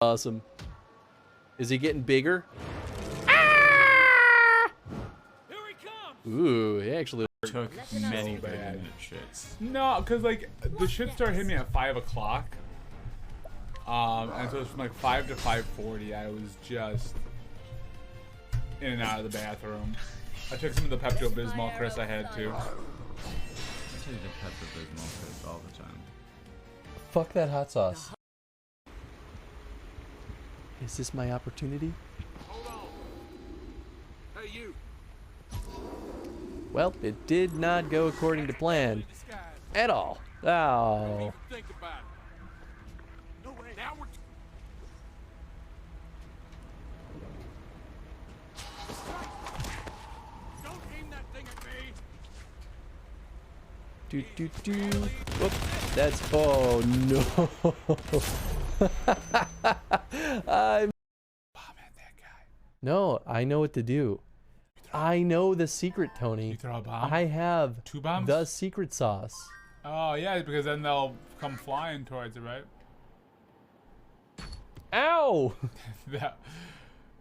Awesome. Is he getting bigger? Here he comes. Ooh, he actually Took many bad shits. No, because like the shit started hitting me at 5 o'clock. And so it's from like 5 to 5:40. I was just in and out of the bathroom. I took some of the Pepto-Bismol, Chris. I had to. I take the Pepto-Bismol Chris all the time. fuck that hot sauce. Is this my opportunity? Hold on. Hey, you. Well, it did not go according to plan at all. Oh. Think about it. No way. Now we're. Don't aim that thing at me. Whoop. That's. Oh no. I'm. Bomb at that guy. No, I know what to do. I know the secret, Tony. You throw a bomb? I have 2 bombs? the secret sauce. Oh yeah, because then they'll come flying towards it, right? Ow! That.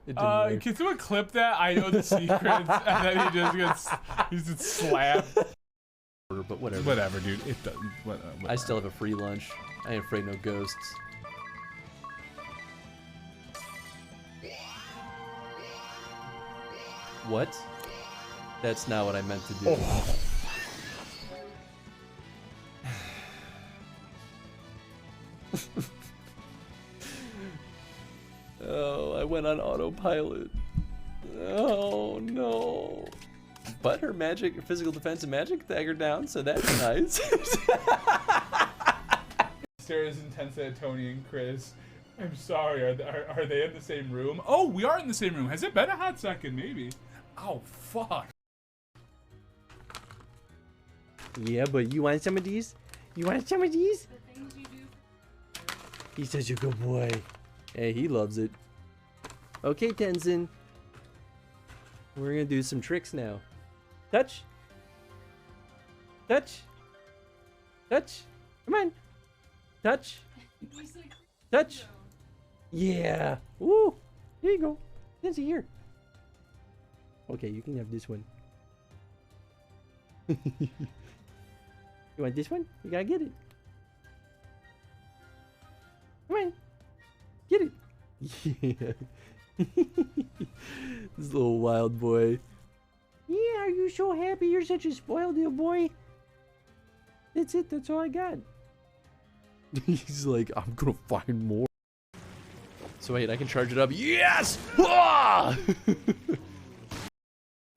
It didn't work. Can someone clip that? I know the secrets, and then he just gets slapped. But whatever. Whatever, dude. It doesn't. Whatever. I still have a free lunch. I ain't afraid no ghosts. What? That's not what I meant to do. Oh, I went on autopilot. Oh no. But her magic, physical defense and magic dagger down, so that's nice. Sarah's intense at Tony and Chris. I'm sorry, are they in the same room? Oh, we are in the same room. Has it been a hot second? Maybe. Oh, fuck. Yeah, but you want some of these? You want some of these? The things you do. He's such a good boy. Hey, he loves it. Okay, Tenzin. We're gonna do some tricks now. Touch. Touch. Touch. Come on. Touch. He's like, Touch. Yeah. Woo. Here you go. Tenzi, here. Okay, you can have this one. You want this one? You gotta get it. Come on. Get it. Yeah. This little wild boy. Yeah, are you so happy? You're such a spoiled little boy. That's it. That's all I got. He's like, I'm gonna find more. So wait, I can charge it up. Yes! Ah!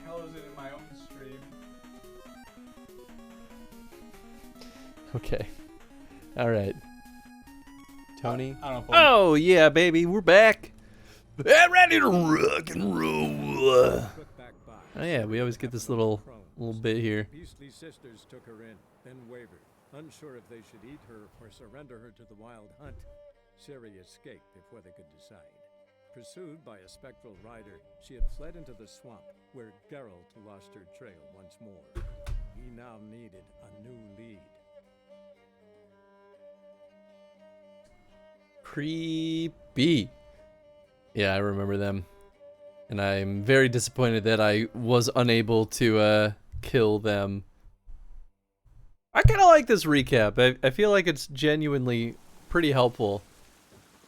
Hell is it in my own stream? Okay. All right. Tony. I don't know. Oh yeah, baby, we're back. Ready to rock and roll. Oh yeah, we always get this little bit here. Beastly sisters took her in, then wavered, unsure if they should eat her or surrender her to the wild hunt. Ciri escaped before they could decide. Pursued by a spectral rider, she had fled into the swamp, where Geralt lost her trail once more. He now needed a new lead. Creepy. Yeah, I remember them. And I'm very disappointed that I was unable to kill them. I kind of like this recap. I feel like it's genuinely pretty helpful.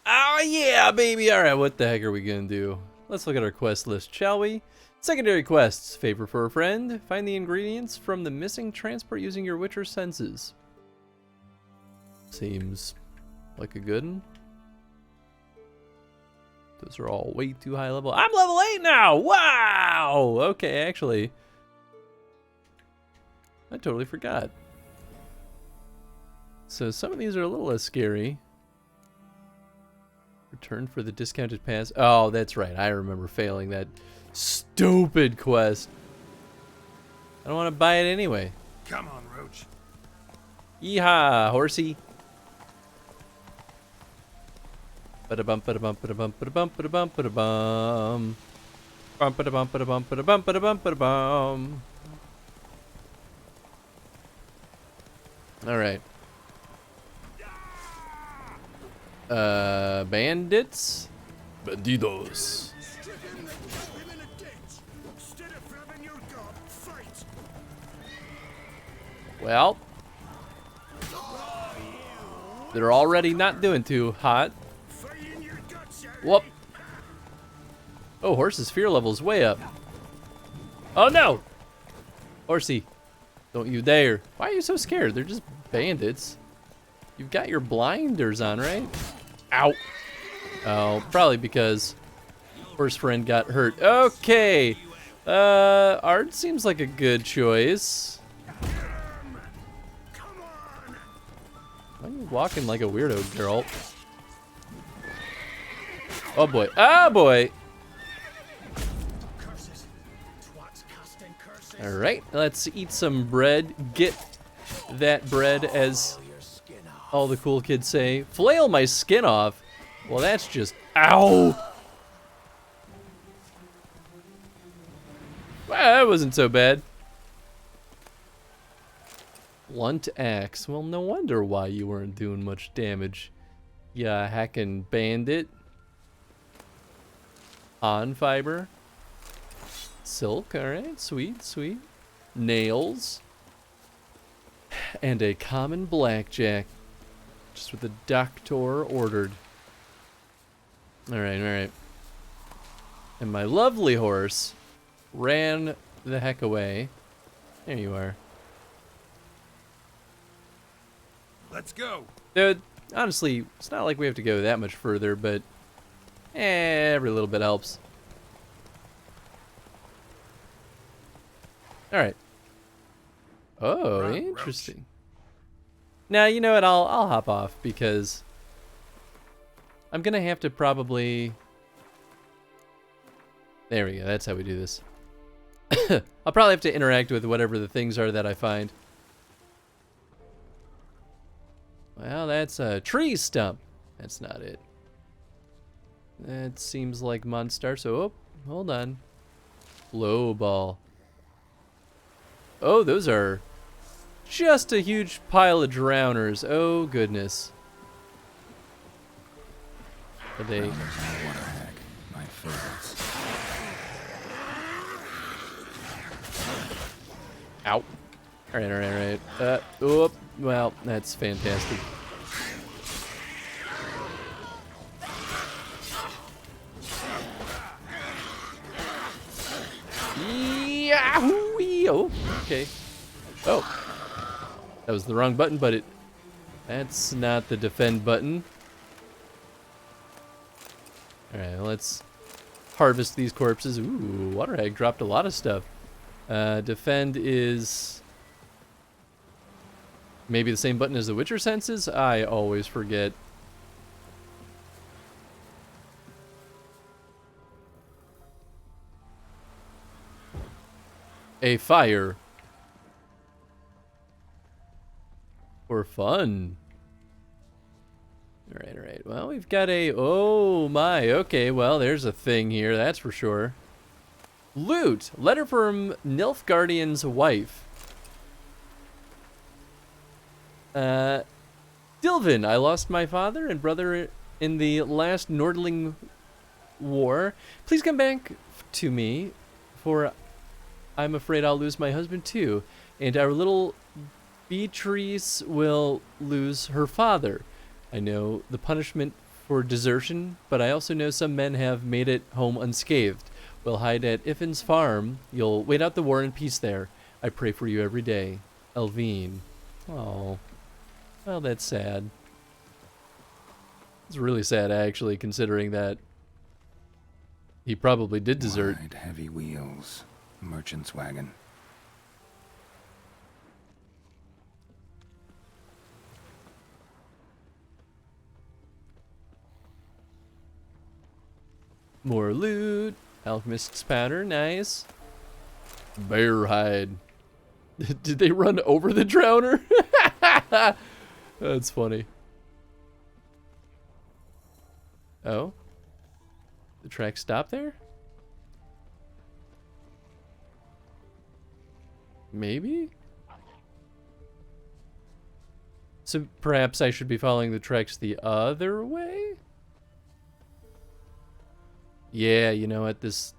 Oh yeah, baby. All right, what the heck are we gonna do? Let's look at our quest list, shall we? Secondary quests. Favor for a friend. Find the ingredients from the missing transport using your Witcher senses. Seems like a good one. Those are all way too high level. I'm level 8 now! Wow! Okay, actually. I totally forgot. So some of these are a little less scary. Return for the discounted pass. Oh, that's right. I remember failing that stupid quest. I don't want to buy it anyway. Come on, Roach. Yeehaw, horsey. Ba-da-bum, ba-da-bum, ba-da-bum, ba-da-bum, ba-da-bum, ba-da-bum. Bum, ba-da-bum, ba-da-bum, ba-da-bum, ba-da-bum, ba-da-bum. All right. Bandits? Bandidos. Well, they're already not doing too hot. Whoop. Oh, horse's fear level's way up. Oh no! Horsey, don't you dare. Why are you so scared? They're just bandits. You've got your blinders on, right? Ow. Oh, probably because first friend got hurt. Okay. Art seems like a good choice. Why are you walking like a weirdo, girl? Oh boy. Oh boy. Alright, let's eat some bread. Get that bread, as all the cool kids say. Flail my skin off. Well, that's just... Ow! Well, that wasn't so bad. Blunt axe. Well, no wonder why you weren't doing much damage. Yeah, hacking bandit. On fiber. Silk, alright, sweet, sweet. Nails. And a common blackjack. Just what the doctor ordered. Alright, alright. And my lovely horse ran the heck away. There you are. Let's go. Dude, honestly, it's not like we have to go that much further, but every little bit helps. Alright. Oh, Right, interesting. Now, you know what? I'll hop off because I'm gonna have to probably... There we go. That's how we do this. I'll probably have to interact with whatever the things are that I find. Well, that's a tree stump. That's not it. That seems like Monstar. So, oh, hold on. Low ball. Oh, those are just a huge pile of drowners. Oh, goodness. Are they... My favorites. Ow. Alright, alright, alright. Oh, well, that's fantastic. Yahoo! Oh, okay. Oh. That was the wrong button, but that's not the defend button. Alright, let's harvest these corpses. Ooh, water hag dropped a lot of stuff. Defend is maybe the same button as the Witcher senses? I always forget. A fire. For fun. Alright, alright. Well, we've got a... Oh my, okay. Well, there's a thing here, that's for sure. Loot! Letter from Nilfgaardian's wife. Dilvin, I lost my father and brother in the last Nordling war. Please come back to me, for I'm afraid I'll lose my husband too. And our little Beatrice will lose her father. I know the punishment for desertion, but I also know some men have made it home unscathed. We'll hide at Iffin's farm. You'll wait out the war in peace there. I pray for you every day. Elvine. Oh. Well, that's sad. It's really sad, actually, considering that he probably did desert. Wide, heavy wheels. Merchant's wagon. More loot. Alchemist's powder, nice. Bear hide. Did they run over the drowner? That's funny. Oh? The track stopped there? Maybe? So perhaps I should be following the tracks the other way? Yeah, you know what? This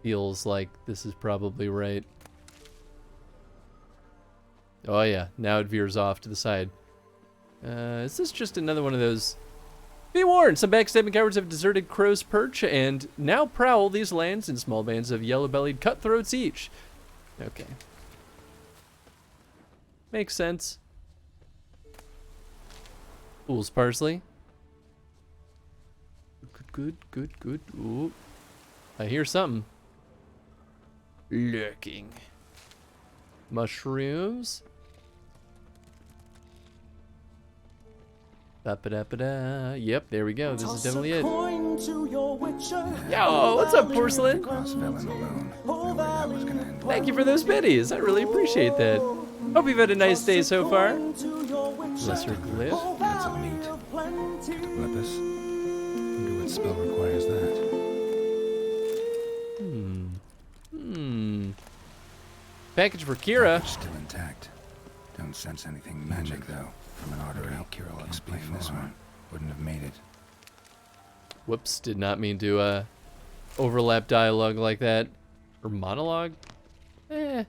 feels like this is probably right. Oh yeah, now it veers off to the side. Is this just another one of those... Be warned, some backstabbing cowards have deserted Crow's Perch and now prowl these lands in small bands of yellow-bellied cutthroats each. Okay. Makes sense. Fool's parsley. Good. Ooh. I hear something. Lurking. Mushrooms. Ba-ba-da-ba-da. Yep, there we go. This is definitely it. Yo, what's up, Porcelain? Cross Velen alone. No way that was gonna end. Thank you for those biddies. I really appreciate that. Hope you've had a nice day so far. Lesser Glyph. That's of meat. Catablipus. Wonder what spell requires that. Package for Kira. Still intact. Don't sense anything magic though. From an artery. Kira will explain this one. Wouldn't have made it. Whoops, did not mean to overlap dialogue like that. Or monologue? I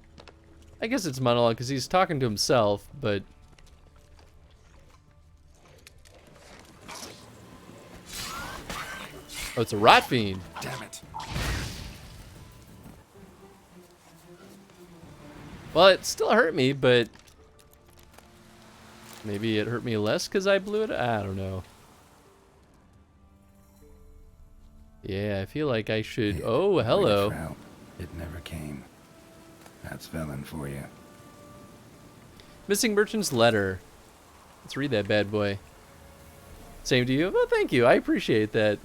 guess it's monologue because he's talking to himself, but... Oh, it's a rot fiend. Damn it. Well, it still hurt me, but... Maybe it hurt me less because I blew it? I don't know. Yeah, I feel like I should... Oh, hello. Wait for help. It never came. That's Velen for you. Missing Merchant's Letter. Let's read that bad boy. Same to you? Well, thank you. I appreciate that.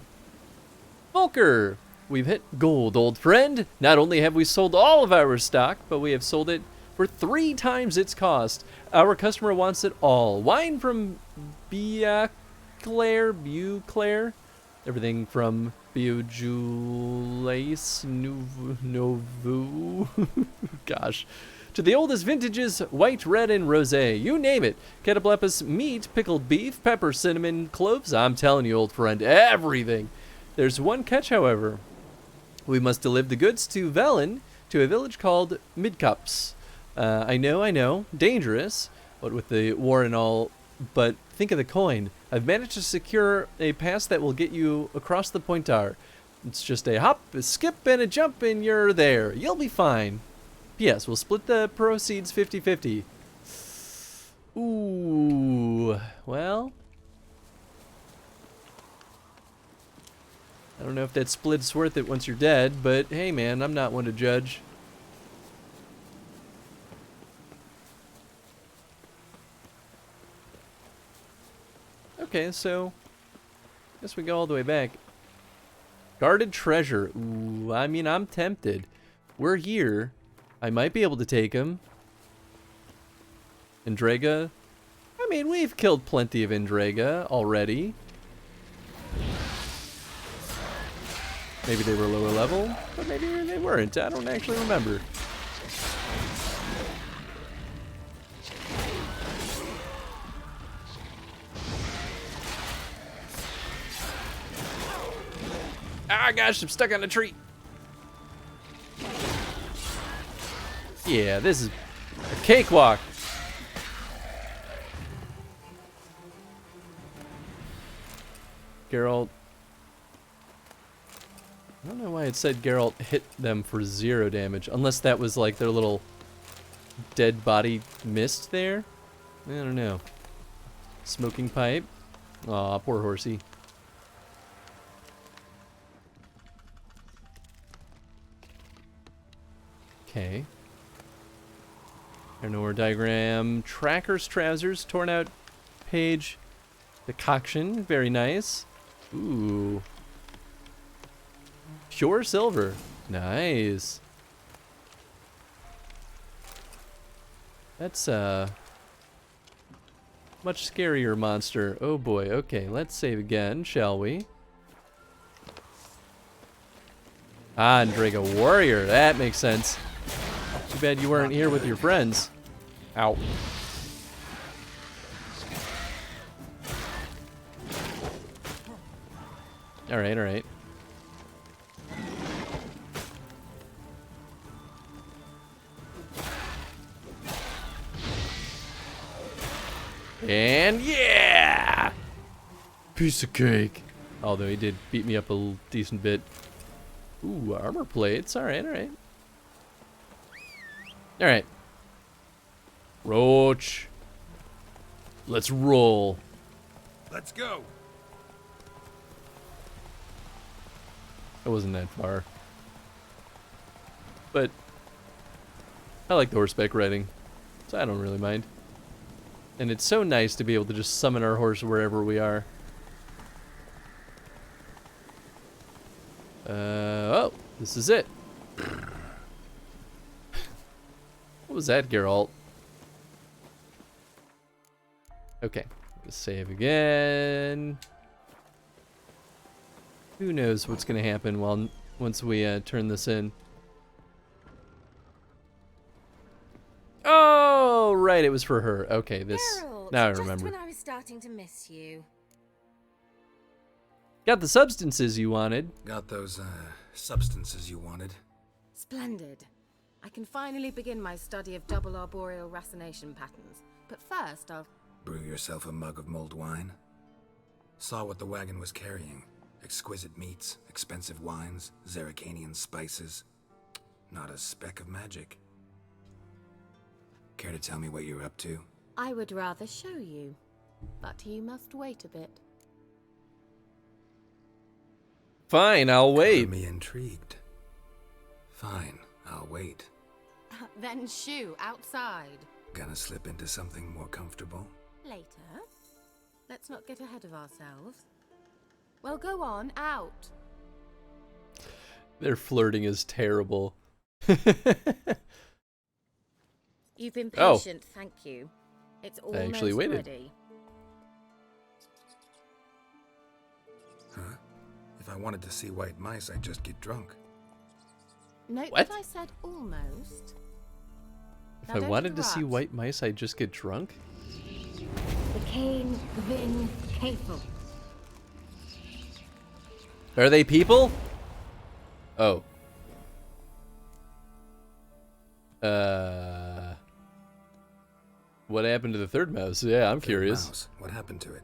Volker! We've hit gold, old friend. Not only have we sold all of our stock, but we have sold it for 3 times its cost. Our customer wants it all. Wine from Beauclair, everything from Beaujolais Nouveau, gosh, to the oldest vintages, white, red, and rosé. You name it. Cataplepus meat, pickled beef, pepper, cinnamon, cloves. I'm telling you, old friend, everything. There's one catch, however. We must deliver the goods to Velen, to a village called Midcups. I know, dangerous, what with the war and all, but think of the coin. I've managed to secure a pass that will get you across the Pointar. It's just a hop, a skip, and a jump, and you're there. You'll be fine. P.S. We'll split the proceeds 50-50. Ooh, well... I don't know if that split's worth it once you're dead, but hey man, I'm not one to judge. Okay, so I guess we go all the way back. Guarded treasure. Ooh, I mean, I'm tempted. We're here. I might be able to take him. Indrega. I mean, we've killed plenty of Indrega already. Maybe they were lower level, but maybe they weren't. I don't actually remember. Ah, gosh, I'm stuck on a tree. Yeah, this is a cakewalk. Geralt. I don't know why it said Geralt hit them for 0 damage, unless that was like their little dead body mist there. I don't know. Smoking pipe. Aw, poor horsey. Okay. Nowhere diagram. Tracker's trousers. Torn out page. Decoction. Very nice. Ooh. Pure silver. Nice. That's a much scarier monster. Oh boy. Okay, let's save again, shall we? Ah, Andrega Warrior. That makes sense. Too bad you weren't here with your friends. Ow. Alright, alright. And yeah! Piece of cake. Although he did beat me up a decent bit. Ooh, armor plates. Alright, alright. Alright. Roach. Let's roll. Let's go. It wasn't that far. But I like the horseback riding, so I don't really mind. And it's so nice to be able to just summon our horse wherever we are. Oh, this is it. What was that, Geralt? Okay, let's save again. Who knows what's gonna happen once we turn this in? Oh, right, it was for her. Okay, this Geralt, now I just remember. when I was starting to miss you. Got the substances you wanted. Got those, substances you wanted? Splendid. I can finally begin my study of double arboreal racination patterns. But first, I'll... Brew yourself a mug of mulled wine? Saw what the wagon was carrying. Exquisite meats, expensive wines, Zerrikanian spices. Not a speck of magic. Care to tell me what you're up to? I would rather show you. But you must wait a bit. Fine, I'll wait. Got me intrigued. Fine, I'll wait. Then shoo, outside. Gonna slip into something more comfortable? Later. Let's not get ahead of ourselves. Well, go on, out. Their flirting is terrible. You've been Oh. patient, thank you. It's almost actually waited. ready. Huh? If I wanted to see white mice, I'd just get drunk. Note What? that I said almost. If Now I don't wanted to see interrupt. white mice, I'd just get drunk? The Cain Vin Cathel. Are they people? Oh. What happened to the third mouse? Yeah, I'm Third curious. mouse. What happened to it?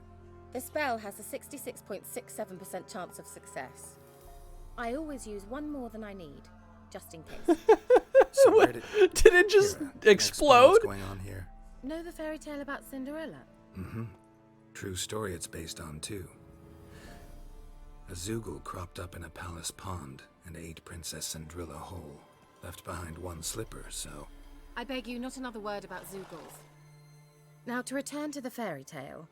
The spell has a 66.67% chance of success. I always use one more than I need, just in case. So where did... Did it just Here, explain explode? What's going on here? Know the fairy tale about Cinderella? Mm-hmm. True story it's based on, too. A Zoogle cropped up in a palace pond and ate Princess Cinderella whole. Left behind one slipper, so... I beg you, not another word about Zoogles. Now, to return to the fairy tale,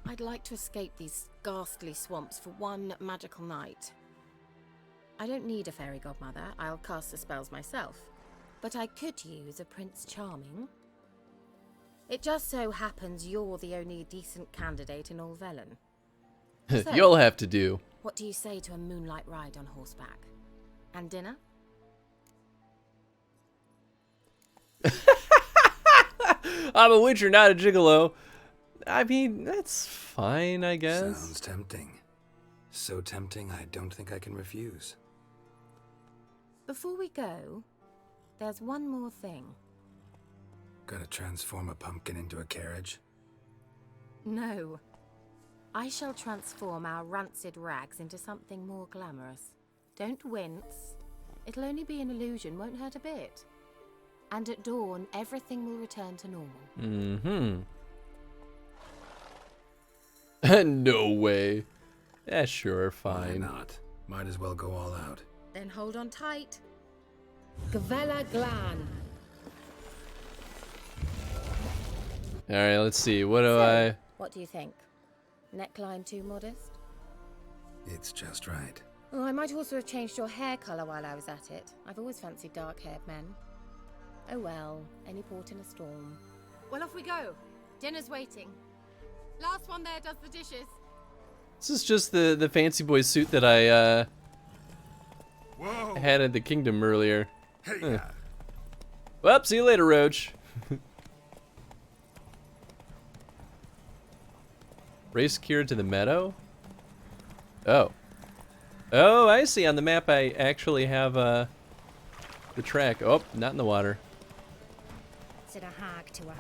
I'd like to escape these ghastly swamps for one magical night. I don't need a fairy godmother, I'll cast the spells myself. But I could use a Prince Charming. It just so happens you're the only decent candidate in all Velen. So, You'll have to do. what do you say to a moonlight ride on horseback? And dinner? I'm a witcher, not a gigolo. I mean, that's fine, I guess. Sounds tempting. So tempting, I don't think I can refuse. Before we go, there's one more thing. Gotta transform a pumpkin into a carriage? No. I shall transform our rancid rags into something more glamorous. Don't wince. It'll only be an illusion, won't hurt a bit. And at dawn, everything will return to normal. Mm-hmm. No way. Yeah, sure, Why fine. not? Might as well go all out. Then hold on tight. Gavella Glan. Alright, let's see. What do So, what do you think? Neckline too modest? It's just right. Oh, I might also have changed your hair colour while I was at it. I've always fancied dark-haired men. Oh well, any port in a storm. Well, off we go. Dinner's waiting. Last one there does the dishes. This is just the fancy boy suit that I Whoa. had at the kingdom earlier. Hey, Well, see you later, Roach. Race Kira to the meadow? Oh. Oh, I see. On the map, I actually have the track. Oh, not in the water. Said a hog to a hog.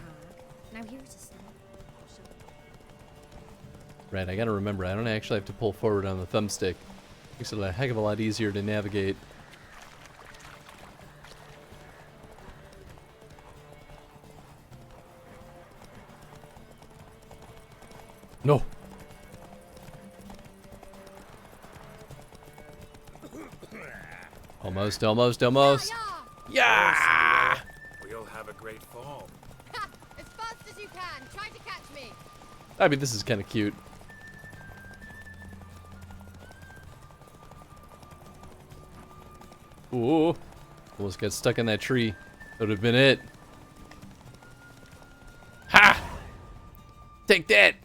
Now here's a snake. Right, I gotta remember, I don't actually have to pull forward on the thumbstick. Makes it a heck of a lot easier to navigate. No! Almost, almost, almost. Yeah! We'll have a great fall. As fast as you can. Try to catch me. I mean, this is kind of cute. Ooh. Almost got stuck in that tree. That would have been it. Ha! Take that!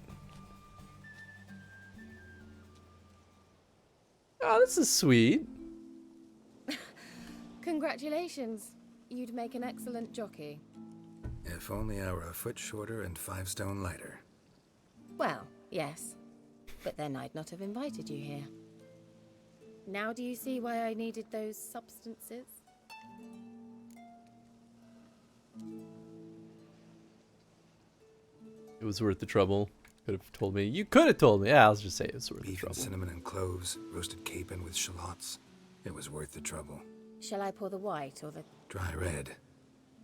Oh, this is sweet. Congratulations. You'd make an excellent jockey. If only I were a foot shorter and 5 stone lighter. Well, yes. But then I'd not have invited you here. Now do you see why I needed those substances? It was worth the trouble. Could have told me. You could have told me. Yeah, I'll just say it's worth the Beef and trouble. cinnamon and cloves, roasted capon with shallots. It was worth the trouble. Shall I pour the white or the... Dry red,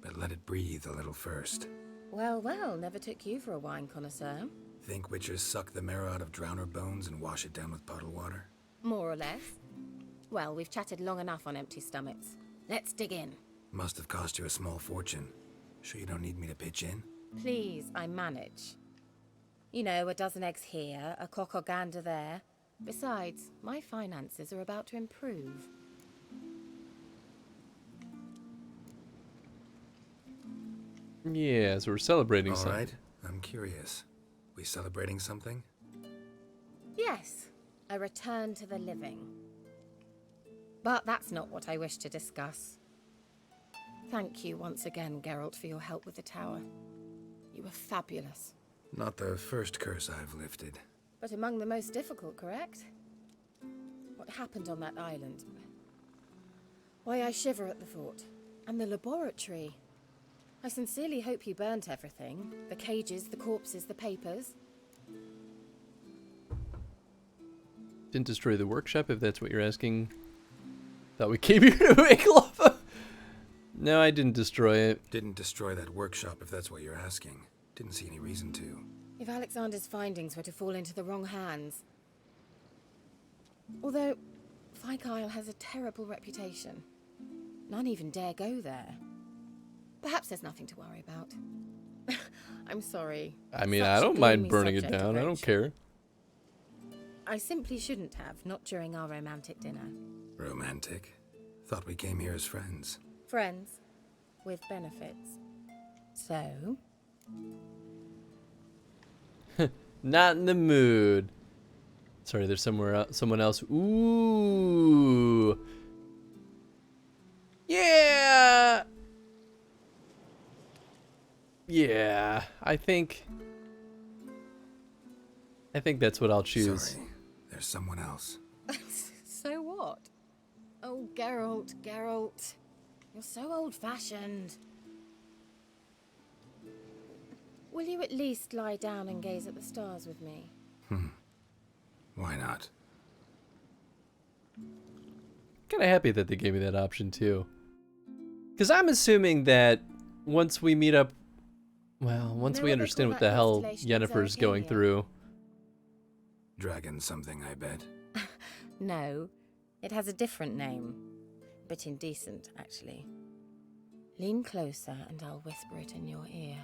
but let it breathe a little first. Well, well, never took you for a wine connoisseur. Think witchers suck the marrow out of drowner bones and wash it down with bottled water? More or less. Well, we've chatted long enough on empty stomachs. Let's dig in. Must have cost you a small fortune. Sure you don't need me to pitch in? Please, I manage. You know, a dozen eggs here, a cock or gander there. Besides, my finances are about to improve. Yeah, so we're celebrating All something. right, I'm curious. We celebrating something? Yes, a return to the living. But that's not what I wish to discuss. Thank you once again, Geralt, for your help with the tower. You were fabulous. Not the first curse I've lifted. But among the most difficult, correct? What happened on that island? Why, I shiver at the thought. And the laboratory. I sincerely hope you burnt everything. The cages, the corpses, the papers. Didn't destroy the workshop, if that's what you're asking. Thought we came here to make lava. No, I didn't destroy it. Didn't destroy that workshop if that's what you're asking. Didn't see any reason to. If Alexander's findings were to fall into the wrong hands. Although, Fyke Isle has a terrible reputation. None even dare go there. Perhaps there's nothing to worry about. I'm sorry. I mean, Such I a don't mind gloomy burning it subject down. I don't approach. care. I simply shouldn't have, not during our romantic dinner. Romantic? Thought we came here as friends. Friends, with benefits. So, Not in the mood. Sorry, there's someone else. Ooh. Yeah. Yeah, I think that's what I'll choose. Sorry, there's someone else. so what? Oh, Geralt, Geralt. You're so old-fashioned. Will you at least lie down and gaze at the stars with me? Why not? Kind of happy that they gave me that option too. Because I'm assuming that once we meet up, well, once Know we what they understand call what that the hell constellation of Yennefer's going Zodiac? through. Dragon something, I bet. No, it has a different name. But indecent, actually. Lean closer and I'll whisper it in your ear.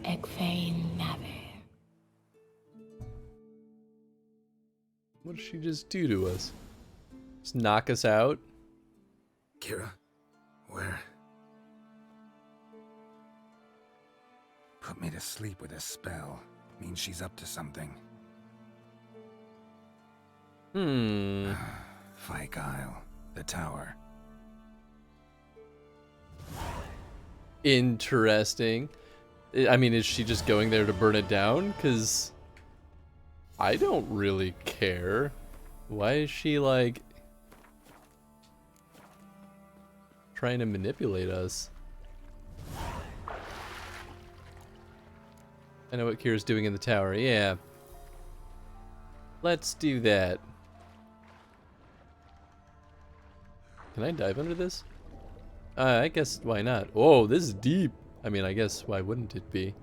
Egfain Nave. What did she just do to us? Just knock us out? Kira? Where? Put me to sleep with a spell. Means she's up to something. Fyke Isle. The tower. Interesting. I mean, is she just going there to burn it down? Because I don't really care. Why is she, like, trying to manipulate us? I know what Kira's doing in the tower. Yeah. Let's do that. Can I dive under this? I guess why not? Oh, this is deep. I mean, I guess why wouldn't it be?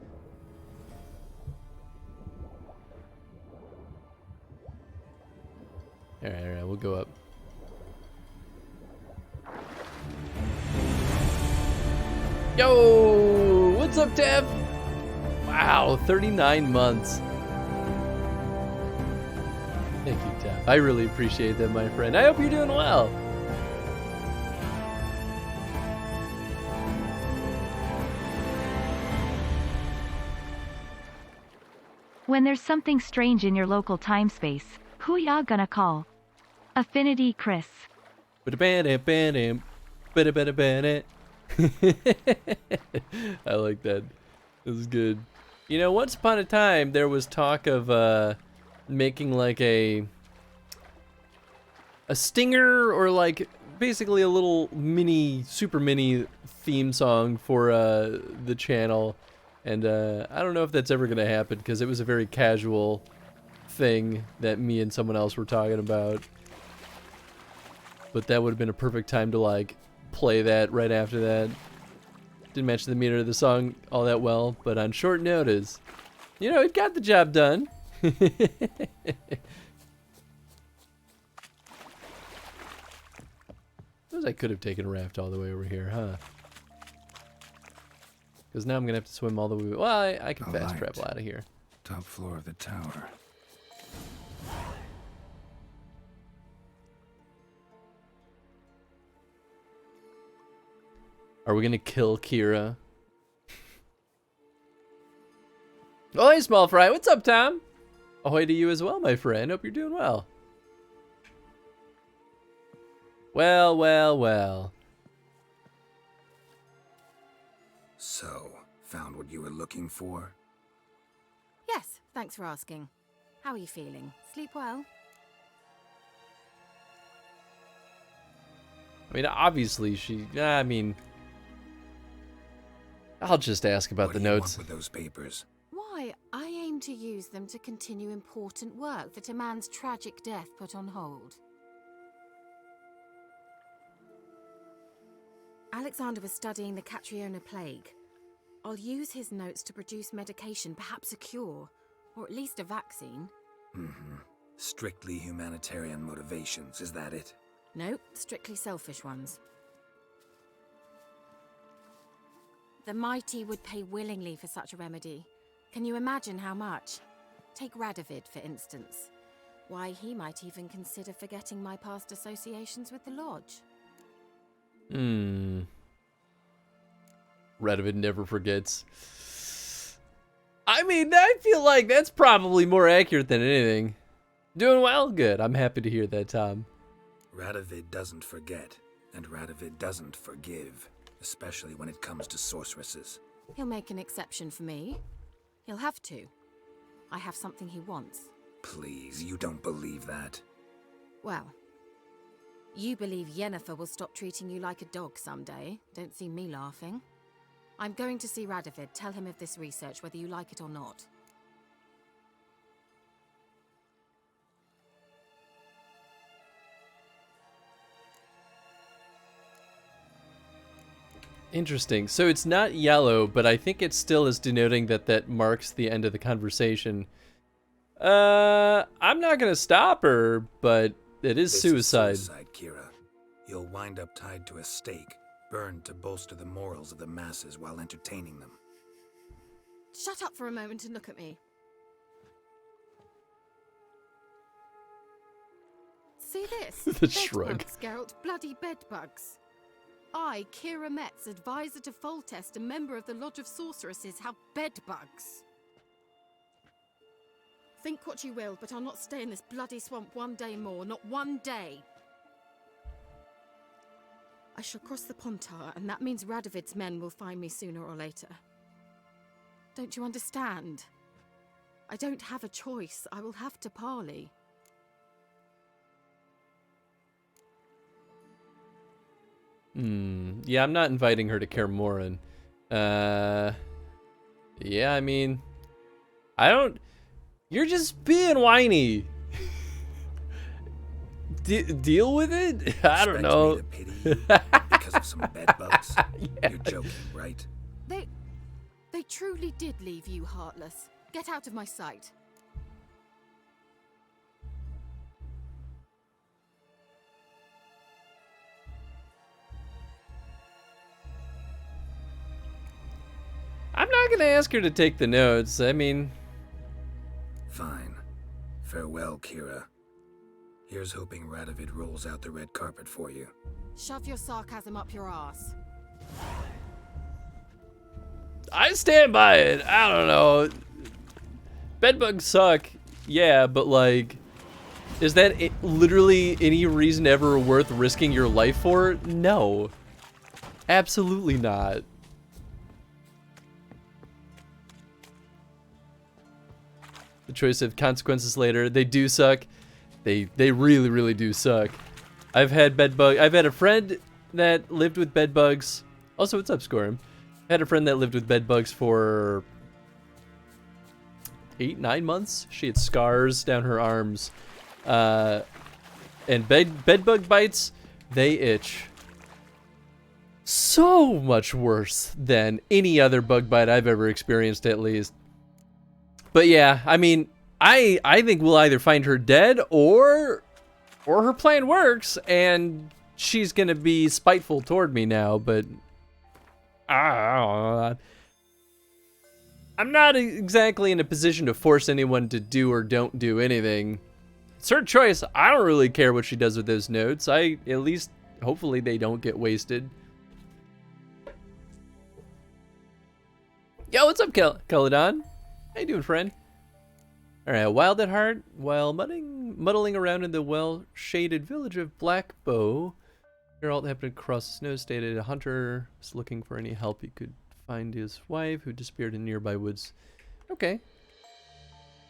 Alright, we'll go up. Yo! What's up, Dev? Wow, 39 months. Thank you, Dev. I really appreciate that, my friend. I hope you're doing well. When there's something strange in your local time space, who ya gonna call? Affinity Chris. I like that. This is good. You know, once upon a time, there was talk of making like a stinger or like basically a little super mini theme song for the channel. And I don't know if that's ever gonna happen because it was a very casual thing that me and someone else were talking about. But that would have been a perfect time to like play that right after that. Didn't match the meter of the song all that well, but on short notice, you know, it got the job done. Suppose I could have taken a raft all the way over here, huh? Because now I'm gonna have to swim all the way. Well, I can fast travel out of here. Top floor of the tower. Are we gonna kill Kira? Oh, hey, Small Fry. What's up, Tom? Ahoy to you as well, my friend. Hope you're doing well. Well, well, well. So, found what you were looking for? Yes, thanks for asking. How are you feeling? Sleep well? I mean, obviously I mean, I'll just ask about the notes. What do you want with those papers? Why, I aim to use them to continue important work that a man's tragic death put on hold. Alexander was studying the Catriona plague. I'll use his notes to produce medication, perhaps a cure, or at least a vaccine. Strictly humanitarian motivations, is that it? No, strictly selfish ones. The mighty would pay willingly for such a remedy. Can you imagine how much? Take Radovid, for instance. Why, he might even consider forgetting my past associations with the Lodge. Radovid never forgets. I mean, I feel like that's probably more accurate than anything. Doing well? Good. I'm happy to hear that, Tom. Radovid doesn't forget, and Radovid doesn't forgive, especially when it comes to sorceresses. He'll make an exception for me. He'll have to. I have something he wants. Please, you don't believe that. Well, you believe Yennefer will stop treating you like a dog someday. Don't see me laughing. I'm going to see Radovid. Tell him of this research, whether you like it or not. Interesting. So it's not yellow, but I think it still is denoting that marks the end of the conversation. I'm not gonna stop her, but it is suicide. It's suicide, Kira. You'll wind up tied to a stake, burned to bolster the morals of the masses while entertaining them. Shut up for a moment and look at me. See this? The shrug. Bedbugs, Geralt. Bloody bedbugs. I, Kira Metz, advisor to Foltest and member of the Lodge of Sorceresses, have bedbugs. Think what you will, but I'll not stay in this bloody swamp one day more, not one day. I shall cross the Pontar, and that means Radovid's men will find me sooner or later. Don't you understand? I don't have a choice. I will have to parley. Yeah, I'm not inviting her to Kaer Morhen. Yeah, I mean, I don't. You're just being whiny. Deal with it? I don't Expect know. me to pity you because of some bed bugs? Yeah. You're joking, right? They truly did leave you heartless. Get out of my sight. I'm not gonna ask her to take the notes. I mean, Fine. Farewell, Kira. Here's hoping Radovid rolls out the red carpet for you. Shove your sarcasm up your ass. I stand by it. I don't know. Bedbugs suck. Yeah, but like, is that literally any reason ever worth risking your life for? No. Absolutely not. The choice of consequences later. They do suck. They really, really do suck. I've had a friend that lived with bedbugs. Also, what's up, Scorum? I had a friend that lived with bedbugs for 8-9 months. She had scars down her arms. And bedbug bites, they itch so much worse than any other bug bite I've ever experienced, at least. But yeah, I mean, I think we'll either find her dead or her plan works and she's gonna be spiteful toward me now, but I'm not exactly in a position to force anyone to do or don't do anything. It's her choice. I don't really care what she does with those notes. At least, hopefully they don't get wasted. Yo, what's up, Caledon? How you doing, friend? Alright, wild at heart, while muddling around in the well-shaded village of Blackbow, Geralt happened across the snow, stated a hunter was looking for any help he could find his wife, who disappeared in nearby woods. Okay.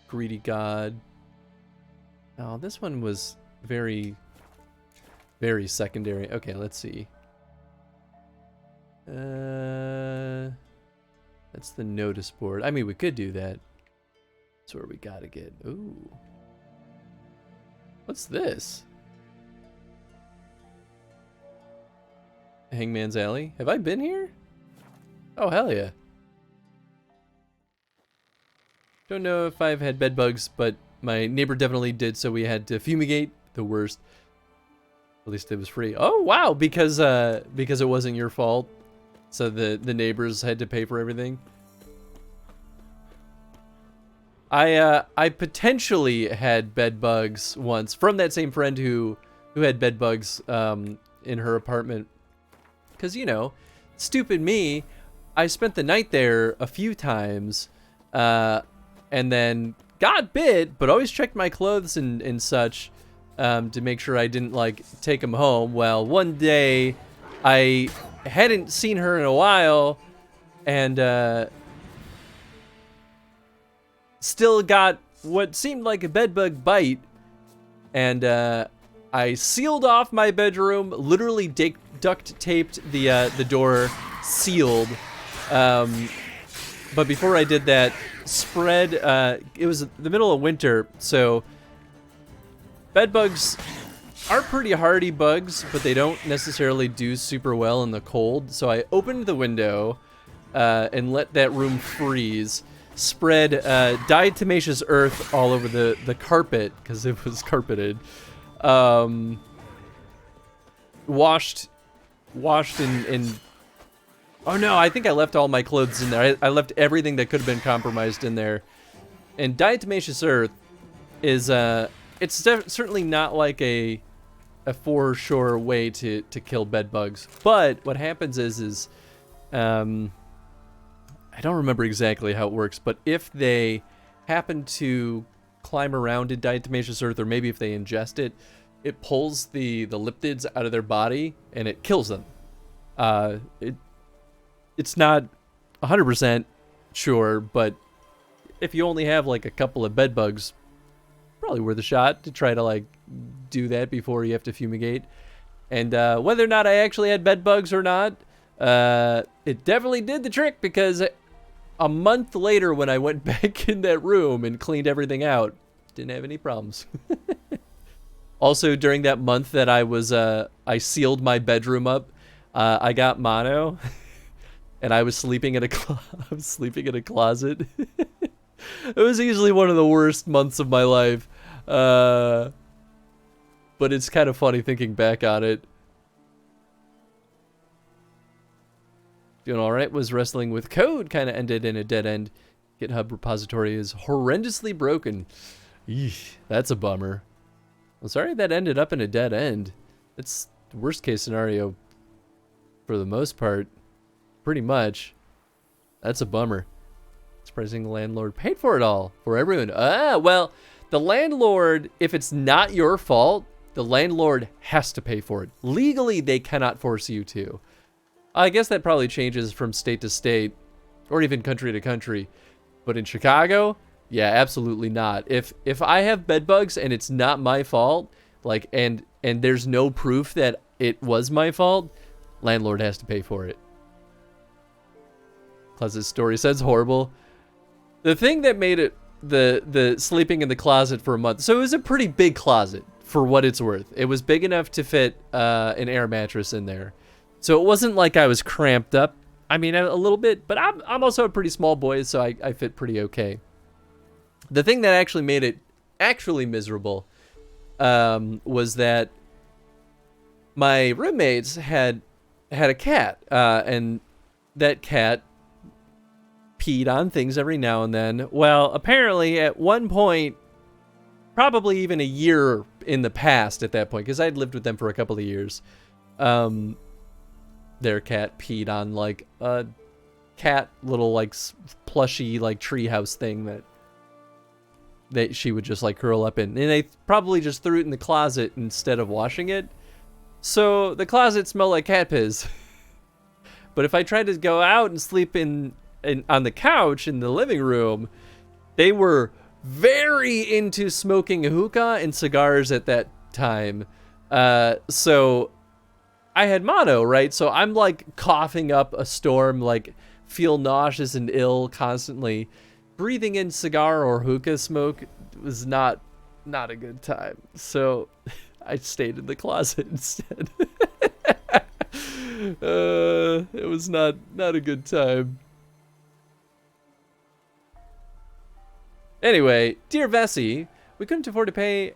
Greedy god. Oh, this one was very, very secondary. Okay, let's see. That's the notice board. I mean, we could do that. That's where we gotta get. Ooh. What's this? Hangman's Alley. Have I been here? Oh, hell yeah. Don't know if I've had bed bugs, but my neighbor definitely did, so we had to fumigate. The worst. At least it was free. Oh, wow, because it wasn't your fault. So the neighbors had to pay for everything. I potentially had bed bugs once from that same friend who had bed bugs in her apartment. Cause you know, stupid me, I spent the night there a few times, and then got bit, but always checked my clothes and such to make sure I didn't like take them home. Well, one day I hadn't seen her in a while, and still got what seemed like a bedbug bite, and I sealed off my bedroom, literally duct taped the door sealed, but before I did that, spread, it was the middle of winter, so bedbugs are pretty hardy bugs, but they don't necessarily do super well in the cold, so I opened the window and let that room freeze. Spread diatomaceous earth all over the carpet, because it was carpeted. Washed in oh no, I think I left all my clothes in there. I left everything that could have been compromised in there. And diatomaceous earth is it's certainly not like a for sure way to kill bed bugs. But what happens is I don't remember exactly how it works, but if they happen to climb around in diatomaceous earth, or maybe if they ingest it, it pulls the liptids out of their body and it kills them. It's not 100% sure, but if you only have like a couple of bed bugs, probably worth a shot to try to like do that before you have to fumigate. And whether or not I actually had bed bugs or not, it definitely did the trick, because a month later when I went back in that room and cleaned everything out, didn't have any problems. Also, during that month that I was, I sealed my bedroom up, I got mono, and I was sleeping in a closet. It was easily one of the worst months of my life. But it's kind of funny thinking back on it. Doing alright, was wrestling with code, kind of ended in a dead end. GitHub repository is horrendously broken. Eesh, that's a bummer. I'm sorry that ended up in a dead end. It's the worst case scenario for the most part. Pretty much. That's a bummer. Surprising the landlord paid for it all. For everyone. Ah, well, the landlord, if it's not your fault, the landlord has to pay for it. Legally, they cannot force you to. I guess that probably changes from state to state, or even country to country. But in Chicago, yeah, absolutely not. If I have bed bugs and it's not my fault, like, and there's no proof that it was my fault, landlord has to pay for it. Closet story sounds horrible. The thing that made it the sleeping in the closet for a month. So it was a pretty big closet for what it's worth. It was big enough to fit an air mattress in there. So it wasn't like I was cramped up. I mean, a little bit, but I'm also a pretty small boy, so I fit pretty okay. The thing that actually made it actually miserable was that my roommates had a cat, and that cat peed on things every now and then. Well, apparently at one point, probably even a year in the past at that point, because I'd lived with them for a couple of years, their cat peed on like a cat little like plushy like treehouse thing that she would just like curl up in, and they probably just threw it in the closet instead of washing it. So the closet smelled like cat piss. But if I tried to go out and sleep on the couch in the living room, they were very into smoking hookah and cigars at that time. So I had mono, right? So I'm like coughing up a storm, like feel nauseous and ill constantly. Breathing in cigar or hookah smoke was not a good time. So I stayed in the closet instead. It was not a good time. Anyway, dear Vessi, we couldn't afford to pay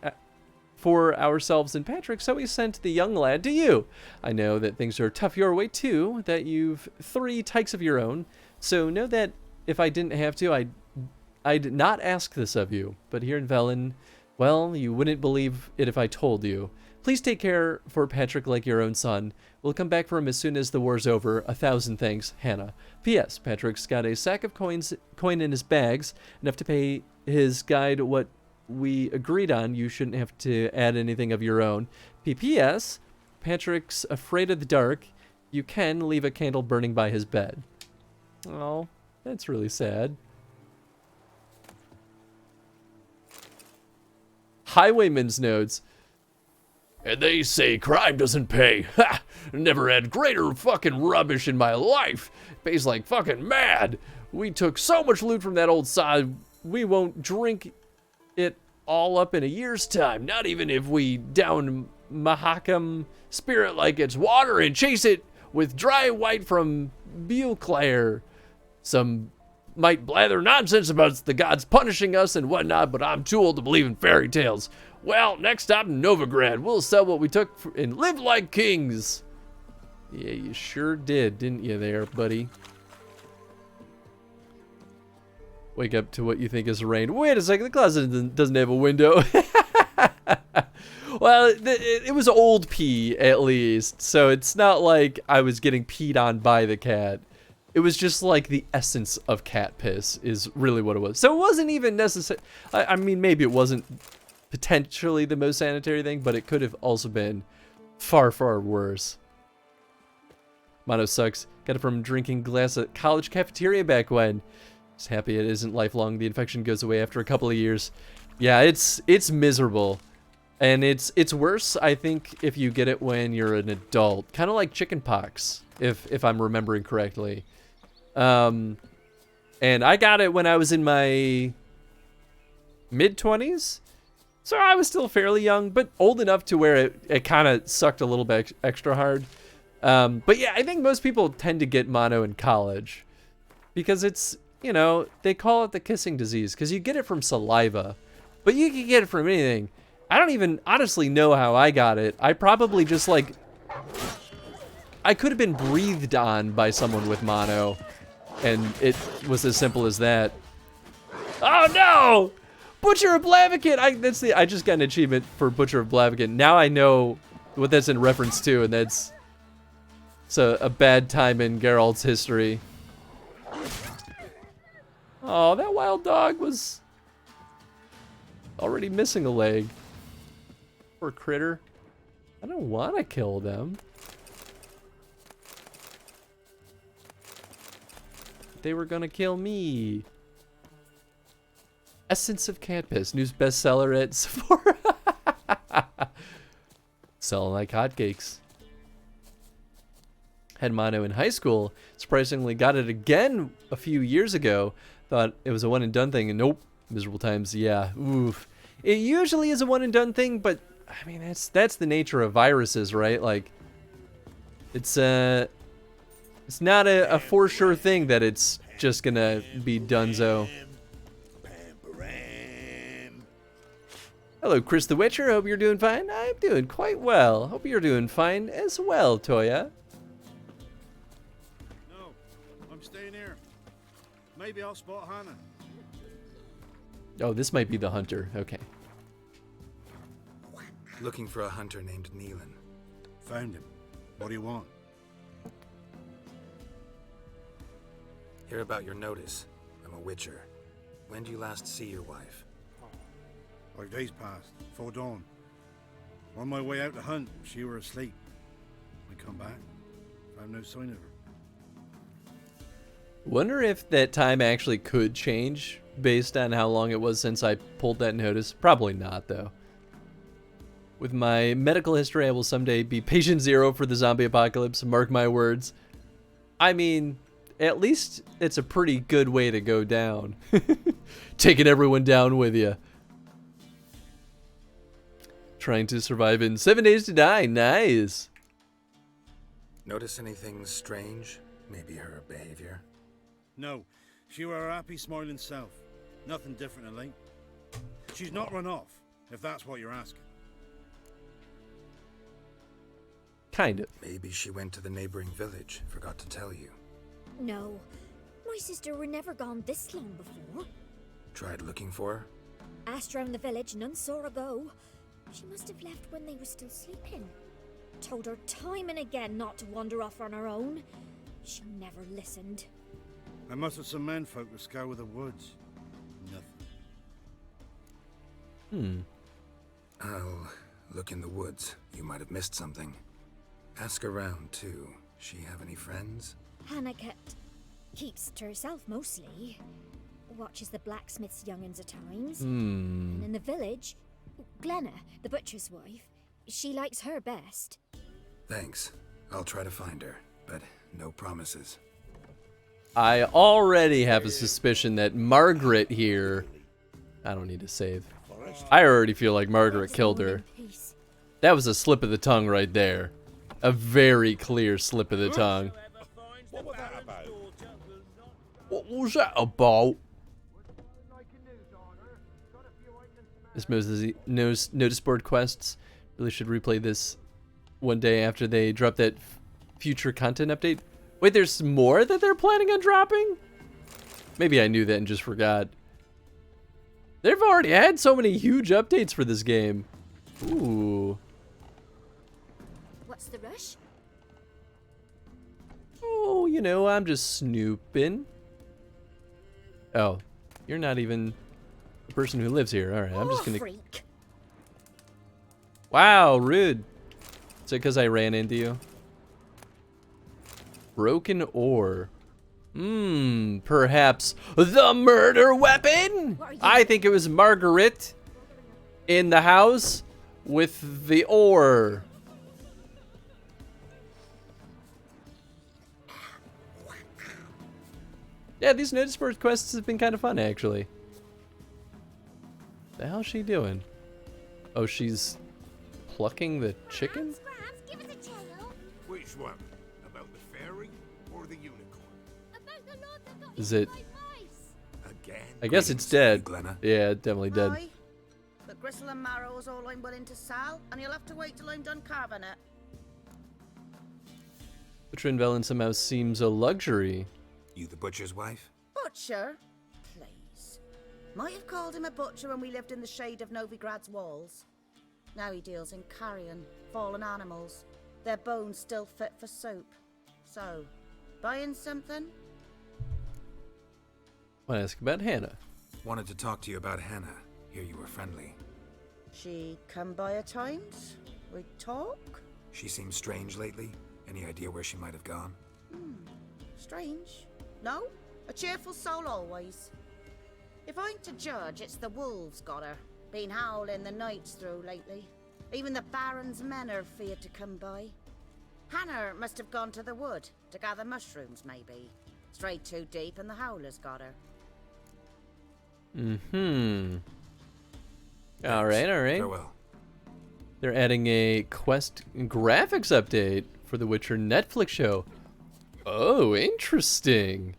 for ourselves and Patrick, so we sent the young lad to you. I know that things are tough your way too, that you've 3 tykes of your own, so know that if I didn't have to, I'd not ask this of you. But here in Velen, well, you wouldn't believe it if I told you. Please take care for Patrick like your own son. We'll come back for him as soon as the war's over. 1,000 thanks, Hannah. P.S. Patrick's got a sack of coin in his bags, enough to pay his guide what we agreed on. You shouldn't have to add anything of your own. P.P.S. Patrick's afraid of the dark. You can leave a candle burning by his bed. Oh, that's really sad. Highwayman's notes. And they say crime doesn't pay. Ha! Never had greater fucking rubbish in my life. Pays like fucking mad. We took so much loot from that old sod, we won't drink it all up in a year's time. Not even if we down Mahakam spirit like it's water and chase it with dry white from Beauclair. Some might blather nonsense about the gods punishing us and whatnot, but I'm too old to believe in fairy tales. Well, next stop in Novigrad. We'll sell what we took and live like kings. Yeah, you sure did, didn't you there, buddy? Wake up to what you think is rain. Wait a second, the closet doesn't have a window. Well, it was old pee, at least. So it's not like I was getting peed on by the cat. It was just like the essence of cat piss is really what it was. So it wasn't even necessary. I mean, maybe it wasn't potentially the most sanitary thing, but it could have also been far, far worse. Mono sucks. Got it from drinking glass at college cafeteria back when. Just happy it isn't lifelong. The infection goes away after a couple of years. Yeah, it's miserable. And it's worse, I think, if you get it when you're an adult. Kind of like chickenpox, if I'm remembering correctly. And I got it when I was in my mid-20s. So I was still fairly young, but old enough to where it kind of sucked a little bit extra hard. But yeah, I think most people tend to get mono in college. Because it's, you know, they call it the kissing disease. Because you get it from saliva. But you can get it from anything. I don't even honestly know how I got it. I probably just like... I could have been breathed on by someone with mono. And it was as simple as that. Oh no! Butcher of Blaviken! I just got an achievement for Butcher of Blaviken. Now I know what that's in reference to, and that's a bad time in Geralt's history. Oh, that wild dog was already missing a leg. Poor critter. I don't want to kill them. They were gonna kill me. Essence of cat piss, news bestseller at Sephora. Selling like hotcakes. Had mono in high school. Surprisingly got it again a few years ago. Thought it was a one and done thing, and nope. Miserable times, yeah. Oof. It usually is a one and done thing, but I mean that's the nature of viruses, right? Like it's not a for sure thing that it's just gonna be donezo. Hello, Chris the Witcher. Hope you're doing fine. I'm doing quite well. Hope you're doing fine as well, Toya. No, I'm staying here. Maybe I'll spot Hannah. Oh, this might be the hunter. Okay. Looking for a hunter named Neelan. Found him. What do you want? Hear about your notice. I'm a witcher. When do you last see your wife? 5 days passed, 'fore dawn. On my way out to hunt, she were asleep. I come back, found no sign of her. Wonder if that time actually could change based on how long it was since I pulled that notice. Probably not, though. With my medical history, I will someday be patient zero for the zombie apocalypse. Mark my words. I mean, at least it's a pretty good way to go down. Taking everyone down with you. Trying to survive in 7 days to die. Nice. Notice anything strange? Maybe her behavior? No, she were her happy, smiling self. Nothing different than late. She's not run off, if that's what you're asking. Kind of. Maybe she went to the neighboring village. Forgot to tell you. No, my sister were never gone this long before. Tried looking for her? Asked round the village, none saw her go. She must have left when they were still sleeping. Told her time and again not to wander off on her own. She never listened. I mustered some men folk to scour the woods. Nothing. I'll look in the woods. You might have missed something. Ask around, too. She have any friends? Hannah keeps to herself mostly. Watches the blacksmith's young'uns at times. And in the village, Glenna, the butcher's wife, she likes her best. Thanks. I'll try to find her, but no promises. I already have a suspicion that Margaret here... I don't need to save. I already feel like Margaret killed her. That was a slip of the tongue right there. A very clear slip of the tongue. What was that about? What was that about? This notice board quests. Really should replay this one day after they drop that future content update. Wait, there's more that they're planning on dropping? Maybe I knew that and just forgot. They've already had so many huge updates for this game. Ooh. What's the rush? Oh, you know, I'm just snooping. Oh, you're not even the person who lives here. All right, I'm just gonna... Freak. Wow, rude. Is it because I ran into you? Broken ore. Perhaps the murder weapon? I think it was Margaret in the house with the ore. Yeah, these notice board quests have been kind of fun, actually. The hell's she doing? Oh, she's plucking the chicken? Scraps, give us a tale. Which one? About the fairy or the unicorn? About the lord that got Is eaten it? by mice. Again? I guess it's Greetings, dead. Glenna. Yeah, definitely dead. Aye. The gristle and marrow is all I'm willing to sell, and you'll have to wait till I'm done carving it. The Trinvelen somehow seems a luxury. You the butcher's wife? Butcher? Please. Might have called him a butcher when we lived in the shade of Novigrad's walls. Now he deals in carrion, fallen animals, their bones still fit for soup. So, buying something? Want to ask about Hannah? Wanted to talk to you about Hannah. Hear you were friendly. She come by at times? We talk? She seems strange lately. Any idea where she might have gone? Strange. No? A cheerful soul always. If I'm to judge, it's the wolves got her. Been howling the nights through lately. Even the Baron's men are feared to come by. Hannah must have gone to the wood to gather mushrooms, maybe. Strayed too deep and the howlers got her. Alright, alright. Farewell. They're adding a quest graphics update for the Witcher Netflix show. Oh, interesting.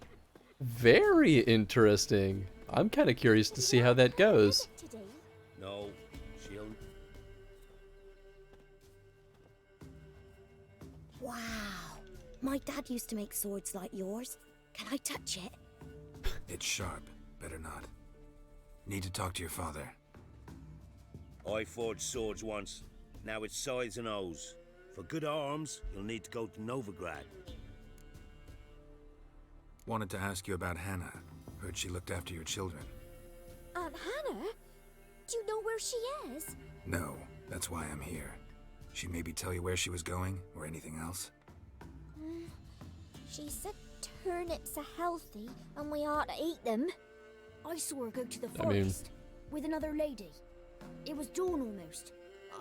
Very interesting. I'm kind of curious to see how that goes. Today. No, she'll. Wow. My dad used to make swords like yours. Can I touch it? It's sharp. Better not. Need to talk to your father. I forged swords once. Now it's sides and O's. For good arms, you'll need to go to Novigrad. Wanted to ask you about Hannah. Heard she looked after your children. Aunt Hannah? Do you know where she is? No, that's why I'm here. She maybe tell you where she was going, or anything else? She said turnips are healthy and we ought to eat them. I saw her go to the I mean- forest with another lady. It was dawn almost.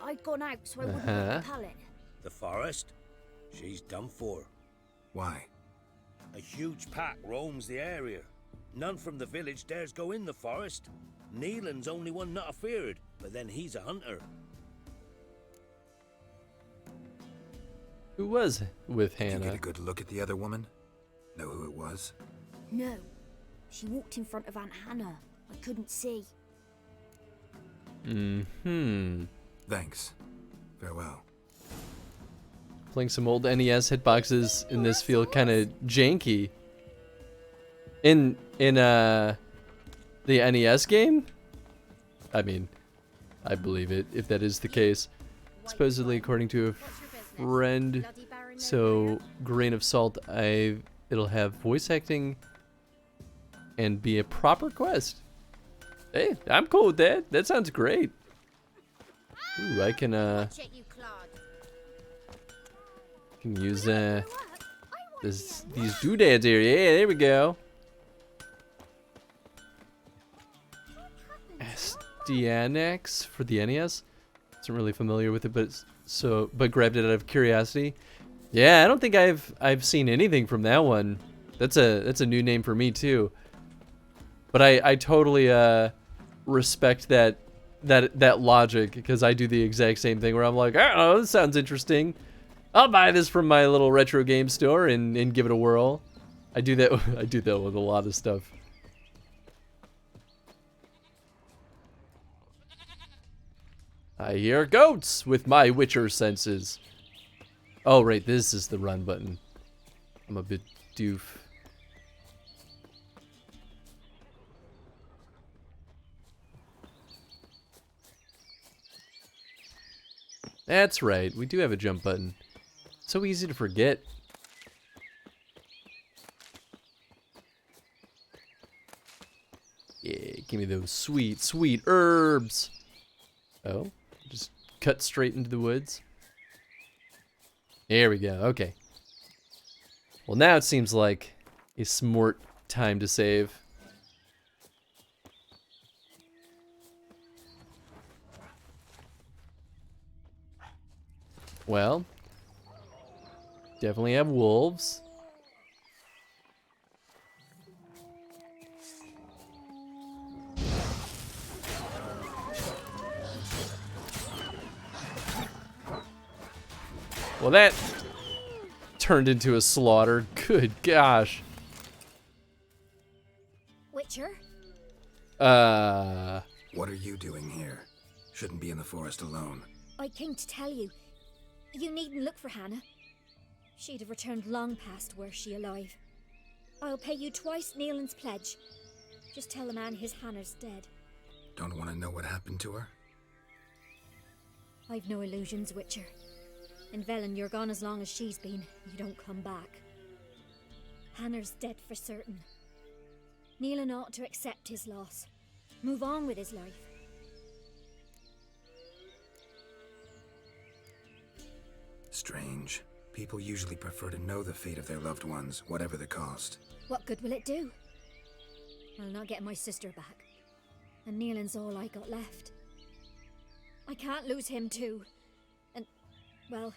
I'd gone out so I wouldn't wake the pallet. The forest? She's done for. Why? A huge pack roams the area. None from the village dares go in the forest. Neelan's only one not afeared, but then he's a hunter. Who was with Did you get Hannah? a good look at the other woman? Know who it was? No. She walked in front of Aunt Hannah. I couldn't see. Thanks. Farewell. Playing some old NES hitboxes in this feel kind of janky. In the NES game? I mean, I believe it if that is the case. Supposedly, according to a friend, so grain of salt, it'll have voice acting and be a proper quest. Hey, I'm cool with that. That sounds great. Ooh, I can use these doodads here. Yeah, there we go. SDNX for the NES. Wasn't really familiar with it, but grabbed it out of curiosity. Yeah, I don't think I've seen anything from that one. That's a new name for me too. But I totally respect that logic, because I do the exact same thing where I'm like, oh, this sounds interesting. I'll buy this from my little retro game store and give it a whirl. I do that with a lot of stuff. I hear goats with my Witcher senses. Oh, right, this is the run button. I'm a bit doof. That's right, we do have a jump button. So easy to forget. Yeah, give me those sweet, sweet herbs. Oh, just cut straight into the woods. There we go, okay. Well, now it seems like a smart time to save. Well, definitely have wolves. Well, that turned into a slaughter. Good gosh. Witcher? What are you doing here? Shouldn't be in the forest alone. I came to tell you. You needn't look for Hannah. She'd have returned long past were she alive. I'll pay you twice Neelan's pledge. Just tell the man his Hannah's dead. Don't want to know what happened to her? I've no illusions, Witcher. In Velen, you're gone as long as she's been. You don't come back. Hannah's dead for certain. Neelan ought to accept his loss. Move on with his life. Strange. People usually prefer to know the fate of their loved ones, whatever the cost. What good will it do? I'll not get my sister back. And Neelan's all I got left. I can't lose him too. And, well,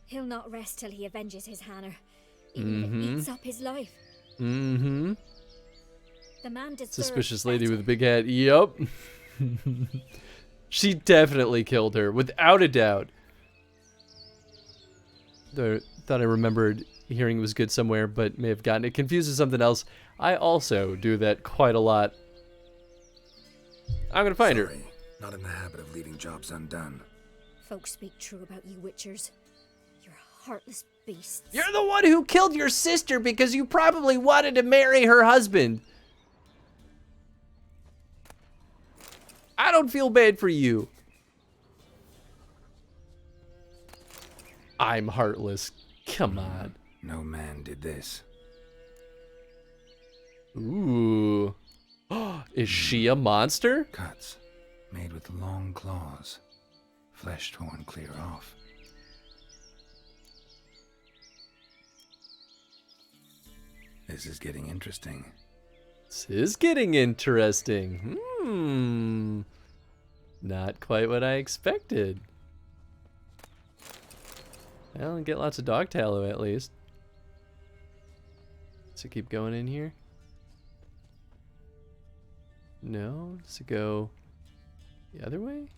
he'll not rest till he avenges his Hannah. Even if it eats up his life. Mm-hmm. The man deserves Suspicious lady better. with a big head. Yup. She definitely killed her, without a doubt. Thought I remembered hearing it was good somewhere, but may have gotten it confused with something else. I also do that quite a lot. I'm gonna find her. Sorry, not in the habit of leaving jobs undone. Folks speak true about you, Witchers. You're heartless beasts. You're the one who killed your sister because you probably wanted to marry her husband. I don't feel bad for you. I'm heartless. Come on. No man did this. Ooh. Is she a monster? Cuts, made with long claws. Flesh torn clear off. This is getting interesting. This is getting interesting. Not quite what I expected. Well, get lots of dog tallow at least. So keep going in here. No, does it go the other way?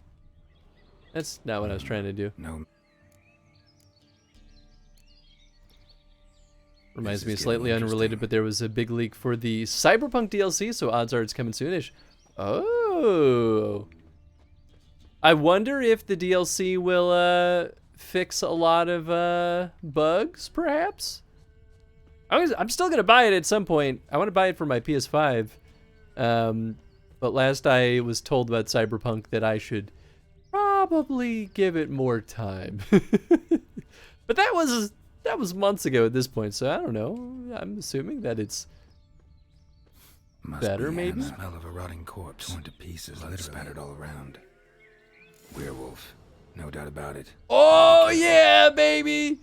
That's not what I was trying to do. No. Reminds This me, is slightly getting unrelated, interesting. but there was a big leak for the Cyberpunk DLC, so odds are it's coming soonish. Oh. I wonder if the DLC will fix a lot of bugs, perhaps? I'm still going to buy it at some point. I want to buy it for my PS5. But last I was told about Cyberpunk that I should probably give it more time. But that was months ago at this point, so I don't know. I'm assuming that it's better, be maybe? The smell of a rotting corpse, torn to pieces, blood spattered all around. Werewolf, no doubt about it. Oh yeah, baby!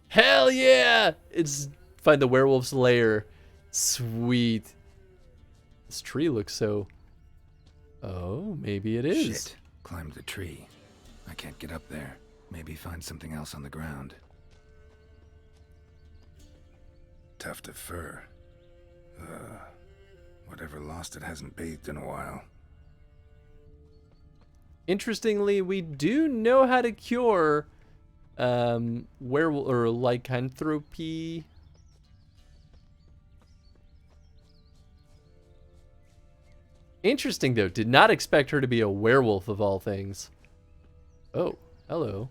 Hell yeah! It's find the werewolf's lair. Sweet. This tree looks so. Oh, maybe it is. Shit. Climbed the tree. I can't get up there. Maybe find something else on the ground. Tuft of fur. Whatever lost it hasn't bathed in a while. Interestingly, we do know how to cure werewolf or lycanthropy. Interesting though, did not expect her to be a werewolf of all things. Oh, hello.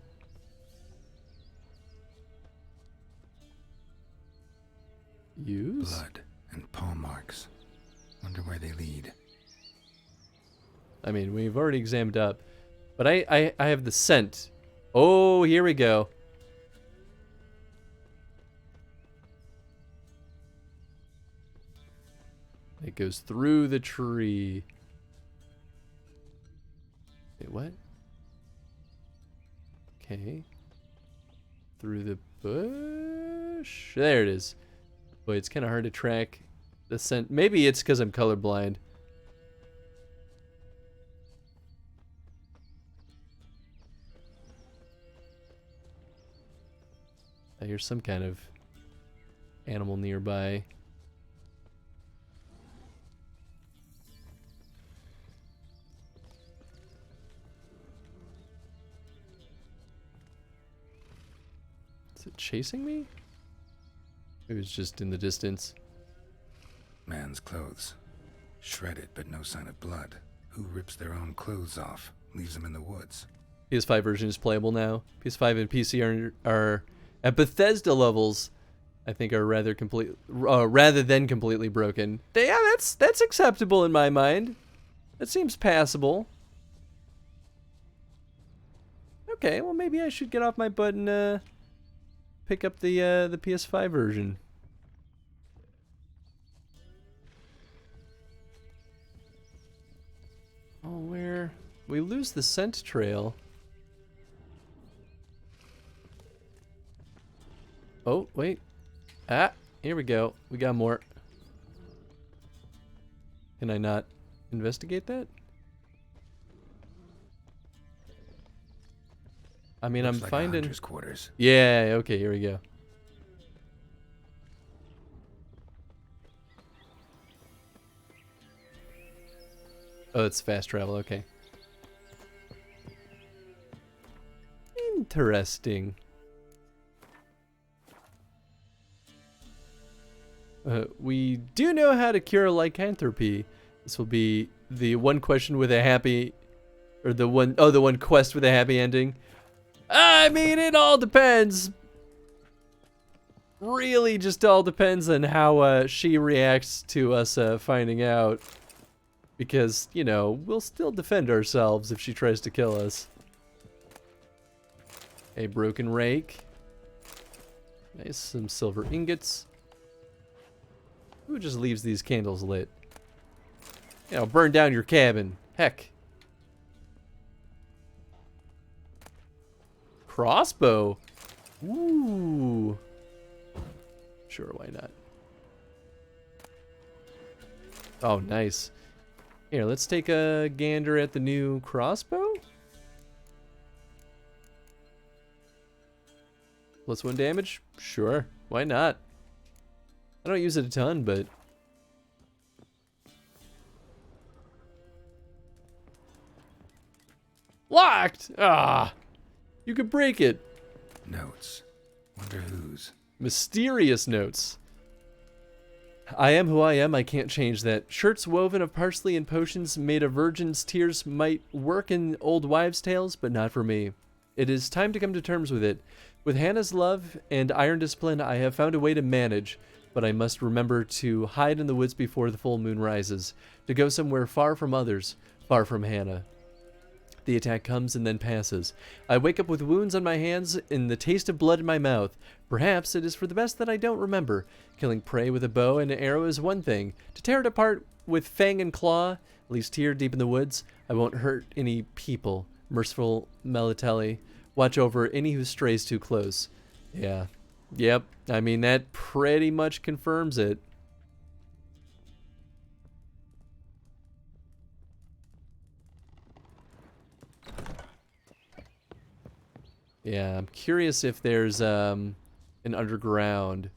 Use? Blood and paw marks. Wonder where they lead. I mean, we've already examined up, but I have the scent. Oh, here we go. It goes through the tree. Wait, what? Okay. Through the bush? There it is. Boy, it's kind of hard to track the scent. Maybe it's because I'm colorblind. I hear some kind of animal nearby. Is it chasing me? It was just in the distance. Man's clothes. Shredded, but no sign of blood. Who rips their own clothes off, leaves them in the woods? PS5 version is playable now. PS5 and PC are at Bethesda levels. I think are rather than completely broken. Yeah, that's acceptable in my mind. That seems passable. Okay, well maybe I should get off my butt and pick up the PS5 version. Oh, where we lose the scent trail. Oh, wait. Ah, here we go. We got more. Can I not investigate that? I mean, Looks I'm like finding... hunter's quarters. Yeah, okay, here we go. Oh, it's fast travel, okay. Interesting. We do know how to cure lycanthropy. This will be the one question with a happy... Or the one quest with a happy ending. I mean, it all depends. Really just all depends on how she reacts to us finding out. Because, you know, we'll still defend ourselves if she tries to kill us. A broken rake. Nice, some silver ingots. Who just leaves these candles lit? You know, burn down your cabin. Heck. Crossbow. Ooh. Sure, why not? Oh, nice. Here, let's take a gander at the new crossbow. +1 damage? Sure, why not? I don't use it a ton, but... Locked! Ah! You could break it. Notes. Wonder whose. Mysterious notes. I am who I am, I can't change that. Shirts woven of parsley and potions made of virgin's tears might work in old wives' tales, but not for me. It is time to come to terms with it. With Hannah's love and iron discipline, I have found a way to manage, but I must remember to hide in the woods before the full moon rises, to go somewhere far from others, far from Hannah. The attack comes and then passes. I wake up with wounds on my hands and the taste of blood in my mouth. Perhaps it is for the best that I don't remember. Killing prey with a bow and an arrow is one thing. To tear it apart with fang and claw, at least here deep in the woods, I won't hurt any people. Merciful Melitelli, watch over any who strays too close. Yeah. Yep. I mean, that pretty much confirms it. Yeah, I'm curious if there's an underground.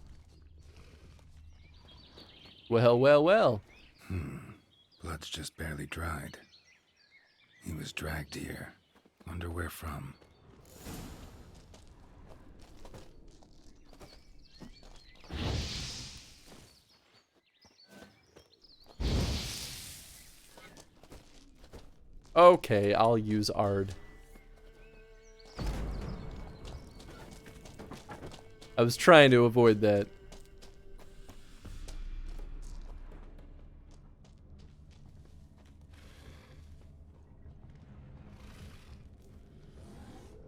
Well, well, well. Blood's just barely dried. He was dragged here. Wonder where from. Okay, I'll use Ard. I was trying to avoid that.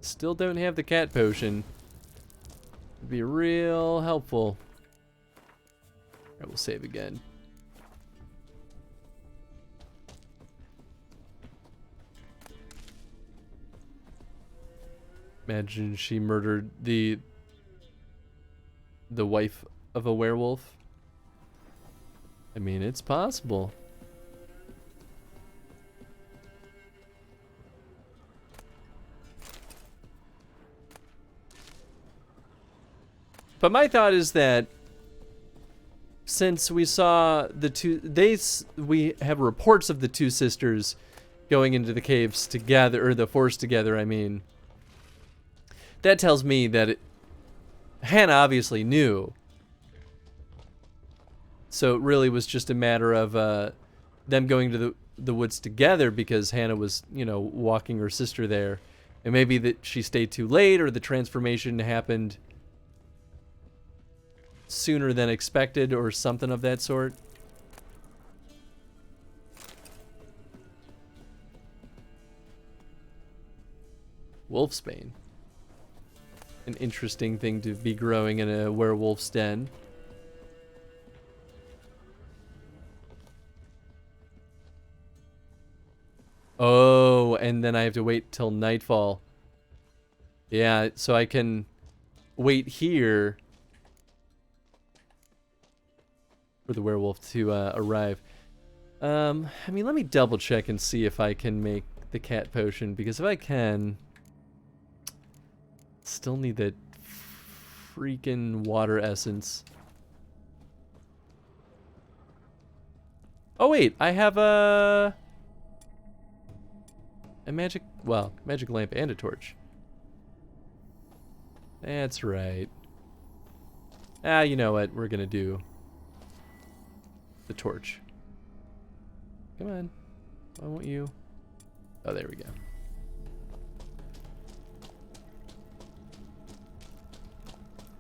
Still don't have the cat potion. It'd be real helpful. I will save again. Imagine she murdered the the wife of a werewolf? I mean, it's possible. But my thought is that since we saw we have reports of the two sisters going into the caves together, or the forest together, I mean, that tells me that Hannah obviously knew. So it really was just a matter of them going to the woods together because Hannah was, you know, walking her sister there. And maybe that she stayed too late, or the transformation happened sooner than expected, or something of that sort. Wolfsbane. An interesting thing to be growing in a werewolf's den. Oh, and then I have to wait till nightfall. Yeah, so I can wait here for the werewolf to arrive. I mean, let me double check and see if I can make the cat potion, because if I can, still need that freaking water essence. Oh wait, I have a magic lamp and a torch. That's right. You know what? We're gonna do the torch. Come on. Why won't you? Oh, there we go.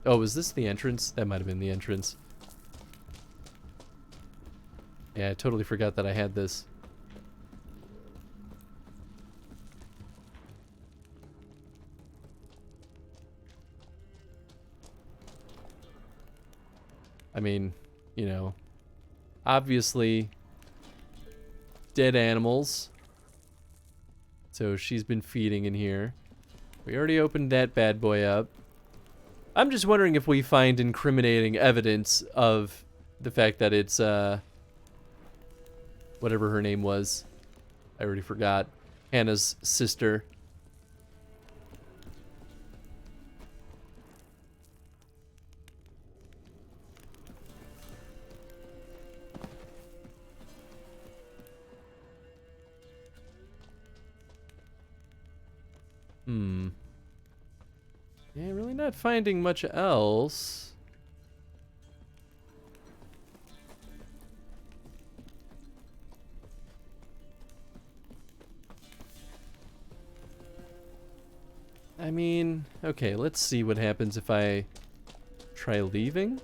Oh, was this the entrance? That might have been the entrance. Yeah, I totally forgot that I had this. I mean, you know, obviously dead animals. So she's been feeding in here. We already opened that bad boy up. I'm just wondering if we find incriminating evidence of the fact that it's, whatever her name was. I already forgot. Hannah's sister. Yeah, really not finding much else. I mean, okay, let's see what happens if I try leaving.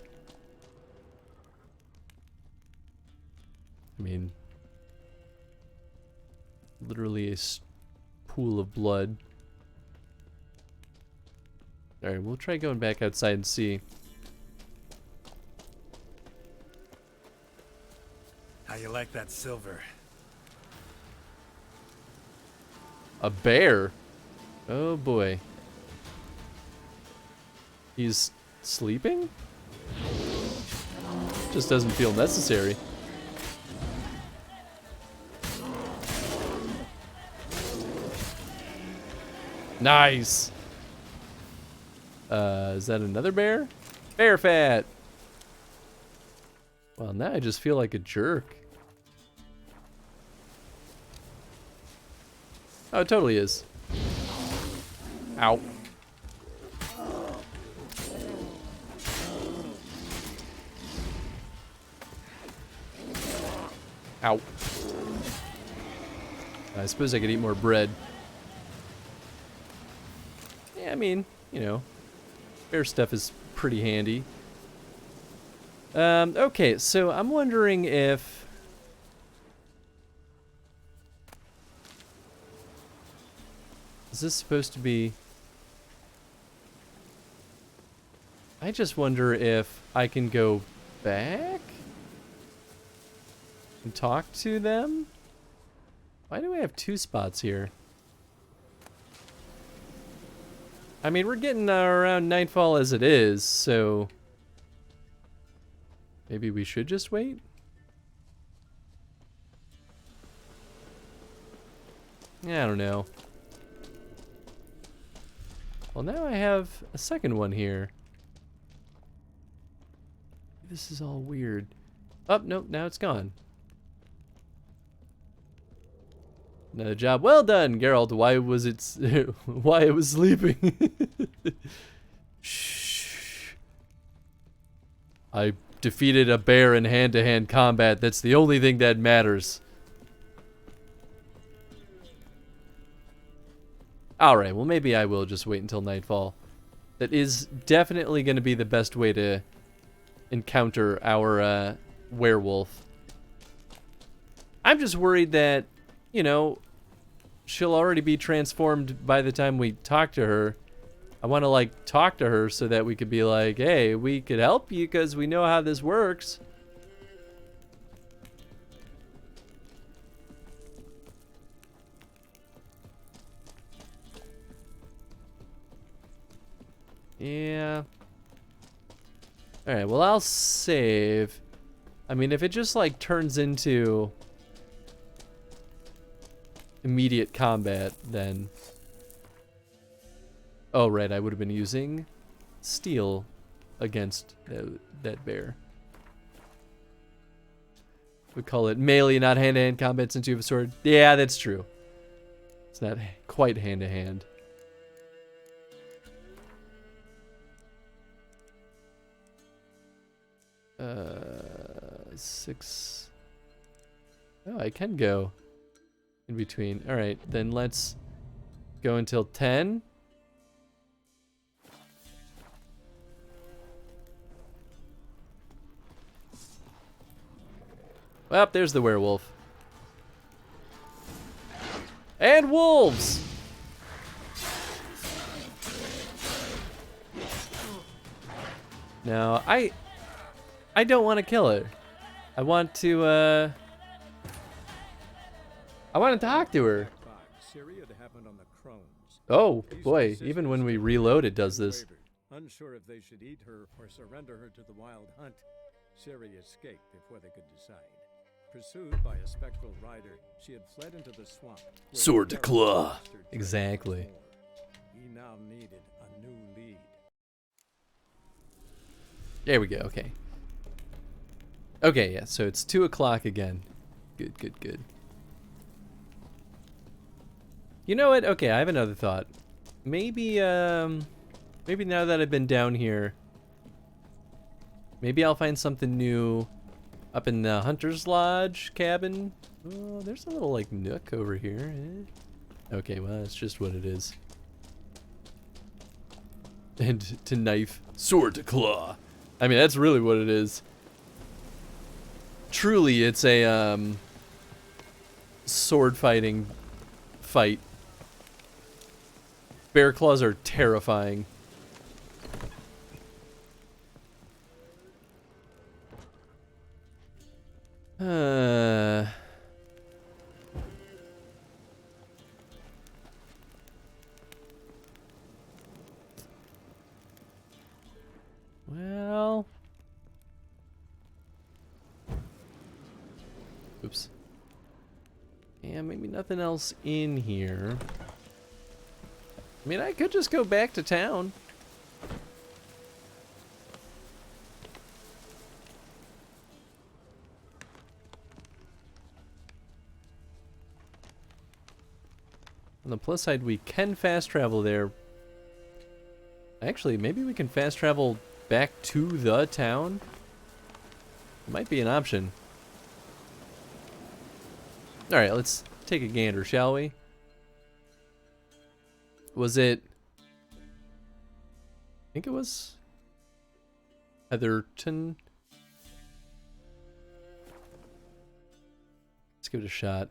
I mean, literally a pool of blood. Alright, we'll try going back outside and see. How you like that silver? A bear? Oh boy. He's sleeping? Just doesn't feel necessary. Nice! Is that another bear? Bear fat! Well, now I just feel like a jerk. Oh, it totally is. Ow. Ow. I suppose I could eat more bread. Yeah, I mean, you know, bear stuff is pretty handy. Okay, so I'm wondering if... Is this supposed to be... I just wonder if I can go back and talk to them? Why do I have two spots here? I mean, we're getting around nightfall as it is, so Maybe we should just wait? Yeah, I don't know. Well, now I have a second one here. This is all weird. Oh, nope, now it's gone. Another job well done, Geralt. Why was it... why it was sleeping? Shh. I defeated a bear in hand-to-hand combat. That's the only thing that matters. Alright, well maybe I will just wait until nightfall. That is definitely going to be the best way to encounter our werewolf. I'm just worried that, you know, she'll already be transformed by the time we talk to her. I want to, like, talk to her so that we could be like, hey, we could help you because we know how this works. Yeah. Alright, well, I'll save. I mean, if it just, like, turns into immediate combat, then... Oh, right, I would have been using steel against that bear. We call it melee, not hand-to-hand combat since you have a sword. Yeah, that's true. It's not quite hand-to-hand. Six. Oh, I can go in between. All right, then let's go until 10. Well, there's the werewolf. And wolves! No, I don't want to kill her. I want to talk to her. Oh, boy, even when we reload it does this. Unsure if they should eat her or surrender her to the wild hunt, Ciri escaped before they could decide. Pursued by a spectral rider, she had fled into the swamp. Sword to claw. Exactly. He now needed a new lead. There we go, okay. Okay, yeah, so it's 2 o'clock again. Good, good, good. You know what? Okay, I have another thought. Maybe, maybe now that I've been down here, maybe I'll find something new up in the Hunter's Lodge cabin. Oh, there's a little, like, nook over here. Okay, well, that's just what it is. And to knife, sword to claw. I mean, that's really what it is. Truly, it's a, sword fighting fight. Bear claws are terrifying. Well... Oops. Yeah, maybe nothing else in here. I mean, I could just go back to town. On the plus side, we can fast travel there. Actually, maybe we can fast travel back to the town. It might be an option. Alright, let's take a gander, shall we? Was it... I think it was... Heatherton? Let's give it a shot.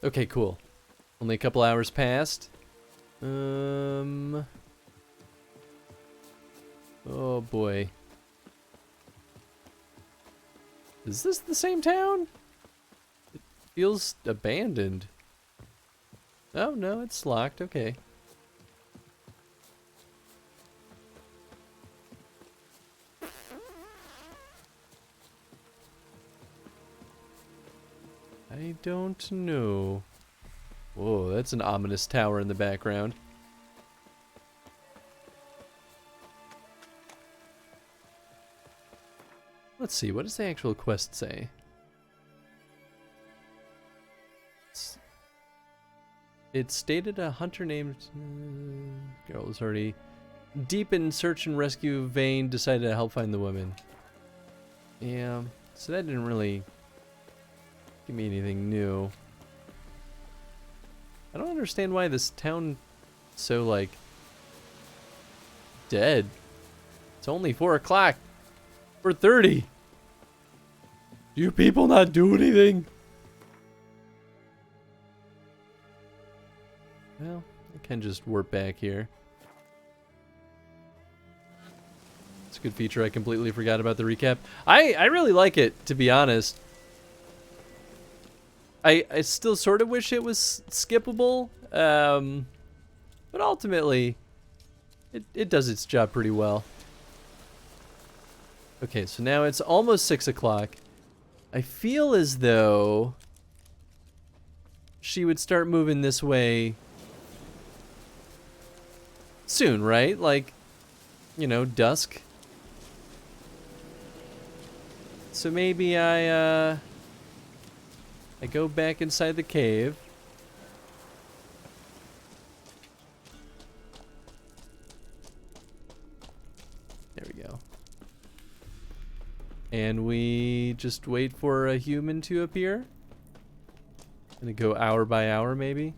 Okay, cool. Only a couple hours passed. Oh boy. Is this the same town? It feels abandoned. Oh no, it's locked. Okay. I don't know. Whoa, that's an ominous tower in the background. Let's see, what does the actual quest say? It stated a hunter named... girl was already deep in search and rescue vein, decided to help find the woman. Yeah, so that didn't really give me anything new. I don't understand why this town so, like, dead. It's only 4 o'clock. 4:30. Do you people not do anything? Well, I can just warp back here. It's a good feature. I completely forgot about the recap. I really like it, to be honest. I still sort of wish it was skippable, but ultimately, it does its job pretty well. Okay, so now it's almost 6 o'clock. I feel as though she would start moving this way soon, right? Like, you know, dusk. So maybe I go back inside the cave. There we go. And we just wait for a human to appear. Gonna go hour by hour, maybe.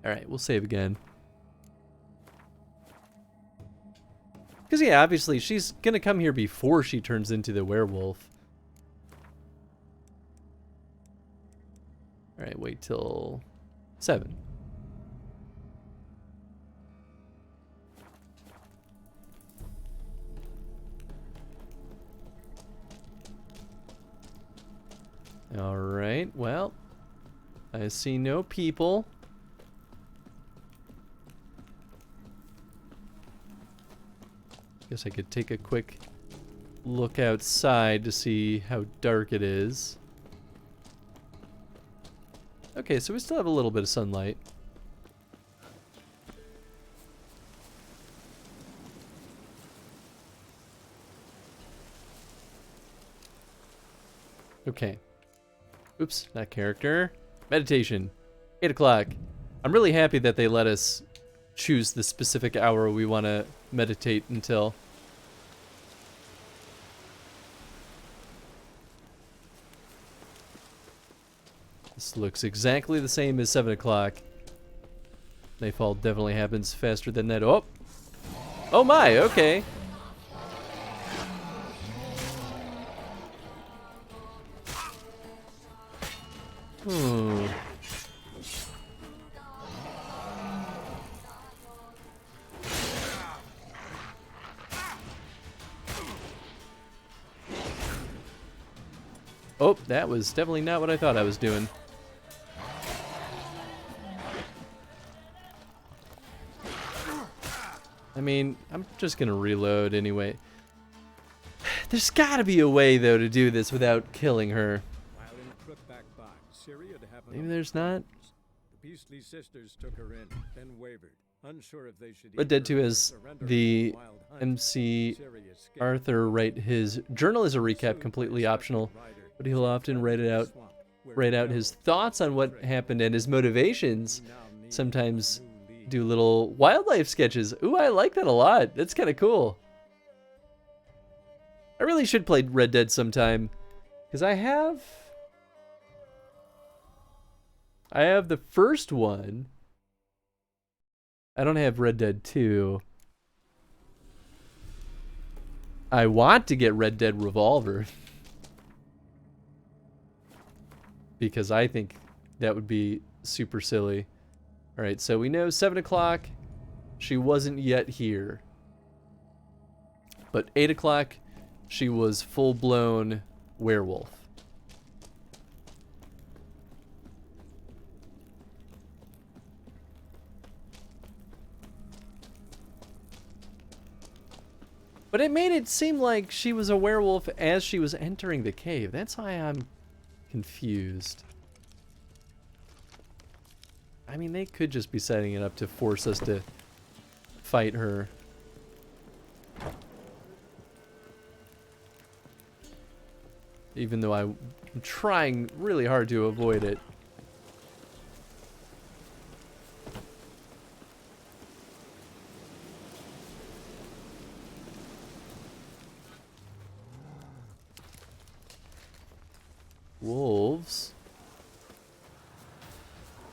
Alright, we'll save again. Because, yeah, obviously, she's gonna come here before she turns into the werewolf. Alright, wait till 7. Alright, well, I see no people. Guess I could take a quick look outside to see how dark it is. Okay, so we still have a little bit of sunlight. Okay. Oops, not character. Meditation. 8 o'clock. I'm really happy that they let us choose the specific hour we want to meditate until. This looks exactly the same as 7 o'clock. Nightfall definitely happens faster than that. Oh! Oh my, okay. Hmm. Oh, that was definitely not what I thought I was doing. I mean, I'm just gonna reload anyway. There's gotta be a way, though, to do this without killing her. Maybe there's not. The beastly sisters took her in, then wavered, unsure if they should Red Dead 2 has the MC Arthur write his journal as a recap, completely optional, but he'll often write out his thoughts on what happened and his motivations. Sometimes do little wildlife sketches. Ooh, I like that a lot. That's kind of cool. I really should play Red Dead sometime, because I have the first one. I don't have Red Dead 2. I want to get Red Dead Revolver. Because I think that would be super silly. Alright, so we know 7 o'clock. She wasn't yet here. But 8 o'clock, she was full-blown werewolf. But it made it seem like she was a werewolf as she was entering the cave. That's why I'm confused. I mean, they could just be setting it up to force us to fight her. Even though I'm trying really hard to avoid it. Wolves.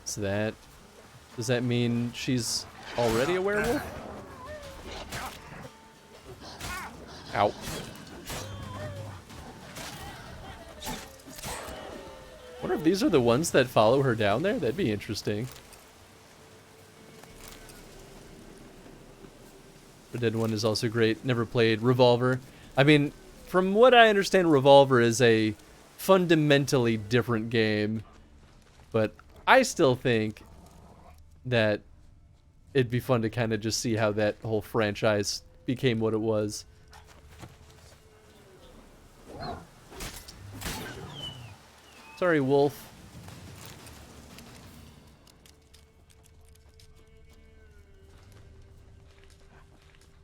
So that... Does that mean she's already a werewolf? Ow. Wonder if these are the ones that follow her down there? That'd be interesting. The Dead One is also great. Never played Revolver. I mean, from what I understand, Revolver is a fundamentally different game. But I still think that it'd be fun to kind of just see how that whole franchise became what it was. Sorry, wolf.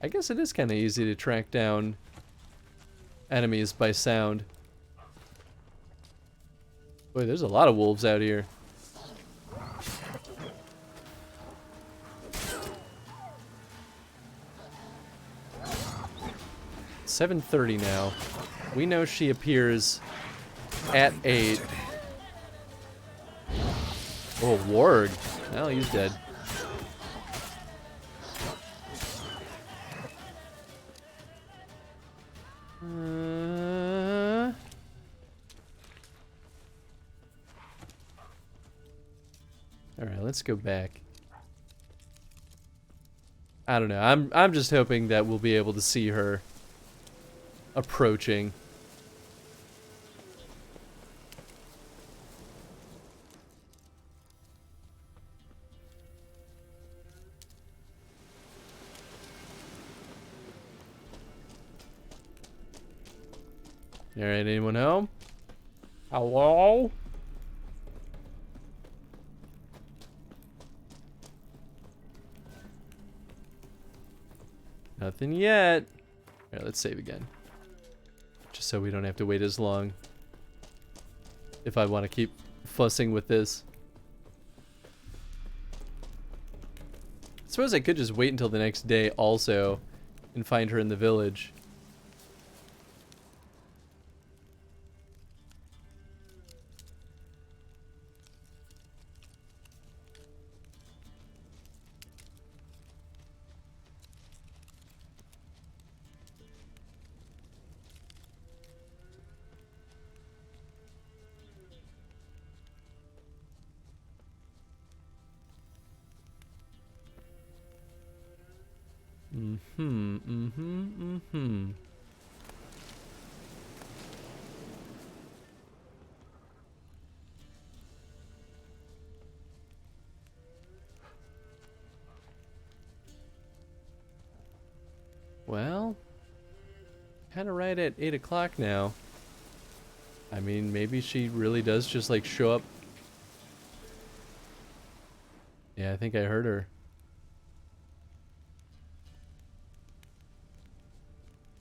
I guess it is kind of easy to track down enemies by sound. Boy, there's a lot of wolves out here. It's 7:30 now. We know she appears at 8. Oh, Warg. Well, he's dead. Alright, let's go back. I don't know. I'm just hoping that we'll be able to see her approaching. Alright, anyone home? Hello? Nothing yet. Alright, let's save again. Just so we don't have to wait as long. If I want to keep fussing with this. I suppose I could just wait until the next day also and find her in the village. Well, kind of right at 8 o'clock now. I mean, maybe she really does just like show up. Yeah, I think I heard her.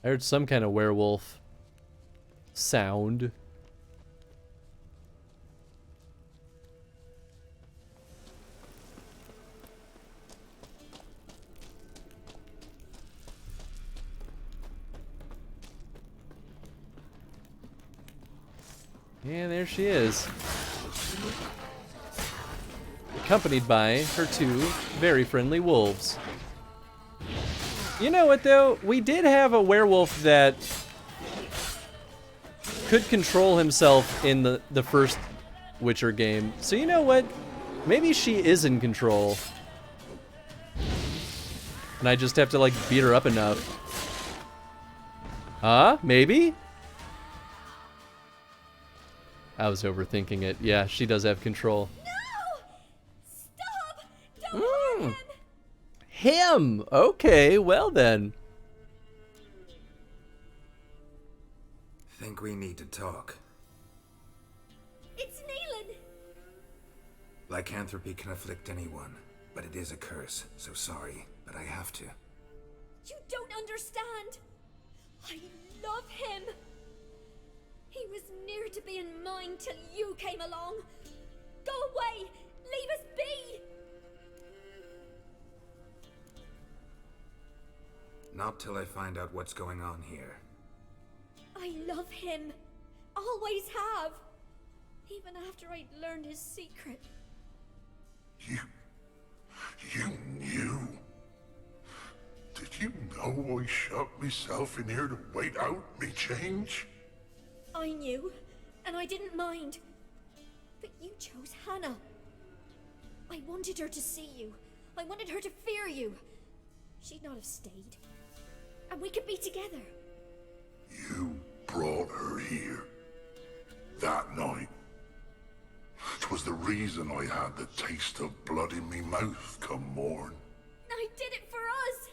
I heard some kind of werewolf sound. And there she is. Accompanied by her 2 very friendly wolves. You know what though? We did have a werewolf that could control himself in the first Witcher game. So you know what? Maybe she is in control. And I just have to like beat her up enough. Huh? Maybe? I was overthinking it. Yeah, she does have control. No! Stop! Don't hurt him! Him! Okay, well then. we need to talk. It's Neelan! Lycanthropy can afflict anyone, but it is a curse, so sorry, but I have to. You don't understand. I love him. He was near to being mine till you came along. Go away! Leave us be! Not till I find out what's going on here. I love him. Always have. Even after I'd learned his secret. You knew? Did you know I shut myself in here to wait out me change? I knew, and I didn't mind. But you chose Hannah. I wanted her to see you. I wanted her to fear you. She'd not have stayed. And we could be together. You brought her here. That night. 'Twas the reason I had the taste of blood in me mouth come morn. I did it for us.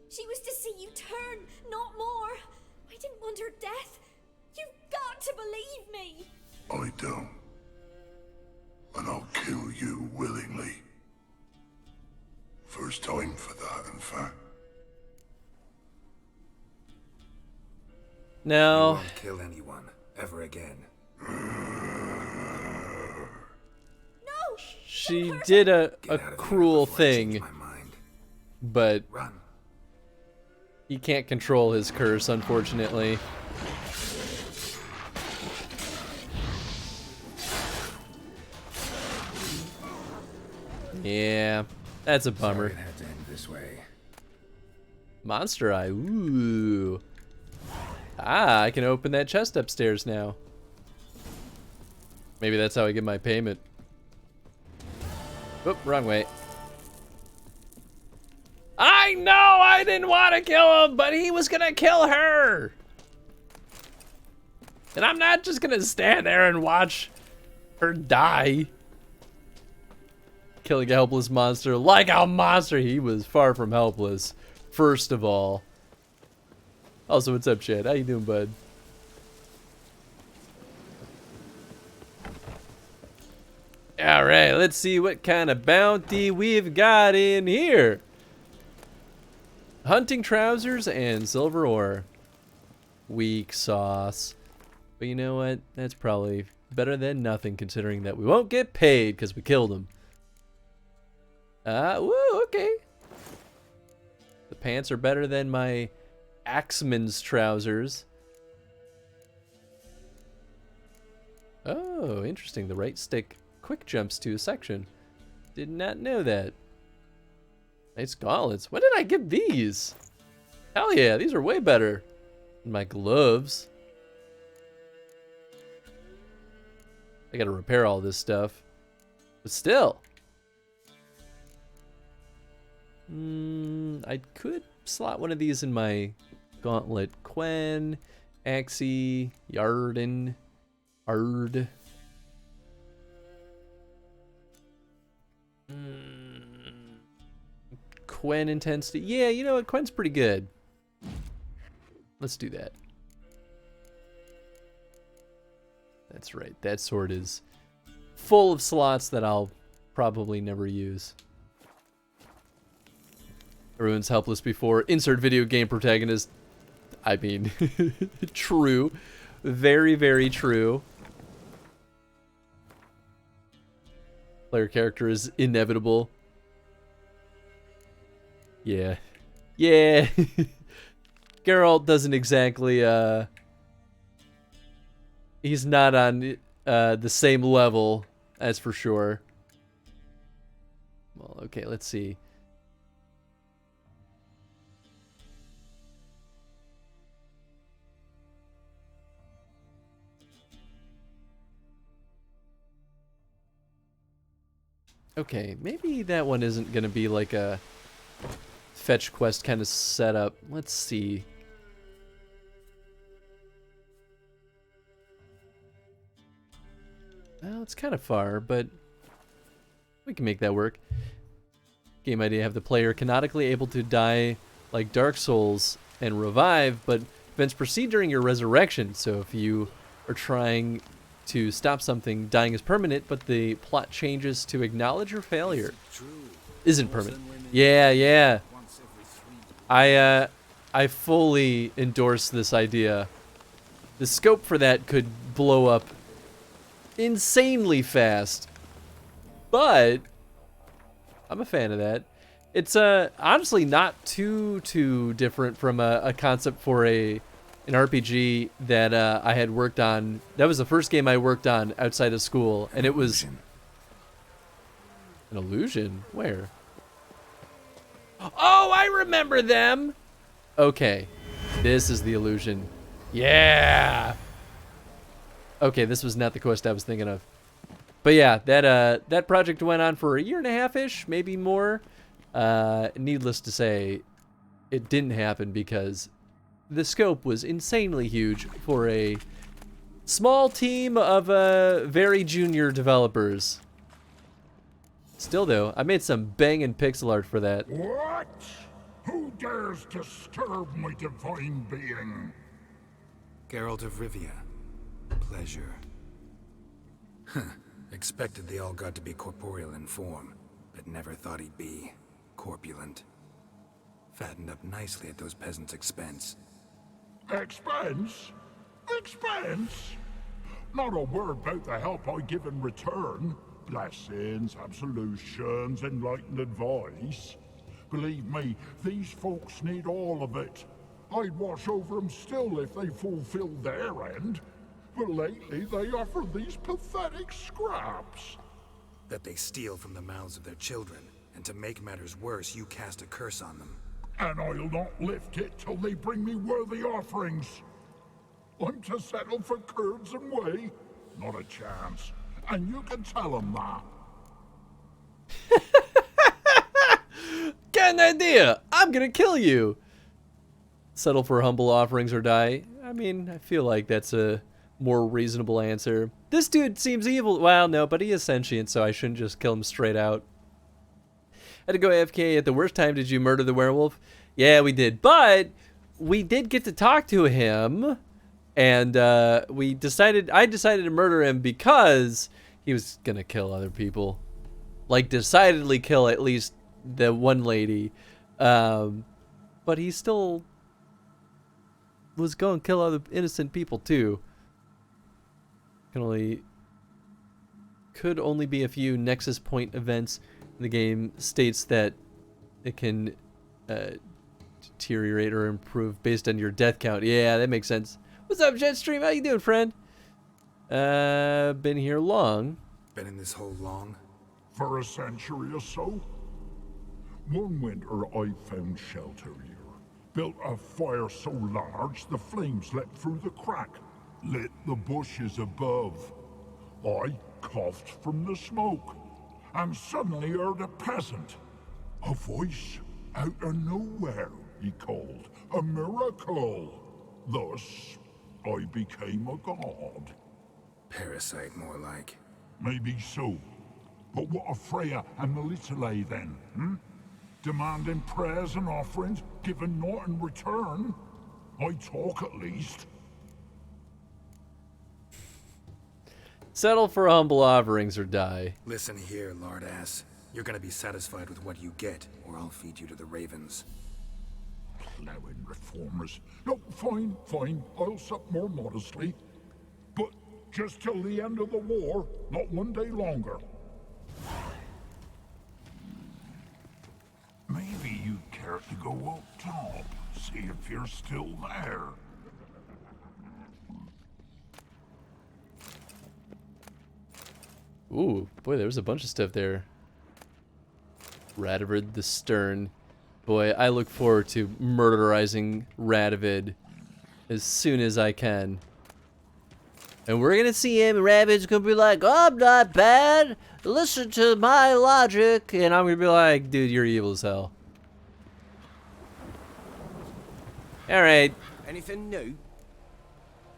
She was to see you turn, not more. I didn't want her death. You've got to believe me. I don't. And I'll kill you willingly. First time for that, in fact. You Now, won't kill anyone, ever again. No! she did a Get out of here cruel before I change thing, my mind. but Run. he can't control his curse, unfortunately. Yeah, that's a bummer. Sorry it had to end this way. Monster Eye, ooh. Ah, I can open that chest upstairs now. Maybe that's how I get my payment. Oop, wrong way. I know I didn't want to kill him, but he was gonna kill her. And I'm not just gonna stand there and watch her die. Killing a helpless monster like a monster. He was far from helpless, first of all. Also, what's up, Chad? How you doing, bud? Alright, let's see what kind of bounty we've got in here. Hunting trousers and silver ore. Weak sauce. But you know what? That's probably better than nothing, considering that we won't get paid because we killed him. Woo, okay. The pants are better than my Axeman's trousers. Oh, interesting. The right stick quick jumps to a section. Did not know that. Nice gauntlets. When did I get these? Hell yeah, these are way better than my gloves. I gotta repair all this stuff. But still. I could slot one of these in my gauntlet. Quen, Axie, Yarden, Ard. Quen intensity. Yeah, you know what? Quen's pretty good. Let's do that. That's right. That sword is full of slots that I'll probably never use. Everyone's helpless before. Insert video game protagonist. I mean, true. Very, very true. Player character is inevitable. Yeah. Yeah. Geralt doesn't exactly, he's not on the same level, that's for sure. Well, okay, let's see. Okay, maybe that one isn't gonna be like a fetch quest kind of setup. Let's see. Well, it's kind of far, but we can make that work. Game idea: have the player canonically able to die like Dark Souls and revive, but Events proceed during your resurrection, so if you are trying to stop something, dying is permanent, but the plot changes to acknowledge your failure. Isn't permanent. Yeah. I fully endorse this idea. The scope for that could blow up insanely fast, but I'm a fan of that. It's honestly not too different from a concept for an RPG that I had worked on. That was the first game I worked on outside of school, and it was an illusion. Where? Oh, I remember them. Okay, this is the illusion. Yeah. Okay, this was not the quest I was thinking of. But yeah, that project went on for a year and a half-ish, maybe more. Needless to say, it didn't happen because the scope was insanely huge for a small team of very junior developers. Still though, I made some banging pixel art for that. What? Who dares disturb my divine being? Geralt of Rivia. Pleasure. Expected they all got to be corporeal in form, but never thought he'd be corpulent. Fattened up nicely at those peasants' expense. Expense? Expense? Not a word about the help I give in return. Blessings, absolutions, enlightened advice. Believe me, these folks need all of it. I'd watch over them still if they fulfilled their end. But lately they offer these pathetic scraps. That they steal from the mouths of their children, and to make matters worse, you cast a curse on them. And I'll not lift it till they bring me worthy offerings. I'm to settle for curds and whey? Not a chance. And you can tell them that. Got an idea! I'm gonna kill you! Settle for humble offerings or die. I mean, I feel like that's a more reasonable answer. This dude seems evil. Well, no, but he is sentient, so I shouldn't just kill him straight out. Had to go AFK at the worst time. Did you murder the werewolf? Yeah, we did. But we did get to talk to him, and I decided to murder him because he was gonna kill other people. Like, decidedly kill at least the one lady. But he still was going to kill other innocent people too. Could only be a few Nexus Point events. The game states that it can deteriorate or improve based on your death count. Yeah, that makes sense. What's up, Jetstream? How you doing, friend? Been here long. Been in this hole long? For a century or so. One winter I found shelter here. Built a fire so large the flames leapt through the crack, lit the bushes above. I coughed from the smoke, and suddenly heard a peasant. A voice out of nowhere, he called. A miracle. Thus, I became a god. Parasite, more like. Maybe so. But what of Freya and Melitele then, Demanding prayers and offerings, giving naught in return? I talk at least. Settle for humble offerings or die. Listen here, lard ass. You're gonna be satisfied with what you get, or I'll feed you to the ravens. Plowing reformers. No, fine. I'll sup more modestly. But just till the end of the war, not one day longer. Maybe you'd care to go up top, see if you're still there. Ooh, boy, there was a bunch of stuff there. Radovid the Stern. Boy, I look forward to murderizing Radovid as soon as I can. And we're gonna see him, and Radovid's gonna be like, I'm not bad, listen to my logic. And I'm gonna be like, dude, you're evil as hell. Alright. Anything new?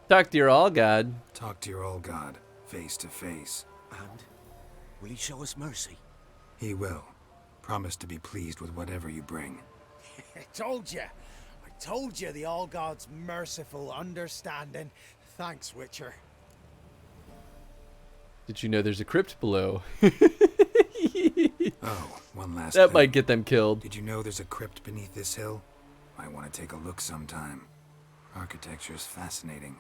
Talk to your all-god. Talk to your all-god, face to face. And will he show us mercy? He will. Promise to be pleased with whatever you bring. I told ya. I Told you the All God's merciful understanding. Thanks, Witcher. Did you know there's a crypt below? Oh, one last That thing. might get them killed. Did you know there's a crypt beneath this hill? Might want to take a look sometime. Architecture's fascinating.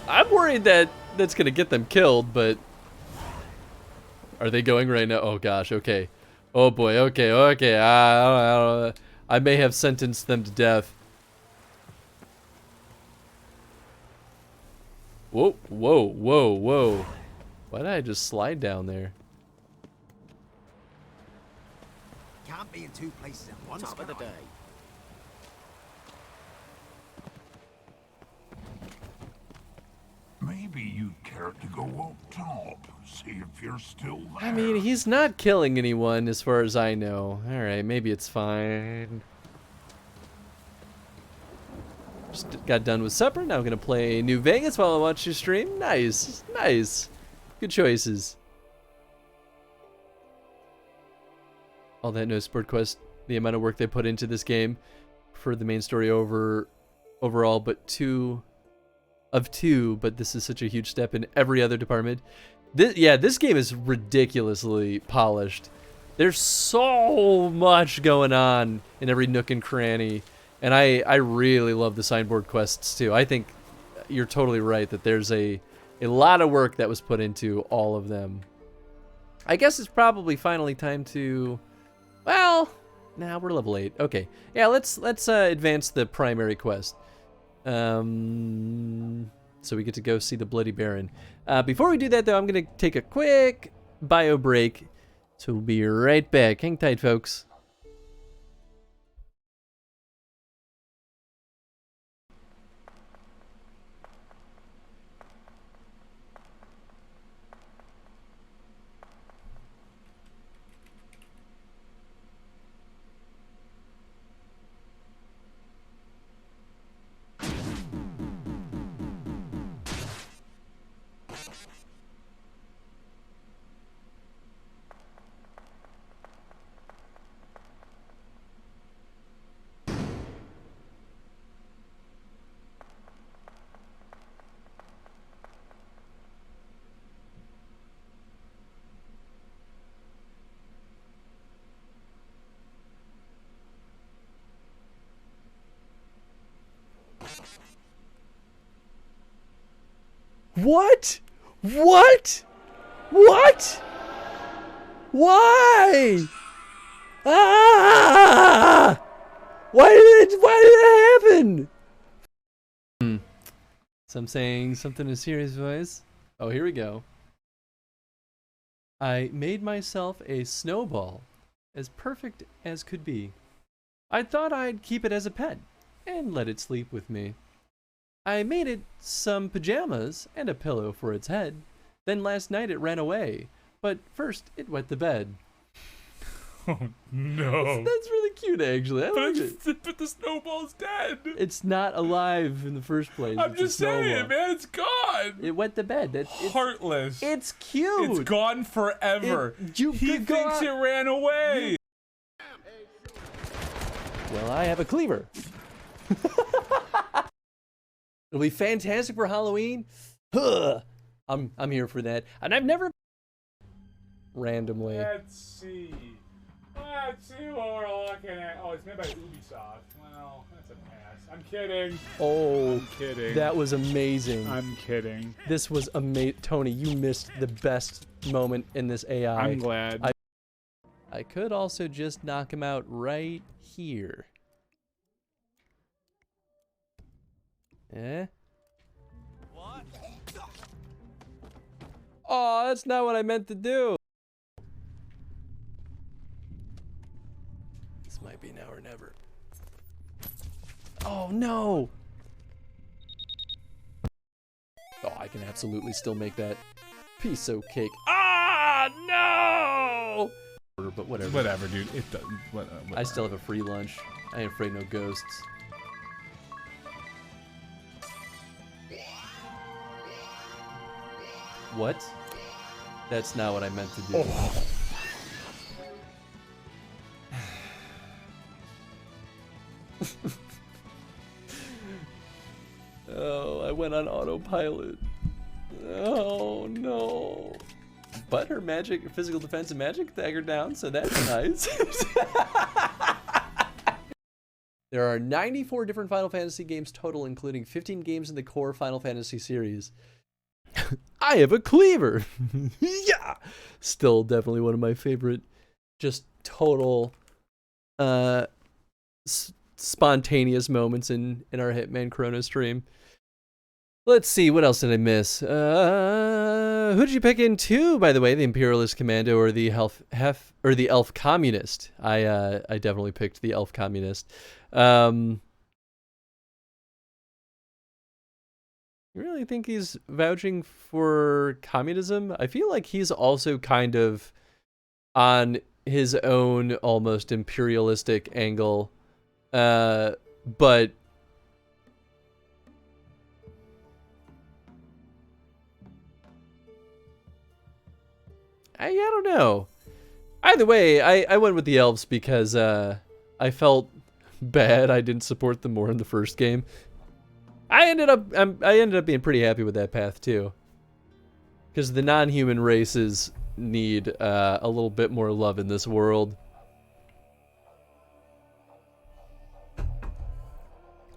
I'm worried that that's gonna get them killed, but are they going right now? Oh gosh, okay. Oh boy, okay. I may have sentenced them to death. Whoa. Why did I just slide down there? Can't be in two places at once. Top of the day. Maybe you'd care to go up top, see if you're still there. I mean, he's not killing anyone as far as I know. Alright, maybe it's fine. Just got done with supper. Now I'm gonna play New Vegas while I watch your stream. Nice. Good choices. All that no sport quest, the amount of work they put into this game for the main story overall, but two, but this is such a huge step in every other department. This game is ridiculously polished. There's so much going on in every nook and cranny. And I really love the signboard quests too. I think you're totally right that there's a lot of work that was put into all of them. I guess it's probably finally time to, well, nah, we're level 8. Okay, yeah, let's advance the primary quest. So we get to go see the Bloody Baron. Before we do that though, I'm gonna take a quick bio break. So we'll be right back. Hang tight, folks. What? What? What? Why? Ah! Why did it happen? So I'm saying something in a serious voice. Oh, here we go. I made myself a snowball, as perfect as could be. I thought I'd keep it as a pet, and let it sleep with me. I made it some pajamas and a pillow for its head. Then last night it ran away, but first it wet the bed. Oh no. That's really cute, actually. I like it. But the snowball's dead. It's not alive in the first place. I'm It's a just saying, snowball. man, it's gone. It wet the bed. It's heartless. It's cute. It's gone forever. You he could go thinks out- it ran away. Well, I have a cleaver. It'll be fantastic for Halloween. Huh. I'm here for that. And I've never randomly. Let's see what we're looking at. Oh, it's made by Ubisoft. Well, that's a pass. I'm kidding. Oh, I'm kidding. That was amazing. I'm kidding. This was amazing. Tony, you missed the best moment in this AI. I'm glad. I could also just knock him out right here. Eh? What? Oh, that's not what I meant to do. This might be now or never. Oh, no. Oh, I can absolutely still make that piece of cake. Ah, no! But whatever. Whatever, dude. It doesn't. Whatever. I still have a free lunch. I ain't afraid no ghosts. What? That's not what I meant to do. Oh. Oh, I went on autopilot. Oh no. But her magic, physical defense and magic dagger down, so that's nice. There are 94 different Final Fantasy games total, including 15 games in the core Final Fantasy series. I have a cleaver! Yeah! Still definitely one of my favorite, just total, spontaneous moments in our Hitman Chronostream. Let's see, what else did I miss? Who did you pick in two, by the way? The Imperialist Commando or the Elf Communist? I definitely picked the Elf Communist. You really think he's vouching for communism? I feel like he's also kind of on his own almost imperialistic angle. But I don't know. Either way, I went with the elves because I felt bad I didn't support them more in the first game. I ended up being pretty happy with that path too, because the non-human races need a little bit more love in this world.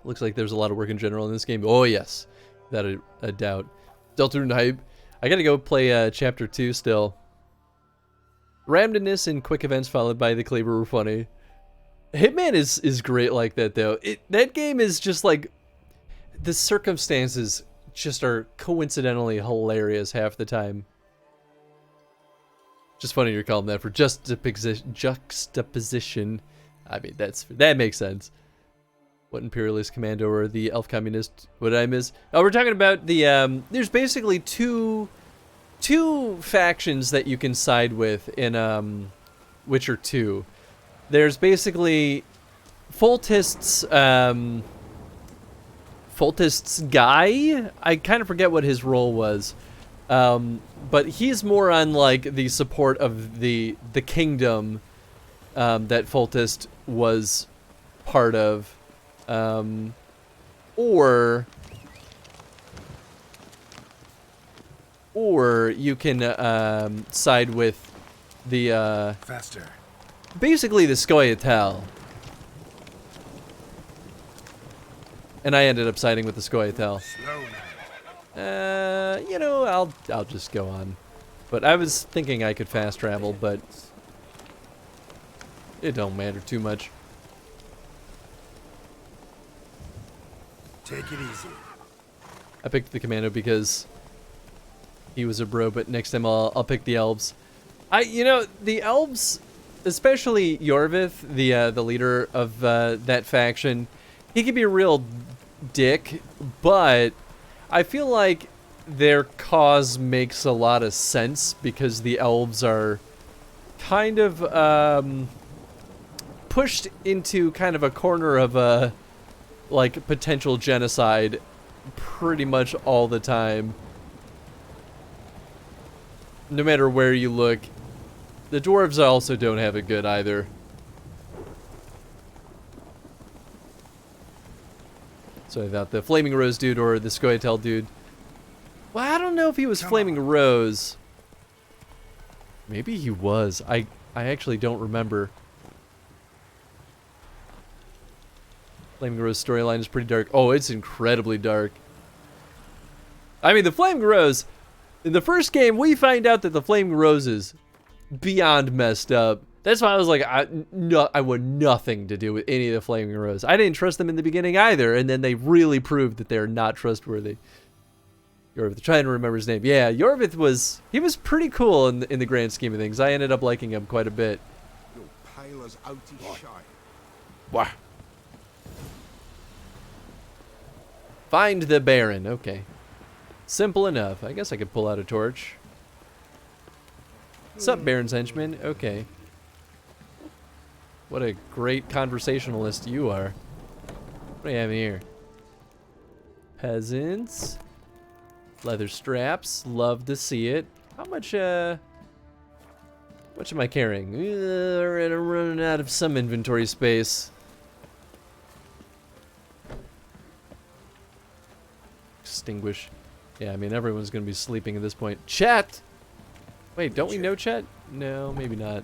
Looks like there's a lot of work in general in this game. Oh yes, without a doubt. Deltarune hype. I gotta go play chapter 2 still. Randomness and quick events followed by the cleaver were funny. Hitman is great like that though. That game is just like, the circumstances just are coincidentally hilarious half the time. Just funny you're calling that for juxtaposition. I mean, that makes sense. What Imperialist Commando or the Elf Communist? What did I miss? Oh, we're talking about the there's basically two factions that you can side with in Witcher 2. There's basically Foltest's guy. I kind of forget what his role was, but he's more on like the support of the kingdom that Foltest was part of, or you can side with the Faster. basically the Scoia'tael. And I ended up siding with the Scoia'tael. You know, I'll just go on. But I was thinking I could fast travel, but it don't matter too much. Take it easy. I picked the Commando because he was a bro, but next time I'll pick the elves. You know, the elves, especially Yorvith, the leader of that faction, he can be a real dick, but I feel like their cause makes a lot of sense because the elves are kind of pushed into kind of a corner of like potential genocide pretty much all the time. No matter where you look. The dwarves also don't have it good either. So I thought the Flaming Rose dude or the Scoia'tael dude. Well, I don't know if he was Flaming Rose. Maybe he was. I actually don't remember. Flaming Rose storyline is pretty dark. Oh, it's incredibly dark. I mean, the Flaming Rose, in the first game, we find out that the Flaming Rose is beyond messed up. That's why I was like, I want nothing to do with any of the Flaming Rose. I didn't trust them in the beginning either, and then they really proved that they're not trustworthy. Yorvith, trying to remember his name. Yeah, Yorvith was pretty cool in the grand scheme of things. I ended up liking him quite a bit. Wow. Find the Baron. Okay. Simple enough. I guess I could pull out a torch. What's up, Baron's henchman? Okay. What a great conversationalist you are. What do you have here? Peasants. Leather straps. Love to see it. How much, what am I carrying? I'm running out of some inventory space. extinguish. Yeah, I mean, everyone's gonna be sleeping at this point. Chet! Wait, don't we know Chet? No, maybe not.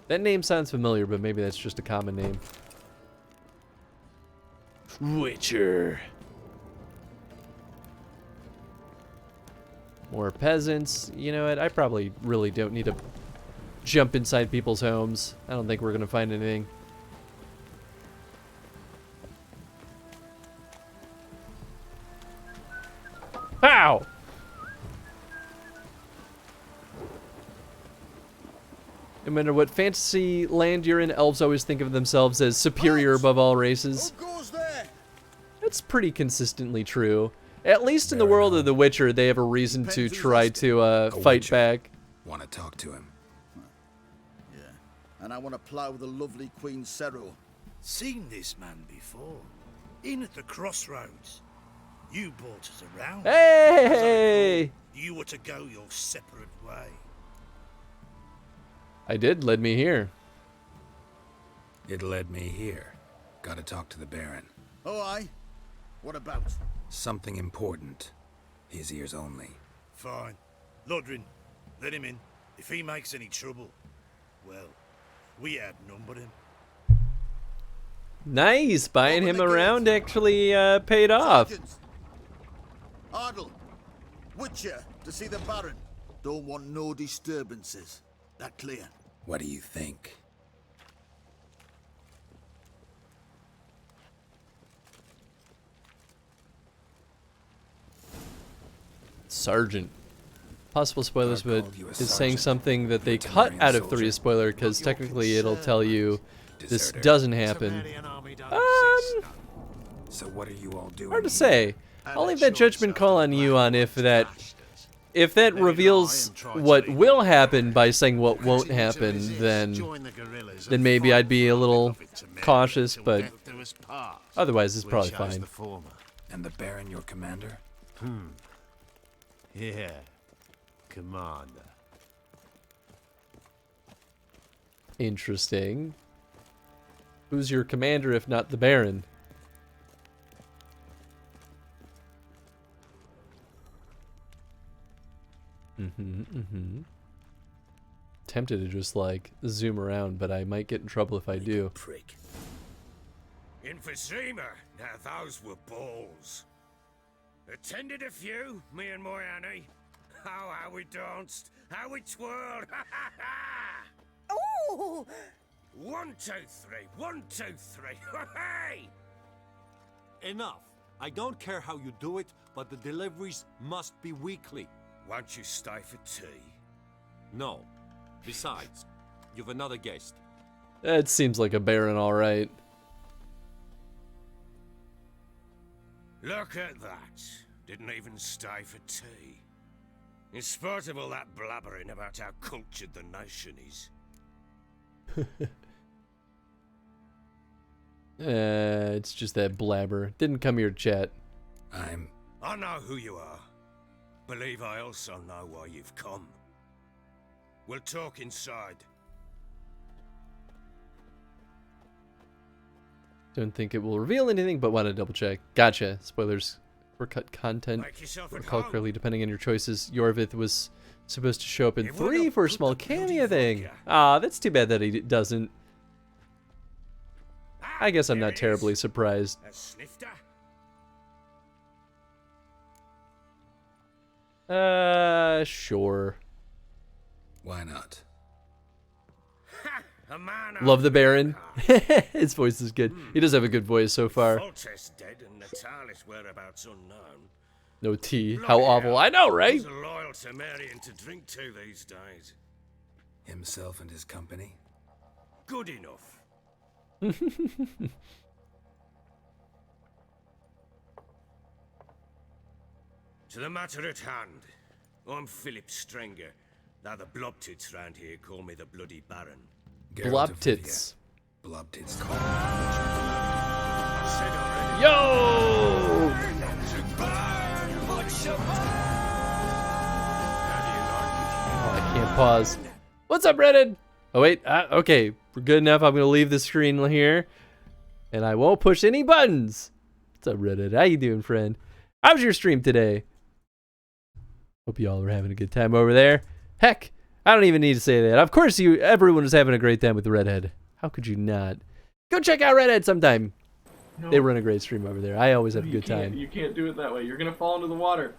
That name sounds familiar, but maybe that's just a common name. Witcher. More peasants. You know what? I probably really don't need to jump inside people's homes. I don't think we're gonna find anything. Pow! No matter what fantasy land you're in, elves always think of themselves as superior above all races. That's pretty consistently true. At least in the world of The Witcher, they have a reason to try to fight back. Want to talk to him? Yeah, and I want to plow the lovely Queen Cero. Seen this man before. In at the crossroads. You brought us around. Hey! You were to go your separate way. I did, led me here. It led me here. Gotta talk to the Baron. Oh, aye? What about? Something important. His ears only. Fine. Lodrin, let him in. If he makes any trouble, well, we outnumbered him. Nice! Buying him around actually paid off. Ardle, Witcher, to see the Baron. Don't want no disturbances. That clear? What do you think? Sergeant. Possible spoilers, but is saying something that they cut out of 3 spoiler, because technically it'll tell you this doesn't happen. So what are you all doing? Hard to say. I'll leave that judgment call on you on if that reveals what will happen by saying what won't happen, then maybe I'd be a little cautious, but otherwise it's probably fine. And the Baron, your commander? Yeah, commander. Interesting. Who's your commander if not the Baron? Tempted to just like zoom around, but I might get in trouble if I do. Prick. In for Seamer. Now those were balls. Attended a few, me and my Annie. Oh, how we danced, how we twirled. Ooh! 1, 2, 3, 1, 2, 3. Hey! Enough. I don't care how you do it, but the deliveries must be weekly. Won't you stay for tea? No. Besides, you've another guest. That seems like a Baron, all right. Look at that. Didn't even stay for tea. In spite of all that blabbering about how cultured the nation is. It's just that blabber. Didn't come here to chat. I know who you are. Believe I also know why you've come. We'll talk inside. Don't think it will reveal anything, but want to double check. Gotcha. Spoilers. Or cut content. Recall clearly, depending on your choices. Yorvith was supposed to show up in 3 for a small cameo thing. Ah, that's too bad that he doesn't. I guess I'm not terribly surprised. A snifter? Sure. Why not? A man Love the Baron. His voice is good. He does have a good voice so far. Foltest dead and Natalis whereabouts unknown. No tea. How awful. I know, right? Who's loyal to Marion to drink to these days? Himself and his company? Good enough. To the matter at hand. I'm Philip Strenger. Now the blobtits round here call me the Bloody Baron. Blobtits. Blobtits. Yo! Oh, I can't pause. What's up, Reddit? Oh, wait. Okay. We're good enough. I'm going to leave the screen here. And I won't push any buttons. What's up, Reddit? How you doing, friend? How's your stream today? Hope you all are having a good time over there. Heck, I don't even need to say that. Of course, everyone is having a great time with the Redhead. How could you not? Go check out Redhead sometime. No. They run a great stream over there. I always have a You good can't- time. You can't do it that way. You're gonna fall into the water.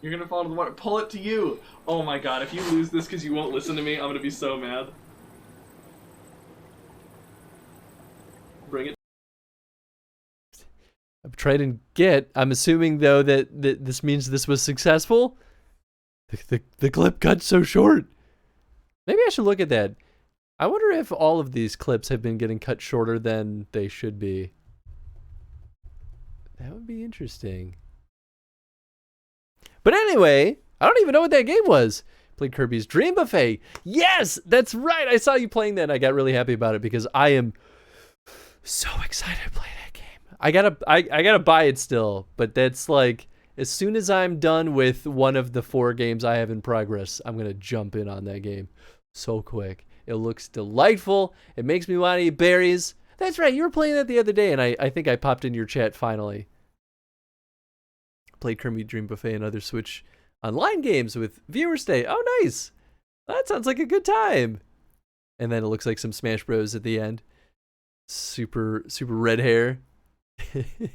You're gonna fall into the water. Pull it to you. Oh my god, if you lose this because you won't listen to me, I'm gonna be so mad. Bring it. I'm trying to get. I'm assuming though that this means this was successful. The clip got so short. Maybe I should look at that. I wonder if all of these clips have been getting cut shorter than they should be. That would be interesting. But anyway, I don't even know what that game was. Played Kirby's Dream Buffet. Yes, that's right. I saw you playing that and I got really happy about it because I am so excited to play that game. I gotta buy it still, but that's like, as soon as I'm done with one of the 4 games I have in progress, I'm gonna jump in on that game so quick. It looks delightful. It makes me want to eat berries. That's right, you were playing that the other day, and I think I popped in your chat finally. Played Kirby Dream Buffet and other Switch online games with viewers today. Oh, nice. That sounds like a good time. And then it looks like some Smash Bros at the end. Super red hair. That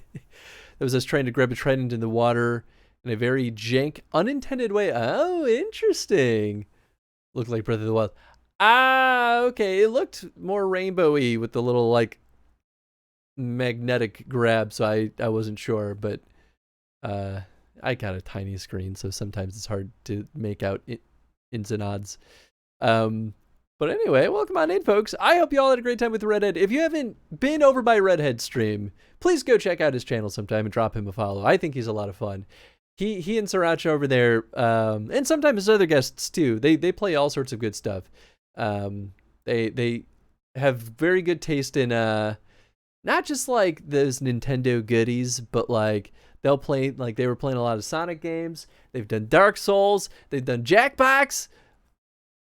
was us trying to grab a trident in the water in a very jank, unintended way. Oh, interesting. Looked like Breath of the Wild. Ah, okay. It looked more rainbowy with the little like magnetic grab, so I wasn't sure, but I got a tiny screen, so sometimes it's hard to make out ins and odds. But anyway, welcome on in, folks. I hope you all had a great time with Redhead. If you haven't been over by Redhead's stream, please go check out his channel sometime and drop him a follow. I think he's a lot of fun. He and Sriracha over there, and sometimes his other guests too. They play all sorts of good stuff. They have very good taste in not just like those Nintendo goodies, but like they'll play, like they were playing a lot of Sonic games. They've done Dark Souls. They've done Jackbox.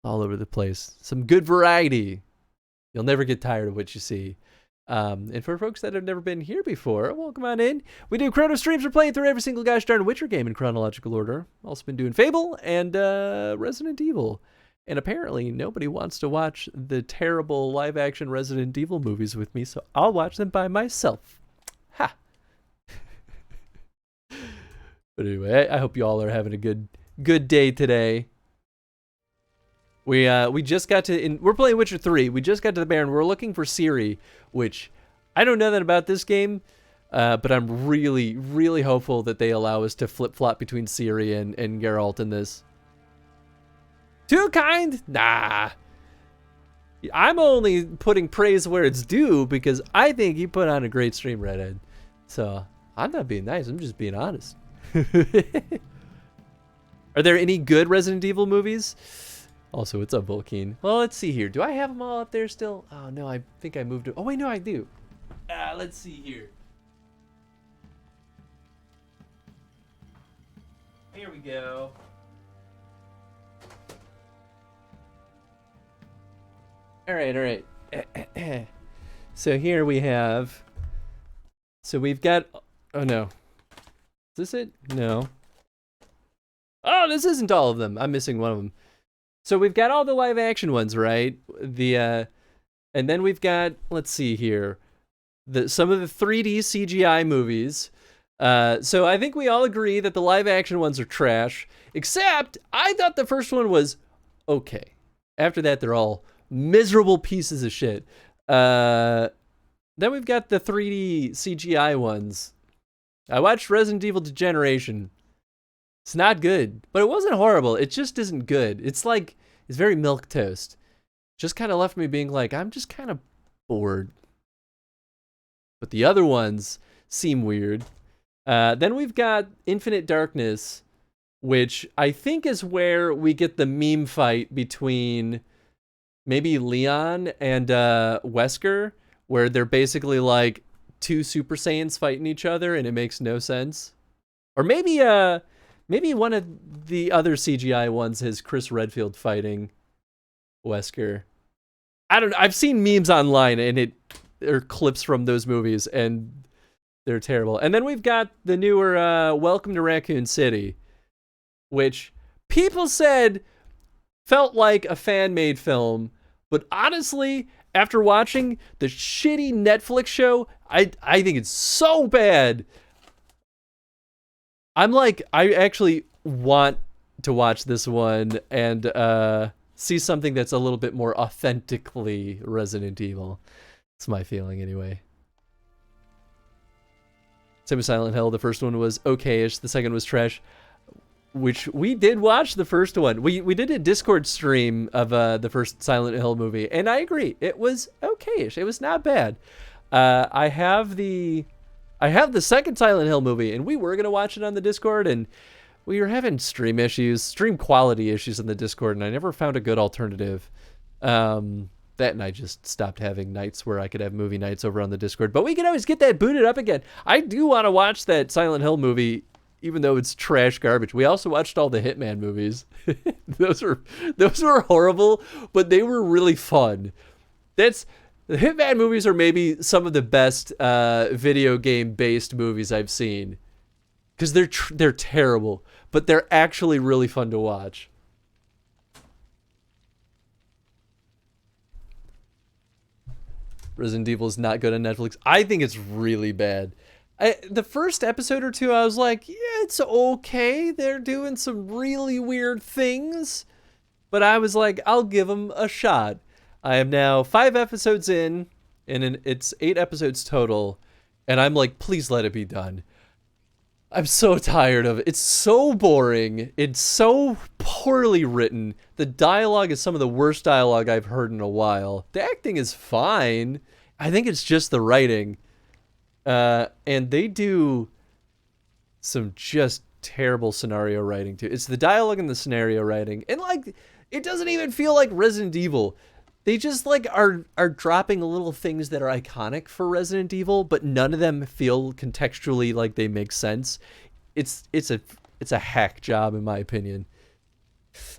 All over the place. Some good variety. You'll never get tired of what you see. And for folks that have never been here before, welcome on in. We do Chronostreams. We're playing through every single gosh darn Witcher game in chronological order. Also been doing Fable and Resident Evil. And apparently nobody wants to watch the terrible live-action Resident Evil movies with me, so I'll watch them by myself. Ha! But anyway, I hope you all are having a good day today. We just got to, we're playing Witcher 3. We just got to the Baron. We're looking for Ciri, which I don't know that about this game, but I'm really, really hopeful that they allow us to flip-flop between Ciri and Geralt in this. Too kind? Nah. I'm only putting praise where it's due because I think you put on a great stream, Redhead. So I'm not being nice. I'm just being honest. Are there any good Resident Evil movies? Also, what's up, Volkeen? Well, let's see here. Do I have them all up there still? Oh, no, I think I moved it. Oh, wait, no, I do. Let's see here. Here we go. All right. So here we have... So we've got... Oh, no. Is this it? No. Oh, this isn't all of them. I'm missing one of them. So we've got all the live action ones, right? And then we've got, let's see here, some of the 3D CGI movies. So I think we all agree that the live action ones are trash, except I thought the first one was okay. After that, they're all miserable pieces of shit. Then we've got the 3D CGI ones. I watched Resident Evil Degeneration. It's not good, but it wasn't horrible. It just isn't good. It's like, it's very milquetoast. Just kind of left me being like, I'm just kind of bored. But the other ones seem weird. Then we've got Infinite Darkness, which I think is where we get the meme fight between maybe Leon and Wesker, where they're basically like two Super Saiyans fighting each other and it makes no sense. Or maybe one of the other CGI ones has Chris Redfield fighting Wesker. I don't know. I've seen memes online and or clips from those movies, and They're terrible. And then we've got the newer Welcome to Raccoon City, which people said felt like a fan-made film, but honestly, after watching the shitty Netflix show, I think it's so bad. I'm like, I actually want to watch this one and see something that's a little bit more authentically Resident Evil. It's my feeling anyway. Same with Silent Hill. The first one was okay-ish. The second was trash. Which we did watch the first one. We did a Discord stream of the first Silent Hill movie, and I agree, it was okay-ish. It was not bad. I have the second Silent Hill movie, and we were gonna watch it on the Discord, and we were having stream quality issues in the Discord, and I never found a good alternative. That and I just stopped having nights where I could have movie nights over on the Discord. But we can always get that booted up again. I do want to watch that Silent Hill movie, even though it's trash garbage. We also watched all the Hitman movies. those were horrible, but they were really fun. The Hitman movies are maybe some of the best video game based movies I've seen, because they're terrible, but they're actually really fun to watch. Resident Evil is not good on Netflix. I think it's really bad. The first episode or two, I was like, yeah, it's okay. They're doing some really weird things. But I was like, I'll give them a shot. I am now 5 episodes in, and it's 8 episodes total. And I'm like, please let it be done. I'm so tired of it. It's so boring. It's so poorly written. The dialogue is some of the worst dialogue I've heard in a while. The acting is fine. I think it's just the writing. And they do some just terrible scenario writing too. It's the dialogue and the scenario writing. And like, it doesn't even feel like Resident Evil. They just like are dropping little things that are iconic for Resident Evil, but none of them feel contextually like they make sense. It's a hack job in my opinion.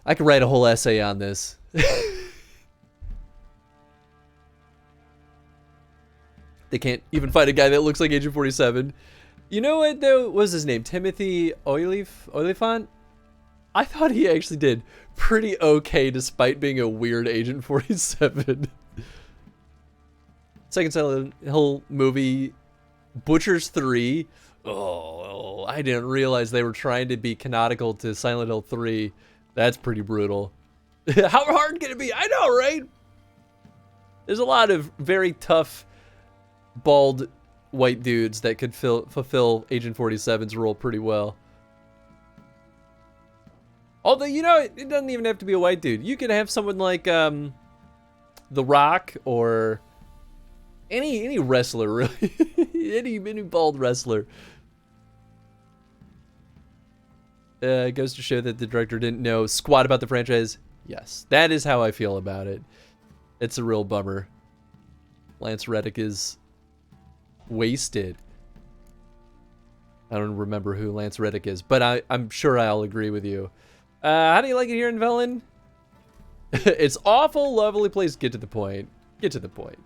I could write a whole essay on this. They can't even find a guy that looks like Agent 47. You know what though? What was his name? Timothy Olyphant? I thought he actually did pretty okay despite being a weird Agent 47. Second Silent Hill movie, Butchers 3. Oh, I didn't realize they were trying to be canonical to Silent Hill 3. That's pretty brutal. How hard can it be? I know, right? There's a lot of very tough, bald white dudes that could fulfill Agent 47's role pretty well. Although, you know, it doesn't even have to be a white dude. You could have someone like The Rock or any wrestler, really. any bald wrestler. It goes to show that the director didn't know squat about the franchise. Yes, that is how I feel about it. It's a real bummer. Lance Reddick is wasted. I don't remember who Lance Reddick is, but I'm sure I'll agree with you. How do you like it here in Velen? It's awful, lovely place. Get to the point. Get to the point.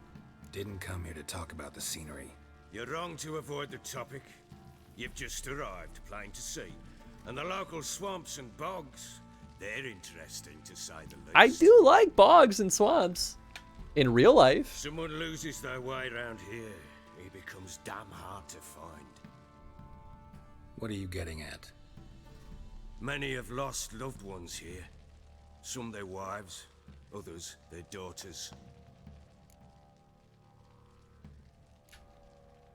Didn't come here to talk about the scenery. You're wrong to avoid the topic. You've just arrived, plain to see. And the local swamps and bogs, they're interesting to say the least. I do like bogs and swamps. In real life. Someone loses their way around here, he becomes damn hard to find. What are you getting at? Many have lost loved ones here. Some their wives, others their daughters.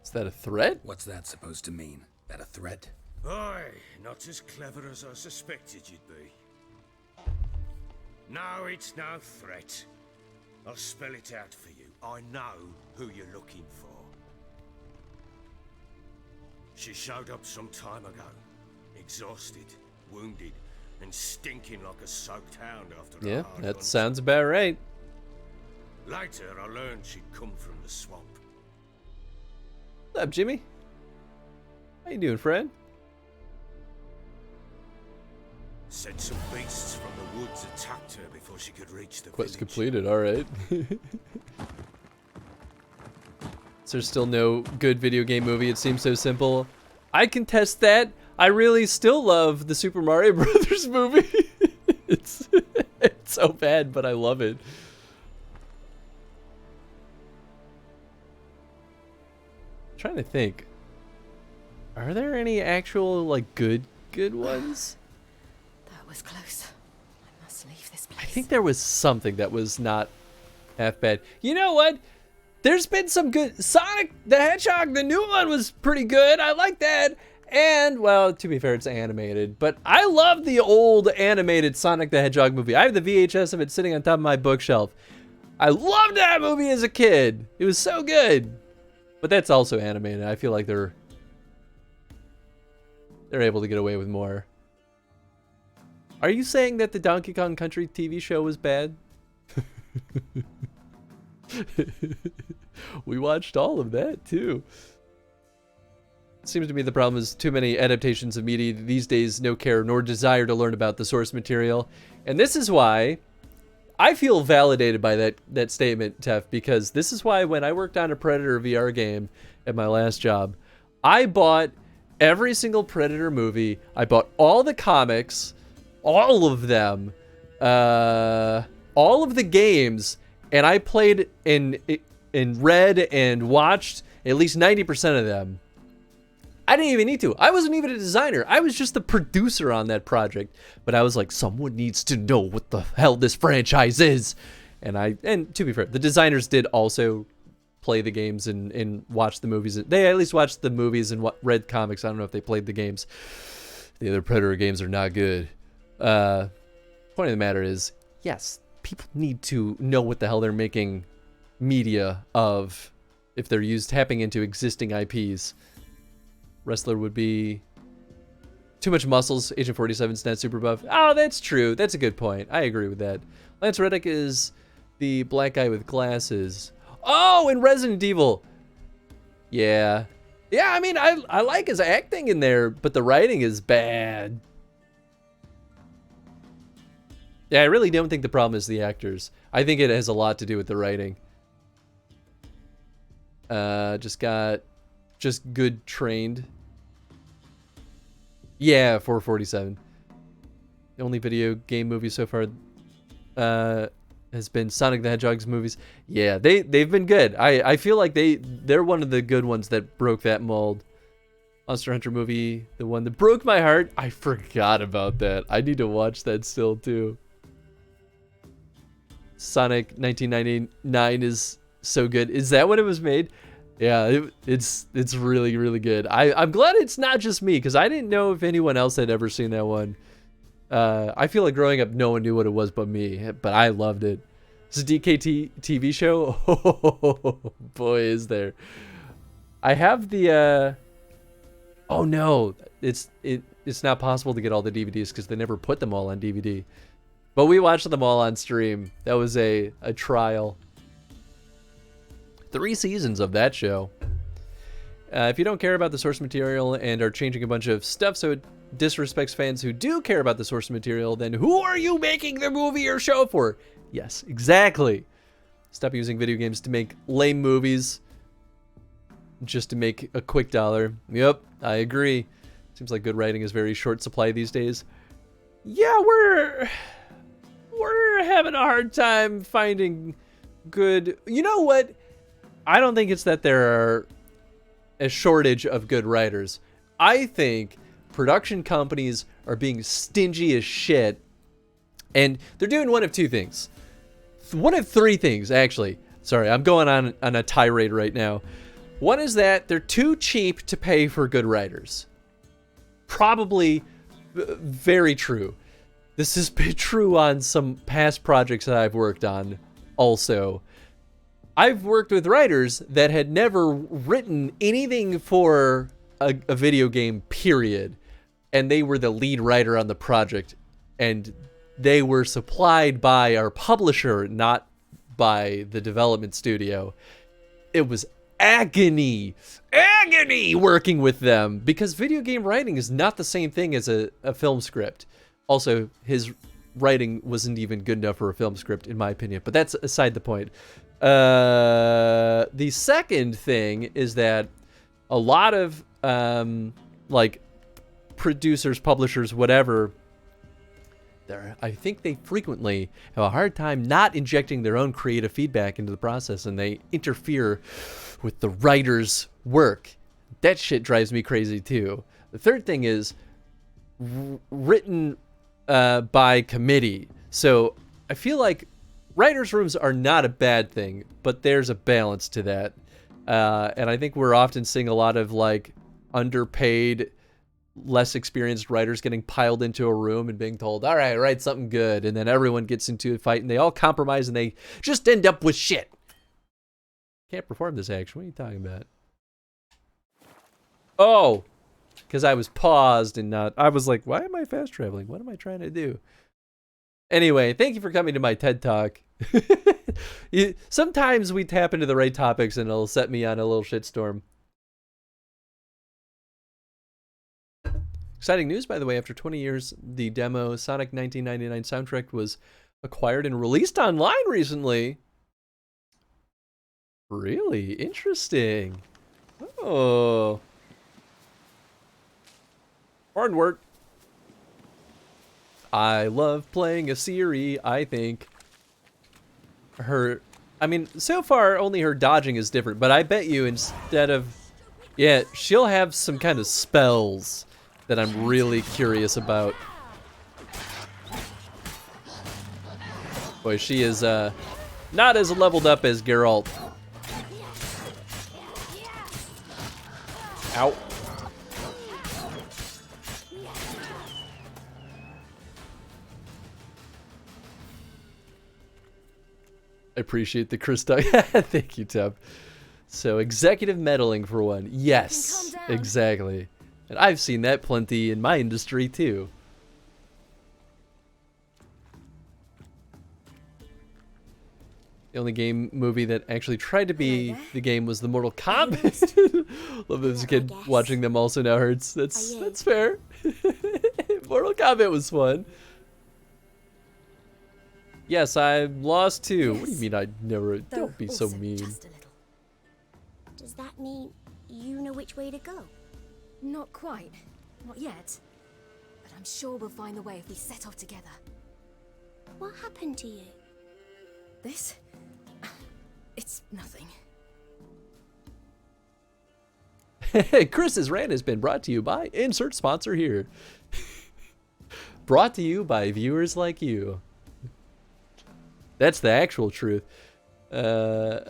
Is that a threat? What's that supposed to mean? That a threat? Aye, not as clever as I suspected you'd be. No, it's no threat. I'll spell it out for you. I know who you're looking for. She showed up some time ago, exhausted, wounded, and stinking like a soaked hound after a Yeah, hard that hunt. sounds about right. Later, I learned she'd come from the swamp. What's up, Jimmy? How you doing, friend? Said some beasts from the woods attacked her before she could reach the Quest village. completed, alright. There's still no good video game movie. It seems so simple. I contest that. I really still love the Super Mario Brothers movie. it's so bad, but I love it. I'm trying to think. Are there any actual like good ones? That was close. I must leave this place. I think there was something that was not half bad. You know what? There's been some good. Sonic the Hedgehog, the new one, was pretty good. I like that. And, well, to be fair, it's animated. But I love the old animated Sonic the Hedgehog movie. I have the VHS of it sitting on top of my bookshelf. I loved that movie as a kid. It was so good. But that's also animated. I feel like they're able to get away with more. Are you saying that the Donkey Kong Country TV show was bad? We watched all of that too. Seems to me the problem is too many adaptations of media these days, no care nor desire to learn about the source material. And this is why I feel validated by that statement, Tef, because this is why when I worked on a Predator VR game at my last job, I bought every single Predator movie. I bought all the comics, all of them, all of the games, and I played and read and watched at least 90% of them. I didn't even need to. I wasn't even a designer. I was just the producer on that project. But I was like, someone needs to know what the hell this franchise is. And to be fair, the designers did also play the games and watch the movies. They at least watched the movies and read comics. I don't know if they played the games. The other Predator games are not good. Point of the matter is, yes, people need to know what the hell they're making media of if they're tapping into existing IPs. Wrestler would be too much muscles. Agent 47's not super buff. Oh, that's true. That's a good point. I agree with that. Lance Reddick is the black guy with glasses. Oh, in Resident Evil. Yeah. Yeah, I mean, I like his acting in there, but the writing is bad. Yeah, I really don't think the problem is the actors. I think it has a lot to do with the writing. Just good trained. Yeah, 447. The only video game movie so far has been Sonic the Hedgehog's movies. Yeah, they've been good. I feel like they're one of the good ones that broke that mold. Monster Hunter movie, the one that broke my heart. I forgot about that. I need to watch that still too. Sonic 1999 is so good. Is that when it was made? Yeah, it's really, really good. I'm glad it's not just me, because I didn't know if anyone else had ever seen that one. I feel like growing up, no one knew what it was but me, but I loved it. It's a DKT TV show? Oh, boy, is there. I have the... Oh, no. It's not possible to get all the DVDs, because they never put them all on DVD. But we watched them all on stream. That was a trial. 3 seasons of that show. If you don't care about the source material and are changing a bunch of stuff so it disrespects fans who do care about the source material, then who are you making the movie or show for? Yes, exactly. Stop using video games to make lame movies just to make a quick dollar. Yep, I agree. Seems like good writing is very short supply these days. Yeah, we're having a hard time finding good... You know what? I don't think it's that there are a shortage of good writers. I think production companies are being stingy as shit, and they're doing one of two things. One of three things, actually. Sorry, I'm going on a tirade right now. One is that they're too cheap to pay for good writers. Probably very true. This has been true on some past projects that I've worked on also. I've worked with writers that had never written anything for a video game, period. And they were the lead writer on the project. And they were supplied by our publisher, not by the development studio. It was agony working with them, because video game writing is not the same thing as a film script. Also, his writing wasn't even good enough for a film script, in my opinion. But that's aside the point. The second thing is that a lot of like producers, publishers, whatever, I think they frequently have a hard time not injecting their own creative feedback into the process, and they interfere with the writer's work. That shit drives me crazy too. The third thing is written by committee. So I feel like writers' rooms are not a bad thing, but there's a balance to that. And I think we're often seeing a lot of like underpaid, less experienced writers getting piled into a room and being told, all right, write something good. And then everyone gets into a fight and they all compromise and they just end up with shit. Can't perform this action. What are you talking about? Oh, because I was paused and not, I was like, why am I fast traveling? What am I trying to do? Anyway, thank you for coming to my TED Talk. Sometimes we tap into the right topics and it'll set me on a little shitstorm. Exciting news, by the way, after 20 years, the demo Sonic 1999 soundtrack was acquired and released online recently. Really interesting. Oh. Hard work. I love playing a Siri, I think. I mean, so far, only her dodging is different, but I bet you instead of... Yeah, she'll have some kind of spells that I'm really curious about. Boy, she is not as leveled up as Geralt. Ow. I appreciate the Chris Doug. Thank you, Tub. So, executive meddling for one. Yes, exactly. And I've seen that plenty in my industry, too. The only movie that actually tried to be the game was the Mortal Kombat. Love this kid watching them also now hurts. That's fair. Mortal Kombat was fun. Yes, I lost too. What do you mean I never... Don't be so mean. Just a little. Does that mean you know which way to go? Not quite. Not yet. But I'm sure we'll find the way if we set off together. What happened to you? This? It's nothing. Chris's rant has been brought to you by insert sponsor here. Brought to you by viewers like you. That's the actual truth. Throw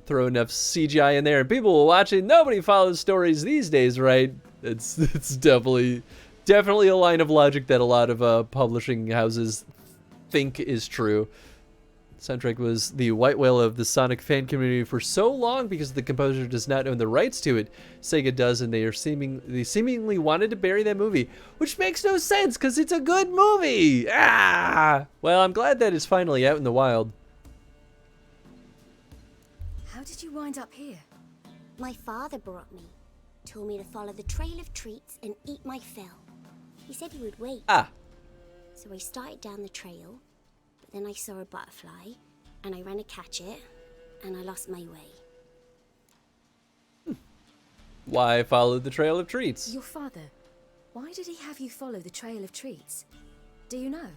enough CGI in there and people will watch it. Nobody follows stories these days, right? It's definitely a line of logic that a lot of publishing houses think is true. Soundtrack was the white whale of the Sonic fan community for so long because the composer does not own the rights to it. Sega does, and they seemingly wanted to bury that movie, which makes no sense because it's a good movie. Well, I'm glad that it's finally out in the wild. How did you wind up here? My father brought me. Told me to follow the trail of treats and eat my fill. He said he would wait. So I started down the trail. Then I saw a butterfly, and I ran to catch it, and I lost my way. Why follow the trail of treats? Your father, why did he have you follow the trail of treats? Do you know?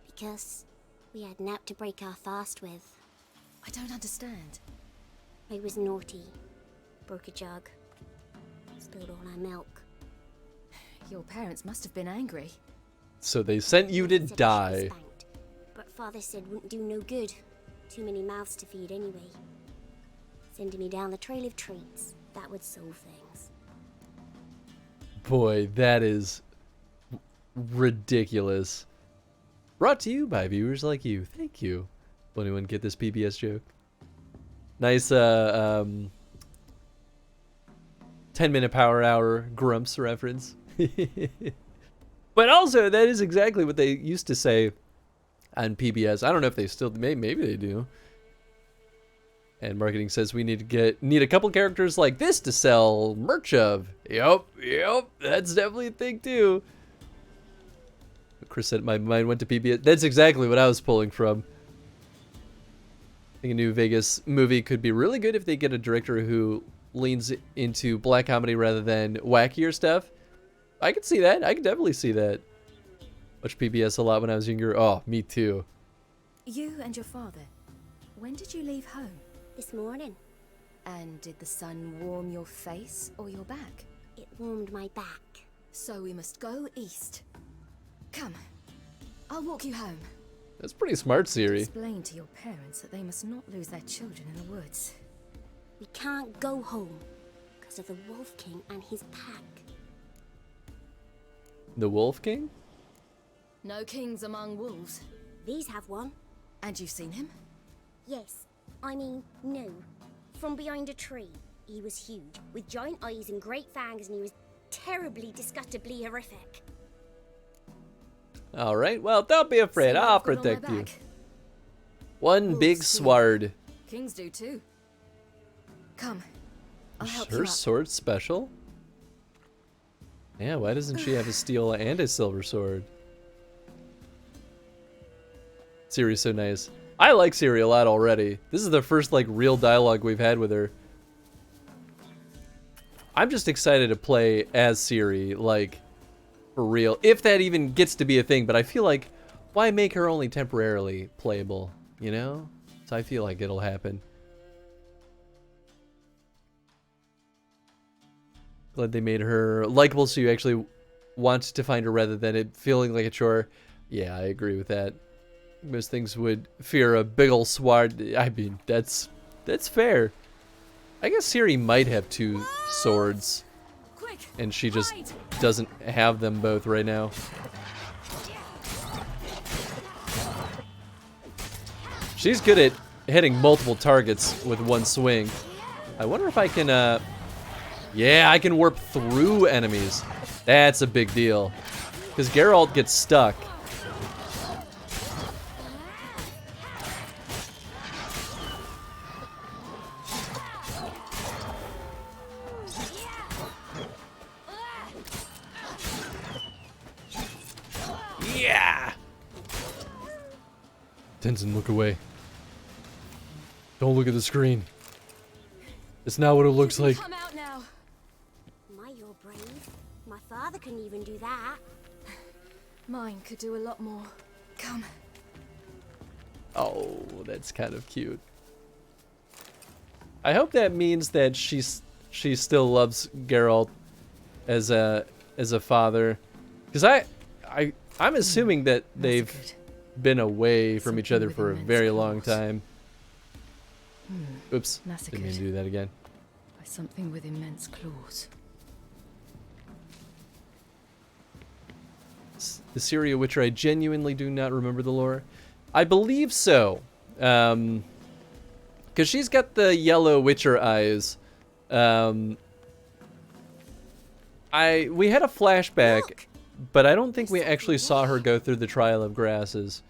Because we had nap to break our fast with. I don't understand. I was naughty. Broke a jug. Spilled all our milk. Your parents must have been angry. So they sent you to die. But father said wouldn't do no good. Too many mouths to feed anyway. Sending me down the trail of treats. That would solve things. Boy, that is ridiculous. Brought to you by viewers like you. Thank you. Will anyone get this PBS joke? Nice 10-minute power hour Grumps reference. But also, that is exactly what they used to say on PBS. I don't know if they still, maybe they do. And marketing says we need a couple characters like this to sell merch of. Yep, that's definitely a thing too. Chris said my mind went to PBS. That's exactly what I was pulling from. I think a new Vegas movie could be really good if they get a director who leans into black comedy rather than wackier stuff. I could see that. I could definitely see that. Watched PBS a lot when I was younger. Oh, me too. You and your father, when did you leave home? This morning. And did the sun warm your face or your back? It warmed my back. So we must go east. Come, I'll walk you home. That's pretty smart, Siri. Explain to your parents that they must not lose their children in the woods. We can't go home because of the Wolf King and his pack. The Wolf King? No kings among wolves. These have one. And you've seen him? Yes. I mean, no. From behind a tree. He was huge, with giant eyes and great fangs, and he was terribly, disgustingly horrific. Alright, well, don't be afraid. I'll protect you. One big sword. Kings do too. Come, I'll help you Her up. sword's special? Yeah, why doesn't she have a steel and a silver sword? Siri's so nice. I like Siri a lot already. This is the first like real dialogue we've had with her. I'm just excited to play as Siri, like, for real. If that even gets to be a thing, but I feel like, why make her only temporarily playable, you know? So I feel like it'll happen. Glad they made her likable so you actually want to find her rather than it feeling like a chore. Yeah, I agree with that. Most things would fear a big ol' sword. I mean, that's fair. I guess Siri might have two swords. And she just doesn't have them both right now. She's good at hitting multiple targets with one swing. I wonder if I can, yeah, I can warp through enemies. That's a big deal. Because Geralt gets stuck. Yeah! Tenzin, look away. Don't look at the screen. It's not what it looks like. Come out now. My, you're brave. My father couldn't even do that. Mine could do a lot more. Come. Oh, that's kind of cute. I hope that means that she still loves Geralt as a father, because I'm assuming that they've been away from each other for a very long time. Oops, didn't mean to do that again. By something with immense claws. The Syria Witcher, I genuinely do not remember the lore. I believe so. Because she's got the yellow Witcher eyes. We had a flashback, but I don't think we actually saw her go through the Trial of Grasses.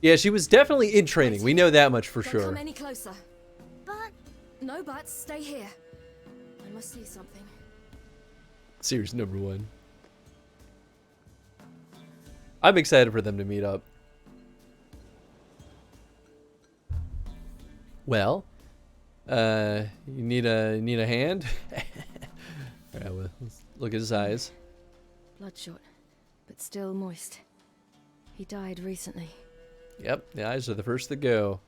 Yeah, she was definitely in training. We know that much for Don't sure. come any closer. But no buts. Stay here. I must see something. Series number 1. I'm excited for them to meet up. Well, you need a hand? Alright, well, let's look at his eyes. Bloodshot, but still moist. He died recently. Yep, the eyes are the first to go.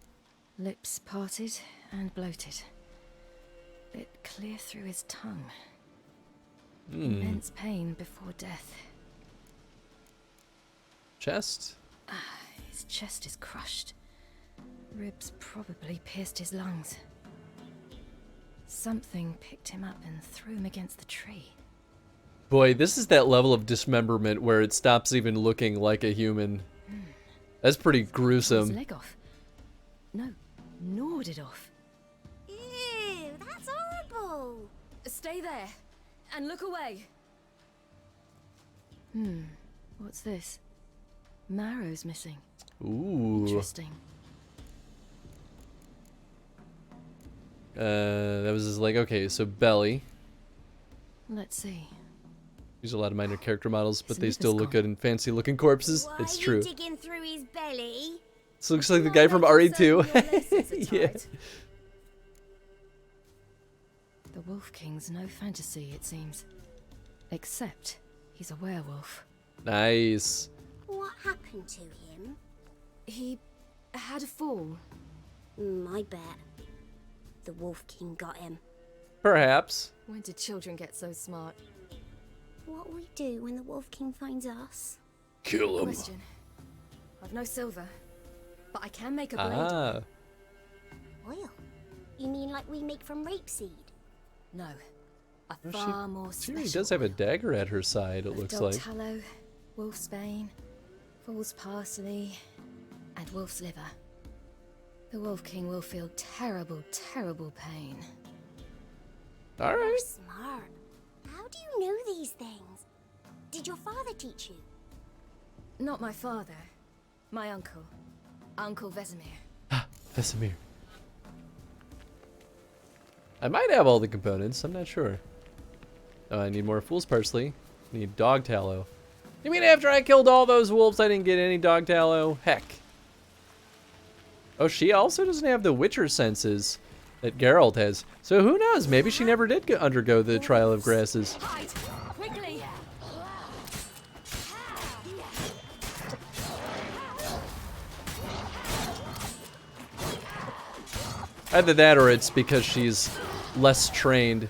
Lips parted and bloated. Bit clear through his tongue. Immense pain before death. Chest? His chest is crushed. Ribs probably pierced his lungs. Something picked him up and threw him against the tree. Boy, this is that level of dismemberment where it stops even looking like a human. That's pretty His gruesome. leg off. No, gnawed it off. Ew, that's horrible. Stay there and look away. What's this? Marrow's missing. Ooh. Interesting. That was his leg. Okay, so belly. Let's see. Use a lot of minor character models, but they still look good in fancy looking corpses. Why It's are true. you digging through his belly? This looks like the guy from RE2. Yeah. The Wolf King's no fantasy, it seems. Except he's a werewolf. Nice. What happened to him? He had a fall. I bet. The Wolf King got him. Perhaps. When did children get so smart? What'll we do when the Wolf King finds us? Kill him. Question. I've no silver, but I can make a blade. Ah. Oil? You mean like we make from rapeseed? No. A Well, far more she special. really does have a dagger at her side, it Of looks dog like. tallow, wolf's bane, fool's parsley, and wolf's liver. The Wolf King will feel terrible, terrible pain. Alright. You're smart. How do you know these things? Did your father teach you? Not my father. My uncle. Uncle Vesemir. Vesemir. I might have all the components, I'm not sure. Oh, I need more fool's parsley. I need dog tallow. You mean after I killed all those wolves I didn't get any dog tallow? Heck. Oh, she also doesn't have the Witcher senses that Geralt has. So who knows? Maybe she never did undergo the Trial of Grasses. Hide! Quickly! Either that or it's because she's less trained.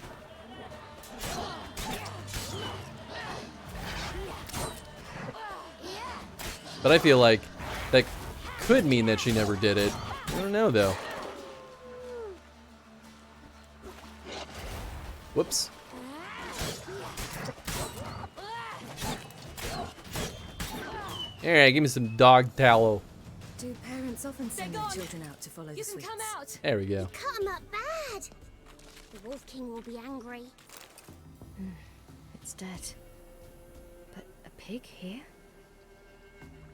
But I feel like that could mean that she never did it. I don't know though. Whoops. Alright, give me some dog tallow. Do parents often send their children out to follow the sweets? Come out! There we go. Cut him up bad. The Wolf King will be angry. It's dead. But a pig here?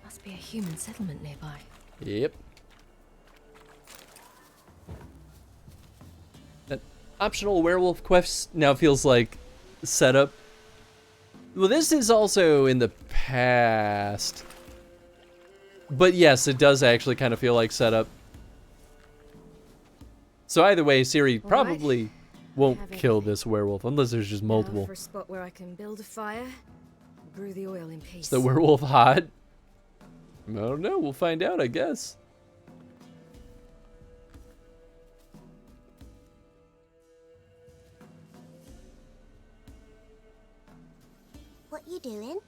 Must be a human settlement nearby. Yep. That optional werewolf quest now feels like setup. Well, this is also in the past. But yes, it does actually kind of feel like setup. So either way, Ciri probably won't kill this werewolf unless there's just multiple. Now for a spot where I can build a fire, brew the oil in peace. Is the werewolf hot? I don't know. We'll find out, I guess. What you doing?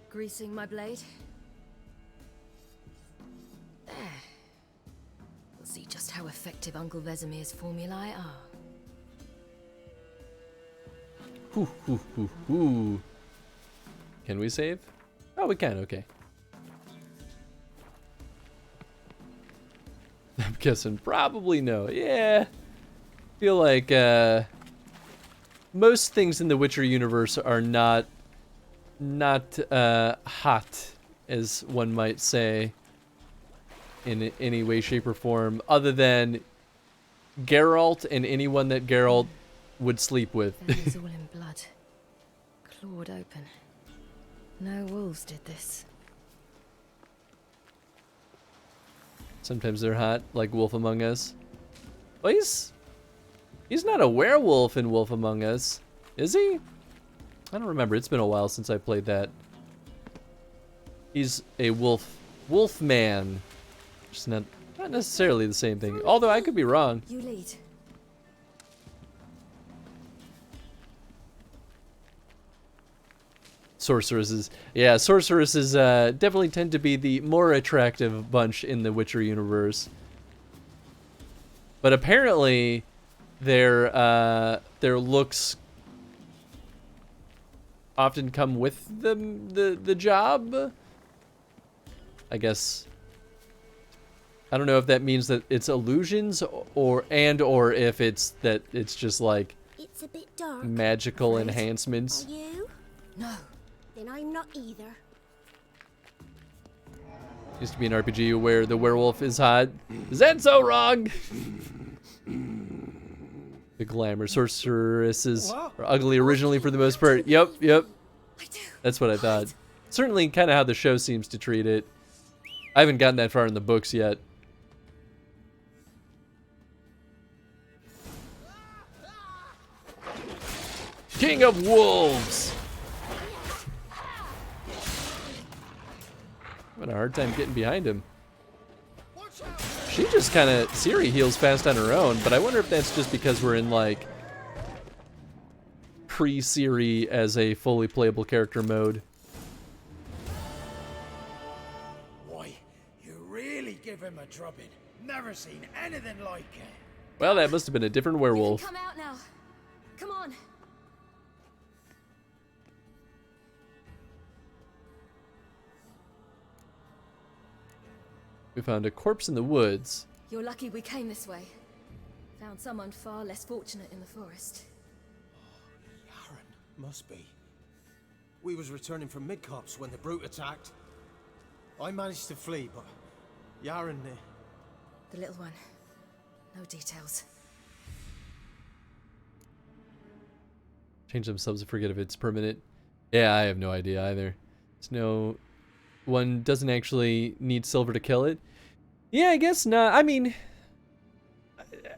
Greasing my blade. There. We'll see just how effective Uncle Vesemir's formulae are. Hoo, hoo, hoo, hoo. Can we save? Oh, we can. Okay. I'm guessing probably no. Yeah. Feel like most things in the Witcher universe are not hot, as one might say, in any way, shape, or form, other than Geralt and anyone that Geralt would sleep with. Belly's all in blood. Clawed open. No wolves did this. Sometimes they're hot, like Wolf Among Us. Well, he's not a werewolf in Wolf Among Us, is he? I don't remember. It's been a while since I played that. He's a wolf man. Just not necessarily the same thing. Although I could be wrong. You lead. Sorceresses. Yeah, sorceresses definitely tend to be the more attractive bunch in the Witcher universe. But apparently their looks often come with the job. I guess. I don't know if that means that it's illusions or if it's that it's just like It's a bit dark. magical enhancements. Are you? No. Then I'm not either. Used to be an RPG where the werewolf is hot. Is that so wrong? The glamour sorceresses are ugly originally for the most part. Yep. That's what I thought. Certainly kind of how the show seems to treat it. I haven't gotten that far in the books yet. King of Wolves! I'm having a hard time getting behind him. She just kind of... Ciri heals fast on her own, but I wonder if that's just because we're in, like, pre-Ciri as a fully playable character mode. Why, you really give him a drubbing. Never seen anything like it. Well, that must have been a different werewolf. Come out now. Come on. We found a corpse in the woods. You're lucky we came this way. Found someone far less fortunate in the forest. Must be. We was returning from Midcops when the brute attacked. I managed to flee, but Yaren... The little one. No details. Change themselves to forget if it's permanent. Yeah, I have no idea either. There's no... One doesn't actually need silver to kill it. Yeah, I guess not. I mean,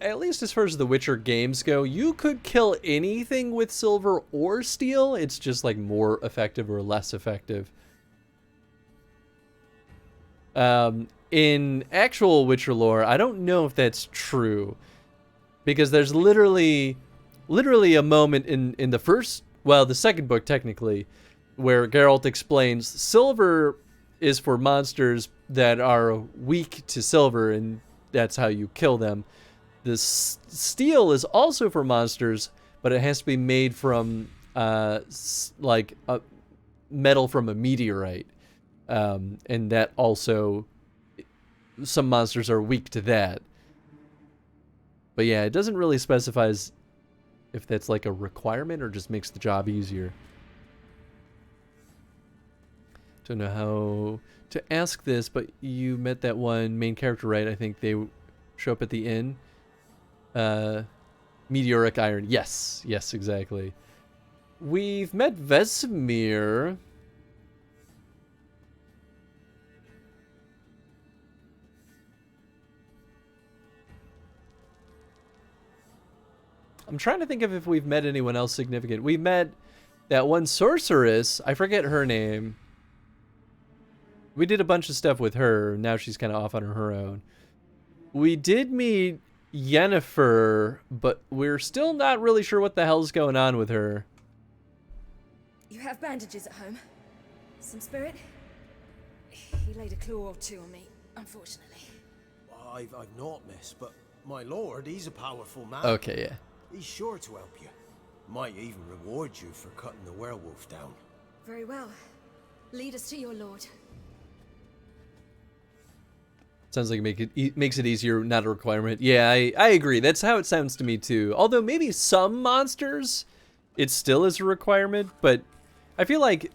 at least as far as the Witcher games go, you could kill anything with silver or steel. It's just like more effective or less effective. In actual Witcher lore, I don't know if that's true, because there's literally a moment in the first, well, the second book technically, where Geralt explains silver is for monsters that are weak to silver, and that's how you kill them. The steel is also for monsters, but it has to be made from like a metal from a meteorite, and that also, some monsters are weak to that. But yeah, it doesn't really specify if that's like a requirement or just makes the job easier. Don't know how to ask this, but you met that one main character, right? I think they show up at the inn. Meteoric Iron. Yes, exactly. We've met Vesemir. I'm trying to think of if we've met anyone else significant. We met that one sorceress. I forget her name. We did a bunch of stuff with her. Now she's kind of off on her own. We did meet Yennefer, but we're still not really sure what the hell's going on with her. You have bandages at home? Some spirit? He laid a claw or two on me, unfortunately. I've not, miss, but my lord, he's a powerful man. Okay, yeah. He's sure to help you. Might even reward you for cutting the werewolf down. Very well. Lead us to your lord. Sounds like it makes it easier, not a requirement. Yeah, I agree. That's how it sounds to me too. Although maybe some monsters, it still is a requirement. But I feel like,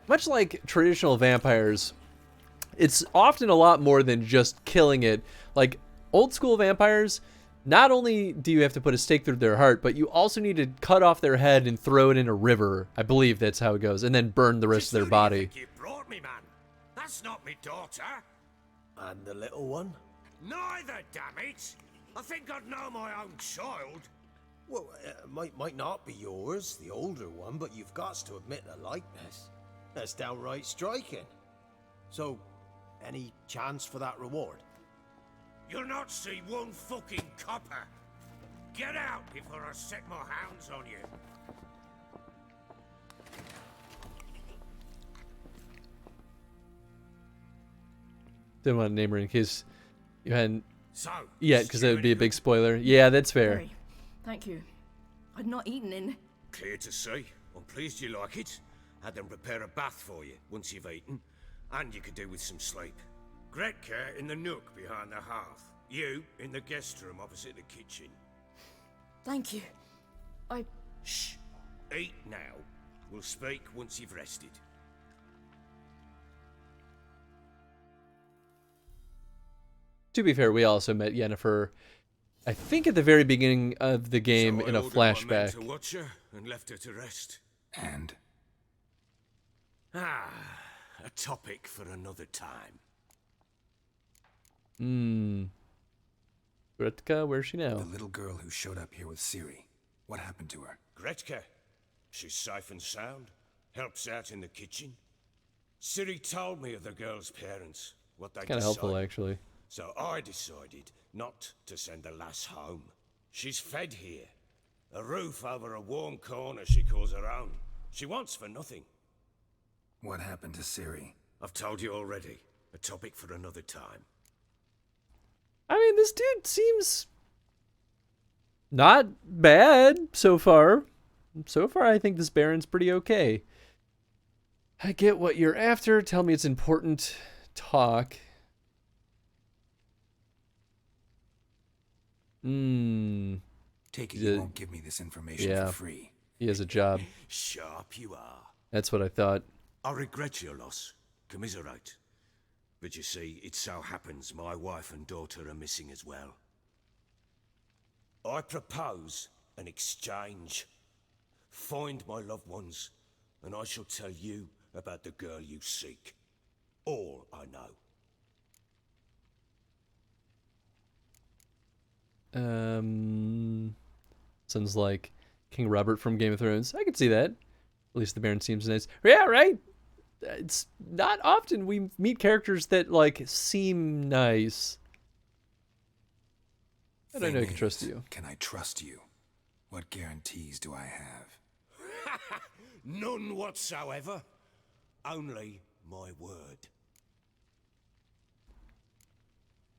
much like traditional vampires, it's often a lot more than just killing it. Like old school vampires, not only do you have to put a stake through their heart, but you also need to cut off their head and throw it in a river. I believe that's how it goes. And then burn the rest of their body. You brought me, man. That's not me daughter. And the little one? Neither, damn it! I think I'd know my own child. Well, might not be yours, the older one, but you've got to admit the likeness. That's downright striking. So, any chance for that reward? You'll not see one fucking copper. Get out before I set my hounds on you. Didn't want to name her in case you hadn't So, yet, because that would be a big spoiler. Yeah, that's fair. Very. Thank you. I'd not eaten in. Clear to see. I'm pleased you like it. Had them prepare a bath for you once you've eaten, and you could do with some sleep. Gretka in the nook behind the hearth. You in the guest room opposite the kitchen. Thank you. Shh. Eat now. We'll speak once you've rested. To be fair, we also met Yennefer, I think at the very beginning of the game, So in a I ordered my men flashback. to watch her and left her to rest. And? Ah, a topic for another time. Gretka, where's she now? The little girl who showed up here with Ciri. What happened to her? Gretka. She's safe and sound. Helps out in the kitchen. Ciri told me of the girl's parents, what they Kind of helpful, actually. So I decided not to send the lass home. She's fed here. A roof over a warm corner she calls her own. She wants for nothing. What happened to Ciri? I've told you already. A topic for another time. I mean, this dude seems not bad so far. So far, I think this Baron's pretty okay. I get what you're after. Tell me it's important. Talk. Take it you won't give me this information for free. He has a job. Sharp you are. That's what I thought. I regret your loss. Commiserate. But you see, it so happens my wife and daughter are missing as well. I propose an exchange. Find my loved ones, and I shall tell you about the girl you seek. All I know. Sounds like King Robert from Game of Thrones. I can see that. At least the Baron seems nice. Yeah, right? It's not often we meet characters that, like, seem nice. I don't know I can trust you. Can I trust you? What guarantees do I have? None whatsoever. Only my word.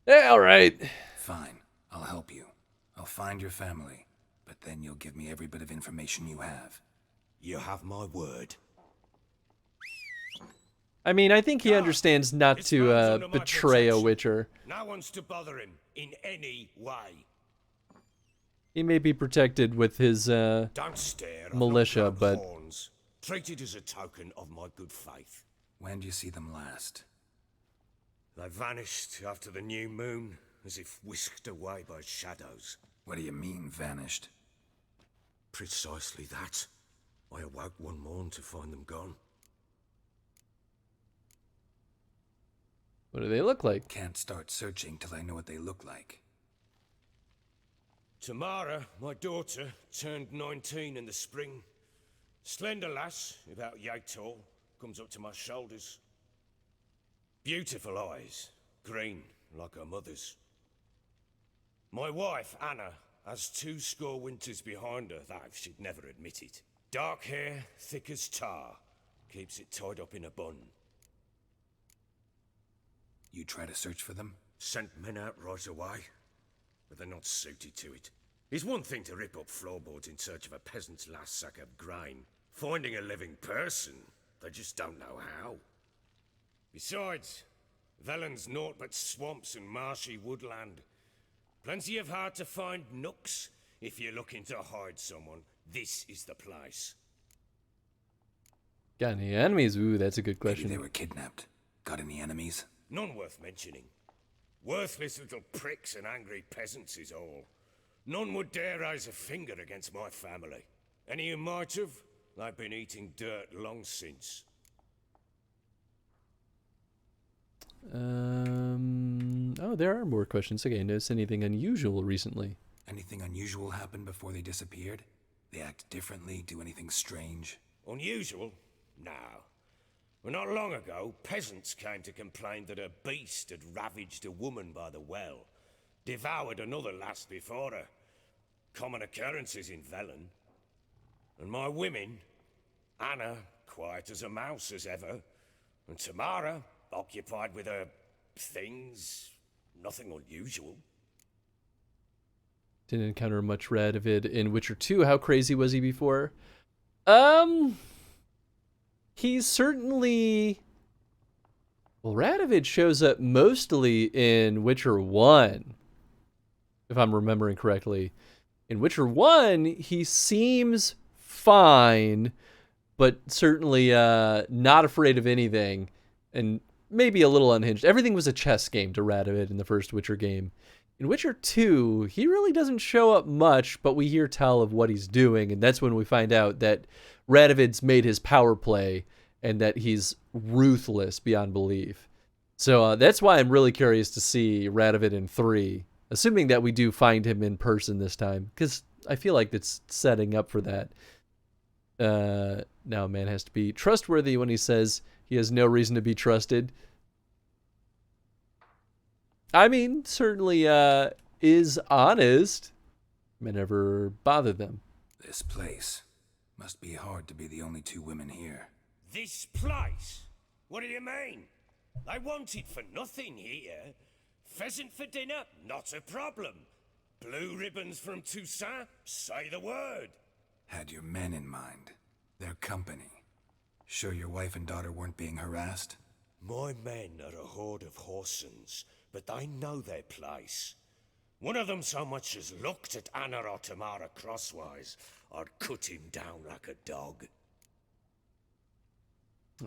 Yeah, all right. Fine. I'll help you. I'll find your family. But then you'll give me every bit of information you have. You have my word. I mean, I think he understands not to betray a Witcher. No one's to bother him in any way. He may be protected with his Don't stare. militia, but horns. Treat it as a token of my good faith. When do you see them last? They vanished after the new moon, as if whisked away by shadows. What do you mean, vanished? Precisely that. I awoke one morn to find them gone. what do they look like? Can't start searching till I know what they look like. Tamara, my daughter, turned 19 in the spring. Slender lass, about yay tall, comes up to my shoulders. Beautiful eyes, green like her mother's. My wife, Anna, has 20 winters behind her, though she'd never admit it. Dark hair, thick as tar, keeps it tied up in a bun. You try to search for them? Sent men out right away, but they're not suited to it. It's one thing to rip up floorboards in search of a peasant's last sack of grain. Finding a living person, they just don't know how. Besides, Velen's naught but swamps and marshy woodland. Plenty of hard-to-find nooks. If you're looking to hide someone, this is the place. Got any enemies? Ooh, that's a good question. Maybe they were kidnapped. Got any enemies? None worth mentioning. Worthless little pricks and angry peasants is all. None would dare raise a finger against my family. Any who might have, they've been eating dirt long since. Oh, there are more questions. Okay, notice anything unusual recently? Anything unusual happened before they disappeared? They act differently, do anything strange? Unusual? No. Well, not long ago, peasants came to complain that a beast had ravaged a woman by the well. Devoured another lass before her. Common occurrences in Velen. And my women, Anna, quiet as a mouse as ever, and Tamara, occupied with her things, nothing unusual. Didn't encounter much Radovid in Witcher 2. How crazy was he before? He's certainly... Well, Radovid shows up mostly in Witcher 1, if I'm remembering correctly. In Witcher 1, he seems fine, but certainly not afraid of anything, and maybe a little unhinged. Everything was a chess game to Radovid in the first Witcher game. In Witcher 2, he really doesn't show up much, but we hear tell of what he's doing, and that's when we find out that Radovid's made his power play, and that he's ruthless beyond belief. So that's why I'm really curious to see Radovid in 3, assuming that we do find him in person this time, because I feel like it's setting up for that. Now a man has to be trustworthy when he says he has no reason to be trusted. I mean, certainly is honest. May never bother them. This place must be hard to be the only 2 women here. This place? What do you mean? They want it for nothing here. Pheasant for dinner? Not a problem. Blue ribbons from Toussaint? Say the word. Had your men in mind. Their company. Sure your wife and daughter weren't being harassed? My men are a horde of horsens, but they know their place. One of them so much as looked at Anna or Tamara crosswise, I'd cut him down like a dog.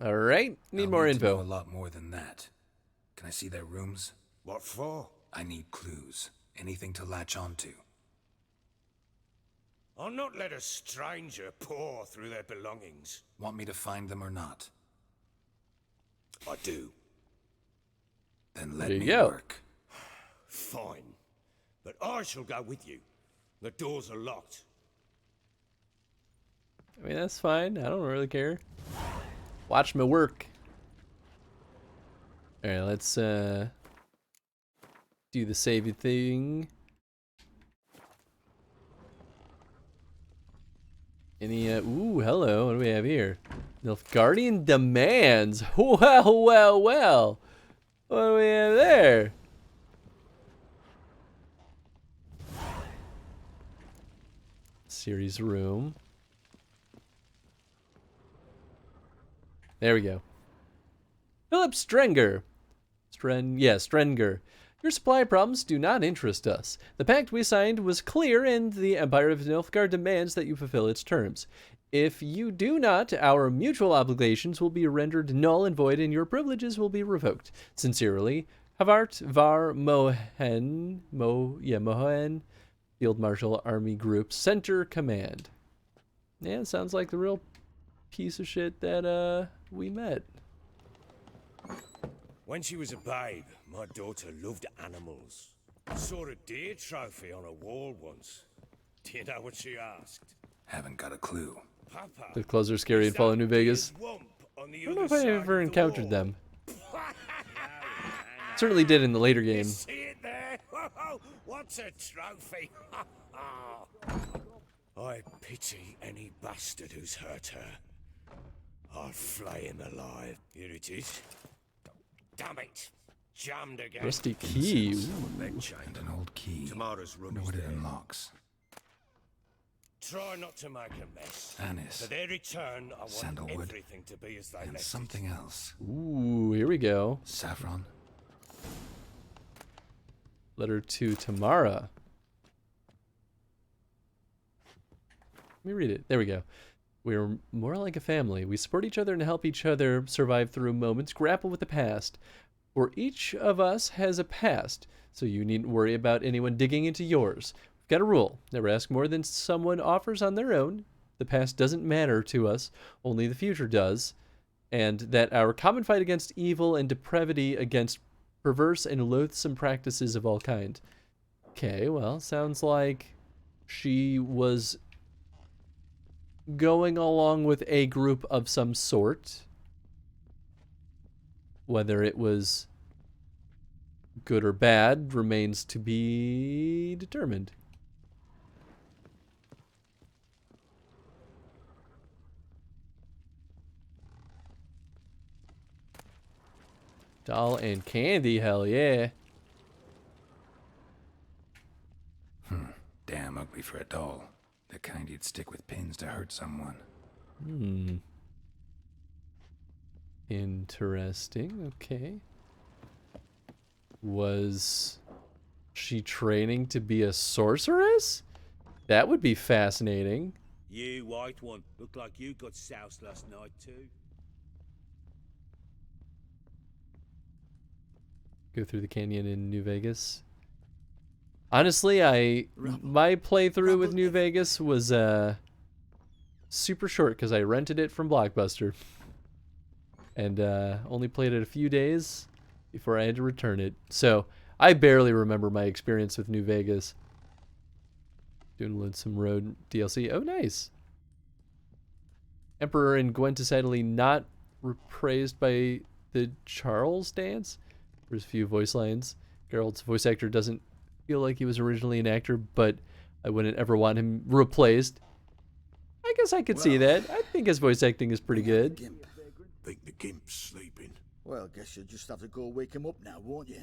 All right, need more To info. know a lot more than that. Can I see their rooms? What for? I need clues. Anything to latch onto. I'll not let a stranger pore through their belongings. Want me to find them or not? I do. Then let There you me go. work. Fine. But I shall go with you. The doors are locked. I mean, that's fine. I don't really care. Watch me work. All right, let's do the saving thing. Any ooh, hello. What do we have here? Nilfgaardian demands. Well, well, well. What do we have there? Series room. There we go. Philip Strenger. Strenger. Your supply problems do not interest us. The pact we signed was clear, and the Empire of Nilfgaard demands that you fulfill its terms. If you do not, our mutual obligations will be rendered null and void, and your privileges will be revoked. Sincerely, Havart Var Mohen, Field Marshal Army Group Center Command. Yeah, sounds like the real piece of shit that we met. When she was a babe, my daughter loved animals. Saw a deer trophy on a wall once. Do you know what she asked? Haven't got a clue. Papa, The clothes are scary in Fallout New Vegas. wump on the I don't know other if I side ever of the encountered wall. them. Certainly did in the later game. See it there? What's a trophy? I pity any bastard who's hurt her. I'll flay him alive. Here it is. Damn it. Jammed again. Rusty key. And an old key. Tamara's room Wonder is what it there. unlocks. Try not to make a mess. Anise. For their return, I want Sandalwood. everything to be as they And left something else. Ooh, here we go. Saffron. Letter to Tamara. Let me read it. There we go. We're more like a family. We support each other and help each other survive through moments, grapple with the past. For each of us has a past, so you needn't worry about anyone digging into yours. We've got a rule. Never ask more than someone offers on their own. The past doesn't matter to us, only the future does. And that our common fight against evil and depravity, against perverse and loathsome practices of all kind. Okay, well, sounds like she was going along with a group of some sort. Whether it was good or bad remains to be determined. Doll and candy, hell yeah. Damn ugly for a doll. The kind you'd stick with pins to hurt someone. Interesting. Okay. Was she training to be a sorceress? That would be fascinating. You white one, look like you got soused last night too. Go through the canyon in New Vegas. Honestly, my playthrough with New Vegas was super short because I rented it from Blockbuster. and only played it a few days before I had to return it. So I barely remember my experience with New Vegas. Download some Road DLC. Oh, nice. Emperor and Gwen decidedly not praised by the Charles dance. There's a few voice lines. Geralt's voice actor doesn't feel like he was originally an actor, but I wouldn't ever want him replaced. I guess I could see that. I think his voice acting is pretty good. Think the gimp's sleeping. Well, guess you'll just have to go wake him up now, won't you?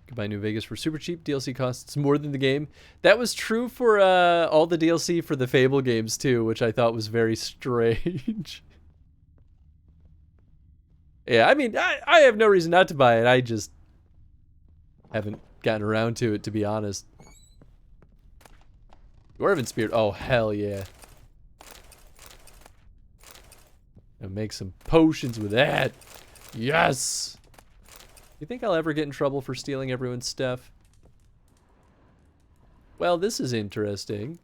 Goodbye New Vegas for super cheap. DLC costs more than the game. That was true for all the DLC for the Fable games too, which I thought was very strange. Yeah, I mean, I have no reason not to buy it. I just haven't gotten around to it, to be honest. Dwarven Spirit. Oh, hell yeah. Gonna make some potions with that. Yes! You think I'll ever get in trouble for stealing everyone's stuff? Well, this is interesting.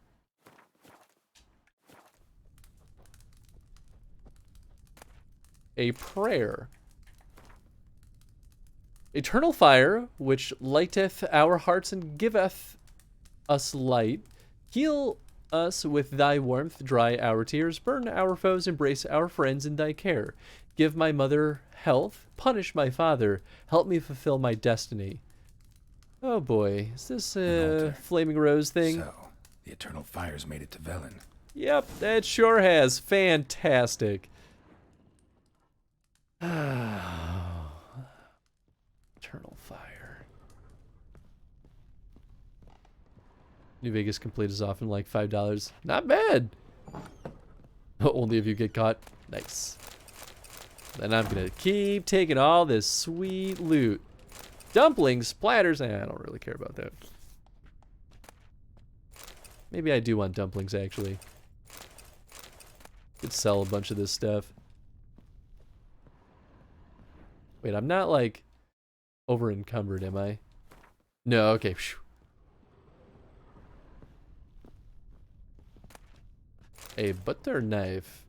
A prayer. Eternal fire, which lighteth our hearts and giveth us light, heal us with thy warmth, dry our tears, burn our foes, embrace our friends in thy care. Give my mother health, punish my father, help me fulfill my destiny. Oh boy, is this a Flaming Rose thing? So, the Eternal Fire's made it to Velen. Yep, that sure has. Fantastic. Eternal Fire. New Vegas complete is often like $5. Not bad. Only if you get caught. Nice. Then I'm gonna keep taking all this sweet loot. Dumplings, splatters, I don't really care about that. Maybe I do want dumplings, actually. Could sell a bunch of this stuff. Wait, I'm not, like, over encumbered, am I? No, okay. A butter knife.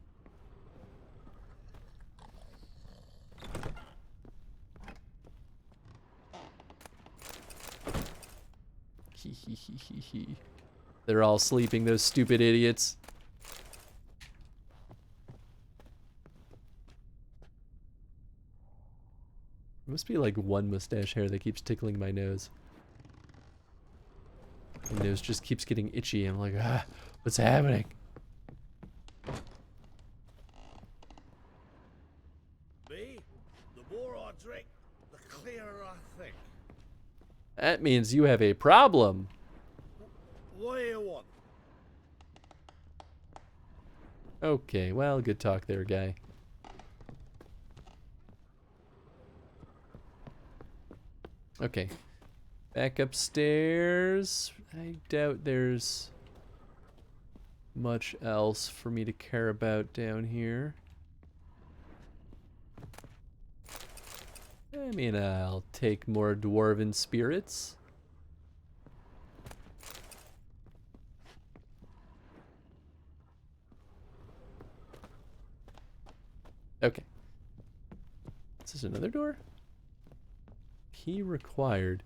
They're all sleeping, those stupid idiots. There must be like one mustache hair that keeps tickling my nose. My nose just keeps getting itchy. I'm like, what's happening? Me? The more I drink, the clearer I think. That means you have a problem. What do you want? Okay, well, good talk there, guy. Okay. Back upstairs. I doubt there's much else for me to care about down here. I mean, I'll take more dwarven spirits. Okay. Is this another door? Key required.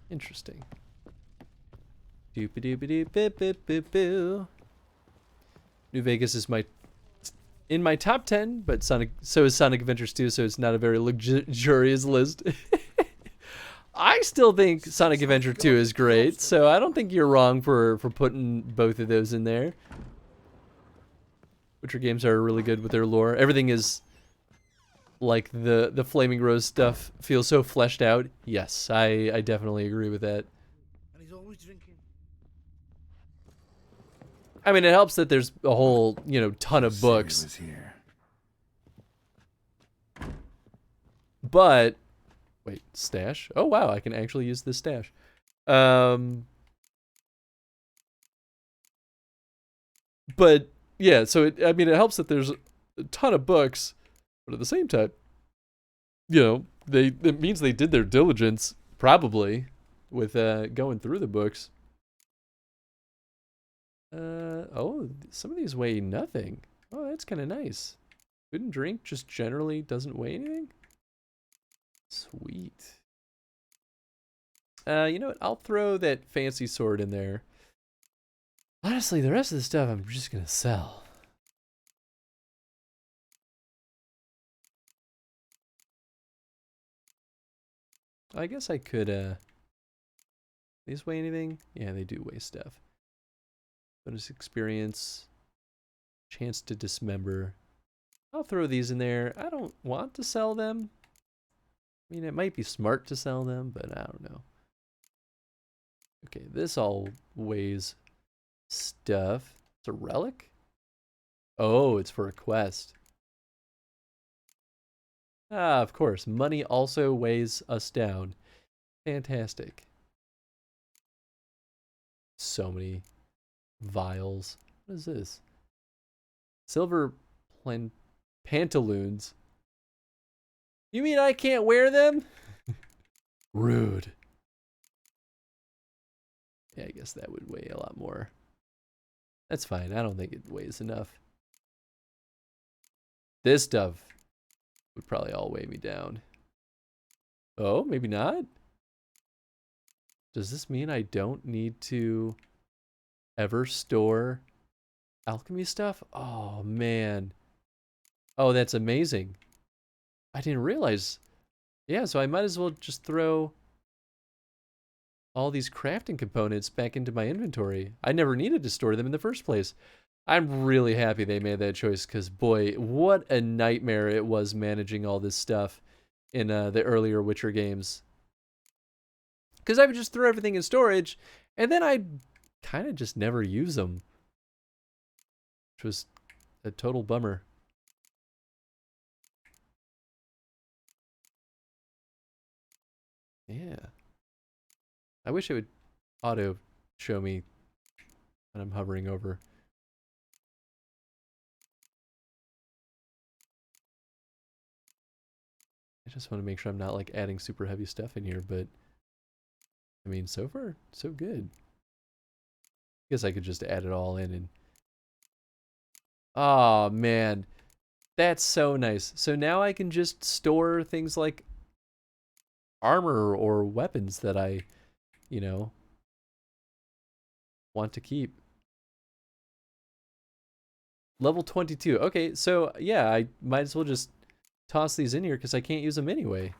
Interesting. Doop-a-doop-a-doop-bip-bip-bip-boo. New Vegas is in my top 10, but so is Sonic Adventures 2, so it's not a very luxurious list. I still think Sonic Adventure 2 is great, so I don't think you're wrong for putting both of those in there. Witcher games are really good with their lore. Everything is like the Flaming Rose stuff feels so fleshed out. Yes, I definitely agree with that. And he's always drinking. I mean, it helps that there's a whole, ton of books. Was here. But wait, stash? Oh wow, I can actually use this stash. But yeah, so it helps that there's a ton of books, but at the same time, it means they did their diligence probably with going through the books. Oh, some of these weigh nothing. Oh, that's kind of nice. Food and drink just generally doesn't weigh anything? Sweet. You know what? I'll throw that fancy sword in there. Honestly, the rest of the stuff I'm just gonna sell. I guess I could, these weigh anything? Yeah, they do weigh stuff. Bonus experience. Chance to dismember. I'll throw these in there. I don't want to sell them. I mean, it might be smart to sell them, but I don't know. Okay, this all weighs stuff. It's a relic? Oh, it's for a quest. Ah, of course. Money also weighs us down. Fantastic. So many vials. What is this? Silver pantaloons. You mean I can't wear them? Rude. Yeah, I guess that would weigh a lot more. That's fine. I don't think it weighs enough. This stuff would probably all weigh me down. Oh, maybe not? Does this mean I don't need to ever store alchemy stuff? Oh, man. Oh, that's amazing. I didn't realize. Yeah, so I might as well just throw all these crafting components back into my inventory. I never needed to store them in the first place. I'm really happy they made that choice because, boy, what a nightmare it was managing all this stuff in the earlier Witcher games. Because I would just throw everything in storage, and then I'd kind of just never use them. Which was a total bummer. Yeah. I wish it would auto show me when I'm hovering over. I just want to make sure I'm not like adding super heavy stuff in here, but I mean, so far, so good. I guess I could just add it all in and... Oh, man. That's so nice. So now I can just store things like armor or weapons that I, you know, want to keep. Level 22. Okay, so yeah, I might as well just toss these in here because I can't use them anyway.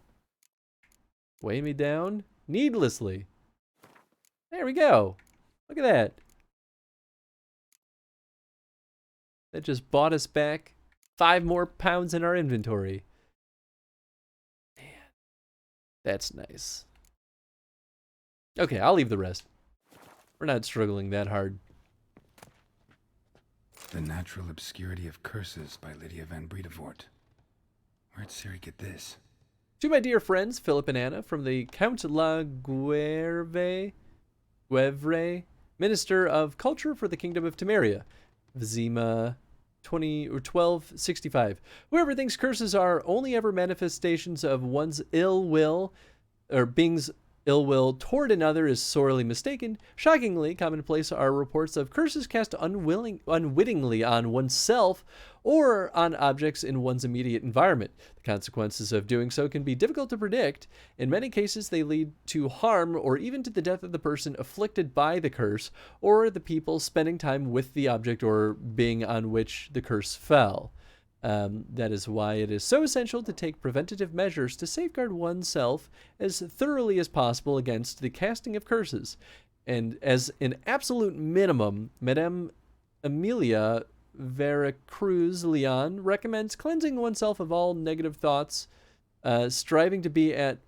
Weigh me down needlessly. There we go. Look at that. That just bought us back 5 more pounds in our inventory. Man, that's nice. Okay, I'll leave the rest. We're not struggling that hard. The Natural Obscurity of Curses by Lydia van Bredevoort. Where'd Siri get this? To my dear friends, Philip and Anna, from the Count La Guevre, Minister of Culture for the Kingdom of Temeria, Vizima 1265. Whoever thinks curses are only ever manifestations of one's ill will, or being's ill will toward another is sorely mistaken. Shockingly commonplace are reports of curses cast unwittingly on oneself or on objects in one's immediate environment. The consequences of doing so can be difficult to predict. In many cases, they lead to harm or even to the death of the person afflicted by the curse or the people spending time with the object or being on which the curse fell. That is why it is so essential to take preventative measures to safeguard oneself as thoroughly as possible against the casting of curses. And as an absolute minimum, Madame Amelia Veracruz Leon recommends cleansing oneself of all negative thoughts, striving to be at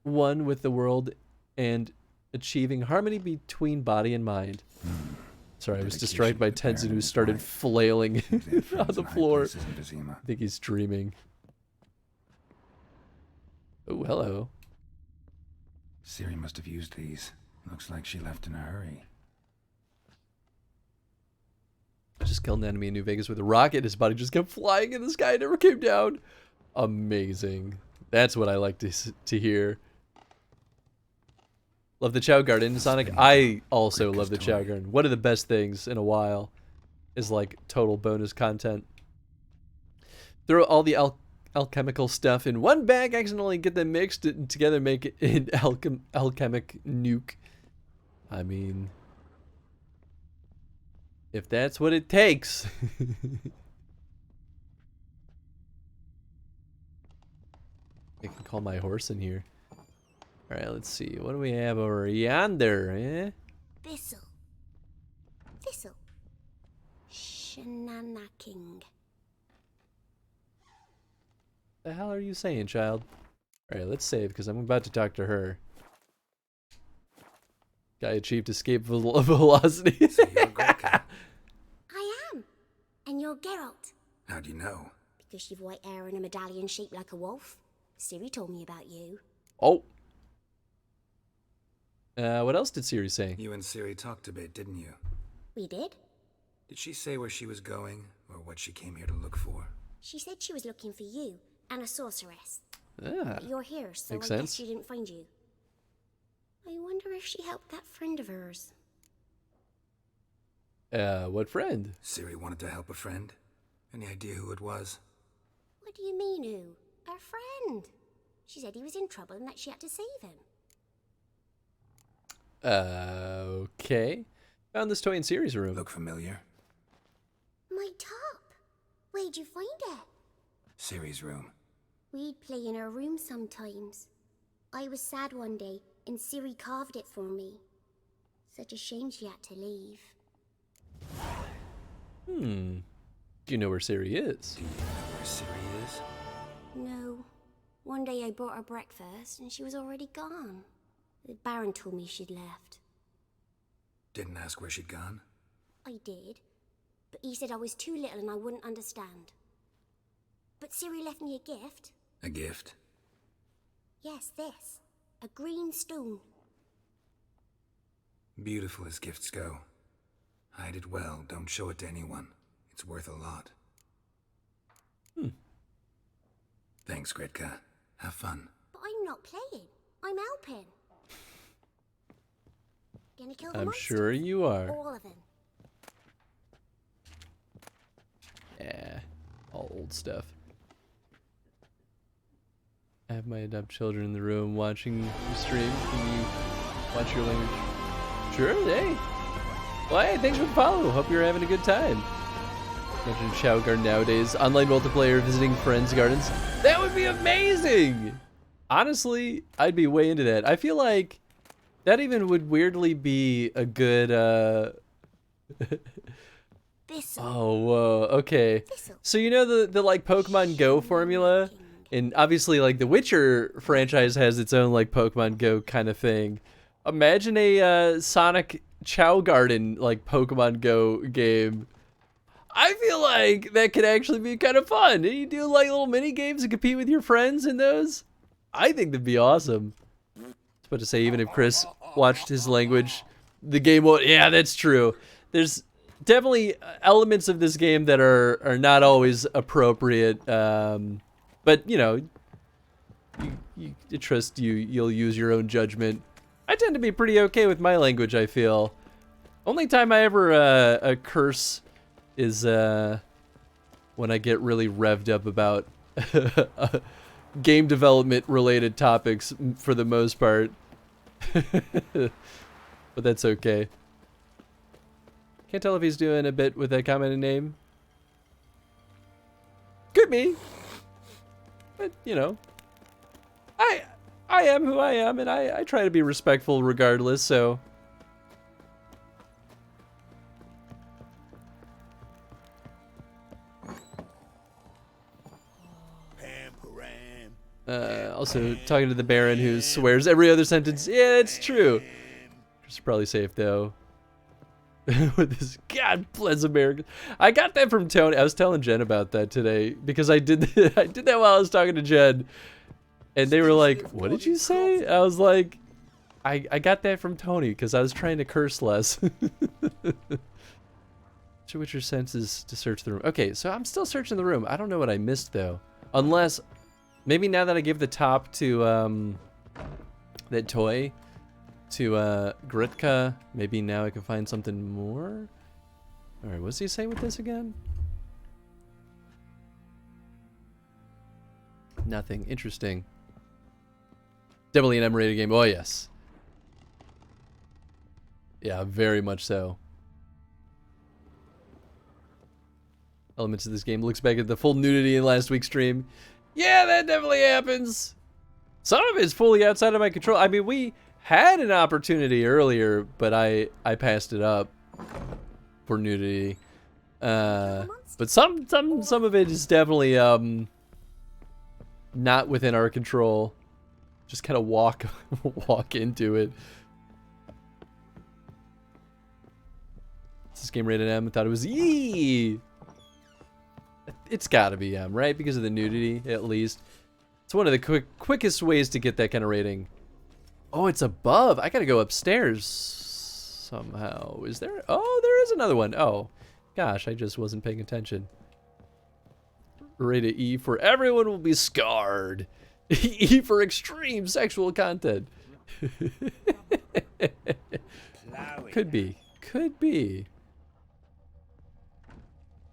one with the world, and achieving harmony between body and mind. Sorry, I was distracted by Tenzin, who started flailing on the floor. I think he's dreaming. Oh, hello. Siri must have used these. Looks like she left in a hurry. I just killed an enemy in New Vegas with a rocket. His body just kept flying in the sky and never came down. Amazing. That's what I like to hear. Love the Chow Garden, Sonic. I also love the Chow Garden. One of the best things in a while is like total bonus content. Throw all the alchemical stuff in one bag, accidentally get them mixed and together, make it an alchemic nuke. I mean, if that's what it takes. I can call my horse in here. Alright, let's see. What do we have over yonder, eh? Thistle. Thistle. Shenanaking. The hell are you saying, child? Alright, let's save, because I'm about to talk to her. Guy achieved escape velocity. I am. And you're Geralt. How do you know? Because you've white hair and a medallion shaped like a wolf. Siri told me about you. Oh. What else did Siri say? You and Siri talked a bit, didn't you? We did. Did she say where she was going, or what she came here to look for? She said she was looking for you and a sorceress. Ah, But you're here, so makes I sense. guess she didn't find you. I wonder if she helped that friend of hers. What friend? Siri wanted to help a friend. Any idea who it was? What do you mean, who? Her friend. She said he was in trouble and that she had to save him. Okay. Found this toy in Siri's room. Look familiar. My top. Where'd you find it? Siri's room. We'd play in her room sometimes. I was sad one day and Siri carved it for me. Such a shame she had to leave. Do you know where Siri is? Do you know where Siri is? No. One day I brought her breakfast and she was already gone. The Baron told me she'd left. Didn't ask where she'd gone? I did, but he said I was too little and I wouldn't understand. But Siri left me a gift. A gift? Yes, this. A green stone. Beautiful as gifts go. Hide it well, don't show it to anyone. It's worth a lot. Thanks, Gretka. Have fun. But I'm not playing. I'm helping. Gonna kill the I'm monsters. sure you are. All of them. Yeah, all old stuff. I have my adopt children in the room watching the stream. Can you watch your language? Sure, hey. Well, hey, thanks for the follow. Hope you're having a good time. Imagine Chow Garden nowadays. Online multiplayer, visiting friends' gardens. That would be amazing! Honestly, I'd be way into that. I feel like that even would weirdly be a good, Oh, whoa, okay. So you know the like Pokemon Go formula? And obviously like the Witcher franchise has its own like Pokemon Go kind of thing. Imagine a Sonic Chow Garden like Pokemon Go game. I feel like that could actually be kind of fun. And you do like little mini games and compete with your friends in those. I think that'd be awesome. I was about to say, even if Chris watched his language, the game won't. Yeah, that's true. There's definitely elements of this game that are not always appropriate. But you know, you trust you'll use your own judgment. I tend to be pretty okay with my language, I feel. Only time I ever curse is when I get really revved up about game development related topics for the most part. But that's okay. Can't tell if he's doing a bit with that commented name. Could be. But, you know, I am who I am, and I try to be respectful regardless, so. Also, talking to the Baron who swears every other sentence. Yeah, it's true. It's probably safe, though. With this, God bless America. I got that from Tony. I was telling Jen about that today because I did that while I was talking to Jen, and they were like, "What did you say?" I was like, "I got that from Tony because I was trying to curse less." Which your sense is to search the room. Okay, so I'm still searching the room. I don't know what I missed though, unless maybe now that I give the top to that toy, to Gritka. Maybe now I can find something more. All right, what's he say with this again? Nothing. Interesting. Definitely an M-rated game. Oh, yes. Yeah, very much so. Elements of this game looks back at the full nudity in last week's stream. Yeah, that definitely happens. Some of it's fully outside of my control. I mean, we had an opportunity earlier, but I passed it up for nudity. But some of it is definitely not within our control. Just kind of walk into it. Is this game rated M? I thought it was E. It's got to be M, right? Because of the nudity, at least. It's one of the quickest ways to get that kind of rating. Oh, it's above. I gotta go upstairs somehow. Is there? Oh, there is another one. Oh, gosh, I just wasn't paying attention. Rated E for everyone will be scarred. E for extreme sexual content. Could be. Could be.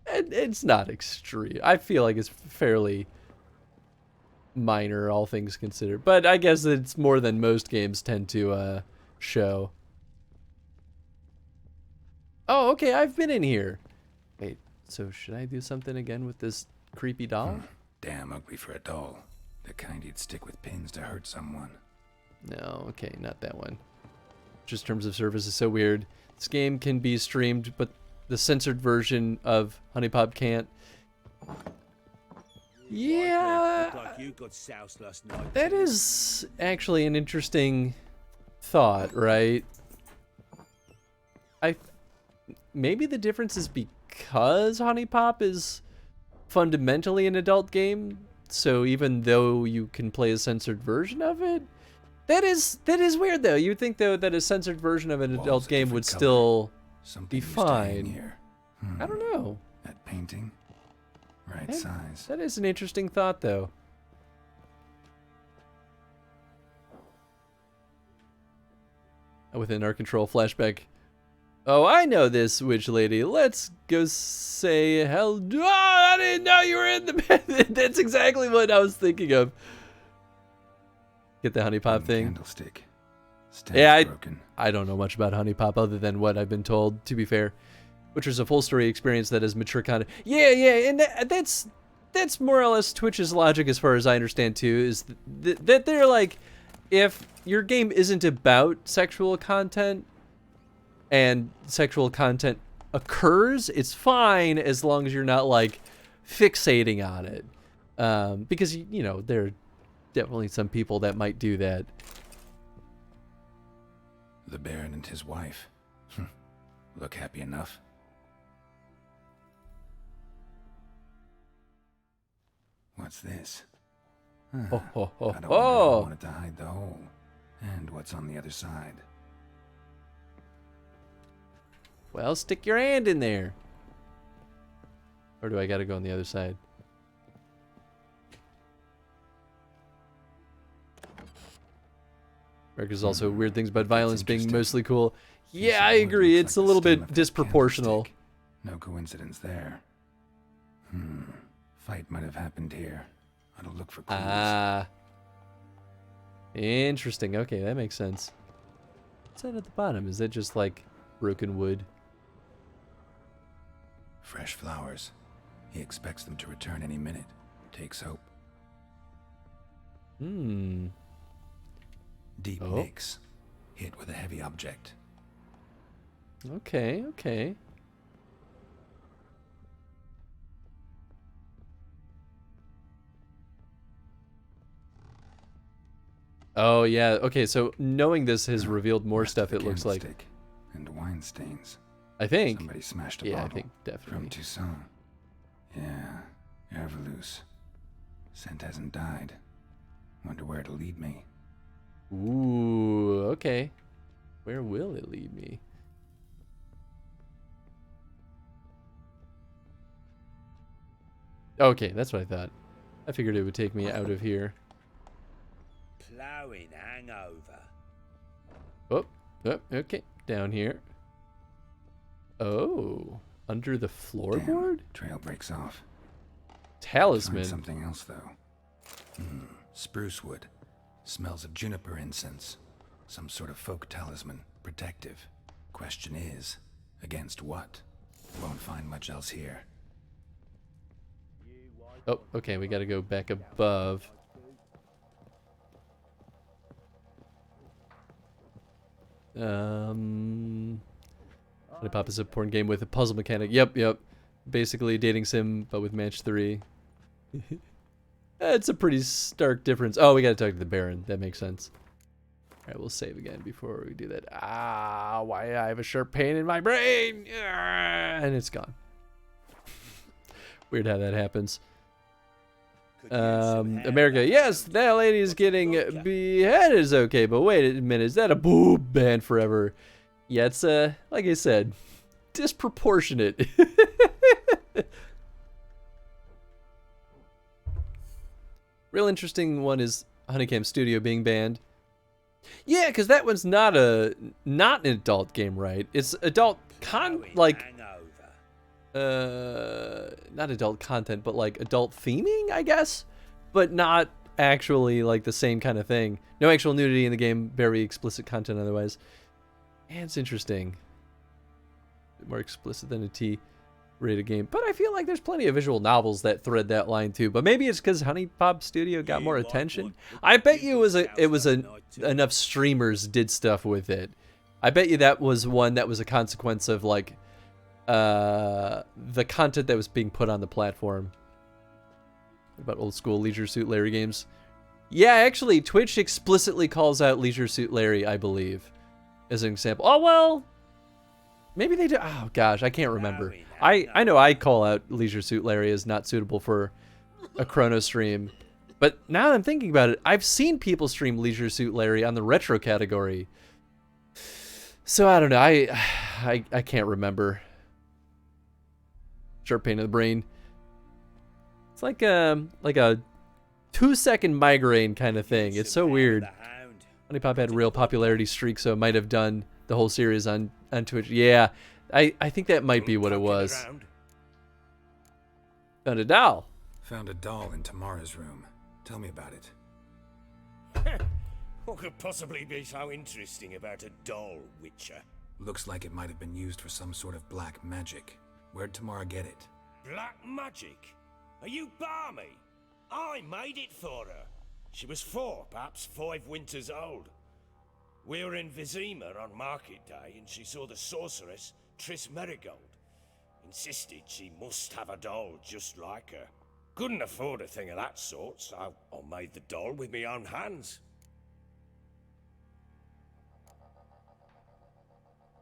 It's not extreme. I feel like it's fairly minor, all things considered. But I guess it's more than most games tend to show. Oh, okay, I've been in here. Wait, so should I do something again with this creepy doll? Damn ugly for a doll. The kind you'd stick with pins to hurt someone. No, okay, not that one. Just terms of service is so weird. This game can be streamed, but the censored version of Honey Pop can't. Yeah, that is actually an interesting thought, right? Maybe the difference is because Honey Pop is fundamentally an adult game, so even though you can play a censored version of it, that is weird though. You'd think though that a censored version of an adult game would still be fine. Here. I don't know. That painting, right size. That is an interesting thought though. Within our control, flashback. Oh, I know this witch lady. Let's go say hello. Oh, I didn't know you were in the bed. That's exactly what I was thinking of. Get the Honey Pop thing. Candlestick. Yeah, I don't know much about Honey Pop other than what I've been told, to be fair. Which is a full story experience that is mature content. Yeah, and that's more or less Twitch's logic as far as I understand too, is that they're like, if your game isn't about sexual content, and sexual content occurs, it's fine as long as you're not like fixating on it. Because, you know, there are definitely some people that might do that. The Baron and his wife. Look happy enough. What's this? Oh, oh, oh, I don't wonder who wanted to hide the hole. And what's on the other side? Well, stick your hand in there. Or do I gotta go on the other side? There's also weird things about violence being mostly cool. Yeah, I agree. It's a little bit disproportional. No coincidence there. Fight might have happened here. I'll look for clues. Ah. Interesting. Okay, that makes sense. What's that at the bottom? Is that just like broken wood? Fresh flowers. He expects them to return any minute. Takes hope. Deep nicks. Hit with a heavy object. Okay, okay. Oh yeah, okay, so knowing this has revealed more stuff, it looks like. And wine stains. I think. Somebody smashed a yeah, bottle. I think definitely. From Toussaint. Yeah, Ervelus. Scent hasn't died. Wonder where it'll lead me. Ooh, okay. Where will it lead me? Okay, that's what I thought. I figured it would take me out of here. Plowing hangover. Oh, oh, okay. Down here. Oh, under the floorboard? Trail breaks off. Talisman. Find something else, though. Spruce wood. Smells of juniper incense. Some sort of folk talisman. Protective. Question is, against what? Won't find much else here. Oh, okay, we gotta go back above. Pop is a porn game with a puzzle mechanic. Yep. Basically a dating sim, but with match 3. It's a pretty stark difference. Oh, we gotta talk to the Baron. That makes sense. Alright, we'll save again before we do that. Why I have a sharp pain in my brain! And it's gone. Weird how that happens. America, yes, that lady is getting beheaded is okay, but wait a minute, is that a boob ban forever? Yeah, it's, like I said, disproportionate. Real interesting one is Honeycomb Studio being banned. Yeah, because that one's not an adult game, right? It's adult not adult content, but like adult theming, I guess, but not actually like the same kind of thing. No actual nudity in the game, very explicit content otherwise. And it's interesting. More explicit than a T-rated game, but I feel like there's plenty of visual novels that thread that line too. But maybe it's because Honeypop Studio got more attention. I bet you it was enough streamers did stuff with it. I bet you that was one that was a consequence of like the content that was being put on the platform. What about old school Leisure Suit Larry games? Yeah, actually, Twitch explicitly calls out Leisure Suit Larry, I believe, as an example. Oh well, maybe they do. Oh gosh, I can't remember. I know I call out Leisure Suit Larry as not suitable for a Chronostream, but now that I'm thinking about it, I've seen people stream Leisure Suit Larry on the retro category. So I don't know. I can't remember. Sharp pain in the brain. It's like a 2-second migraine kind of thing. It's so weird. Honeypop had a real popularity streak, so it might have done the whole series on Twitch. Yeah, I think that might be what it was. Found a doll. Found a doll in Tamara's room. Tell me about it. What could possibly be so interesting about a doll, Witcher? Looks like it might have been used for some sort of black magic. Where'd Tamara get it? Black magic? Are you balmy? I made it for her. She was 4, perhaps 5 winters old. We were in Vizima on market day and she saw the sorceress, Triss Merigold. Insisted she must have a doll just like her. Couldn't afford a thing of that sort, so I made the doll with my own hands.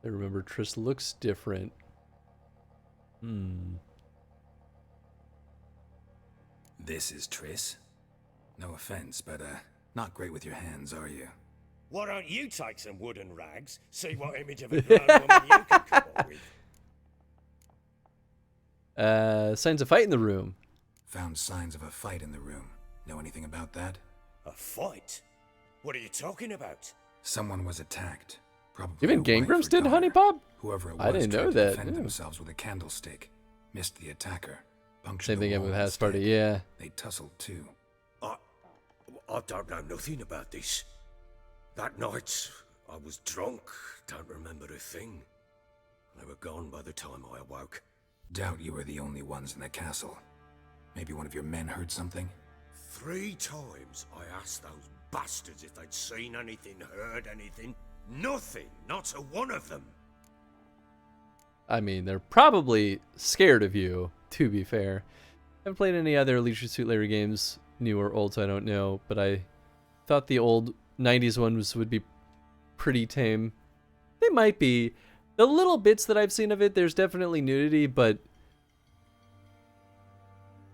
I remember Triss looks different. This is Triss. No offense, but not great with your hands, are you? Why don't you take some wooden rags, see what image of a grown woman you can come up with? Signs of fight in the room. Found signs of a fight in the room. Know anything about that? A fight? What are you talking about? Someone was attacked. Probably even Game Grumps did Honeypop? Whoever it was I didn't know tried to that. defend themselves with a candlestick. Missed the attacker. Punctured Same the thing wall happened with House instead. Party, yeah. They tussled too. I don't know nothing about this. That night, I was drunk, don't remember a thing. They were gone by the time I awoke. Doubt you were the only ones in the castle. Maybe one of your men heard something? 3 times I asked those bastards if they'd seen anything, heard anything. Nothing, not a one of them. I mean, they're probably scared of you, to be fair. I haven't played any other Leisure Suit Larry games, new or old, so I don't know, but I thought the old 90s ones would be pretty tame. They might be. The little bits that I've seen of it, there's definitely nudity, but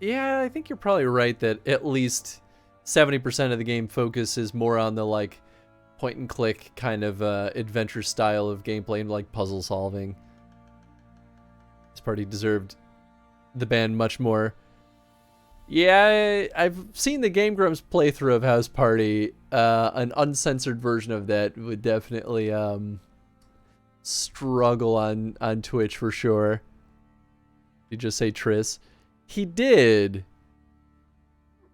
yeah, I think you're probably right that at least 70% of the game focuses more on the like point and click kind of adventure style of gameplay and like puzzle solving. This party deserved the ban much more. Yeah, I've seen the Game Grumps playthrough of House Party, an uncensored version of that would definitely struggle on Twitch for sure. You just say Triss. He did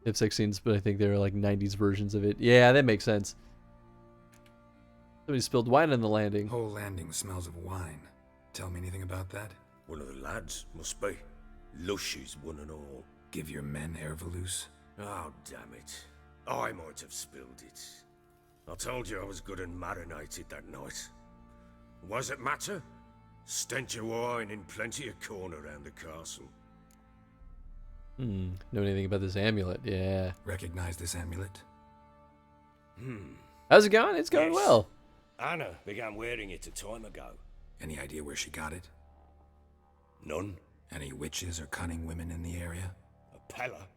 have sex scenes, but I think they were like 90s versions of it. Yeah, that makes sense. Somebody spilled wine on the landing. Whole landing smells of wine. Tell me anything about that? One of the lads, must be. Lushes, one and all. Give your men Ervalus? Oh, damn it. I might have spilled it. I told you I was good and marinated that night. Was it matter? Stench of wine in plenty of corn around the castle. Know anything about this amulet? Yeah. Recognize this amulet? How's it going? It's going well. Anna began wearing it a time ago. Any idea where she got it? None. Any witches or cunning women in the area? A Pella?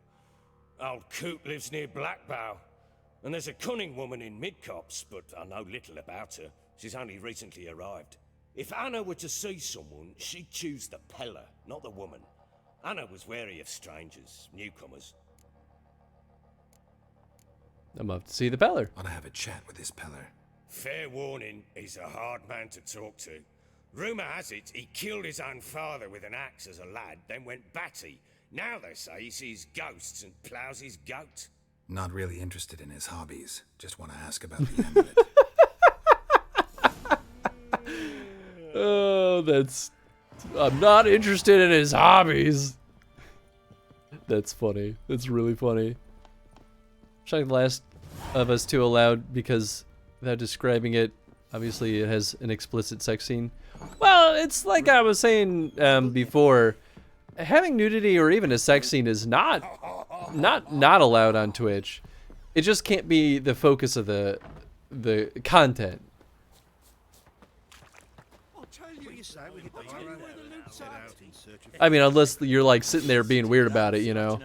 Old Coot lives near Blackbow. And there's a cunning woman in Midcopse, but I know little about her. She's only recently arrived. If Anna were to see someone, she'd choose the Pella, not the woman. Anna was wary of strangers, newcomers. I'm up to see the Peller. Ought to have a chat with this Peller. Fair warning, he's a hard man to talk to. Rumour has it he killed his own father with an axe as a lad, then went batty. Now they say he sees ghosts and ploughs his goat. Not really interested in his hobbies. Just want to ask about the amulet. Oh, that's... I'm not interested in his hobbies. That's funny. That's really funny. Showing The Last of Us 2 allowed because without describing it, obviously it has an explicit sex scene. Well, it's like I was saying before, having nudity or even a sex scene is not allowed on Twitch. It just can't be the focus of the content. I mean, unless you're like sitting there being weird about it, you know.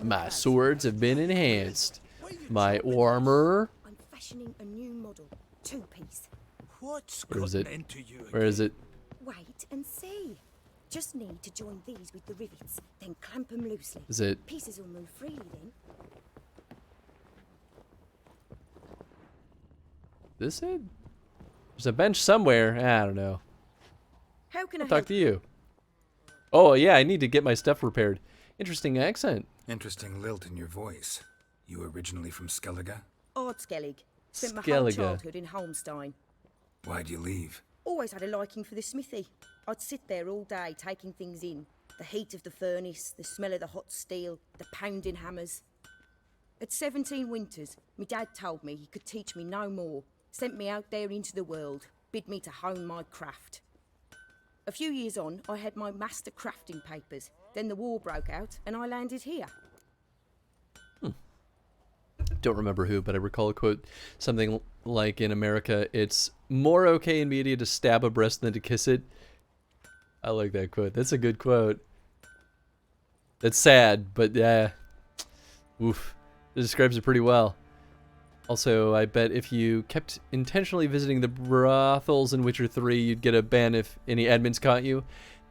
My swords have been enhanced. My armor. I'm fashioning a new model, 2-piece. What's Where is it? gotten into you Where is it? Wait and see. Just need to join these with the rivets, then clamp them loosely. Is it? Pieces will move freely then. This it? There's a bench somewhere. I don't know. How can I'll I talk help to you. Oh yeah, I need to get my stuff repaired. Interesting accent. Interesting lilt in your voice. You originally from Skellige? Ardskellig. Spent my whole Skellige. childhood in Holmstein. Why'd you leave? Always had a liking for the smithy. I'd sit there all day taking things in. The heat of the furnace, the smell of the hot steel, the pounding hammers. At 17 winters, my dad told me he could teach me no more. Sent me out there into the world, bid me to hone my craft. A few years on, I had my master crafting papers. Then the war broke out, and I landed here. Don't remember who, but I recall a quote, something like in America, it's more okay in media to stab a breast than to kiss it. I like that quote. That's a good quote. That's sad, but yeah. Oof. It describes it pretty well. Also, I bet if you kept intentionally visiting the brothels in Witcher 3, you'd get a ban if any admins caught you.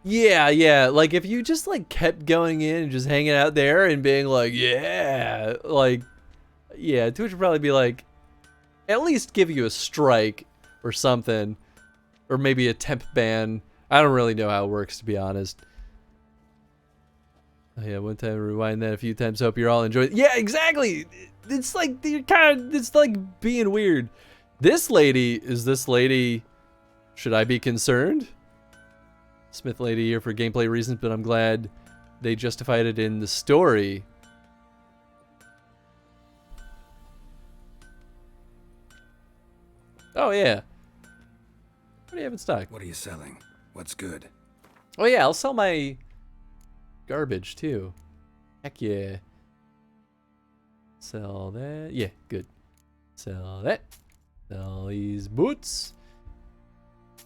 Yeah. Like, if you just, like, kept going in and just hanging out there and being like, yeah, like... Yeah, Twitch would probably be like, at least give you a strike or something. Or maybe a temp ban. I don't really know how it works, to be honest. Oh, yeah, one time rewind that a few times. Hope you're all enjoying. Yeah, exactly. It's like you're it's like being weird. This lady, should I be concerned? Smith lady here for gameplay reasons, but I'm glad they justified it in the story. Oh, yeah. What do you have in stock? What are you selling? What's good? Oh, yeah, I'll sell my garbage, too. Heck yeah. Sell that. Yeah, good. Sell that. Sell these boots.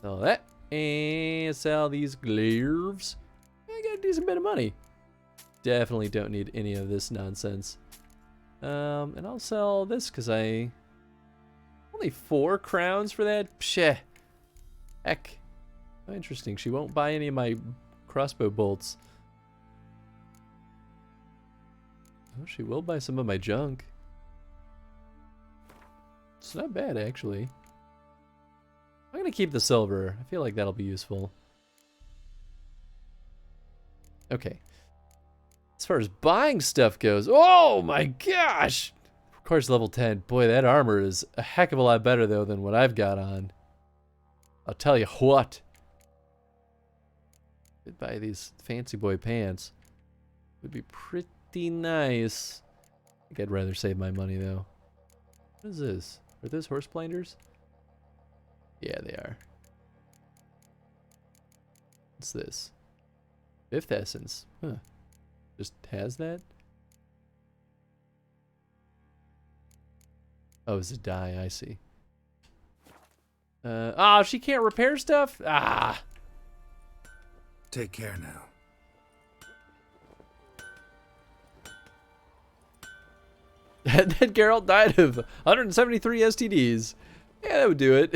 Sell that. And sell these gloves. I got a decent bit of money. Definitely don't need any of this nonsense. And I'll sell this because I... Only 4 crowns for that? Psheh. Heck. Oh, interesting. She won't buy any of my crossbow bolts. Oh, she will buy some of my junk. It's not bad, actually. I'm gonna keep the silver. I feel like that'll be useful. Okay. As far as buying stuff goes, oh my gosh! Of course, level 10. Boy, that armor is a heck of a lot better, though, than what I've got on. I'll tell you what. Could buy these fancy boy pants. Would be pretty nice. I think I'd rather save my money, though. What is this? Are those horse blinders? Yeah, they are. What's this? Fifth essence. Huh. Just has that? Oh, it's a dye, I see. Oh, she can't repair stuff? Ah! Take care now. That Geralt died of 173 STDs. Yeah, that would do it.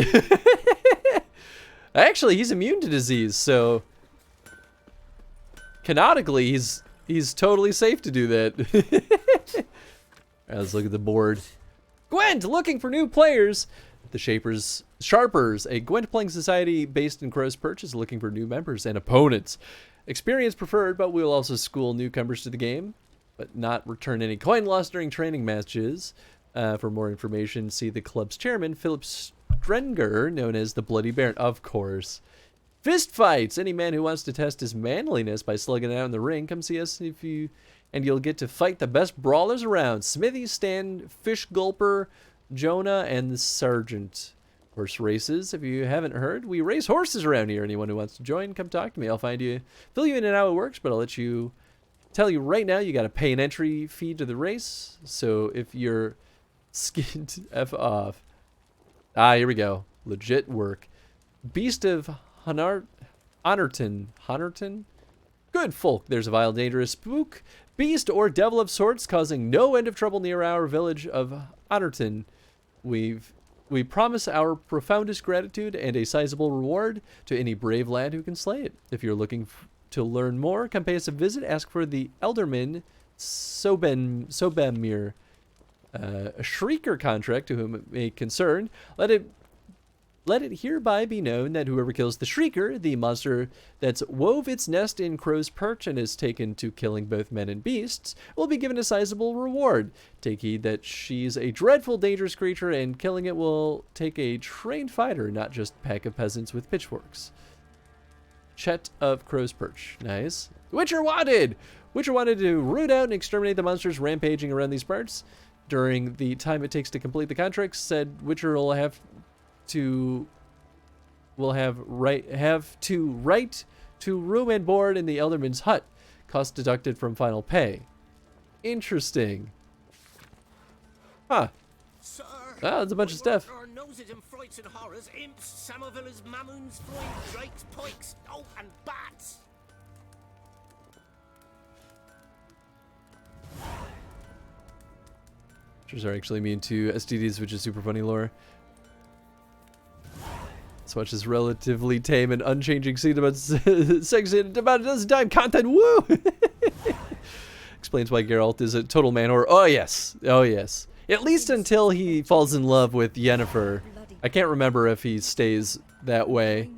Actually, he's immune to disease, so canonically, he's totally safe to do that. Let's look at the board. Gwent, looking for new players. The Sharpers, a Gwent playing society based in Crow's Perch, is looking for new members and opponents. Experience preferred, but we'll also school newcomers to the game, but not return any coin lost during training matches. For more information, see the club's chairman, Philip Strenger, known as the Bloody Baron, of course. Fist fights! Any man who wants to test his manliness by slugging it out in the ring, come see us and you'll get to fight the best brawlers around. Smithy, Stan, Fish Gulper, Jonah, and the Sergeant. Horse races. If you haven't heard, we race horses around here. Anyone who wants to join, come talk to me. I'll fill you in on how it works, but I'll tell you right now, you got to pay an entry fee to the race. So if you're skinned F off. Ah, here we go. Legit work. Beast of Honorton. Good folk. There's a vile, dangerous spook, beast, or devil of sorts causing no end of trouble near our village of Honorton. We promise our profoundest gratitude and a sizable reward to any brave lad who can slay it. If you're looking to learn more, come pay us a visit. Ask for the Elderman Sobemir, a shrieker contract to whom it may concern. Let it hereby be known that whoever kills the Shrieker, the monster that's wove its nest in Crow's Perch and is taken to killing both men and beasts, will be given a sizable reward. Take heed that she's a dreadful, dangerous creature, and killing it will take a trained fighter, not just a pack of peasants with pitchforks. Chet of Crow's Perch. Nice. Witcher wanted! Witcher wanted to root out and exterminate the monsters rampaging around these parts. During the time it takes to complete the contract, said Witcher will have to write to room and board in the Elderman's hut, cost deducted from final pay. Interesting. Huh. Sir, that's a bunch of stuff. Our noses and frights and horrors, imps, Samovillas, mamoons, flying drakes, pikes, oh, and bats. Witchers are actually immune to STDs, which is super funny lore. Swatch is relatively tame and unchanging scene about sex in about a dozen time content. Woo! Explains why Geralt is a total man whore. Oh yes, oh yes. At least until he falls in love with Yennefer. I can't remember if he stays that way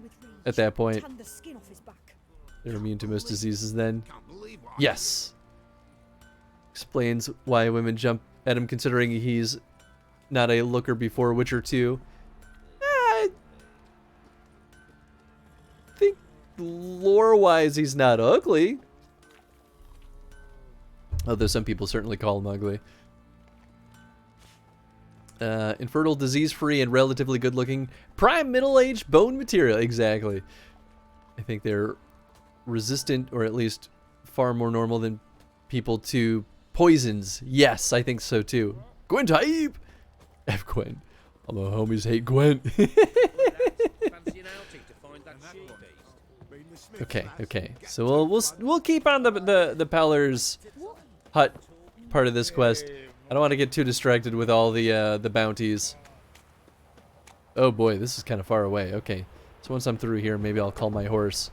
at that point. They're immune to most diseases then. Yes. Explains why women jump at him considering he's not a looker before Witcher 2. Lore-wise, he's not ugly. Although some people certainly call him ugly. Infertile, disease-free, and relatively good-looking. Prime middle-aged bone material. Exactly. I think they're resistant, or at least far more normal than people to poisons. Yes, I think so too. Gwent hype! F Gwen. Although homies hate Gwen. Okay. So we'll keep on the Peller's hut part of this quest. I don't want to get too distracted with all the bounties. Oh boy, this is kind of far away. Okay, so once I'm through here, maybe I'll call my horse.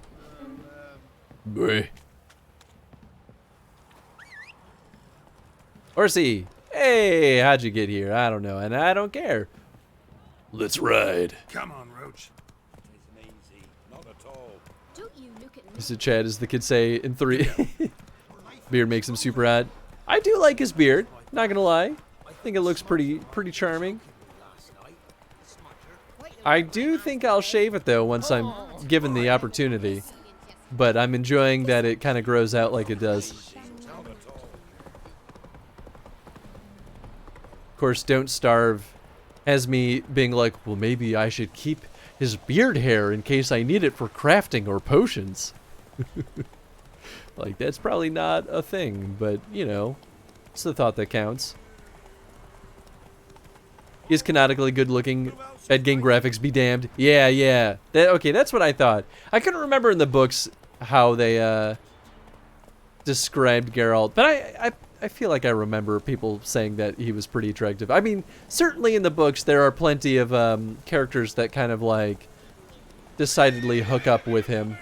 Boy. Horsey! Hey, how'd you get here? I don't know, and I don't care. Let's ride. Come on, Roach. This is Chad, as the kids say in 3. Beard makes him super hot. I do like his beard, not gonna lie. I think it looks pretty charming. I do think I'll shave it though once I'm given the opportunity. But I'm enjoying that it kind of grows out like it does. Of course, Don't Starve has me being like, well, maybe I should keep his beard hair in case I need it for crafting or potions. Like, that's probably not a thing, but, you know, it's the thought that counts. He is canonically good looking. Bad game graphics be damned. Yeah. Okay, that's what I thought. I couldn't remember in the books how they described Geralt, but I feel like I remember people saying that he was pretty attractive. I mean, certainly in the books there are plenty of characters that kind of like decidedly hook up with him.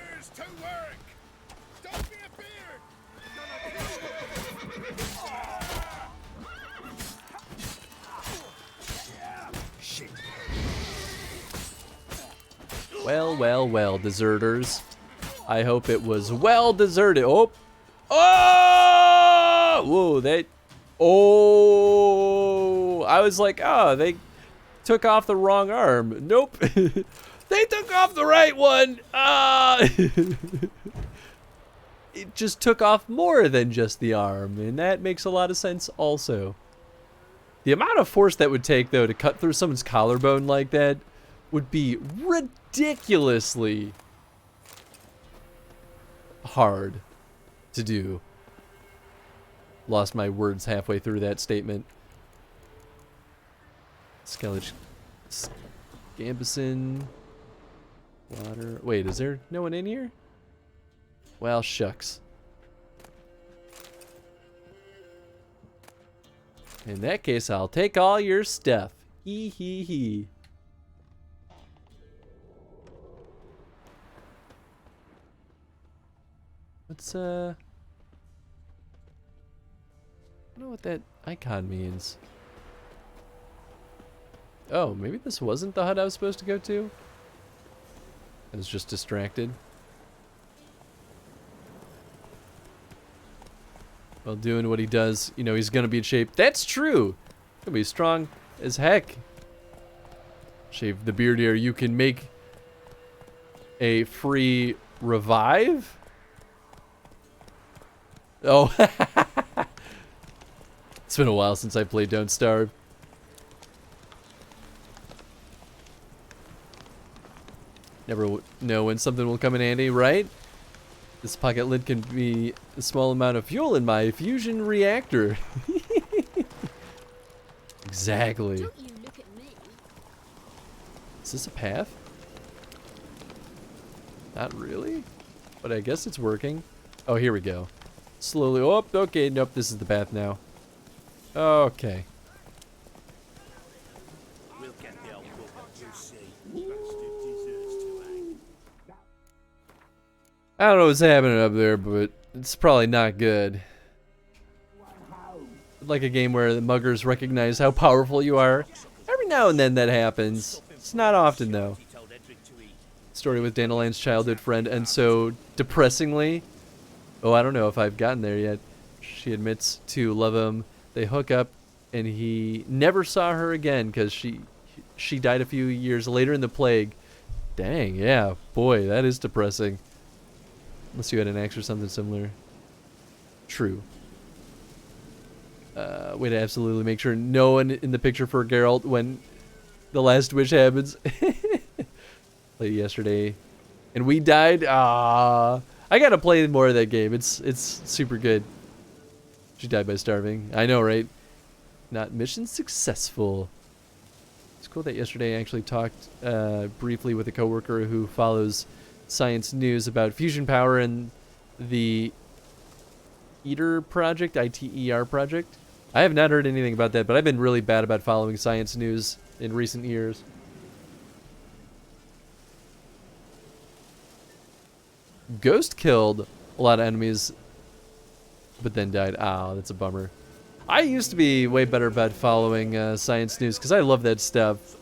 Well, deserters. I hope it was well deserted. Oh! Whoa, I was like, oh, they took off the wrong arm. Nope. They took off the right one. It just took off more than just the arm, and that makes a lot of sense also. The amount of force that would take, though, to cut through someone's collarbone like that would be ridiculously hard to do. Lost my words halfway through that statement. Skellige, Gambison, water. Wait, is there no one in here? Well, shucks. In that case, I'll take all your stuff. Hee hee hee. Let's I don't know what that icon means. Oh, maybe this wasn't the hut I was supposed to go to? I was just distracted. While doing what he does, you know, he's gonna be in shape. That's true! Gonna be strong as heck. Shave the beard here. You can make a free revive? Oh, it's been a while since I played Don't Starve. Never know when something will come in handy, right? This pocket lid can be a small amount of fuel in my fusion reactor. Exactly. Don't you look at me. Is this a path? Not really, but I guess it's working. Oh, here we go. Slowly. Oh, okay. Nope, this is the path now. Okay. We'll get the old book, you see. I don't know what's happening up there, but it's probably not good. Like a game where the muggers recognize how powerful you are. Every now and then that happens. It's not often, though. Story with Dandelion's childhood friend, and so depressingly, oh, I don't know if I've gotten there yet. She admits to love him. They hook up, and he never saw her again because she died a few years later in the plague. Dang, yeah, boy, that is depressing. Unless you had an axe or something similar. True. Way to absolutely make sure no one in the picture for Geralt when the last wish happens. Played yesterday, and we died. Ah, I gotta play more of that game. It's super good. She died by starving. I know, right? Not mission successful. It's cool that yesterday I actually talked briefly with a coworker who follows science news about fusion power and the ITER project, ITER project. I have not heard anything about that, but I've been really bad about following science news in recent years. Ghost killed a lot of enemies, but then died. Ah, that's a bummer. I used to be way better about following science news because I love that stuff.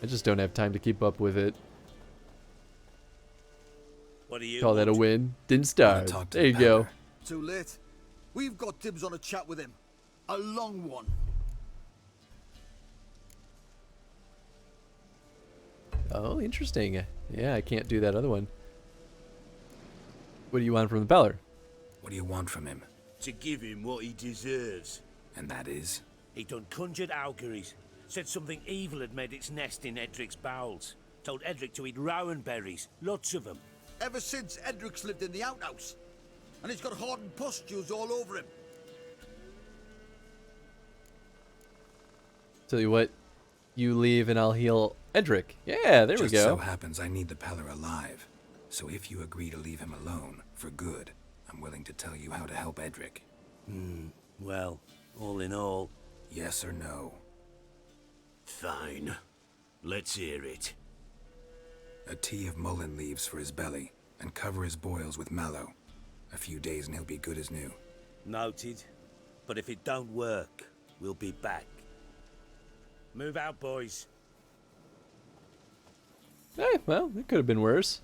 I just don't have time to keep up with it. What do you Call that a want? win. Didn't start. There you go. Too late. We've got dibs on a chat with him. A long one. Oh, interesting. Yeah, I can't do that other one. What do you want from the Peller? What do you want from him? To give him what he deserves. And that is? He done conjured auguries. Said something evil had made its nest in Edric's bowels. Told Edric to eat rowan berries. Lots of them. Ever since Edric's lived in the outhouse. And he's got hardened pustules all over him. Tell you what, you leave and I'll heal Edric. Yeah, there we Just go. so happens I need the Peller alive. So if you agree to leave him alone, for good, I'm willing to tell you how to help Edric. Well, all in all... Yes or no? Fine. Let's hear it. A tea of mullein leaves for his belly, and cover his boils with mallow. A few days and he'll be good as new. Noted. But if it don't work, we'll be back. Move out, boys. Hey, well, it could have been worse.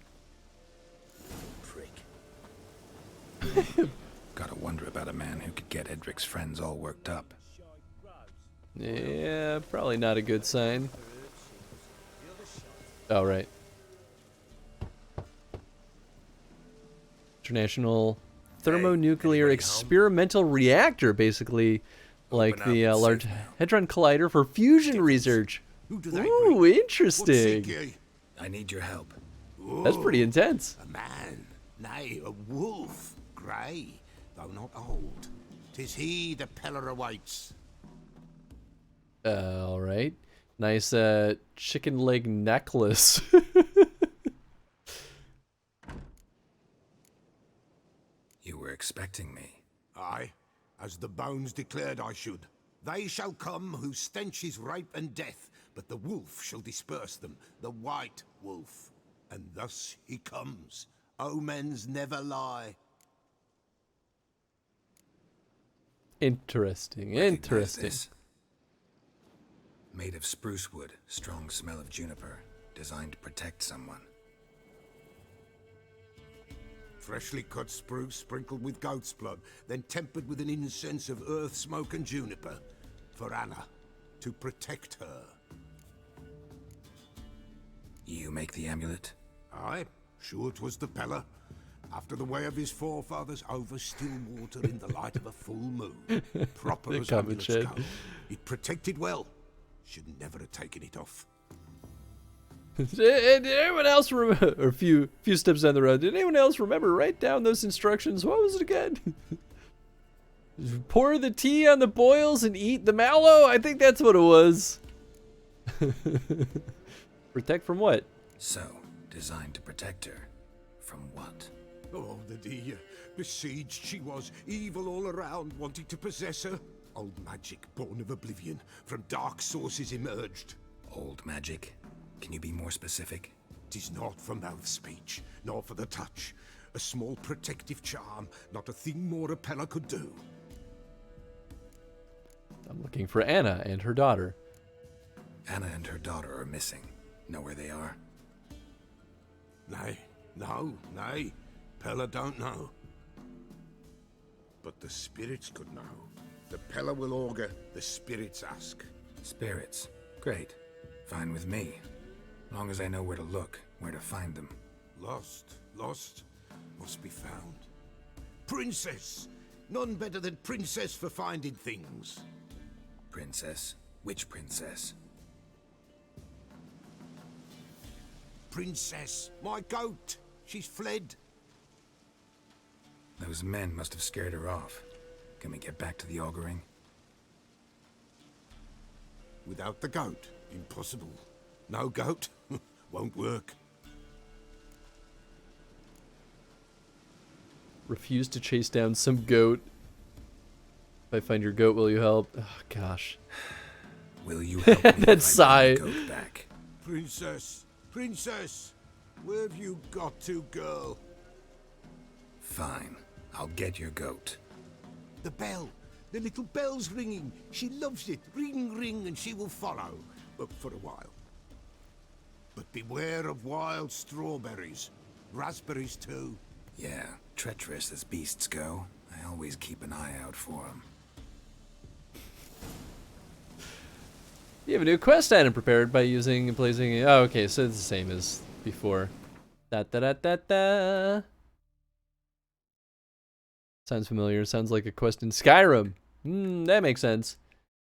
Prick. Gotta wonder about a man who could get Edric's friends all worked up. Yeah, probably not a good sign. Oh, right. International Thermonuclear Experimental Reactor, basically like the Large Hadron Collider for fusion research. Ooh, interesting. I need your help. That's pretty intense. A man, nay, a wolf, grey, though not old. 'Tis he the Peller awaits. All right. Nice chicken leg necklace. You were expecting me. Aye, as the bones declared I should. They shall come whose stench is rape and death, but the wolf shall disperse them, the white wolf. And thus he comes. Omens never lie. Interesting. Recognize Interesting. this? Made of spruce wood, strong smell of juniper, designed to protect someone. Freshly cut spruce sprinkled with goat's blood, then tempered with an incense of earth, smoke and juniper. For Anna, to protect her. You make the amulet? Aye, sure 'twas the Peller. After the way of his forefathers, over still water in the light of a full moon. Proper as amulets go. It protected well. Should never have taken it off. Did anyone else remember, or a few steps down the road, did anyone else remember? Write down those instructions. What was it again? Pour the tea on the boils and eat the mallow? I think that's what it was. Protect from what? So, designed to protect her. From what? Oh, the dear. Besieged she was, evil all around, wanting to possess her. Old magic, born of oblivion, from dark sources emerged. Old magic? Can you be more specific? 'Tis not for mouth speech, nor for the touch. A small protective charm, not a thing more a Peller could do. I'm looking for Anna and her daughter. Anna and her daughter are missing. Know where they are? Nay, no, nay. Peller don't know. But the spirits could know. The Peller will augur, the spirits ask. Spirits? Great. Fine with me. Long as I know where to look, where to find them. Lost, must be found. Princess! None better than Princess for finding things. Princess? Which princess? Princess, my goat! She's fled. Those men must have scared her off. Can we get back to the auguring? Without the goat, impossible. No goat, won't work. Refuse to chase down some goat. If I find your goat, will you help? Oh, gosh. Will you help me that sigh. Goat back? Princess, princess, where have you got to, girl? Fine. I'll get your goat. The bell, The little bell's ringing. She loves it. Ring, ring, and she will follow. But for a while. But beware of wild strawberries. Raspberries, too. Yeah, treacherous as beasts go. I always keep an eye out for them. You have a new quest item prepared by using and placing. Oh, okay, so it's the same as before. Da da da da da. Sounds familiar. Sounds like a quest in Skyrim. That makes sense.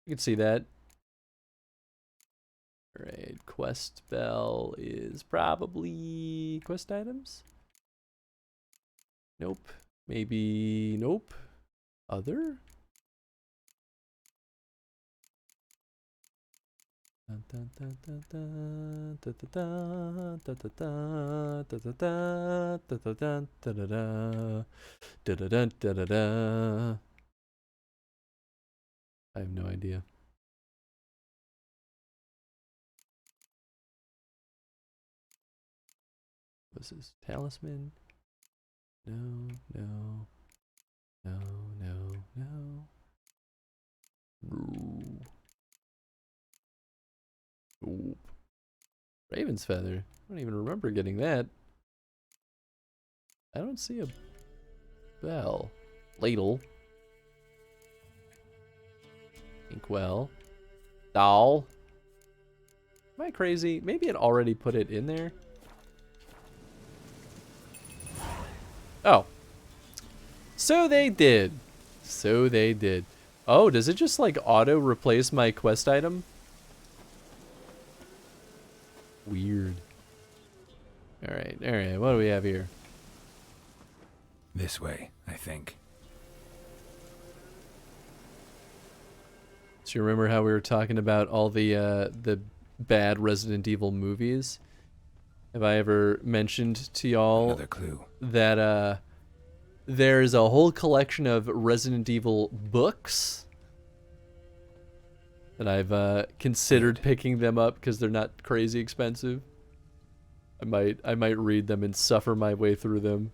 You can see that. Alright, quest bell is probably quest items? Nope. Maybe nope. Other? I have no idea. This is talisman. No, no, no, no, no. Nope. Raven's feather. I don't even remember getting that. I don't see a bell. Ladle. Inkwell. Doll. Am I crazy? Maybe it already put it in there. Oh. So they did. So they did. Oh, does it just like auto replace my quest item? Weird. Alright, alright. What do we have here? This way, I think. So you remember how we were talking about all the bad Resident Evil movies? Have I ever mentioned to y'all Another clue that there's a whole collection of Resident Evil books that I've considered picking them up because they're not crazy expensive. I might read them and suffer my way through them.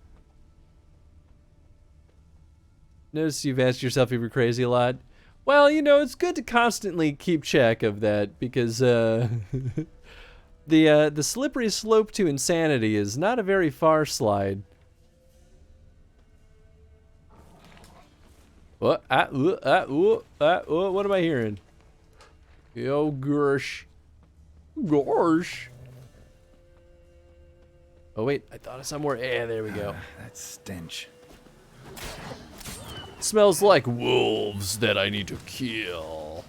Notice you've asked yourself if you're crazy a lot. Well, you know, it's good to constantly keep check of that because the slippery slope to insanity is not a very far slide. What? What am I hearing? Yo, gosh. Gosh. Oh, wait. I thought of somewhere. Yeah, there we go. That stench. Smells like wolves that I need to kill.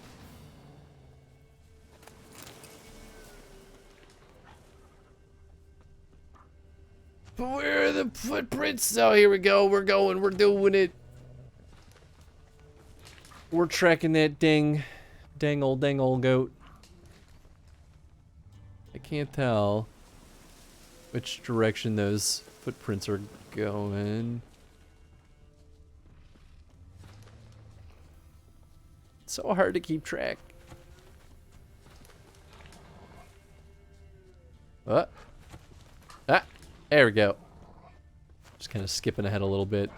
But where are the footprints? Oh, here we go. We're going. We're doing it. We're tracking that dang old goat. I can't tell which direction those footprints are going. It's so hard to keep track. Ah, there we go. Just kind of skipping ahead a little bit.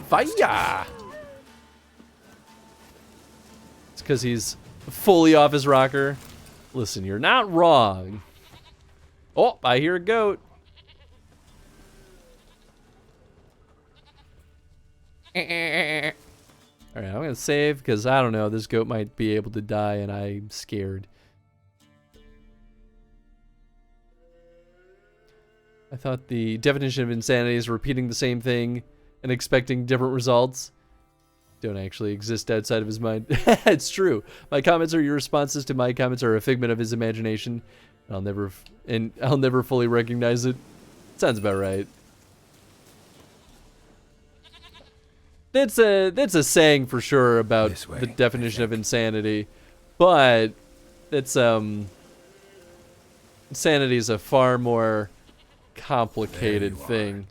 Fire! It's because he's fully off his rocker. Listen, you're not wrong. Oh, I hear a goat. Alright, I'm gonna save because I don't know, this goat might be able to die and I'm scared. I thought the definition of insanity is repeating the same thing and expecting different results. Don't actually exist outside of his mind. It's true. My comments or your responses to my comments are a figment of his imagination. I'll never fully recognize it. Sounds about right. That's a saying for sure about the definition of insanity, but it's insanity is a far more complicated thing.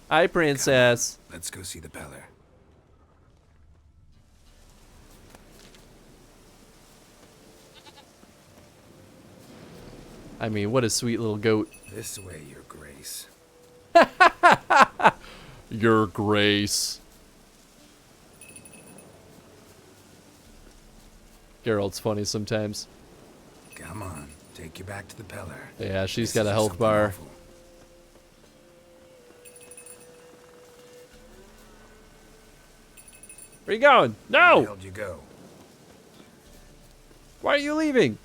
Hi, princess. Let's go see the Beller. I mean, what a sweet little goat. This way, Your Grace. Your Grace. Geralt's funny sometimes. Come on, take you back to the Pellar. Yeah, she's This got a is health something bar. awful. Where you going? Where No! the hell you go? Why are you leaving?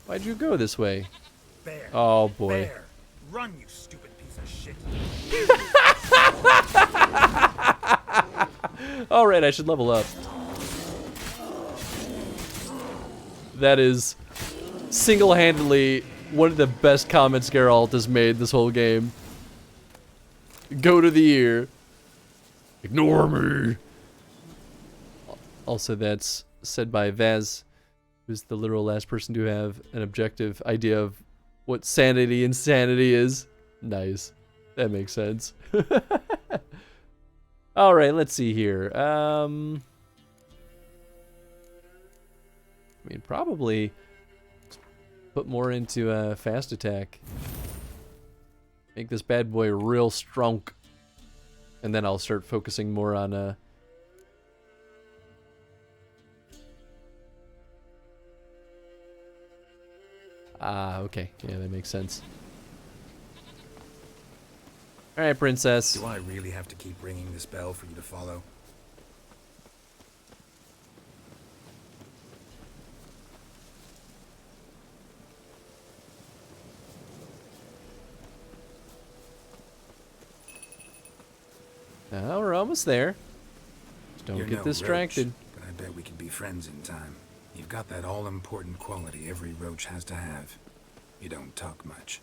Why'd you go this way? Bear. Oh boy. Bear. Run, you stupid piece of shit. Alright, I should level up. That is single-handedly one of the best comments Geralt has made this whole game. Go to the ear. Ignore me. Also, that's said by Vaz, who's the literal last person to have an objective idea of what sanity and insanity is. Nice. That makes sense. Alright, let's see here. I mean, probably put more into fast attack. Make this bad boy real strong. And then I'll start focusing more on okay. Yeah, that makes sense. Alright, princess. Do I really have to keep ringing this bell for you to follow? Now we're almost there. Just don't You're get no distracted. roach, but I bet we could be friends in time. You've got that all-important quality every roach has to have. You don't talk much.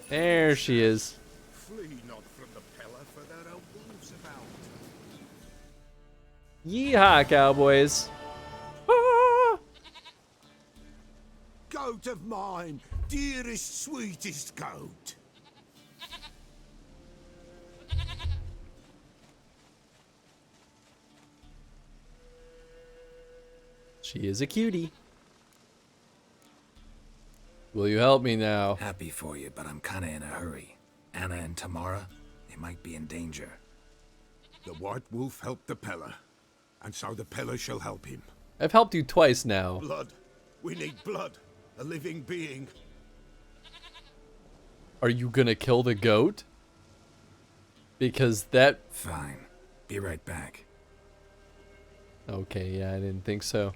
There she is. Flee not from the Pellar, for there are wolves about. Yeehaw, cowboys. Goat of mine, dearest, sweetest goat. She is a cutie. Will you help me now? Happy for you, but I'm kinda in a hurry. Anna and Tamara, they might be in danger. The White Wolf helped the Pellar, and so the Pellar shall help him. I've helped you twice now. Blood. We need blood. A living being. Are you gonna kill the goat? Because that... Fine. Be right back. Okay, yeah, I didn't think so.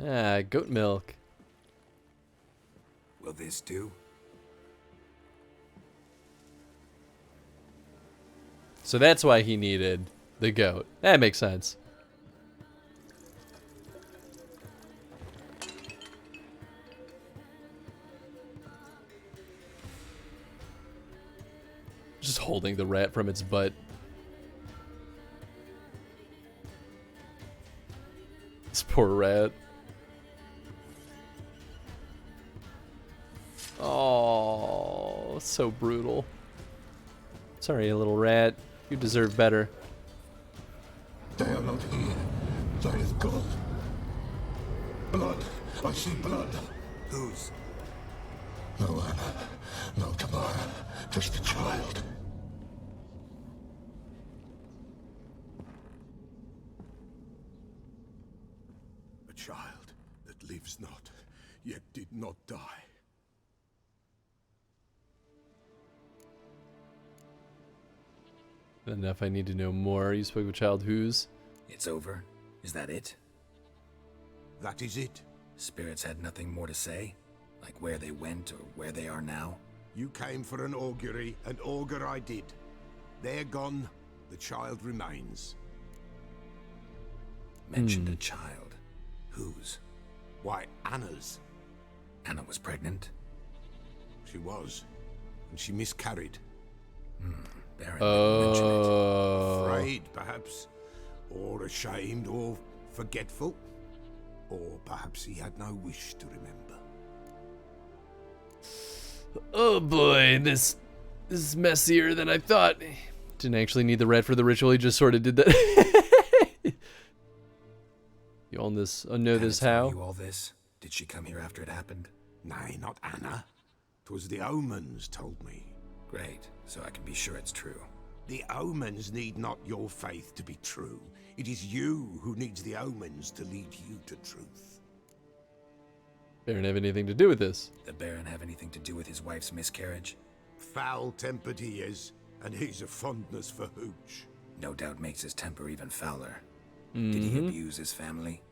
Ah, goat milk. Will this do? So that's why he needed the goat. That makes sense. Just holding the rat from its butt. This poor rat. Oh, so brutal. Sorry, little rat. You deserve better. They are not here. There is blood. Blood. I see blood. Whose? No Anna. No Tamara. Just a child. A child that lives not, yet did not die. Enough, I need to know more. You spoke of a child whose? It's over? Is that it? That is it. Spirits had nothing more to say? Like where they went or where they are now? You came for an augury, and augur I did. They're gone, the child remains. Mentioned a child. Whose? Why, Anna's. Anna was pregnant? She was, and she miscarried. Baron didn't mention it. afraid, perhaps. Or ashamed, or forgetful. Or perhaps he had no wish to remember. Oh boy, this is messier than I thought. Didn't actually need the red for the ritual, he just sort of did that. You own this, know this how? You all this? Did she come here after it happened? Nay, not Anna. 'Twas the omens told me. Great, so I can be sure it's true. The omens need not your faith to be true. It is you who needs the omens to lead you to truth. Baron have anything to do with this? The Baron have anything to do with his wife's miscarriage? Foul-tempered he is, and he's a fondness for hooch. No doubt makes his temper even fouler. Did he abuse his family?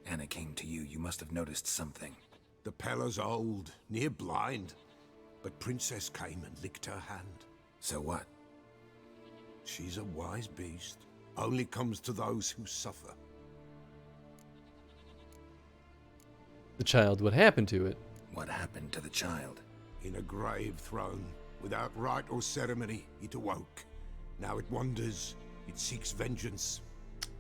Anna came to you, you must have noticed something. The Pella's old, near blind, but Princess came and licked her hand. So what? She's a wise beast. Only comes to those who suffer. The child, what happened to it? What happened to the child? In a grave thrown, without rite or ceremony, it awoke. Now it wanders, it seeks vengeance.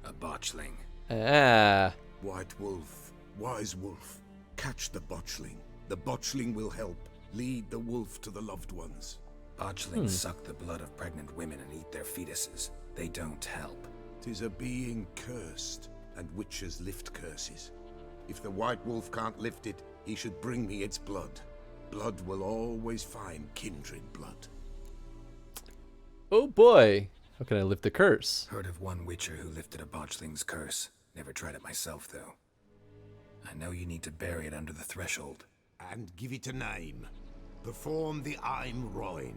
A botchling. Ah. White wolf, wise wolf, catch the botchling. The botchling will help, lead the wolf to the loved ones. Botchlings suck the blood of pregnant women and eat their fetuses. They don't help. 'Tis a being cursed, and witches lift curses. If the white wolf can't lift it, he should bring me its blood. Blood will always find kindred blood. Oh boy, how can I lift the curse? Heard of one witcher who lifted a botchling's curse. Never tried it myself, though. I know you need to bury it under the threshold. And give it a name. Perform the Aim Roin.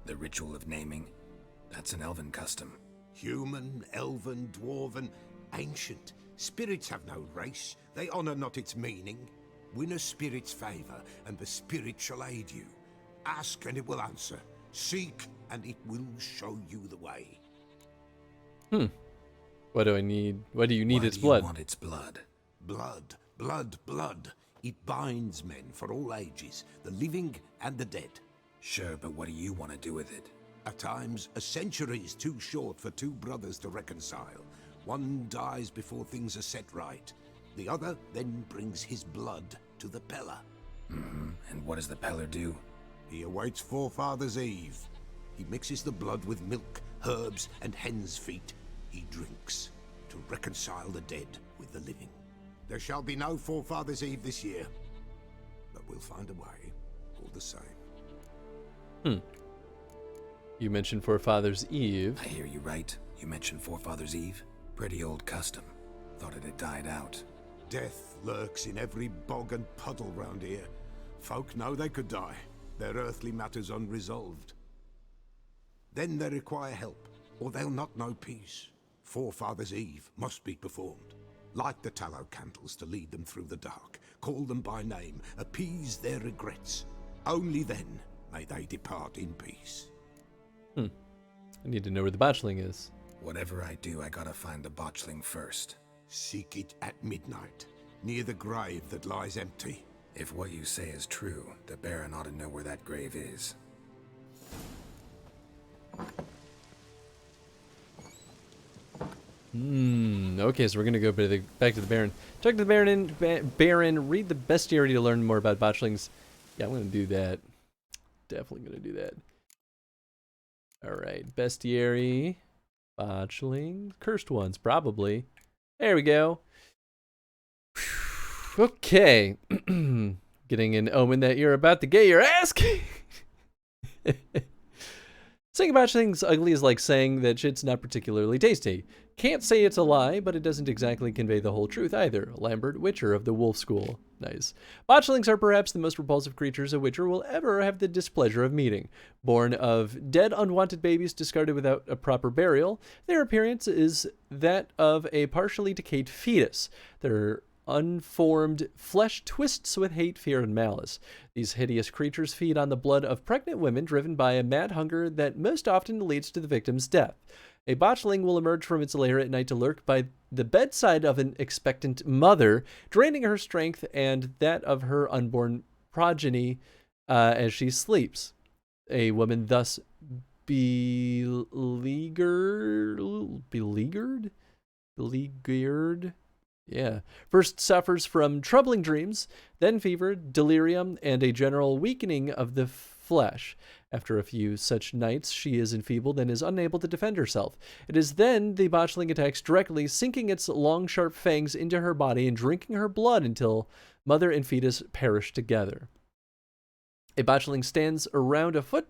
The ritual of naming? That's an elven custom. Human, elven, dwarven, ancient. Spirits have no race. They honor not its meaning. Win a spirit's favor, and the spirit shall aid you. Ask, and it will answer. Seek, and it will show you the way. What do I need? Why do you need its Why blood? Do you want its blood? Blood, blood, blood. It binds men for all ages, the living and the dead. Sure, but what do you want to do with it? At times, a century is too short for two brothers to reconcile. One dies before things are set right. The other then brings his blood to the Peller. And what does the Peller do? He awaits Forefather's Eve. He mixes the blood with milk, herbs, and hen's feet. He drinks to reconcile the dead with the living. There shall be no Forefather's Eve this year, but we'll find a way, all the same. You mentioned Forefather's Eve. I hear you right. You mentioned Forefather's Eve. Pretty old custom. Thought it had died out. Death lurks in every bog and puddle round here. Folk know they could die, their earthly matters unresolved. Then they require help, or they'll not know peace. Forefather's Eve must be performed. Light the tallow candles to lead them through the dark. Call them by name, appease their regrets. Only then may they depart in peace. I need to know where the botchling is. Whatever I do, I gotta find the botchling first. Seek it at midnight, near the grave that lies empty. If what you say is true, the Baron ought to know where that grave is. Okay, so we're gonna go back to the Baron. Talk to the Baron, read the bestiary to learn more about botchlings. Yeah, I'm gonna do that. Definitely gonna do that. Alright, bestiary, botchling, cursed ones, probably. There we go. Okay. Getting an omen that you're about to get your ass kicked. Saying about things ugly is like saying that shit's not particularly tasty. Can't say it's a lie, but it doesn't exactly convey the whole truth either. Lambert Witcher of the Wolf School. Nice. Botchlings are perhaps the most repulsive creatures a Witcher will ever have the displeasure of meeting. Born of dead, unwanted babies discarded without a proper burial, their appearance is that of a partially decayed fetus. Their unformed flesh twists with hate, fear, and malice. These hideous creatures feed on the blood of pregnant women driven by a mad hunger that most often leads to the victim's death. A botchling will emerge from its lair at night to lurk by the bedside of an expectant mother, draining her strength and that of her unborn progeny as she sleeps. A woman thus beleaguered. Yeah. First suffers from troubling dreams, then fever, delirium, and a general weakening of the flesh. After a few such nights, she is enfeebled and is unable to defend herself. It is then the botchling attacks directly, sinking its long, sharp fangs into her body and drinking her blood until mother and fetus perish together. A botchling stands around 1.5 feet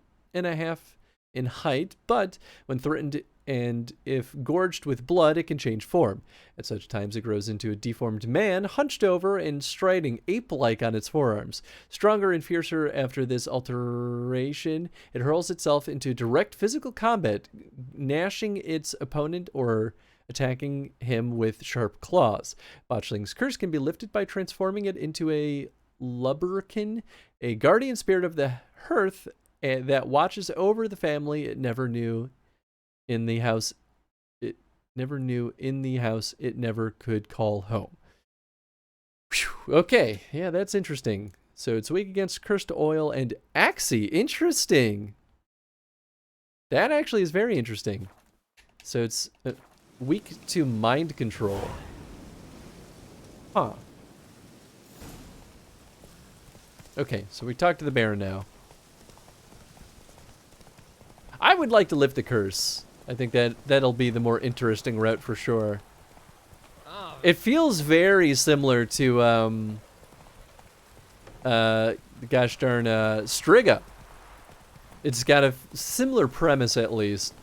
in height, but when threatened and if gorged with blood, it can change form. At such times, it grows into a deformed man, hunched over and striding ape-like on its forearms. Stronger and fiercer after this alteration, it hurls itself into direct physical combat, gnashing its opponent or attacking him with sharp claws. Botchling's curse can be lifted by transforming it into a lubberkin, a guardian spirit of the hearth that watches over the family it never knew in the house it never could call home. Whew. Okay, yeah, that's interesting. So it's weak against cursed oil and Axie. Interesting. That actually is very interesting. So it's weak to mind control. Huh. Okay, so we talked to the Baron now. I would like to lift the curse. I think that'll be the more interesting route for sure. Oh. It feels very similar to gosh darn Striga. It's got a similar premise at least.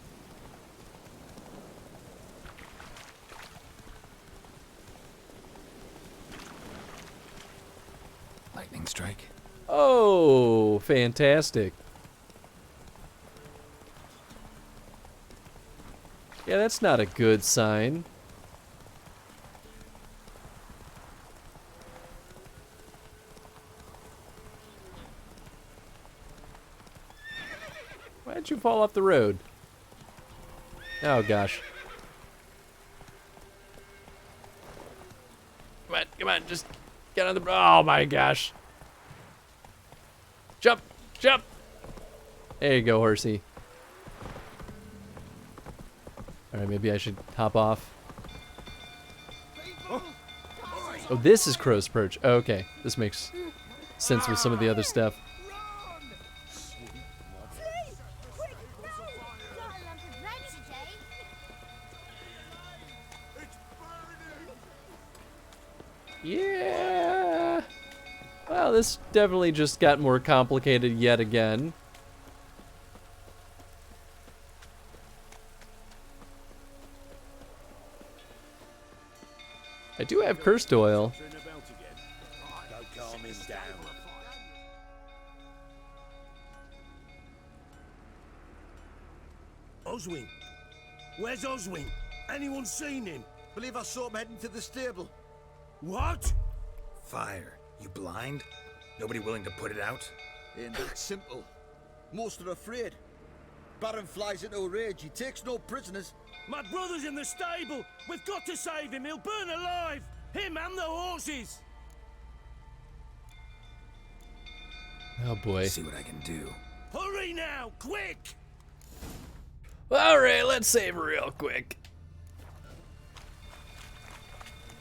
Lightning strike. Oh, fantastic. Yeah, that's not a good sign. Why'd you fall off the road? Oh, gosh. Come on, just get on the... Oh, my gosh. Jump, jump. There you go, horsey. Alright, maybe I should hop off. Oh, this is Crow's Perch. Oh, okay, this makes sense with some of the other stuff. Yeah. Well, this definitely just got more complicated yet again. I do have cursed oil. Oswin? Where's Oswin? Anyone seen him? Believe I saw him heading to the stable. What? Fire. You blind? Nobody willing to put it out? Ain't that simple. Most are afraid. Baron flies into a rage. He takes no prisoners. My brother's in the stable. We've got to save him. He'll burn alive. Him and the horses. Oh boy. See what I can do. Hurry now, quick! Alright, let's save real quick.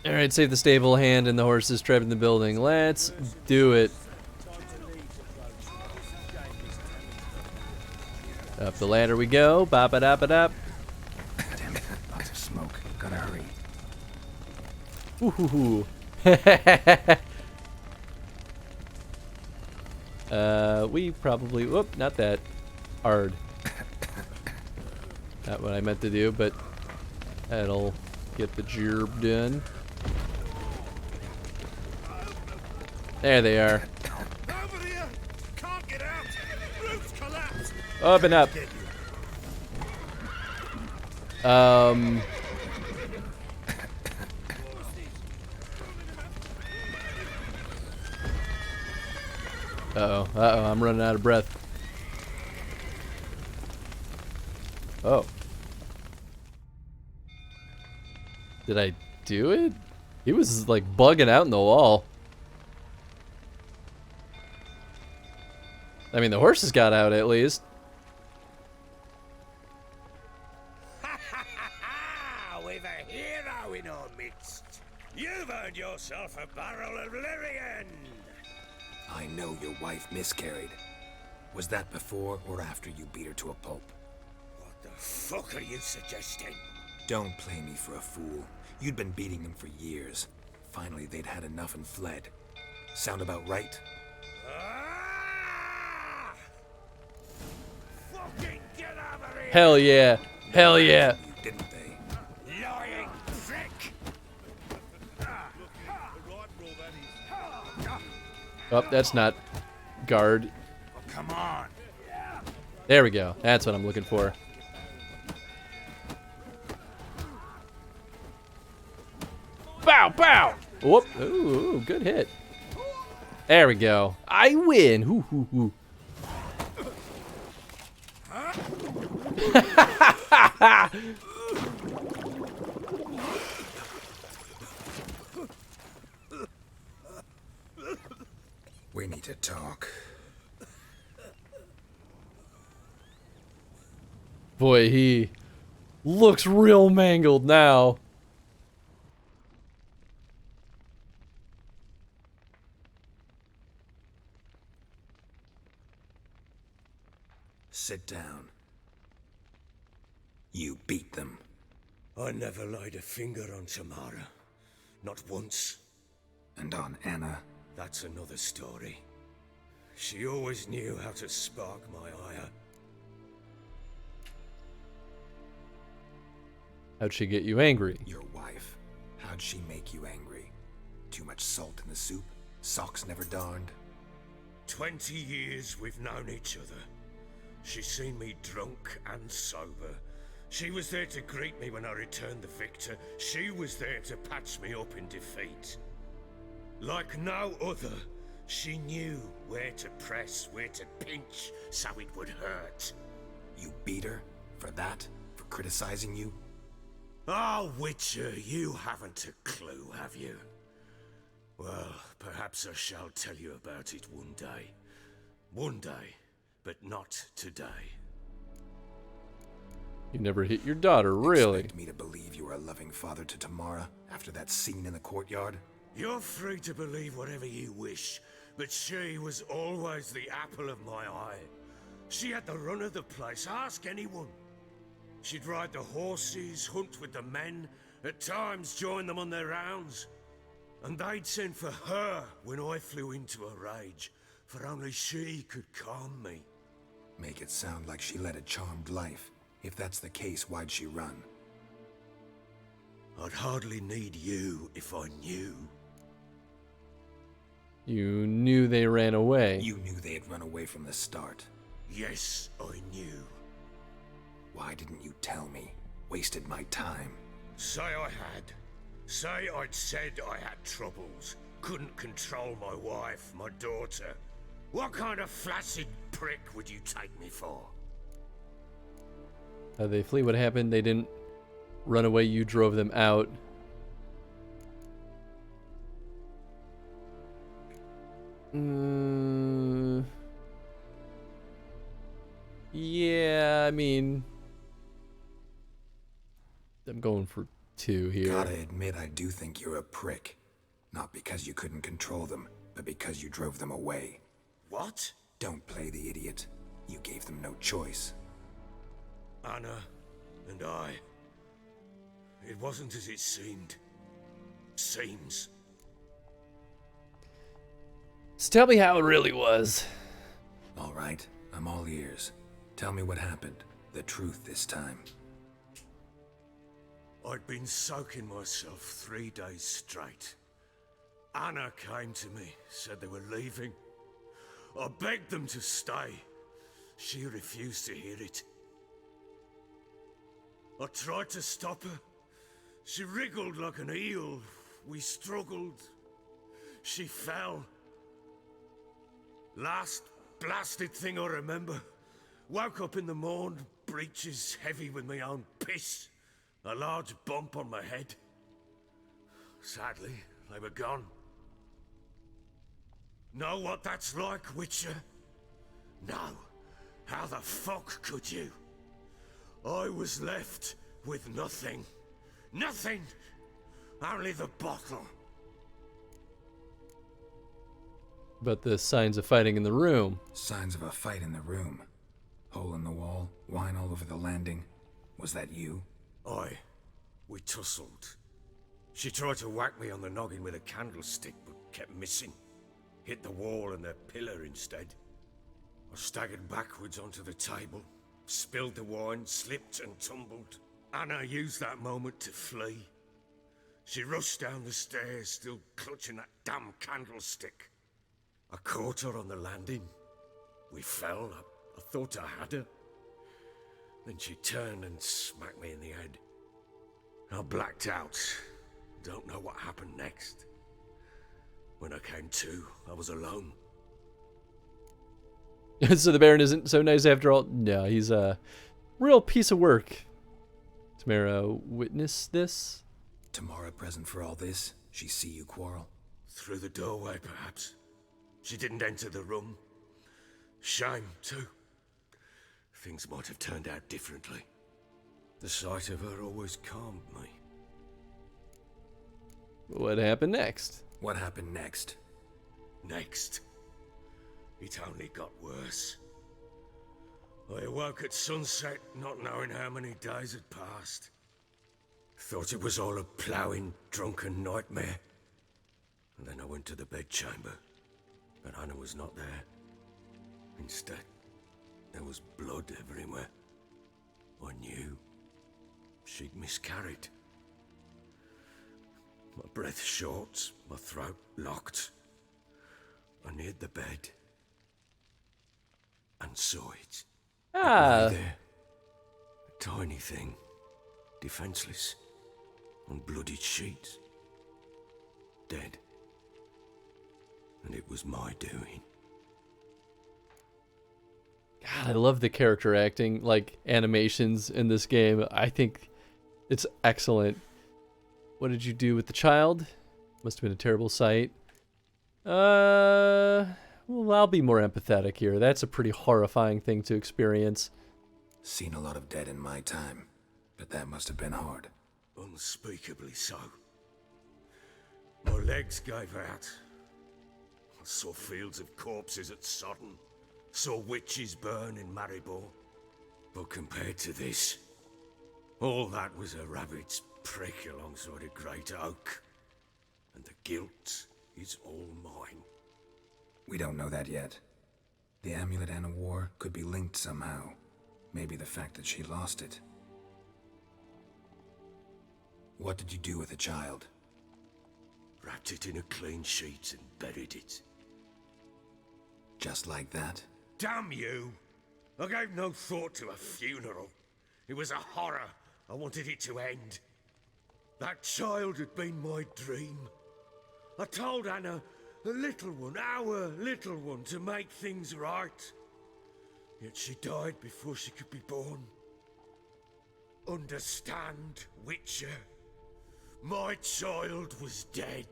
Alright, save the stable hand and the horses trapped in the building. Let's do it. Up the ladder we go. Bop it up it up. Damn it. Lots of smoke. Gotta hurry. Ooh. We probably... Whoop, not that. Hard. Not what I meant to do, but that'll get the job done. There they are. Over here! Can't get out! Roof's collapsed! Up and up. Uh-oh, I'm running out of breath. Oh. Did I do it? He was like bugging out in the wall. I mean, the horses got out at least. You've earned yourself a barrel of Lyrian! I know your wife miscarried. Was that before or after you beat her to a pulp? What the fuck are you suggesting? Don't play me for a fool. You'd been beating them for years. Finally, they'd had enough and fled. Sound about right? Fucking get over here! Hell yeah. Hell yeah. You didn't they? Lying prick! Oh, that's not guard. Oh, come on! There we go. That's what I'm looking for. Bow, bow! Whoop. Ooh, good hit. There we go. I win. Hoo, hoo, hoo. We need to talk. Boy, he looks real mangled now. Sit down. You beat them. I never laid a finger on Tamara. Not once. And on Anna? That's another story. She always knew how to spark my ire. How'd she get you angry? Your wife. How'd she make you angry? Too much salt in the soup? Socks never darned? 20 years we've known each other. She's seen me drunk and sober. She was there to greet me when I returned the victor. She was there to patch me up in defeat. Like no other, she knew where to press, where to pinch, so it would hurt. You beat her? For that? For criticizing you? Oh, Witcher, you haven't a clue, have you? Well, perhaps I shall tell you about it one day. One day, but not today. You never hit your daughter, really? Expect me to believe you were a loving father to Tamara after that scene in the courtyard? You're free to believe whatever you wish, but she was always the apple of my eye. She had the run of the place, ask anyone. She'd ride the horses, hunt with the men, at times join them on their rounds. And they'd send for her when I flew into a rage, for only she could calm me. Make it sound like she led a charmed life. If that's the case, why'd she run? I'd hardly need you if I knew. You knew they ran away. You knew they had run away from the start. Yes, I knew. Why didn't you tell me? Wasted my time. Say I had. Say I'd said I had troubles. Couldn't control my wife, my daughter. What kind of flaccid prick would you take me for? They flee. What happened? They didn't run away. You drove them out. Yeah, I mean, I'm going for 2 here. Gotta admit, I do think you're a prick. Not because you couldn't control them, but because you drove them away. What? Don't play the idiot. You gave them no choice. Anna and I. It wasn't as it seemed. Seems. So tell me how it really was. All right, I'm all ears. Tell me what happened. The truth this time. I'd been soaking myself 3 days straight. Anna came to me, said they were leaving. I begged them to stay. She refused to hear it. I tried to stop her. She wriggled like an eel. We struggled. She fell. Last blasted thing I remember. Woke up in the morn, breeches heavy with my own piss. A large bump on my head. Sadly, they were gone. Know what that's like, Witcher? No. How the fuck could you? I was left with nothing. Nothing! Only the bottle. But the signs of fighting in the room. Signs of a fight in the room. Hole in the wall, wine all over the landing. Was that you? Aye. We tussled. She tried to whack me on the noggin with a candlestick, but kept missing. Hit the wall and the pillar instead. I staggered backwards onto the table, spilled the wine, slipped and tumbled. Anna used that moment to flee. She rushed down the stairs, still clutching that damn candlestick. I caught her on the landing. We fell. I thought I had her. Then she turned and smacked me in the head. I blacked out. Don't know what happened next. When I came to, I was alone. So the Baron isn't so nice after all? No, he's a real piece of work. Tamara witnessed this? Tamara present for all this? She see you quarrel? Through the doorway, perhaps. She didn't enter the room. Shame, too. Things might have turned out differently. The sight of her always calmed me. What happened next? What happened next? Next. It only got worse. I awoke at sunset, not knowing how many days had passed. Thought it was all a ploughing, drunken nightmare. And then I went to the bedchamber, but Anna was not there. Instead, there was blood everywhere. I knew she'd miscarried. My breath short, my throat locked. I neared the bed and saw it. Ah. It lay there. A tiny thing, defenseless, on bloodied sheets. Dead. And it was my doing. God, I love the character acting, like animations in this game. I think it's excellent. What did you do with the child? Must have been a terrible sight. Well, I'll be more empathetic here. That's a pretty horrifying thing to experience. Seen a lot of dead in my time, but that must have been hard. Unspeakably so. My legs gave out. I saw fields of corpses at Sodden. Saw witches burn in Maribor. But compared to this, all that was a rabbit's prick alongside a great oak. And the guilt is all mine. We don't know that yet. The amulet Anna wore could be linked somehow. Maybe the fact that she lost it. What did you do with the child? Wrapped it in a clean sheet and buried it. Just like that? Damn you! I gave no thought to a funeral. It was a horror. I wanted it to end. That child had been my dream. I told Anna, the little one, our little one, to make things right. Yet she died before she could be born. Understand, Witcher? My child was dead.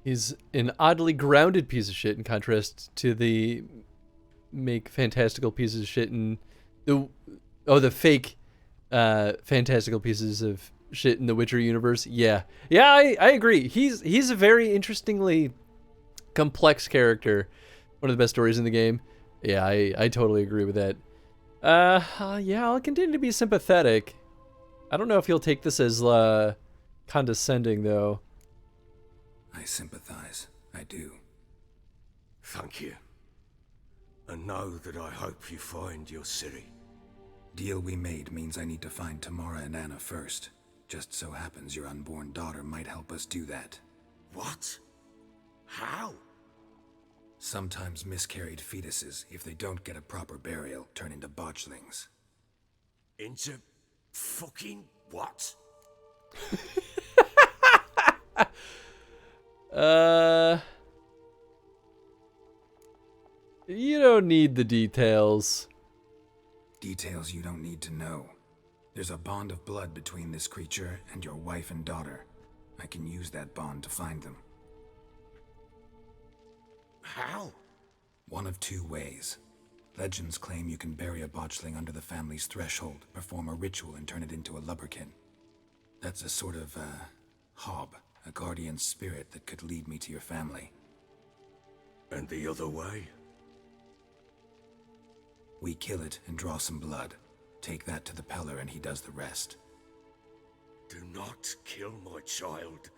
He's an oddly grounded piece of shit in contrast to the make fantastical pieces of shit in the fake fantastical pieces of shit in the Witcher universe. Yeah, I agree. He's a very interestingly complex character. One of the best stories in the game. Yeah, I totally agree with that. Yeah, I'll continue to be sympathetic. I don't know if he'll take this as condescending though. I sympathize. I do. Thank you. And know that I hope you find your Ciri. Deal we made means I need to find Tamara and Anna first. Just so happens your unborn daughter might help us do that. What? How? Sometimes miscarried fetuses, if they don't get a proper burial, turn into botchlings. Into fucking what? You don't need the details. Details you don't need to know. There's a bond of blood between this creature and your wife and daughter. I can use that bond to find them. How? One of two ways. Legends claim you can bury a botchling under the family's threshold, perform a ritual, and turn it into a lubberkin. That's a sort of, hob, a guardian spirit that could lead me to your family. And the other way? We kill it and draw some blood. Take that to the Peller and he does the rest. Do not kill my child.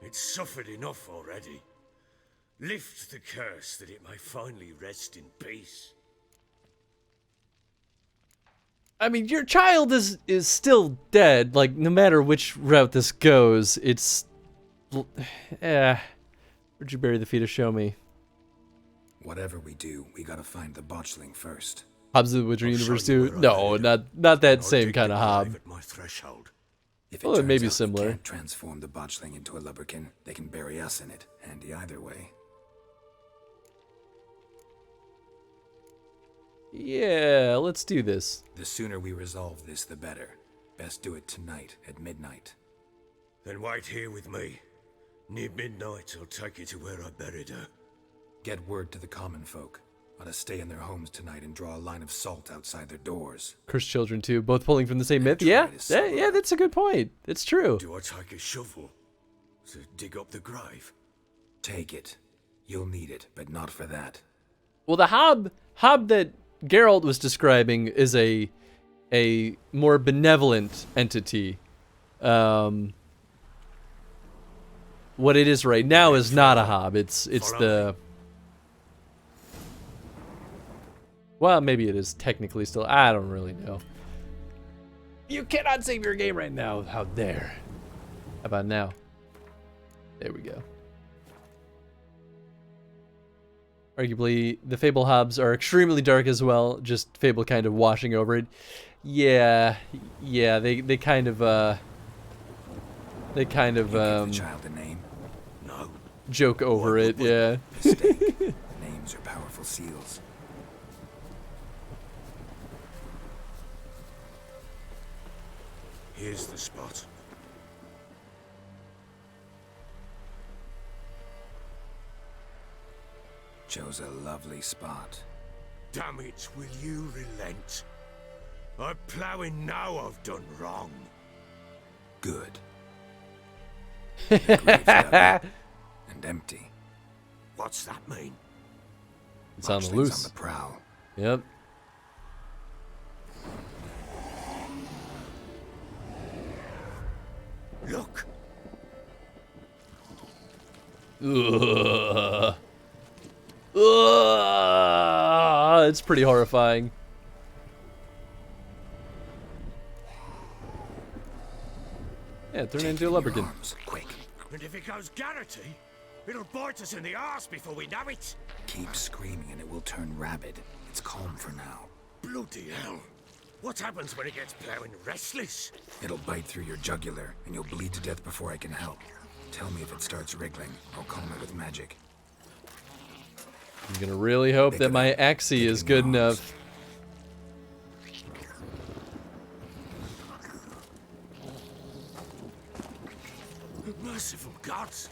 It's suffered enough already. Lift the curse that it may finally rest in peace. I mean, your child is still dead. Like, no matter which route this goes, it's... Where'd you bury the fetus? Show me. Whatever we do, we gotta find the botchling first. Hobbs of the Witcher Universe 2? No, not that same kind of Hob. At my threshold. If Well, it may be turns out we similar. can't transform the botchling into a lubberkin, they can bury us in it. Handy either way. Yeah, let's do this. The sooner we resolve this, the better. Best do it tonight at midnight. Then wait here with me. Near midnight, I'll take you to where I buried her. Get word to the common folk. Ought to stay in their homes tonight and draw a line of salt outside their doors. Cursed children too, both pulling from the same myth. Yeah, that's a good point. It's true. Do I take a shovel to dig up the grave? Take it. You'll need it, but not for that. Well, the Hob that Geralt was describing is a more benevolent entity. What it is right now is not a Hob. It's the... Well, maybe it is technically still. I don't really know. You cannot save your game right now. How dare. How about now? There we go. Arguably, the Fable Hobs are extremely dark as well. Just Fable kind of washing over it. Yeah, they kind of Give the child a name? No. joke over it. Yeah. Mistake. Names are powerful seals. Here's the spot. Chose a lovely spot. Damn it, will you relent? I'm ploughing now I've done wrong. Good. The grave's heavy and empty. What's that mean? It's on the Botchling's loose. on the prowl. Yep. Look. Ugh. Ugh. It's pretty horrifying. Yeah, turn it into a lubberkin. Quick. And if it goes Garrity, it'll bite us in the arse before we know it. Keep screaming and it will turn rabid. It's calm for now. Bloody hell. What happens when it gets ploughing restless? It'll bite through your jugular and you'll bleed to death before I can help. Tell me if it starts wriggling. I'll calm it with magic. I'm gonna really hope that my Axie is good enough. Merciful gods.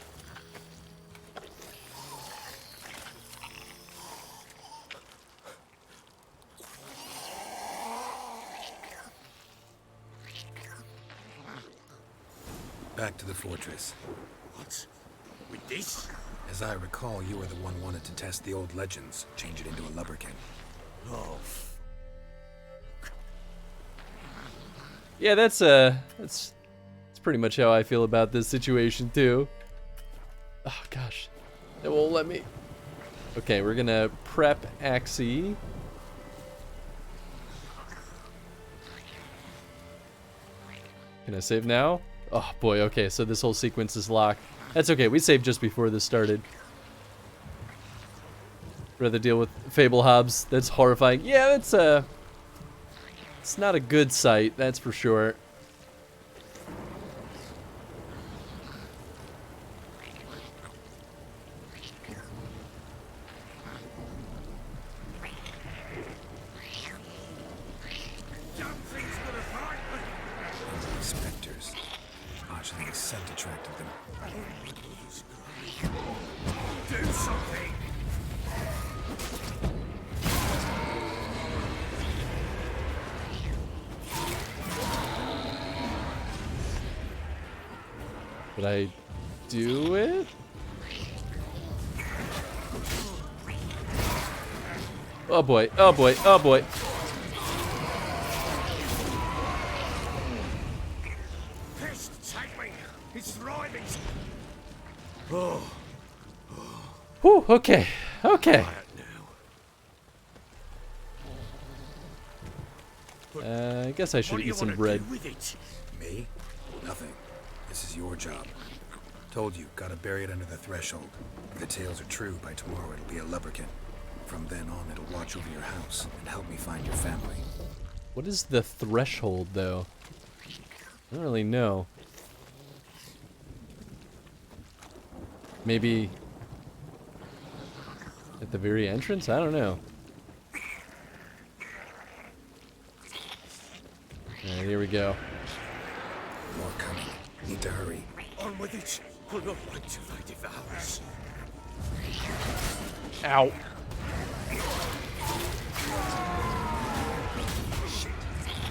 Back to the fortress. What? With this? As I recall, you were the one wanted to test the old legends, change it into a lubberkin. Oh. Yeah, that's pretty much how I feel about this situation too. Oh gosh, it won't let me. Okay, we're gonna prep Axie. Can I save now? Oh boy, okay, so this whole sequence is locked. That's okay, we saved just before this started. Rather deal with Fable Hobs. That's horrifying. Yeah, that's it's not a good sight, that's for sure. Specters. Botchling's scent attracted them. Do something. Did I do it? Oh boy, oh boy, oh boy. Pest, take me! It's thriving! Oh. Whew, okay, okay. I guess I should eat some bread. Me? Nothing. This is your job. Told you, gotta bury it under the threshold. If the tales are true, by tomorrow it'll be a lubberkin. From then on, it'll watch over your house and help me find your family. What is the threshold, though? I don't really know. Maybe at the very entrance? I don't know. Alright, here we go. More coming. Need to hurry. On with it! We'll not wait till they devour us. Ow. Shit.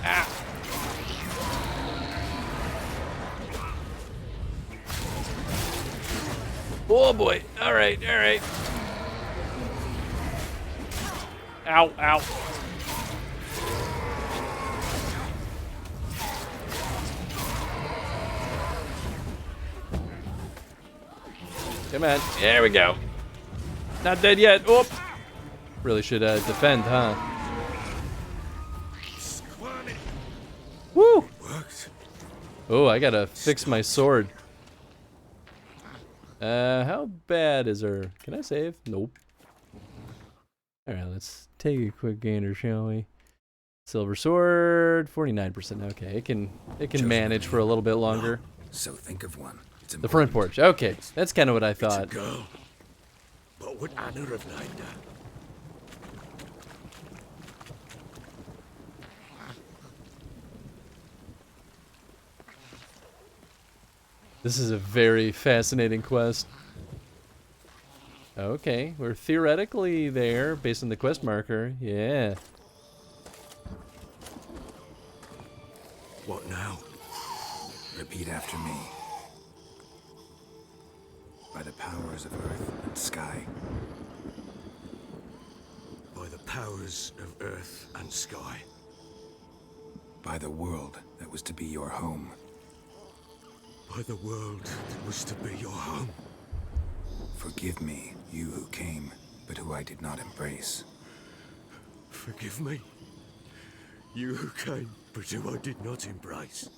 Ah. Oh boy. Alright, alright. Ow, ow. Come on. There we go. Not dead yet. Oh. Really should defend, huh? Woo! Oh, I gotta fix my sword. How bad is her? Can I save? Nope. Alright, let's take a quick gander, shall we? Silver sword, 49%. Okay, it can manage for a little bit longer. So think of one. The front porch. Okay, that's kind of what I thought. It's a girl. But would Anna have named her? This is a very fascinating quest. Okay, we're theoretically there based on the quest marker. Yeah. What now? Repeat after me. By the powers of earth and sky. By the powers of earth and sky. By the world that was to be your home. By the world that was to be your home. Forgive me, you who came, but who I did not embrace. Forgive me. You who came, but who I did not embrace.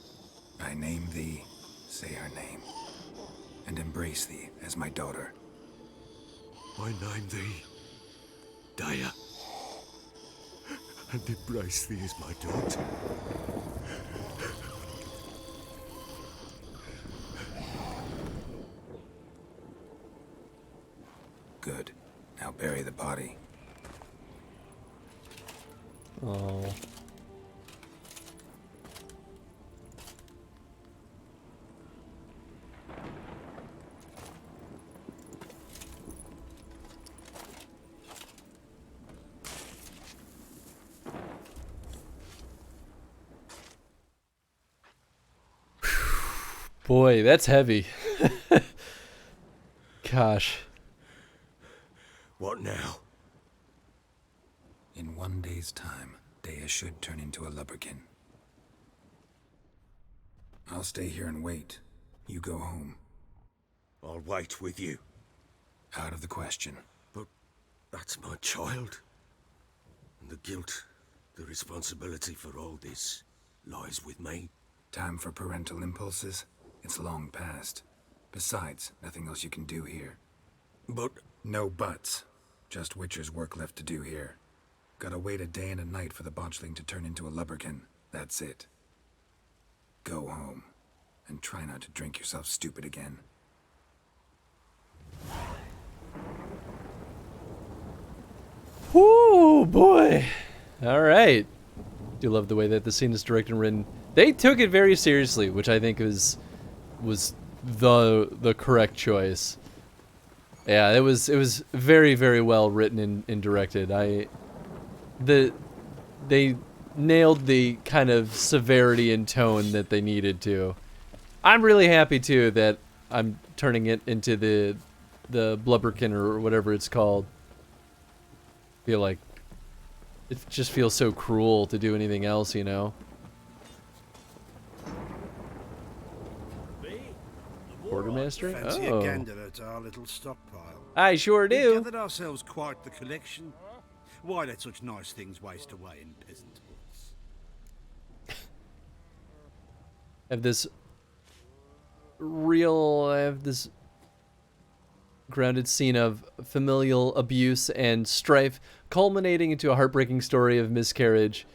I name thee, say her name, and embrace thee as my daughter. I name thee, Dea, and embrace thee as my daughter. Good. Now bury the body. Oh. Boy, that's heavy. Gosh. What now? In 1 day's time, Dea should turn into a lubberkin. I'll stay here and wait. You go home. I'll wait with you. Out of the question. But that's my child. And the guilt, the responsibility for all this lies with me. Time for parental impulses? It's long past. Besides, nothing else you can do here. But... No buts. Just Witcher's work left to do here. Gotta wait a day and a night for the botchling to turn into a lubberkin. That's it. Go home. And try not to drink yourself stupid again. Whoo, boy. All right. Do love the way that the scene is directed and written. They took it very seriously, which I think was the correct choice. Yeah, it was very, very well written and directed. They nailed the kind of severity and tone that they needed to. I'm really happy too that I'm turning it into the blubberkin or whatever it's called. I feel like it just feels so cruel to do anything else, you know? Quartermaster? Fancy Oh. a gander at our little stockpile. I sure We've do. gathered ourselves quite the collection. Why let such nice things waste away in peasant huts? I have this grounded scene of familial abuse and strife, culminating into a heartbreaking story of miscarriage,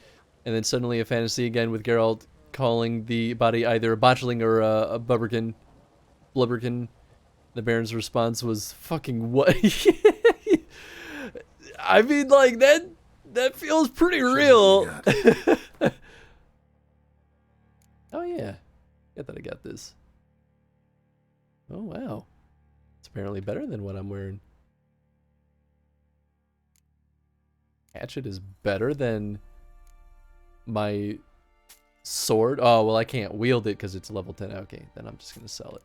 and then suddenly a fantasy again with Geralt calling the body either a botchling or a blubberkin. The Baron's response was, "Fucking what?" I mean, like, that feels pretty real. Oh yeah, I thought I got this. Oh wow, it's apparently better than what I'm wearing. Hatchet is better than my sword. Oh well, I can't wield it because it's level 10. Okay, then I'm just gonna sell it.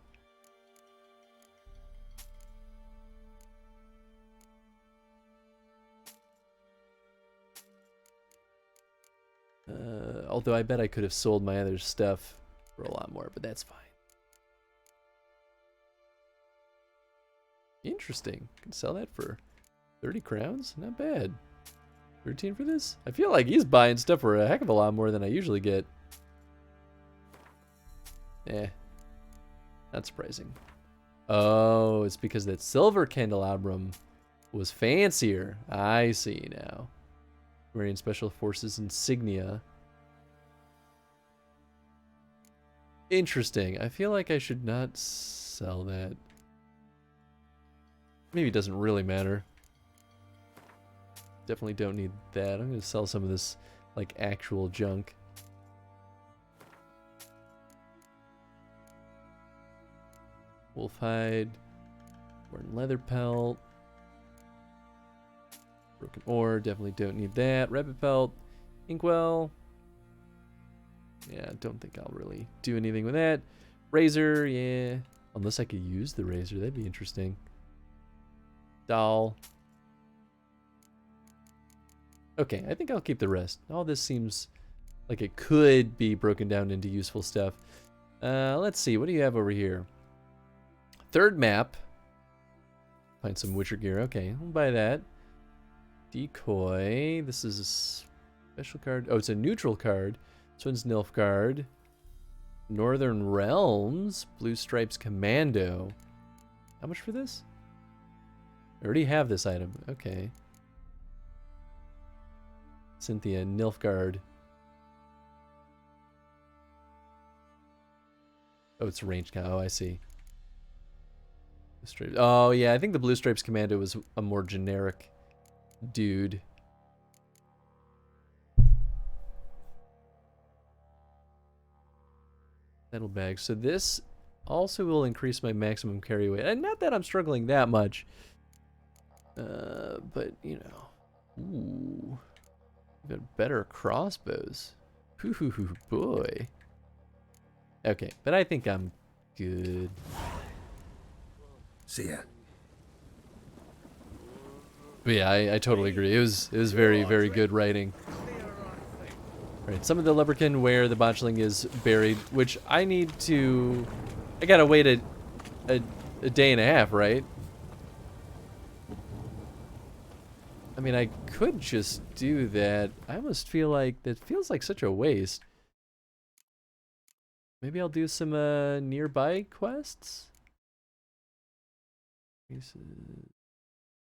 Although I bet I could have sold my other stuff for a lot more, but that's fine. Interesting. Can sell that for 30 crowns? Not bad. 13 for this? I feel like he's buying stuff for a heck of a lot more than I usually get. Not surprising. Oh, it's because that silver candelabrum was fancier. I see now. Wearing Special Forces insignia. Interesting. I feel like I should not sell that. Maybe it doesn't really matter. Definitely don't need that. I'm going to sell some of this, like, actual junk. Wolf hide. Wearing leather pelt. Broken ore. Definitely don't need that. Rabbit pelt. Inkwell. Yeah, don't think I'll really do anything with that. Razor, yeah. Unless I could use the razor, that'd be interesting. Doll. Okay, I think I'll keep the rest. All this seems like it could be broken down into useful stuff. Let's see, what do you have over here? Third map. Find some Witcher gear. Okay, I'll buy that. Decoy. This is a special card. Oh, it's a neutral card. This one's Nilfgaard. Northern Realms. Blue Stripes Commando. How much for this? I already have this item. Okay. Cynthia, Nilfgaard. Oh, it's a ranged count. Oh, I see. Oh, yeah, I think the Blue Stripes Commando was a more generic dude. Saddlebag. So this also will increase my maximum carry weight. And not that I'm struggling that much. But, you know. Ooh. Got better crossbows. Hoo boy. Okay, but I think I'm good. See ya. But yeah, I totally agree. It was very, very good writing. Alright, some of the Leprechaun where the botchling is buried, which I need to... I gotta wait a day and a half, right? I mean, I could just do that. I almost feel like that feels like such a waste. Maybe I'll do some nearby quests?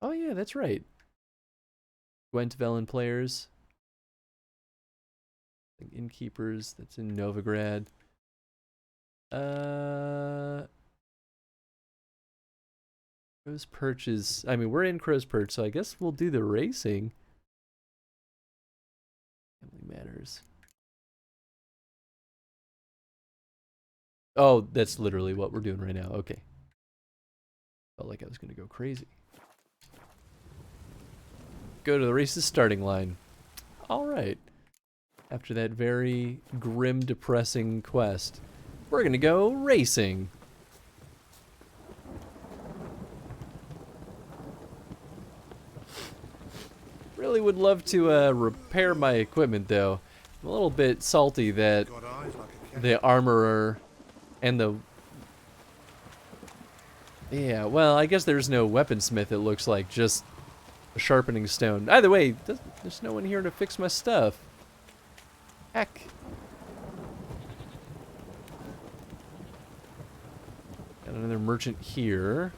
Oh yeah, that's right. Gwent Velen players. Innkeepers, that's in Novigrad. Crow's Perch is... I mean, we're in Crow's Perch, so I guess we'll do the racing. Family Matters. Oh, that's literally what we're doing right now. Okay. Felt like I was going to go crazy. Go to the race's starting line. Alright. After that very grim, depressing quest, we're going to go racing. Really would love to repair my equipment, though. I'm a little bit salty that the armorer and the... Yeah, well, I guess there's no weaponsmith, it looks like, just a sharpening stone. Either way, there's no one here to fix my stuff. Heck. Got another merchant here.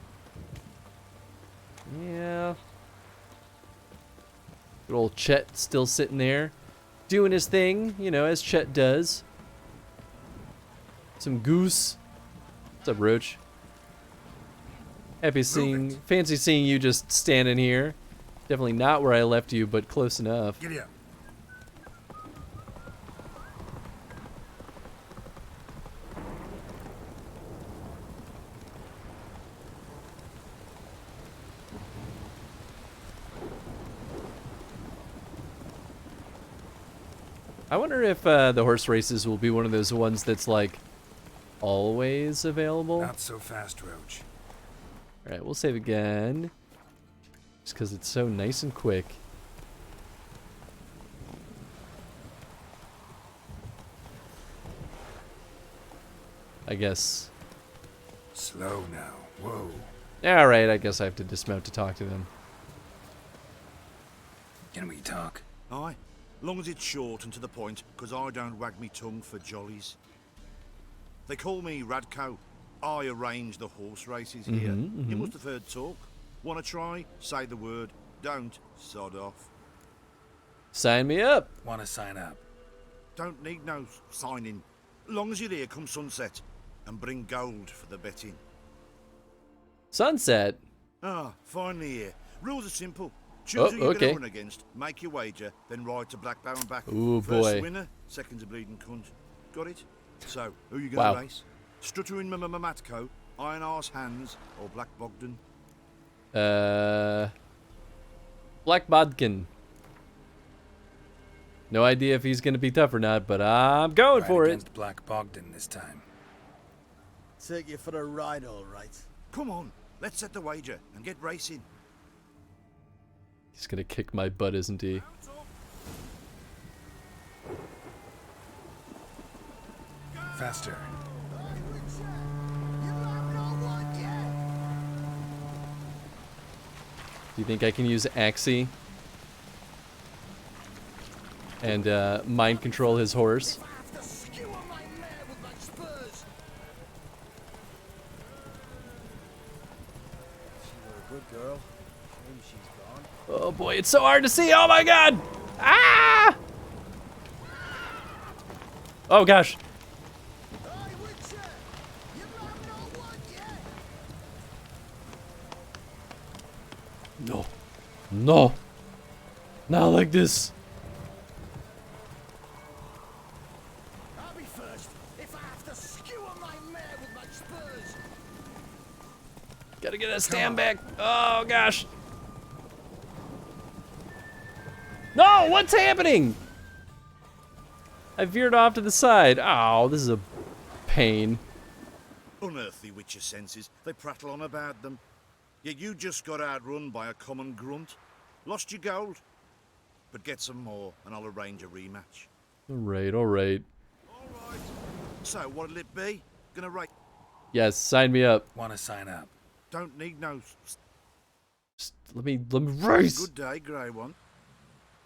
Yeah. Good old Chet still sitting there, doing his thing, you know, as Chet does. Some goose. What's up, Roach? Fancy seeing you just standing here. Definitely not where I left you, but close enough. Giddy up. I wonder if the horse races will be one of those ones that's like always available. Not so fast, Roach. Alright, we'll save again. Just because it's so nice and quick. I guess. Slow now. Whoa. Alright, I guess I have to dismount to talk to them. Can we talk? Aye, long as it's short and to the point, because I don't wag me tongue for jollies. They call me Radko. I arrange the horse races here. You must have heard talk. Want to try? Say the word. Don't. Sod off. Sign me up. Want to sign up? Don't need no signing. Long as you're here come sunset. And bring gold for the betting. Sunset? Ah, finally here. Rules are simple. Choose who you're okay. going to run against, make your wager, then ride to Blackbow and back. Ooh, First boy. winner, second's a bleeding cunt. Got it? So, who you going to Wow. race? Stuttering Matko, Iron Arse Hands, or Black Bogdan? Black Bodkin. No idea if he's gonna be tough or not, but I'm going Right for it. against Black Bogdan this time. Take you for a ride, all right. Come on, let's set the wager and get racing. He's gonna kick my butt, isn't he? Faster. Do you think I can use Axie and mind control his horse? Good girl. Shame she's gone. Oh boy, it's so hard to see. Oh my god! Ah! Oh gosh. No. No. Not like this. I'll be first if I have to skewer my mare with my spurs. Gotta get a stand back. Oh gosh. No, what's happening? I veered off to the side. Oh, this is a pain. Unearthly with your senses, they prattle on about them. Yet you just got outrun by a common grunt. Lost your gold. But get some more, and I'll arrange a rematch. Alright, alright. So, what'll it be? Gonna rate? Yes, sign me up. Want to sign up? Don't need no... Just let me race. Good day, grey one.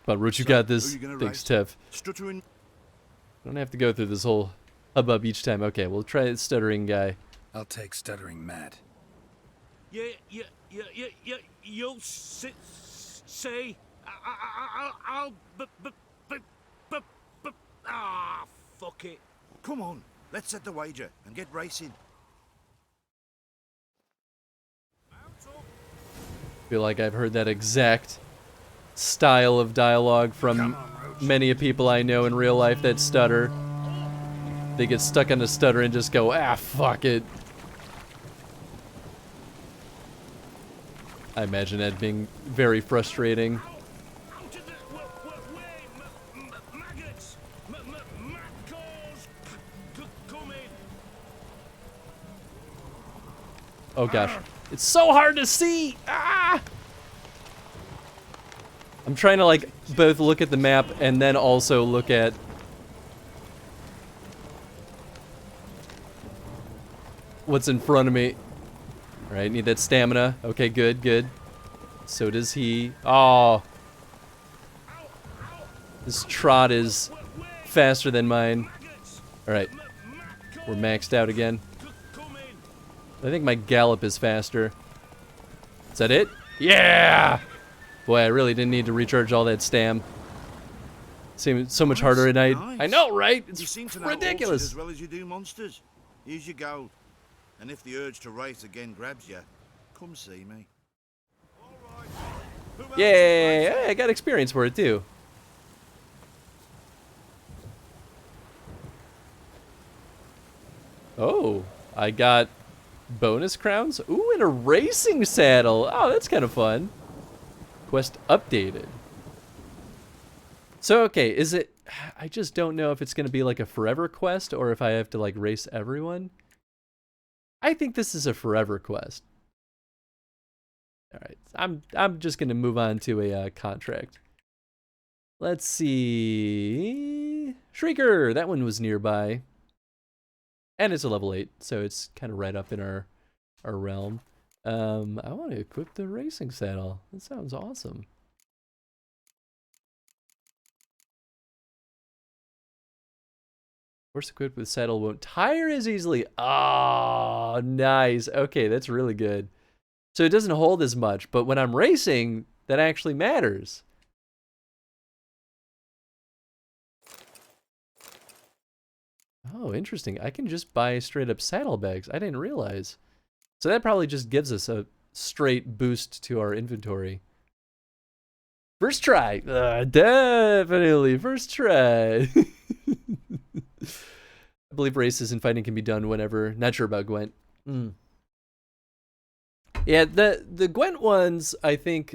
Come on, Roach, you So, got who this. you gonna Thanks, race? Tev. Stuttering... I don't have to go through this whole hubbub each time. Okay, we'll try the stuttering guy. I'll take Stuttering Matt. You'll say, I'll, fuck it. Come on, let's set the wager and get racing. Feel like I've heard that exact style of dialogue from many of people I know in real life that stutter. They get stuck on a stutter and just go, ah, fuck it. I imagine that being very frustrating. Oh gosh. It's so hard to see! Ah! I'm trying to like both look at the map and then also look at what's in front of me. Alright, need that stamina. Okay, good, good. So does he. Oh. This trot is faster than mine. Alright. We're maxed out again. I think my gallop is faster. Is that it? Yeah! Boy, I really didn't need to recharge all that stam. Seems so much harder at night. Nice. I know, right? You It's seem to know ridiculous. horses as well as you do monsters. Here's your gold. And if the urge to race again grabs you, come see me. Yay! Hey, I got experience for it too. Oh, I got bonus crowns. Ooh, and a racing saddle. Oh, that's kind of fun. Quest updated. So, okay, is it... I just don't know if it's going to be like a forever quest or if I have to like race everyone. I think this is a forever quest. All right, I'm just going to move on to a contract. Let's see. Shrieker, that one was nearby. And it's a level 8, so it's kind of right up in our realm. I want to equip the racing saddle. That sounds awesome. Horse equipped with saddle won't tire as easily. Oh, nice. Okay, that's really good. So it doesn't hold as much, but when I'm racing, that actually matters. Oh, interesting. I can just buy straight up saddlebags. I didn't realize. So that probably just gives us a straight boost to our inventory. First try. Definitely. First try. I believe races and fighting can be done whenever. Not sure about Gwent. Yeah, the Gwent ones, I think,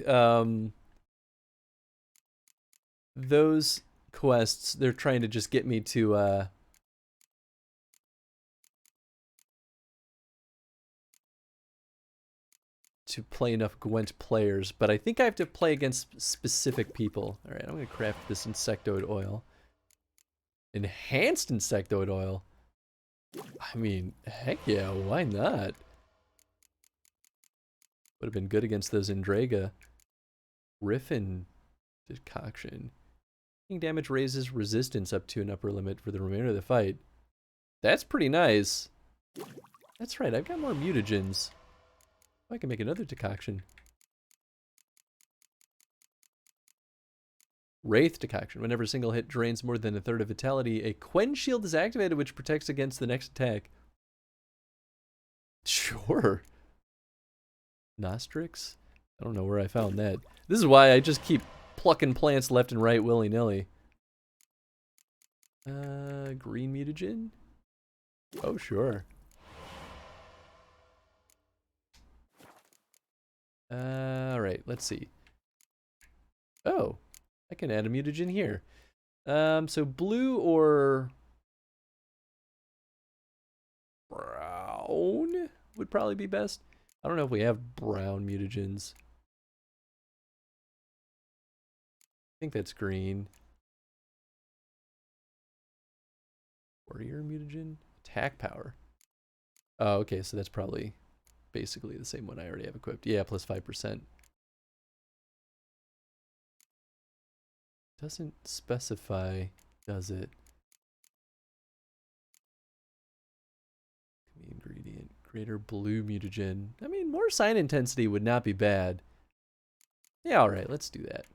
those quests, they're trying to just get me to play enough Gwent players, but I think I have to play against specific people. All right, I'm going to craft this insectoid oil. Enhanced insectoid oil. I mean, heck yeah, why not? Would have been good against those Indraga. Riffin decoction. Taking damage raises resistance up to an upper limit for the remainder of the fight. That's pretty nice. That's right, I've got more mutagens. I can make another decoction. Wraith decoction. Whenever a single hit drains more than a third of vitality, a Quen shield is activated which protects against the next attack. Sure. Nostrix? I don't know where I found that. This is why I just keep plucking plants left and right willy-nilly. Green mutagen? Oh, sure. Alright, let's see. Oh, I can add a mutagen here. So blue or brown would probably be best. I don't know if we have brown mutagens. I think that's green. Warrior mutagen? Attack power. Oh, okay, so that's probably basically the same one I already have equipped. Yeah, plus 5%. Doesn't specify, does it? Ingredient. Greater blue mutagen. I mean, more sign intensity would not be bad. Yeah, alright, let's do that.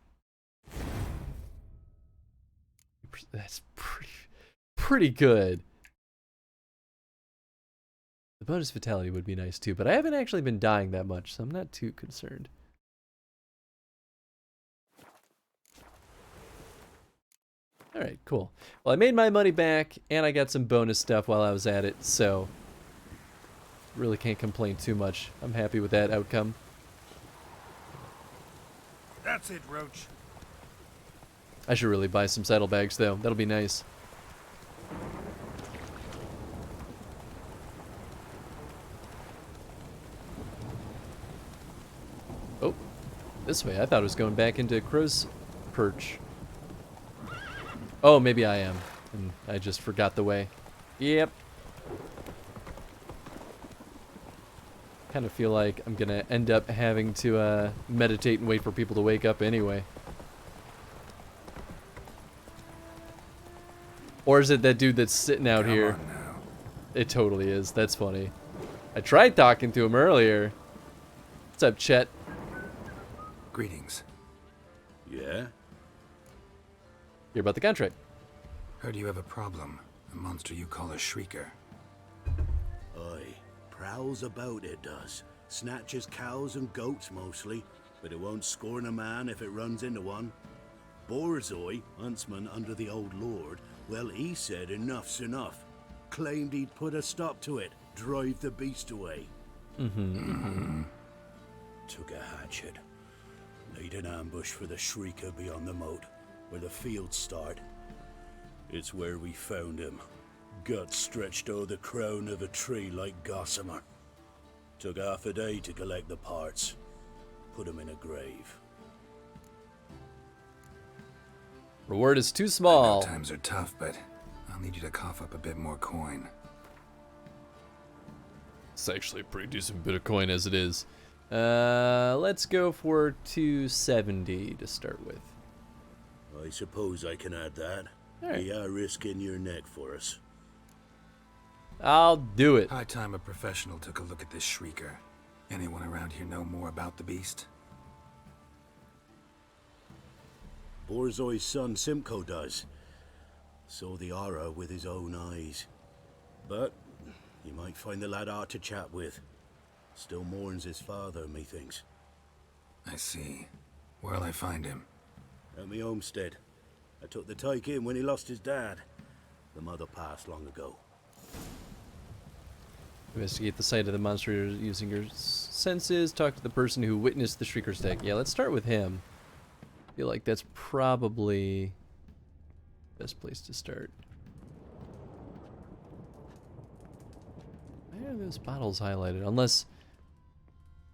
That's pretty good. The bonus vitality would be nice too, but I haven't actually been dying that much, so I'm not too concerned. Alright, cool. Well, I made my money back, and I got some bonus stuff while I was at it, so really can't complain too much. I'm happy with that outcome. That's it, Roach. I should really buy some saddlebags, though. That'll be nice. Oh, this way. I thought it was going back into Crow's perch. Oh, maybe I am. And I just forgot the way. Yep. Kind of feel like I'm gonna end up having to meditate and wait for people to wake up anyway. Or is it that dude that's sitting out here? It totally is. That's funny. I tried talking to him earlier. What's up, Chet? Greetings. Yeah? Hear about the contract. Heard you have a problem. A monster you call a shrieker. Aye. Prowls about, it does. Snatches cows and goats mostly, but it won't scorn a man if it runs into one. Borzoi, huntsman under the old lord, well, he said enough's enough. Claimed he'd put a stop to it, drive the beast away. Took a hatchet. Laid an ambush for the shrieker beyond the moat, where the fields start. It's where we found him. Guts stretched o'er the crown of a tree like gossamer. Took half a day to collect the parts. Put him in a grave. Reward is too small. I know times are tough, but I'll need you to cough up a bit more coin. It's actually a pretty decent bit of coin as it is. Let's go for 270 to start with. I suppose I can add that. Right. You are risking your neck for us. I'll do it. High time a professional took a look at this shrieker. Anyone around here know more about the beast? Borzoi's son Simcoe does. Saw the aura with his own eyes. But you might find the lad hard to chat with. Still mourns his father, methinks. I see. Where'll I find him? At me homestead. I took the tyke in when he lost his dad. The mother passed long ago. Investigate the site of the monster using your senses. Talk to the person who witnessed the shrieker's attack. Yeah, let's start with him. I feel like that's probably the best place to start. Why are those bottles highlighted? Unless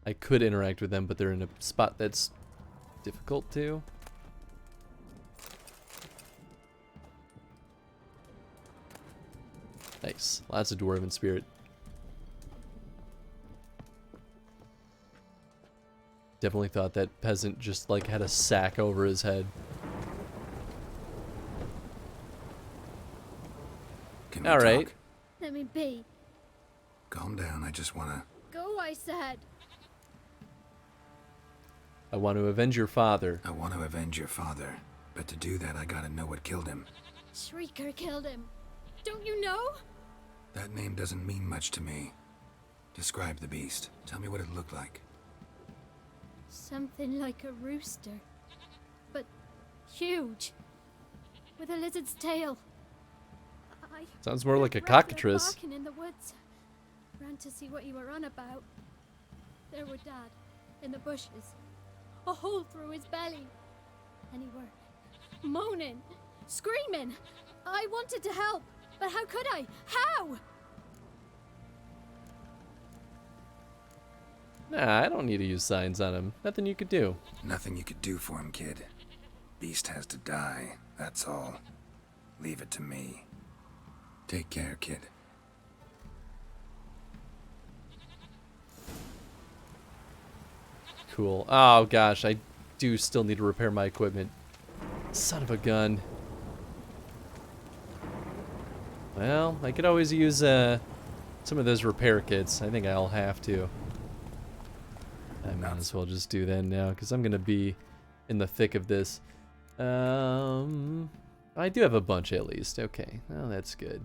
I could interact with them, but they're in a spot that's difficult to. Nice. Lots of dwarven spirit. Definitely thought that peasant just like had a sack over his head. All right. Let me be. Calm down, I just wanna... Go, I said. I want to avenge your father. I want to avenge your father. But to do that, I gotta know what killed him. Shrieker killed him. Don't you know? That name doesn't mean much to me. Describe the beast. Tell me what it looked like. Something like a rooster. But huge. With a lizard's tail. Sounds more like a heard regular cockatrice. barking in the woods. Ran to see what you were on about. There were Dad, in the bushes. A hole through his belly. And he were moaning, screaming. I wanted to help, but how could I? How? Nah, I don't need to use signs on him. Nothing you could do. Nothing you could do for him, kid. Beast has to die, that's all. Leave it to me. Take care, kid. Cool. Oh gosh, I do still need to repair my equipment. Son of a gun. Well, I could always use some of those repair kits. I think I'll have to. I might as well just do that now, because I'm going to be in the thick of this. I do have a bunch at least. Okay, well, that's good.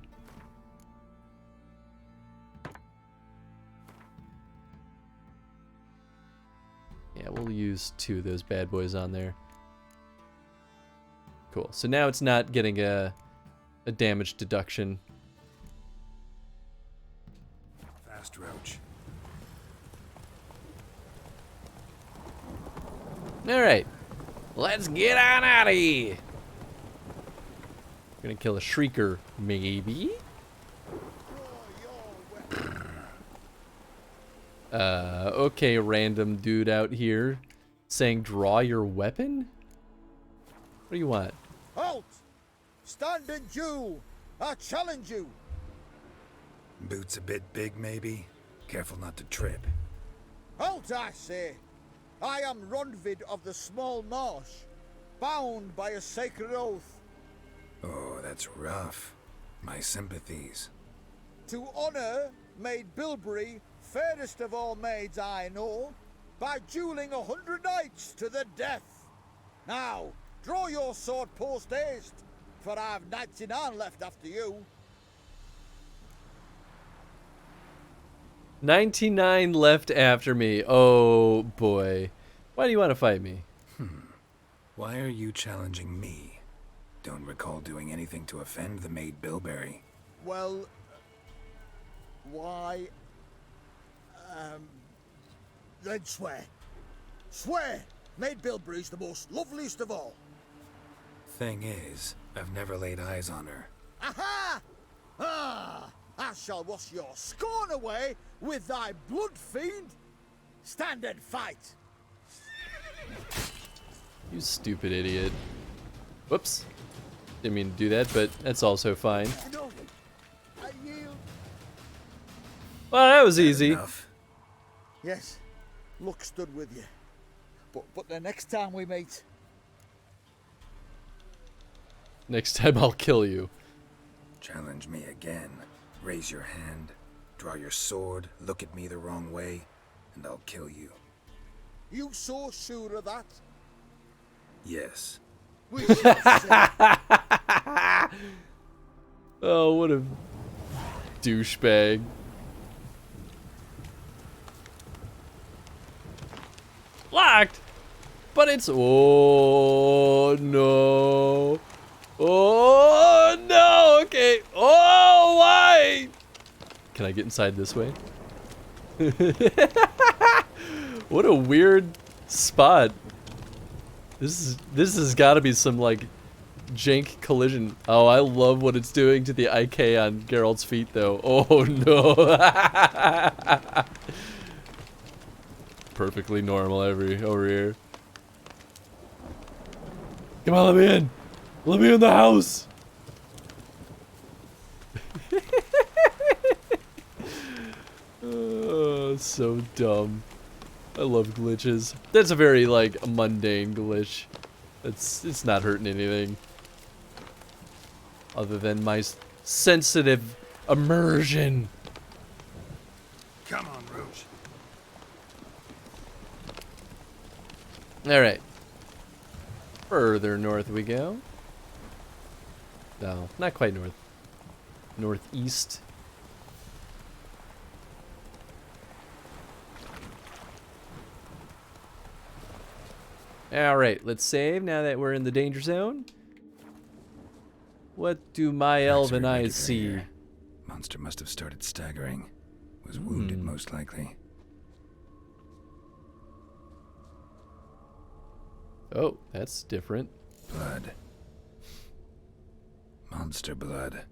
Yeah, we'll use 2 of those bad boys on there. Cool. So now it's not getting a damage deduction. Fast, Roach. Alright. Let's get on out of here. We're gonna kill a shrieker, maybe? Okay, random dude out here saying draw your weapon? What do you want? Halt! Stand and do! I challenge you! Boots a bit big, maybe? Careful not to trip. Halt, I say! I am Ronvid of the Small Marsh, bound by a sacred oath. Oh, that's rough. My sympathies. To honor Maid Bilberry, fairest of all maids I know, by dueling 100 knights to the death. Now, draw your sword post haste, for I've 99 left after you. 99 left after me. Oh boy. Why do you want to fight me? Why are you challenging me? Don't recall doing anything to offend the Maid Bilberry. Well, why? Then swear. Swear! Maid Bilberry's the most loveliest of all. Thing is, I've never laid eyes on her. Aha! Ah! I shall wash your scorn away with thy blood, fiend. Stand and fight. You stupid idiot. Whoops. Didn't mean to do that, but that's also fine. No, I yield. Well, that was easy. Yes, luck stood with you. But the next time we meet... Next time I'll kill you. Challenge me again. Raise your hand, draw your sword, look at me the wrong way, and I'll kill you. You so sure of that? Yes. We shall see. Oh, what a douchebag. Locked! But it's... Oh, no. Oh, no! Okay. Oh, why? Can I get inside this way? What a weird spot. This has got to be some, like, jank collision. Oh, I love what it's doing to the IK on Geralt's feet, though. Oh, no. Perfectly normal over here. Come on, let me in. Let me in the house. Oh, so dumb. I love glitches. That's a very, like, mundane glitch. It's not hurting anything. Other than my sensitive immersion. Come on, Roach. Alright. Further north we go. No, not quite north. Northeast. Alright, let's save now that we're in the danger zone. What do my elven eyes see? Monster must have started staggering. Was wounded, most likely. Oh, that's different. Blood. Monster blood.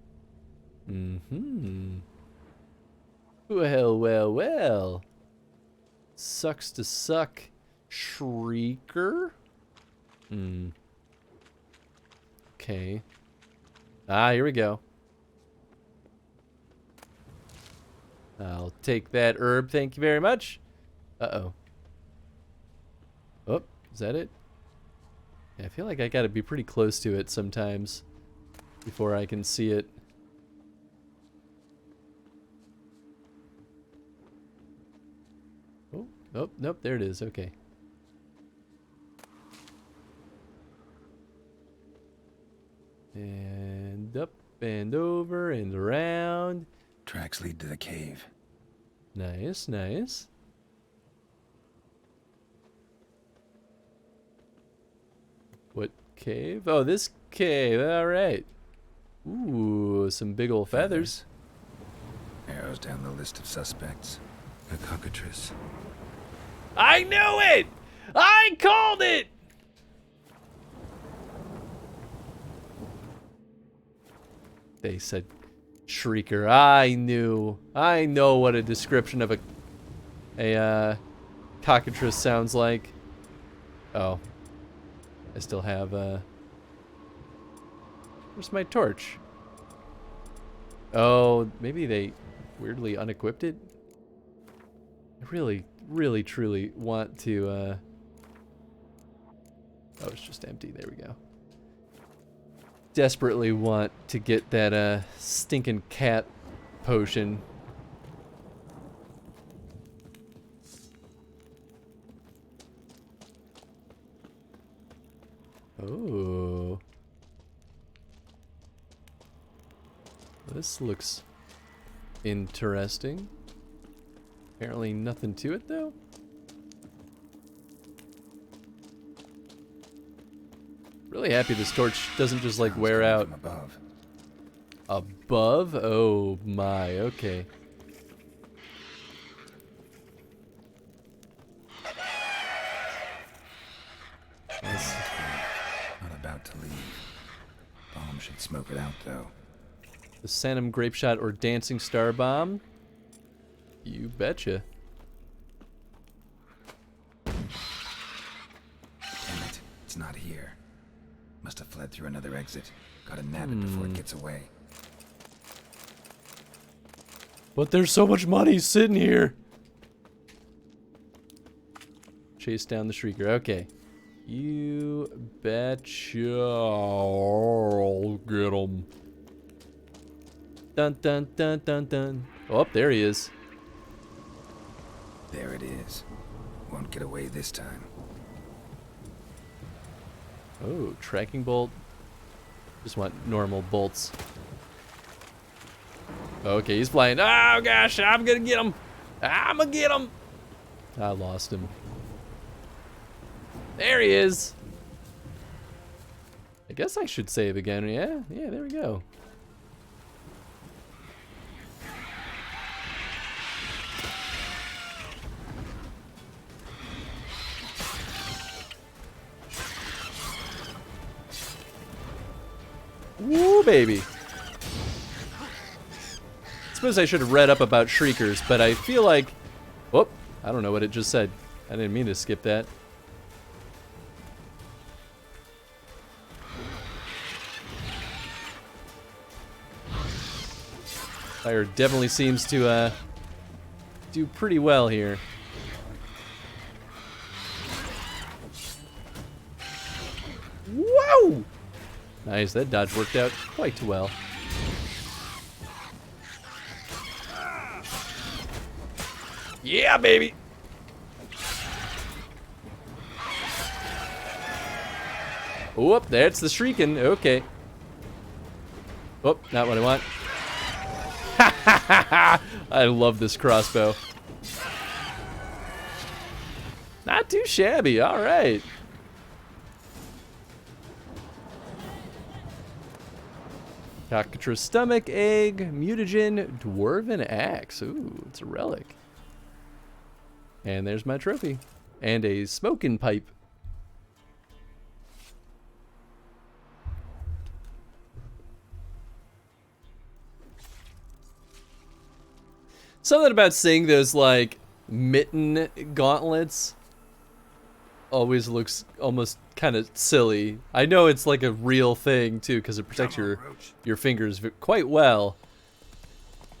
Mm-hmm. Well. Sucks to suck. Shrieker? Okay. Ah, here we go. I'll take that herb, thank you very much. Uh-oh. Oh, is that it? Yeah, I feel like I gotta be pretty close to it sometimes before I can see it. Oh, nope, there it is, okay. And up and over and around. Tracks lead to the cave. Nice. What cave? Oh, this cave. All right. Ooh, some big old feathers. Arrows down the list of suspects. A cockatrice. I knew it! I called it! They said shrieker. I knew. I know what a description of a cockatrice sounds like. Oh. I still have Where's my torch? Oh, maybe they weirdly unequipped it? I really, really, truly want to, oh, it's just empty. There we go. Desperately want to get that, stinking cat potion. Oh. This looks interesting. Apparently nothing to it, though. Really happy this torch doesn't just, like, wear out. Above. Above? Oh my, okay. Not about to leave. Bomb should smoke it out, though. The Sanum Grape Shot or Dancing Star Bomb? You betcha. Damn it, it's not here. Must have fled through another exit. Gotta nab it before it gets away. But there's so much money sitting here. Chase down the Shrieker. Okay. You betcha. I'll get him. Dun dun dun dun dun. Oh, there he is. There it is. Won't get away this time. Oh, tracking bolt. Just want normal bolts. Okay, he's flying. Oh gosh, I'm gonna get him. I'm gonna get him. I lost him. There he is. I guess I should save again. Yeah, there we go. Woo, baby. I suppose I should have read up about Shriekers, but I feel like... Whoop, I don't know what it just said. I didn't mean to skip that. Fire definitely seems to do pretty well here. Whoa! Nice, that dodge worked out quite well. Yeah, baby! Whoop, that's the shrieking. Okay. Whoop, not what I want. I love this crossbow. Not too shabby, alright. Cockatrice stomach, egg, mutagen, dwarven axe. Ooh, it's a relic. And there's my trophy. And a smoking pipe. Something about seeing those, like, mitten gauntlets always looks almost kind of silly. I know it's like a real thing, too, because it protects your fingers quite well.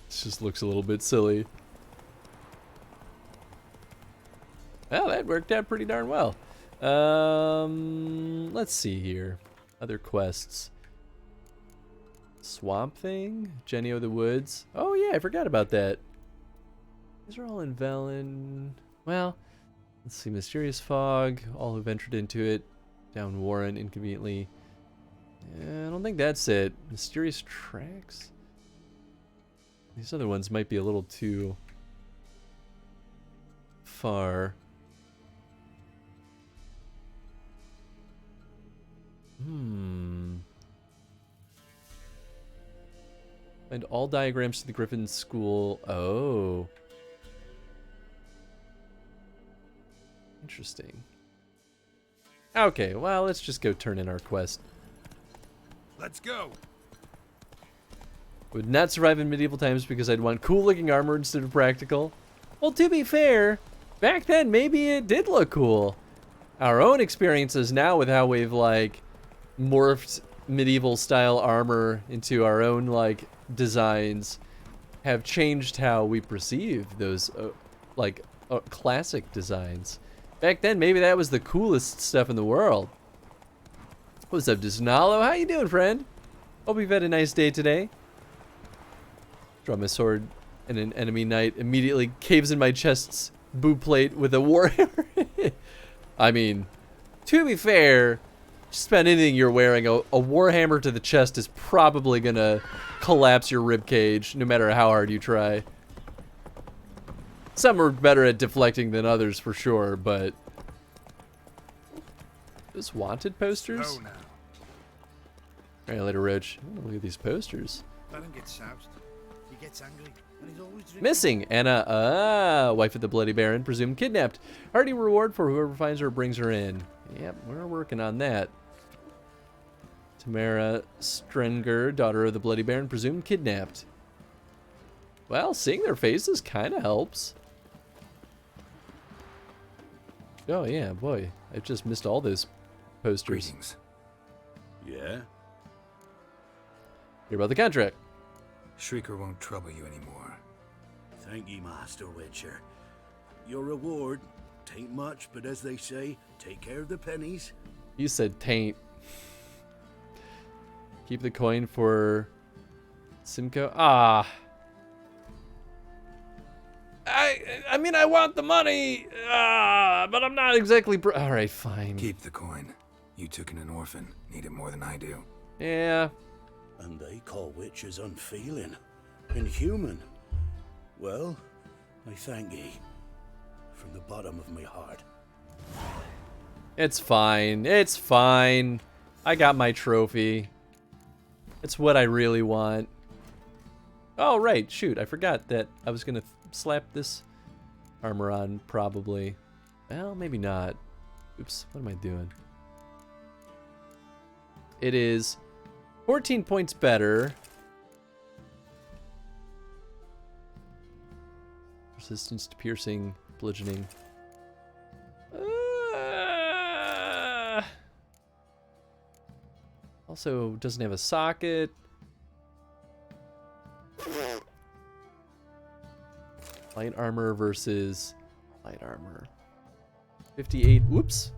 It just looks a little bit silly. Well, that worked out pretty darn well. Let's see here. Other quests. Swamp Thing? Jenny of the Woods. Oh, yeah, I forgot about that. These are all in Velen. Well, let's see. Mysterious Fog. All who ventured into it. Down Warren inconveniently. Yeah, I don't think that's it. Mysterious Tracks? These other ones might be a little too far. And all diagrams to the Griffin School. Oh. Interesting. Okay, well, let's just go turn in our quest. Let's go. Would not survive in medieval times because I'd want cool-looking armor instead of practical. Well, to be fair, back then maybe it did look cool. Our own experiences now with how we've, like, morphed medieval style armor into our own like designs have changed how we perceive those classic designs. Back then, maybe that was the coolest stuff in the world. What's up, Disnalo? How you doing, friend? Hope you've had a nice day today. Draw my sword, and an enemy knight immediately caves in my chest's boob plate with a warhammer. I mean, to be fair, just about anything you're wearing, a warhammer to the chest is probably gonna collapse your rib cage, no matter how hard you try. Some are better at deflecting than others, for sure, but those wanted posters. Alright, later, Rich. Oh, look at these posters. Let him get soused. He gets angry, and he's always drinking. Missing Anna, wife of the Bloody Baron, presumed kidnapped. Hearty reward for whoever finds her or brings her in. Yep, we're working on that. Tamara Strenger, daughter of the Bloody Baron, presumed kidnapped. Well, seeing their faces kind of helps. Oh yeah, boy, I just missed all those posters. Greetings. Yeah? Hear about the contract. Shrieker won't trouble you anymore. Thank ye, Master Witcher. Your reward, tain't much, but as they say, take care of the pennies. You said taint. Keep the coin for Simcoe. Ah. I mean, I want the money, but I'm not exactly. All right, fine. Keep the coin. You took in an orphan. Need it more than I do. Yeah. And they call witches unfeeling, inhuman. Well, I thank ye from the bottom of my heart. It's fine. It's fine. I got my trophy. It's what I really want. Oh, right. Shoot, I forgot that I was going to slap this armor on, probably. Well, maybe not. Oops, what am I doing? It is 14 points better. Resistance to piercing, bludgeoning. Also, doesn't have a socket. Light armor versus light armor. 58, whoops.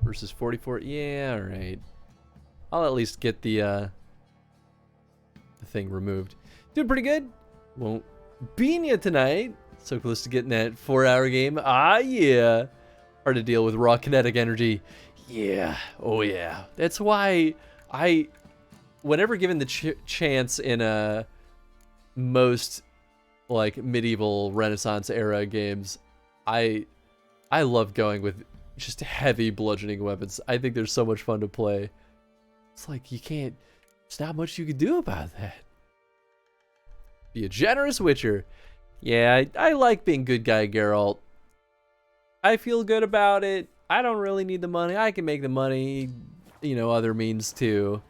Versus 44, yeah, alright. I'll at least get the thing removed. Doing pretty good. Won't bean you tonight. So close to getting that 4-hour game. Ah, yeah. Hard to deal with raw kinetic energy. Yeah, oh yeah. That's why whenever given the chance in most like medieval Renaissance era games, I love going with just heavy bludgeoning weapons. I think they're so much fun to play. It's like there's not much you can do about that. Be a generous Witcher. Yeah, I like being good guy Geralt. I feel good about it. I don't really need the money. I can make the money, you know, other means too.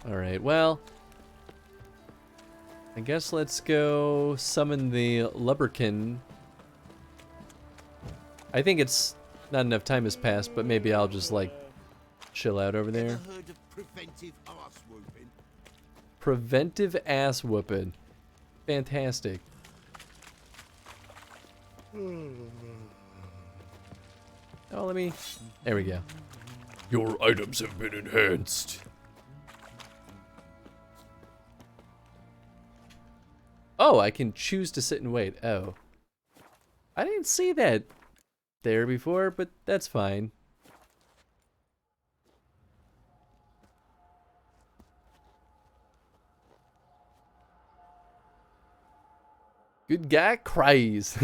Alright, well, I guess let's go summon the Lubberkin. I think it's not enough time has passed, but maybe I'll just like chill out over there. Heard of preventive arse whooping? Preventive ass whooping. Fantastic. Oh, let me. There we go. Your items have been enhanced. Oh, I can choose to sit and wait. Oh. I didn't see that there before, but that's fine. Good guy cries.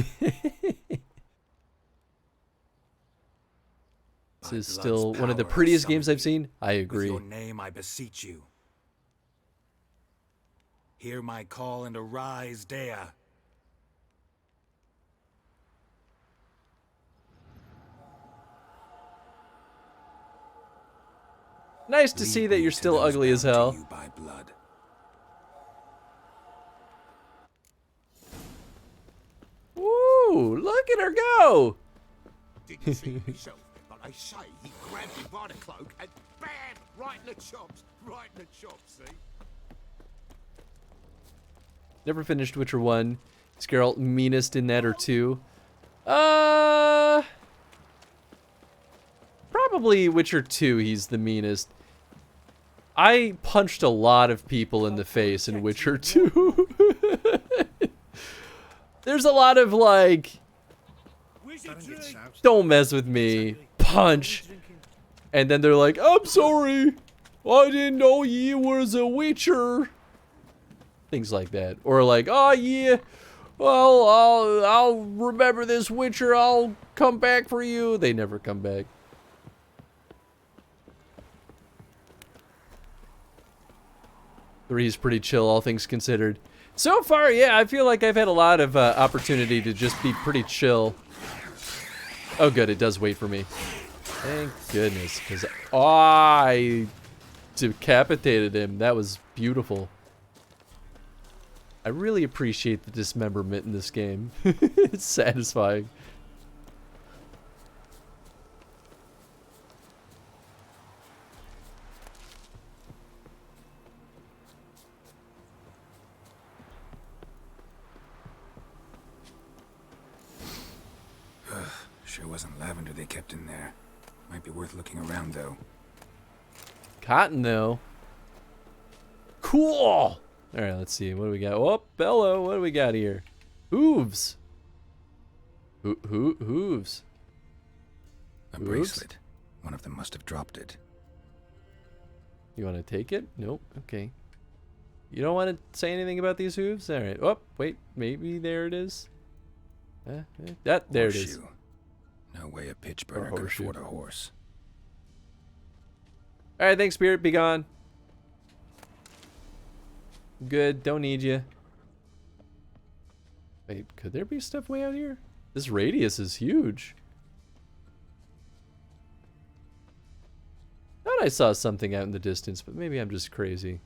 This is still one of the prettiest games I've seen. I agree. With your name, I beseech you. Hear my call and arise, Dea. Nice to see that you're still ugly as hell. By blood. Woo! Look at her go! Didn't see it myself, but they say he grabbed him by the cloak and bam! Right in the chops. Right in the chops, see? Never finished Witcher 1. Is Geralt meanest in that or 2? Probably Witcher 2 he's the meanest. I punched a lot of people in the face in Witcher 2. There's a lot of like, don't mess with me, punch. And then they're like, I'm sorry, I didn't know you was a Witcher. Things like that. Or like, oh yeah, well, I'll remember this Witcher, I'll come back for you. They never come back. Three's pretty chill, all things considered. So far, yeah, I feel like I've had a lot of opportunity to just be pretty chill. Oh, good, it does wait for me. Thank goodness, because I decapitated him. That was beautiful. I really appreciate the dismemberment in this game. It's satisfying. Sure wasn't lavender they kept in there. Might be worth looking around, though. Cotton, though. Cool! Alright, let's see. What do we got? Oh, bello. What do we got here? Hooves. Hooves. A bracelet. One of them must have dropped it. You want to take it? Nope. Okay. You don't want to say anything about these hooves? Alright. Oh, wait. Maybe there it is. There it is. No way a pitch burner could afford a horse. Alright, thanks, Spirit. Be gone. Good. Don't need you. Wait, could there be stuff way out here? This radius is huge. Thought I saw something out in the distance, but maybe I'm just crazy.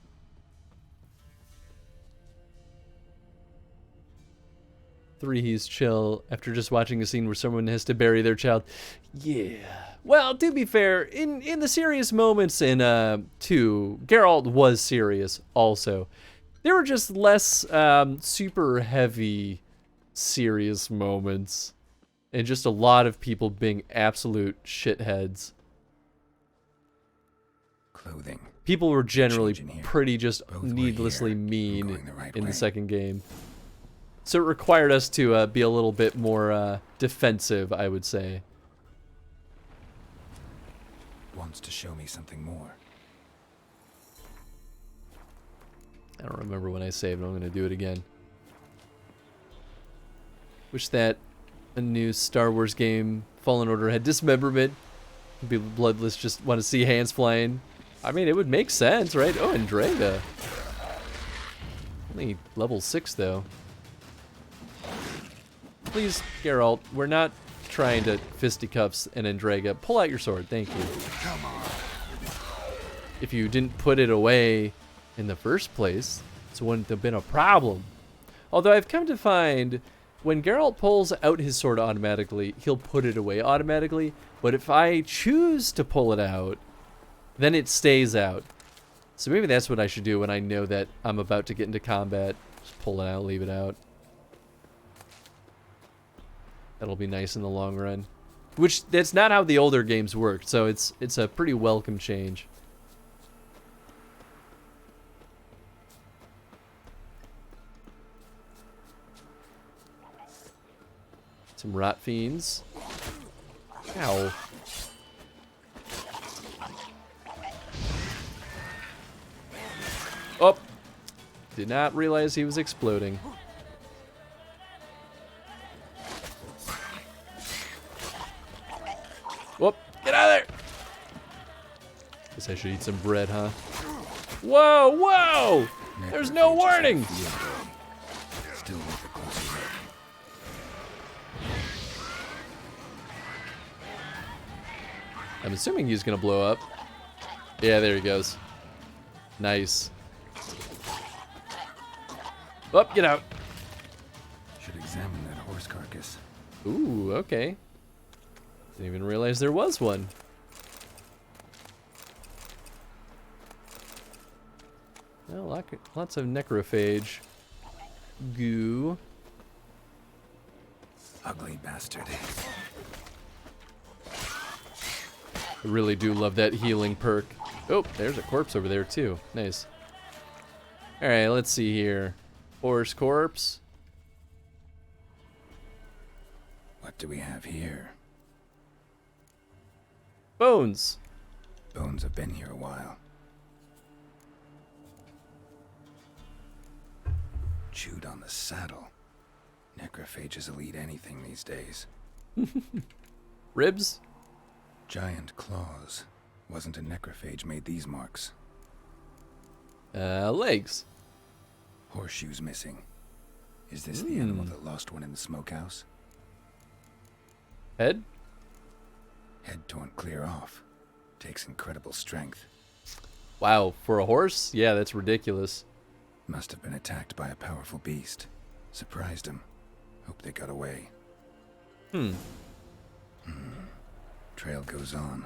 Three, he's chill after just watching a scene where someone has to bury their child. Yeah. Well, to be fair, in the serious moments in 2, Geralt was serious also. There were just less super heavy serious moments. And just a lot of people being absolute shitheads. Clothing. People were generally pretty just needlessly mean in the second game. So it required us to be a little bit more defensive, I would say. Wants to show me something more. I don't remember when I saved. I'm going to do it again. Wish that a new Star Wars game, Fallen Order, had dismemberment. Be bloodless, just want to see hands flying. I mean, it would make sense, right? Oh, Andrega. Only level 6, though. Please, Geralt, we're not trying to fisticuffs an Andrega. Pull out your sword, thank you. Come on. If you didn't put it away in the first place, it wouldn't have been a problem. Although I've come to find, when Geralt pulls out his sword automatically, he'll put it away automatically. But if I choose to pull it out, then it stays out. So maybe that's what I should do when I know that I'm about to get into combat. Just pull it out, leave it out. That'll be nice in the long run. Which, that's not how the older games worked, so it's a pretty welcome change. Some rot fiends. Ow. Oh! Did not realize he was exploding. Whoop! Get out of there! Guess I should eat some bread, huh? Whoa! Whoa! There's no warning! Still with the closer look. I'm assuming he's gonna blow up. Yeah, there he goes. Nice. Oh, get out. Should examine that horse carcass. Ooh, okay. Didn't even realize there was one. Well, lots of necrophage goo. Ugly bastard. I really do love that healing perk. Oh, there's a corpse over there too. Nice. Alright, let's see here. Horse corpse. What do we have here? Bones. Bones have been here a while. Chewed on the saddle. Necrophages will eat anything these days. Ribs? Giant claws. Wasn't a necrophage made these marks. Legs. Horseshoes missing. Is this the animal that lost one in the smokehouse? Head? Head torn clear off. Takes incredible strength. Wow, for a horse? Yeah, that's ridiculous. Must have been attacked by a powerful beast. Surprised him. Hope they got away. Trail goes on.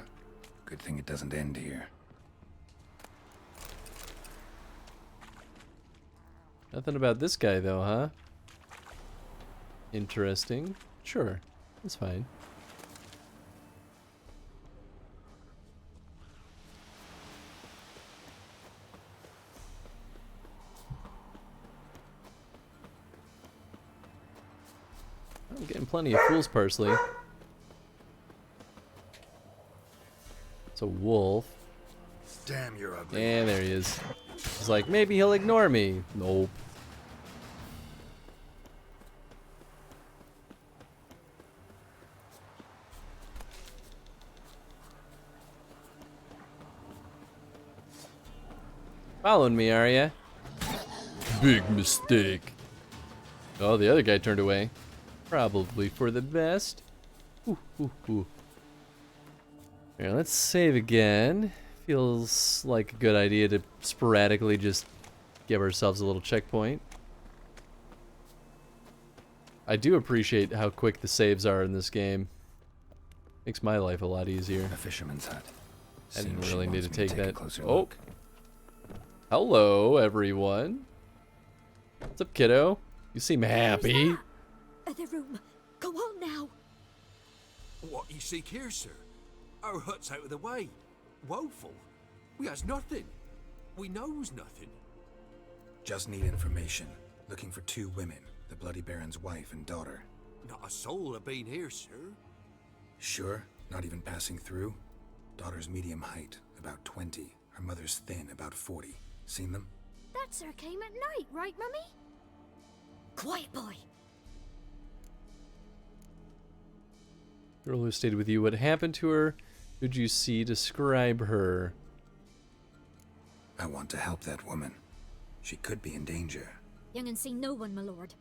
Good thing it doesn't end here. Nothing about this guy though, huh? Interesting. Sure, that's fine. I'm getting plenty of fool's parsley. It's a wolf. Damn, you're ugly. Yeah, there he is. He's like, maybe he'll ignore me. Nope. Following me, are ya? Big mistake. Oh, the other guy turned away. Probably for the best. Ooh, ooh, ooh. Here, let's save again. Feels like a good idea to sporadically just give ourselves a little checkpoint. I do appreciate how quick the saves are in this game. Makes my life a lot easier. A fisherman's hut. I didn't Seems really she need to wants me take a that. closer Oh. look. Hello, everyone. What's up, kiddo? You seem happy. The room. Go on now. What you seek here, sir? Our hut's out of the way. Woeful. We has nothing. We knows nothing. Just need information. Looking for 2 women. The Bloody Baron's wife and daughter. Not a soul have been here, sir. Sure? Not even passing through? Daughter's medium height, about 20. Her mother's thin, about 40. Seen them? That sir came at night, right, Mummy? Quiet, boy. Girl who stayed with you, what happened to her? Who'd you see? Describe her. I want to help that woman. She could be in danger. Young and seen no one, my lord.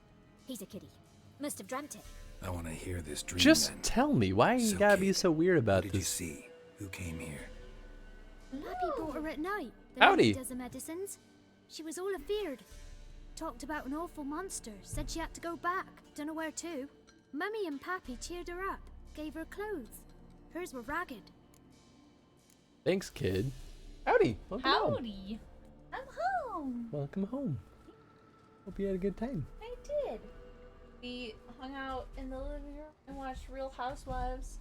He's a kiddie. Must have dreamt it. I want to hear this dream Just then. tell me. Why you gotta be so weird about What did you this? see? Who came here? Pappy brought her at night. The Howdy. lady does the medicines. She was all afeared. Talked about an awful monster. Said she had to go back. Dunno where to. Mummy and Pappy cheered her up. Gave her clothes. Hers were ragged. Thanks, kid. Howdy. Welcome home. Howdy. I'm home. Welcome home. Hope you had a good time. I did. We hung out in the living room and watched Real Housewives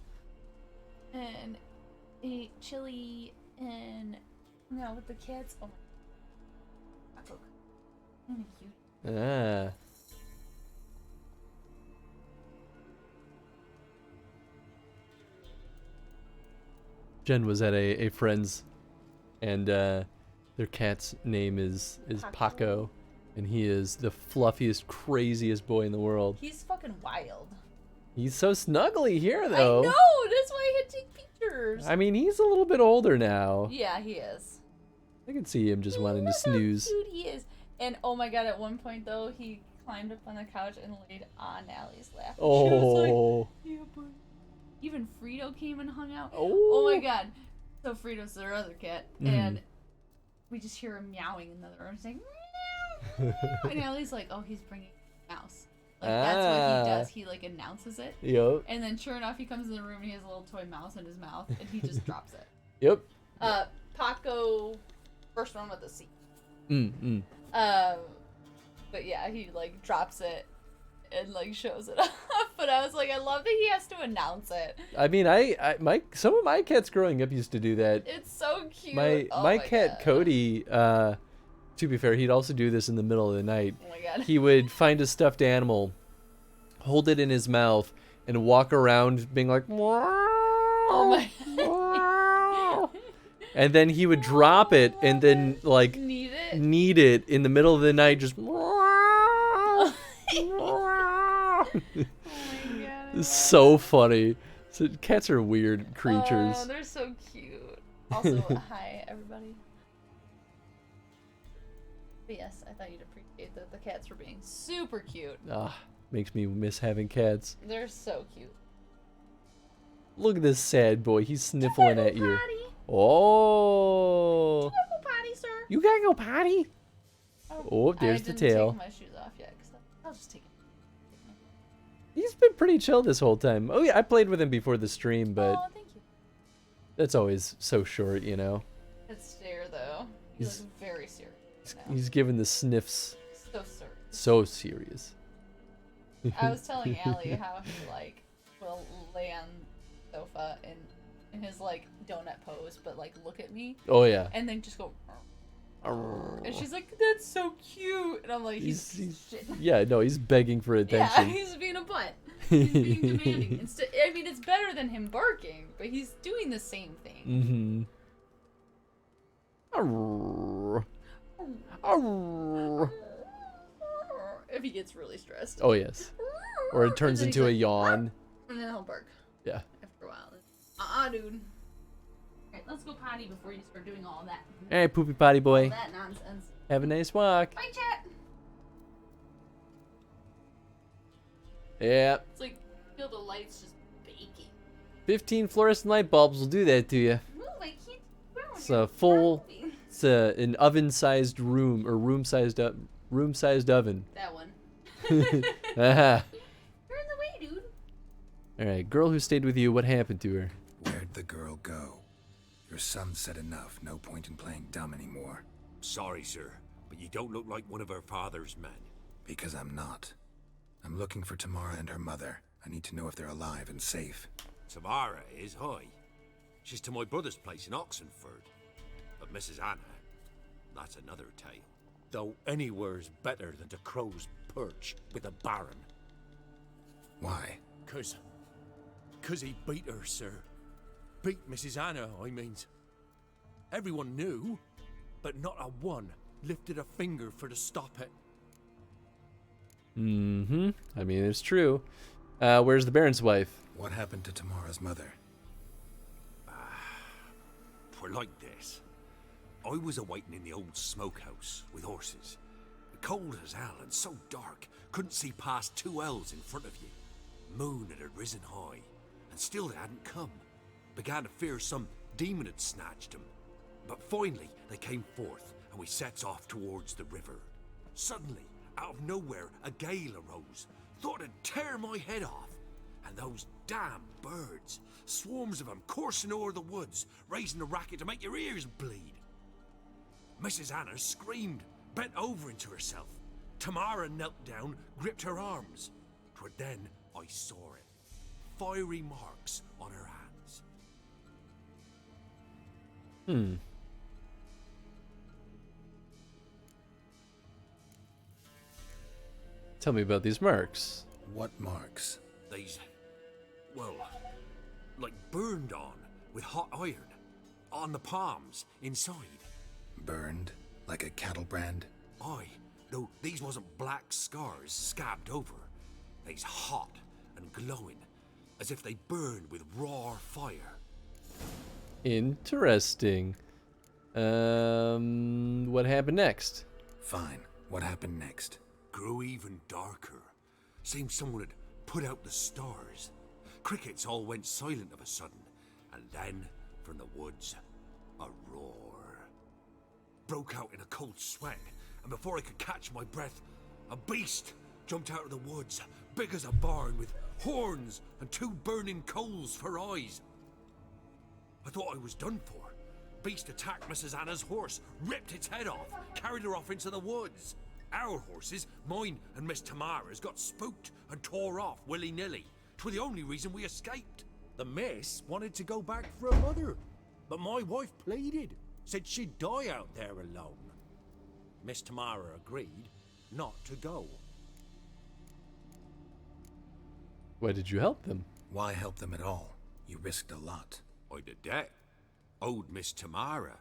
and ate chili and hung out with the kids. Oh my god. I'm cute. Ah. Jen was at a friend's, and their cat's name is Paco, and he is the fluffiest, craziest boy in the world. He's fucking wild. He's so snuggly here, though. I know. That's why I had to take pictures. I mean, he's a little bit older now. Yeah, he is. I can see him just wanting to snooze. How cute he is. And oh my god, at one point though, he climbed up on the couch and laid on Allie's lap. And she was like, yeah, boy. Even Frito came and hung out. Oh my god. So Frito's their other cat, and we just hear him meowing in the other room, saying meow, meow. And Allie's like, oh, he's bringing a mouse. Like that's what he does. He like announces it. Yep. And then sure enough, he comes in the room and he has a little toy mouse in his mouth, and he just drops it. Yep. Paco, first one with a C. But yeah, he like drops it and like shows it off. But I was like, I love that he has to announce it. I mean, some of my cats growing up used to do that. It's so cute. My cat God. Cody, to be fair, he'd also do this in the middle of the night. Oh my God. He would find a stuffed animal, hold it in his mouth, and walk around being like, Oh my and then he would drop it and then like knead it in the middle of the night, just it's so funny. So cats are weird creatures. Oh, they're so cute. Also, hi everybody. But yes, I thought you'd appreciate that the cats were being super cute. Makes me miss having cats. They're so cute. Look at this sad boy. He's sniffling at you. Oh. You gotta go potty, sir. You gotta go potty? Oh, there's the tail. I didn't take my shoes off yet, because I'll just take it. He's been pretty chill this whole time. Oh yeah, I played with him before the stream, but thank you. that's always so short, you know. It's stare though. He's like very serious. He's giving the sniffs. So serious. So serious. I was telling Allie how he like will lay on the sofa in his like donut pose, but like look at me. Oh yeah. And then just go. And she's like, "That's so cute," and I'm like, "He's shit." Yeah, no, he's begging for attention. Yeah, he's being a butt. He's being demanding. I mean, it's better than him barking, but he's doing the same thing. If he gets really stressed. Oh yes. Or it turns into a yawn. And then he'll bark. Yeah. After a while. Dude. Alright, let's go potty before you start doing all that. Hey, poopy potty boy. All that nonsense. Have a nice walk. Bye, chat. Yeah. It's like, feel the lights just baking. 15 fluorescent light bulbs will do that to you. Move, I can't go. It's a full, it's an oven-sized room, or room-sized oven. That one. Aha. You're in the way, dude. Alright, girl who stayed with you, what happened to her? Where'd the girl go? Your son said enough. No point in playing dumb anymore. Sorry, sir, but you don't look like one of her father's men. Because I'm not. I'm looking for Tamara and her mother. I need to know if they're alive and safe. Tamara is, hi. She's to my brother's place in Oxenford. But Mrs. Anna, that's another tale. Though anywhere's better than to Crow's Perch with a baron. Why? Cause he beat her, sir. Beat Mrs. Anna, I means. Everyone knew, but not a one lifted a finger for to stop it. I mean, it's true. Where's the Baron's wife? What happened to Tamara's mother? For like this. I was awaiting in the old smokehouse with horses. Cold as hell and so dark, couldn't see past 2 ells in front of you. Moon had risen high, and still they hadn't come. Began to fear some demon had snatched them. But finally they came forth, and we sets off towards the river. Suddenly, out of nowhere, a gale arose. Thought it'd tear my head off. And those damn birds, swarms of them coursing o'er the woods, raising a racket to make your ears bleed. Mrs. Anna screamed, bent over into herself. Tamara knelt down, gripped her arms. 'Twere then I saw it. Fiery marks on her hands. Tell me about these marks. What marks? These, well, like burned on with hot iron. On the palms, inside. Burned? Like a cattle brand? Aye, though these wasn't black scars scabbed over. They's hot and glowing, as if they burned with raw fire. Interesting. What happened next? Fine. What happened next? Grew even darker. Seemed someone had put out the stars. Crickets all went silent of a sudden, and then, from the woods, a roar. Broke out in a cold sweat, and before I could catch my breath, a beast jumped out of the woods, big as a barn, with horns and 2 burning coals for eyes. I thought I was done for. Beast attacked Mrs. Anna's horse, ripped its head off, carried her off into the woods. Our horses, mine and Miss Tamara's, got spooked and tore off willy-nilly. 'Twas the only reason we escaped. The miss wanted to go back for her mother, but my wife pleaded, said she'd die out there alone. Miss Tamara agreed not to go. Why did you help them? Why help them at all? You risked a lot. I'd a debt. Owed Miss Tamara.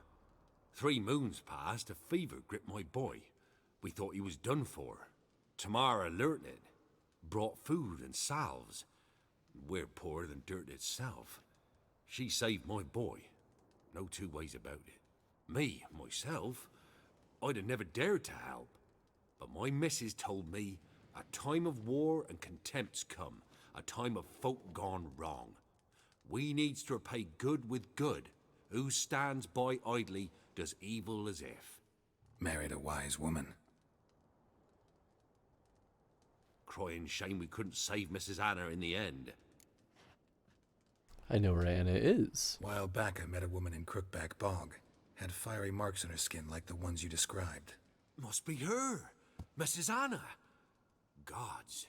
3 moons passed, a fever gripped my boy. We thought he was done for. Tamara learnt it. Brought food and salves. We're poorer than dirt itself. She saved my boy. No 2 ways about it. Me, myself, I'd have never dared to help. But my missus told me a time of war and contempt's come. A time of folk gone wrong. We needs to repay good with good. Who stands by idly does evil as if. Married a wise woman. Crying shame we couldn't save Mrs. Anna in the end. I know where Anna is. While back I met a woman in Crookback Bog. Had fiery marks on her skin like the ones you described. Must be her, Mrs. Anna. Gods,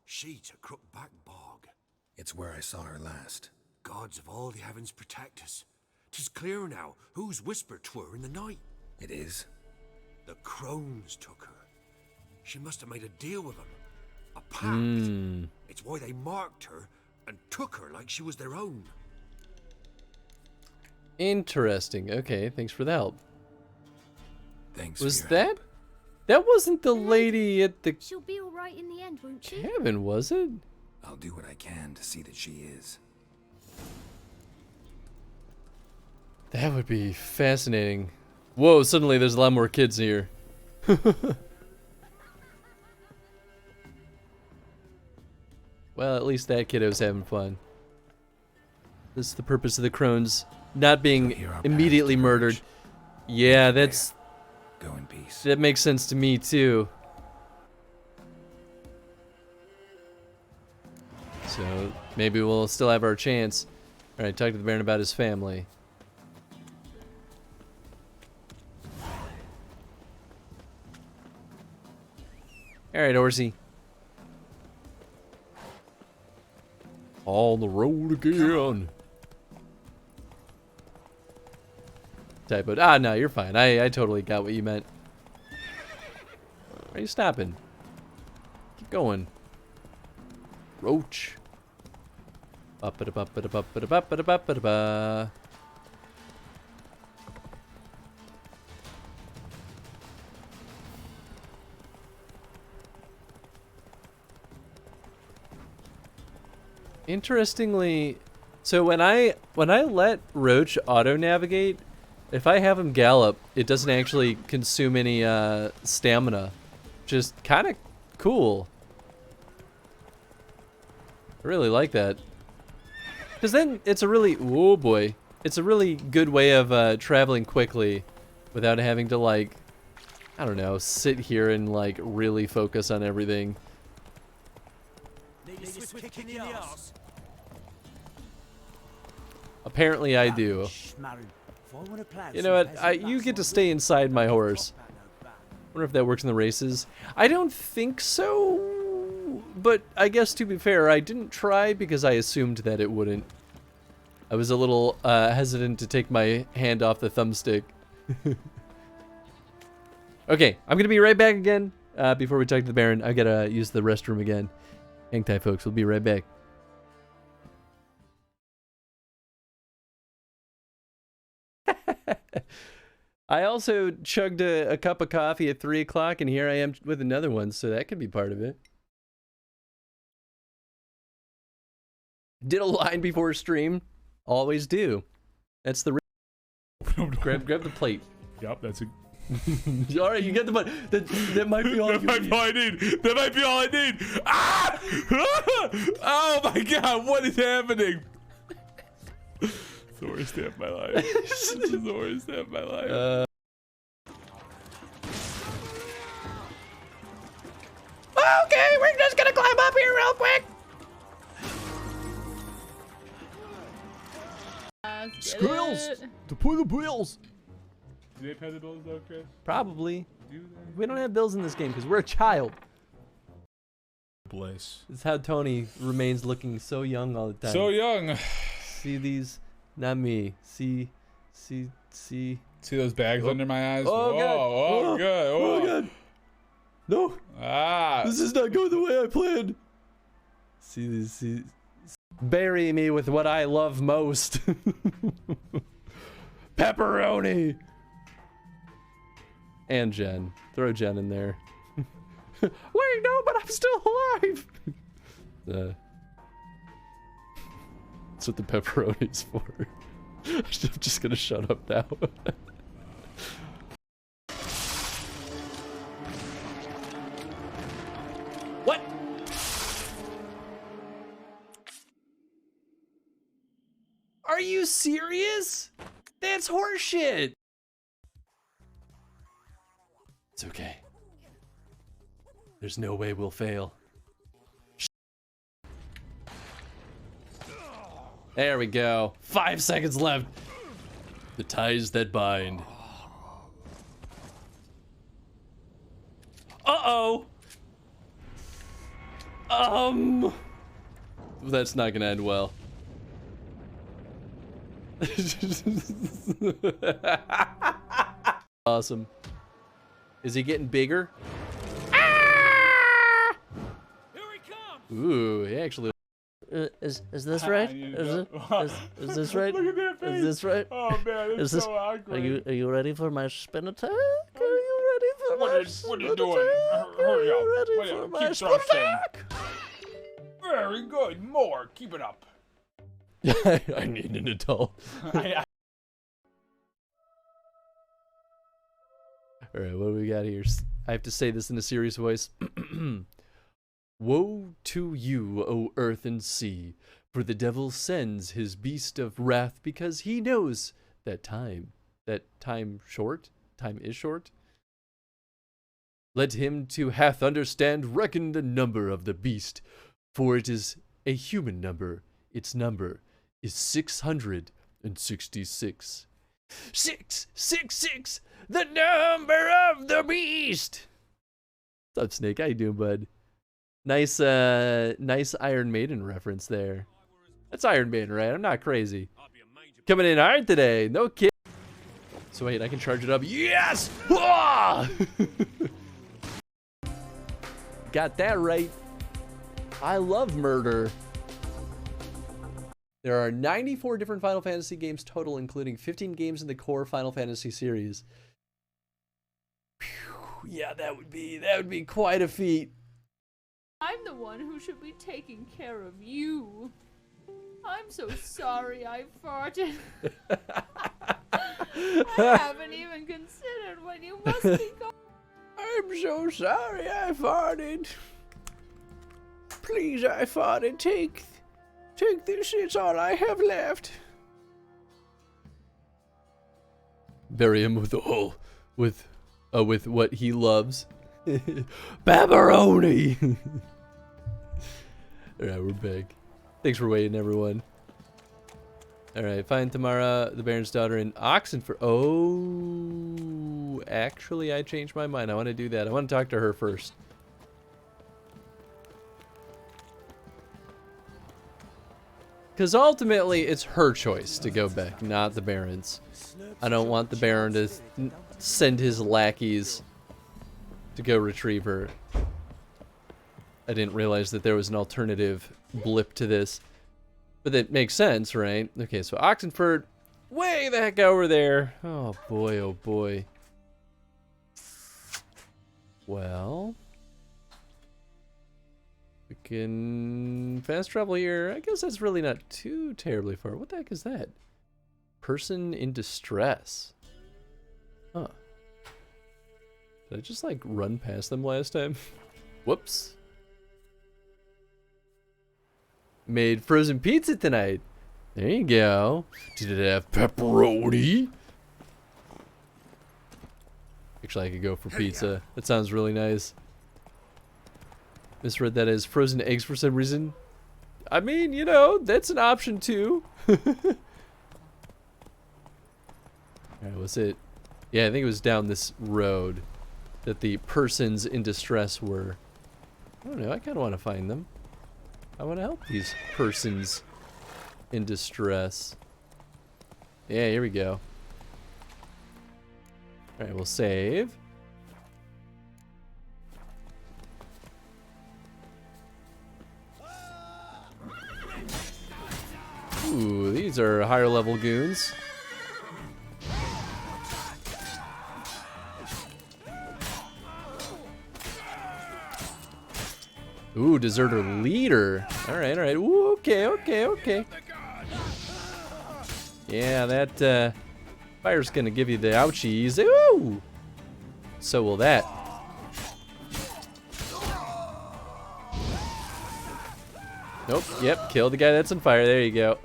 she to Crookback Bog. It's where I saw her last. Gods of all the heavens protect us. 'Tis clear now whose whisper 'twere in the night. It is? The crones took her. She must have made a deal with them. A pact. It's why they marked her and took her like she was their own. Interesting. Okay, thanks for the help. Thanks. Was that? That wasn't the lady at the She'll be all right in the end, won't she? cabin, was it? I'll do what I can to see that she is. That would be fascinating. Whoa, suddenly there's a lot more kids here. Well, at least that kiddo's having fun. This is the purpose of the crones not being immediately murdered. Yeah, that's... Go in peace. That makes sense to me, too. So, maybe we'll still have our chance. Alright, talk to the Baron about his family. Alright, Orsi. On the road again. Typoed. Ah, no, you're fine. I totally got what you meant. Why are you stopping? Keep going. Roach. Ba-ba-da-ba-ba-da-ba-ba-da-ba-ba-da-ba-ba-da-ba. Interestingly, so when I let Roach auto navigate, if I have him gallop, it doesn't actually consume any stamina. Just kind of cool. I really like that. Because then it's a really, oh boy, it's a really good way of traveling quickly without having to, like, I don't know, sit here and like really focus on everything. Apparently I do. You know what? You get to stay inside my horse. Wonder if that works in the races. I don't think so. But I guess to be fair, I didn't try because I assumed that it wouldn't. I was a little hesitant to take my hand off the thumbstick. Okay, I'm gonna be right back again. Before we talk to the Baron, I gotta use the restroom again. Hang tight, folks. We'll be right back. I also chugged a cup of coffee at 3 o'clock, and here I am with another one, so that could be part of it. Did a line before stream. Always do. That's the... grab the plate. Yep, that's a... All right, you get the money. That might be all that might be all I need. That might be all I need. Ah! Oh my god, what is happening? It's the worst day of my life. This is the worst day of my life. Okay, we're just gonna climb up here real quick. Squirrels! Deploy the bills. Do they pay the bills though, Chris? Probably. Do We don't have bills in this game because we're a child. Bliss. This is how Tony remains looking so young all the time. So young. See these? Not me. See. See those bags Oh. under my eyes? Oh, Whoa, God. oh, Oh. good. Oh, God. No. Ah. This is not going the way I planned. See these? See. Bury me with what I love most. Pepperoni. And Jen. Throw Jen in there. Wait, no, but I'm still alive. That's what the pepperoni's for. I'm just gonna shut up now. What? Are you serious? That's horseshit. It's okay. There's no way we'll fail. There we go. 5 seconds left. The ties that bind. Uh-oh. That's not gonna end well. Awesome. Is he getting bigger? Ooh, he actually. Is this right? Is this right? Look at that face. Is this right? Oh man, it's Is this? so awkward. Are you ready for my spin attack? Are you ready for What my are you doing? Hurry up. Wait, keep thrusting. Very good. More. Keep it up. I need an adult. All right, what do we got here? I have to say this in a serious voice. Woe to you, O earth and sea, for the devil sends his beast of wrath because he knows that time is short. Let him to hath understand reckon the number of the beast, for it is a human number. Its number is 666. 666, the number of the beast. What's up, Snake? How you doing, bud? Nice Iron Maiden reference there. That's Iron Maiden, right? I'm not crazy. Coming in iron today, no kid. So wait, I can charge it up. Yes! Ah! Got that right. I love murder. There are 94 different Final Fantasy games total, including 15 games in the core Final Fantasy series. Whew, yeah, that would be quite a feat. I'm the one who should be taking care of you. I'm so sorry I farted. I haven't even considered when you must be gone. I'm so sorry I farted. Please, I farted. Take this. It's all I have left. Bury him with with what he loves. Pepperoni. Alright, we're back. Thanks for waiting, everyone. Alright, find Tamara, the Baron's daughter, in Oxenford. Oh, actually, I changed my mind. I want to do that. I want to talk to her first. Because ultimately, it's her choice to go back, not the Baron's. I don't want the Baron to send his lackeys to go retrieve her. I didn't realize that there was an alternative blip to this. But that makes sense, right? Okay, so Oxenford, way the heck over there. Oh boy, oh boy. Well, we can fast travel here. I guess that's really not too terribly far. What the heck is that? Person in distress. Huh. Did I just like run past them last time? Whoops. Made frozen pizza tonight. There you go. Did it have pepperoni? Actually, I could go for pizza. That sounds really nice. Misread that as frozen eggs for some reason. I mean, you know, that's an option too. Alright, was it? Yeah, I think it was down this road that the persons in distress were. I don't know, I kind of want to find them. I want to help these persons in distress. Yeah, here we go. Alright, we'll save. Ooh, these are higher level goons. Ooh, deserter leader. Alright, alright. Ooh, okay. Yeah, that fire's gonna give you the ouchies. Ooh! So will that. Nope, yep, kill the guy that's on fire. There you go.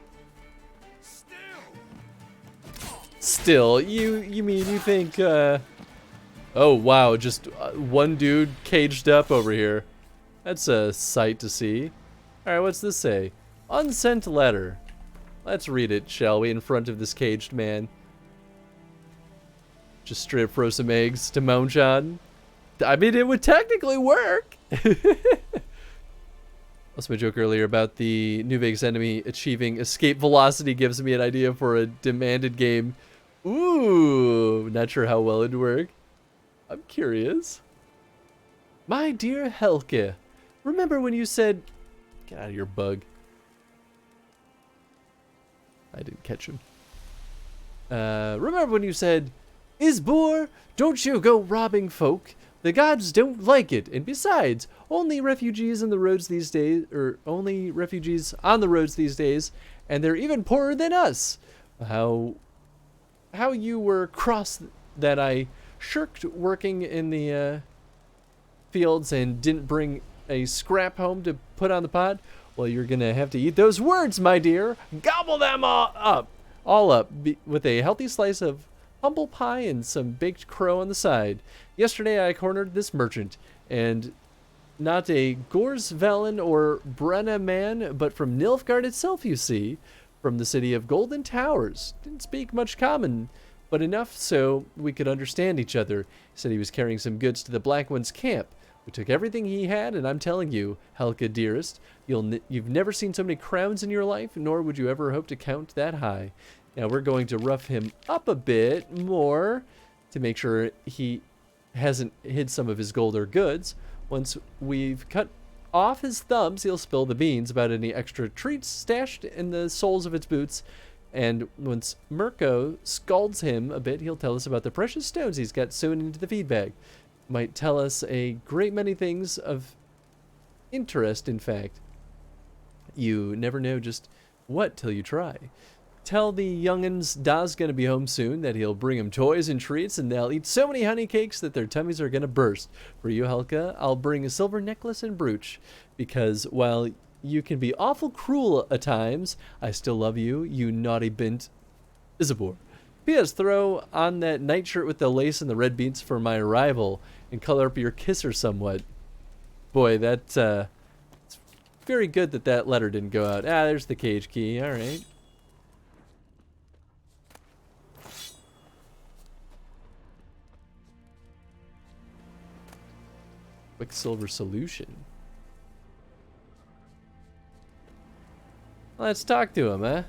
Still, you mean you think, oh wow, just one dude caged up over here. That's a sight to see. Alright, what's this say? Unsent letter. Let's read it, shall we, in front of this caged man. Just straight up throw some eggs to munch on. I mean, it would technically work. That's my joke earlier about the New Vegas enemy achieving escape velocity gives me an idea for a demanded game. Ooh, not sure how well it'd work. I'm curious. My dear Helke, remember when you said... Get out of your bug. I didn't catch him. Remember when you said, Isbor, don't you go robbing folk. The gods don't like it. And besides, only refugees on the roads these days, and they're even poorer than us. How you were cross that I shirked working in the fields and didn't bring a scrap home to put on the pot? Well, you're gonna have to eat those words, my dear. Gobble them all up, with a healthy slice of humble pie and some baked crow on the side. Yesterday I cornered this merchant, and not a Gorsvelen or Brenna man, but from Nilfgaard itself, you see. From the city of Golden Towers. Didn't speak much common, but enough so we could understand each other. He said he was carrying some goods to the Black One's camp. We took everything he had, and I'm telling you, Helga dearest, you've never seen so many crowns in your life, nor would you ever hope to count that high. Now we're going to rough him up a bit more to make sure he hasn't hid some of his gold or goods. Once we've cut off his thumbs, he'll spill the beans about any extra treats stashed in the soles of its boots. And once Mirko scalds him a bit, he'll tell us about the precious stones he's got sewn into the feed bag. Might tell us a great many things of interest, in fact. You never know just what till you try. Tell the young'uns Da's gonna be home soon, that he'll bring 'em toys and treats, and they'll eat so many honey cakes that their tummies are gonna burst. For you, Helka, I'll bring a silver necklace and brooch, because while you can be awful cruel at times, I still love you, you naughty bint Isabor. P.S. Throw on that nightshirt with the lace and the red beads for my arrival, and color up your kisser somewhat. Boy, it's very good that that letter didn't go out. Ah, there's the cage key, alright. Quicksilver solution. Let's talk to him, huh?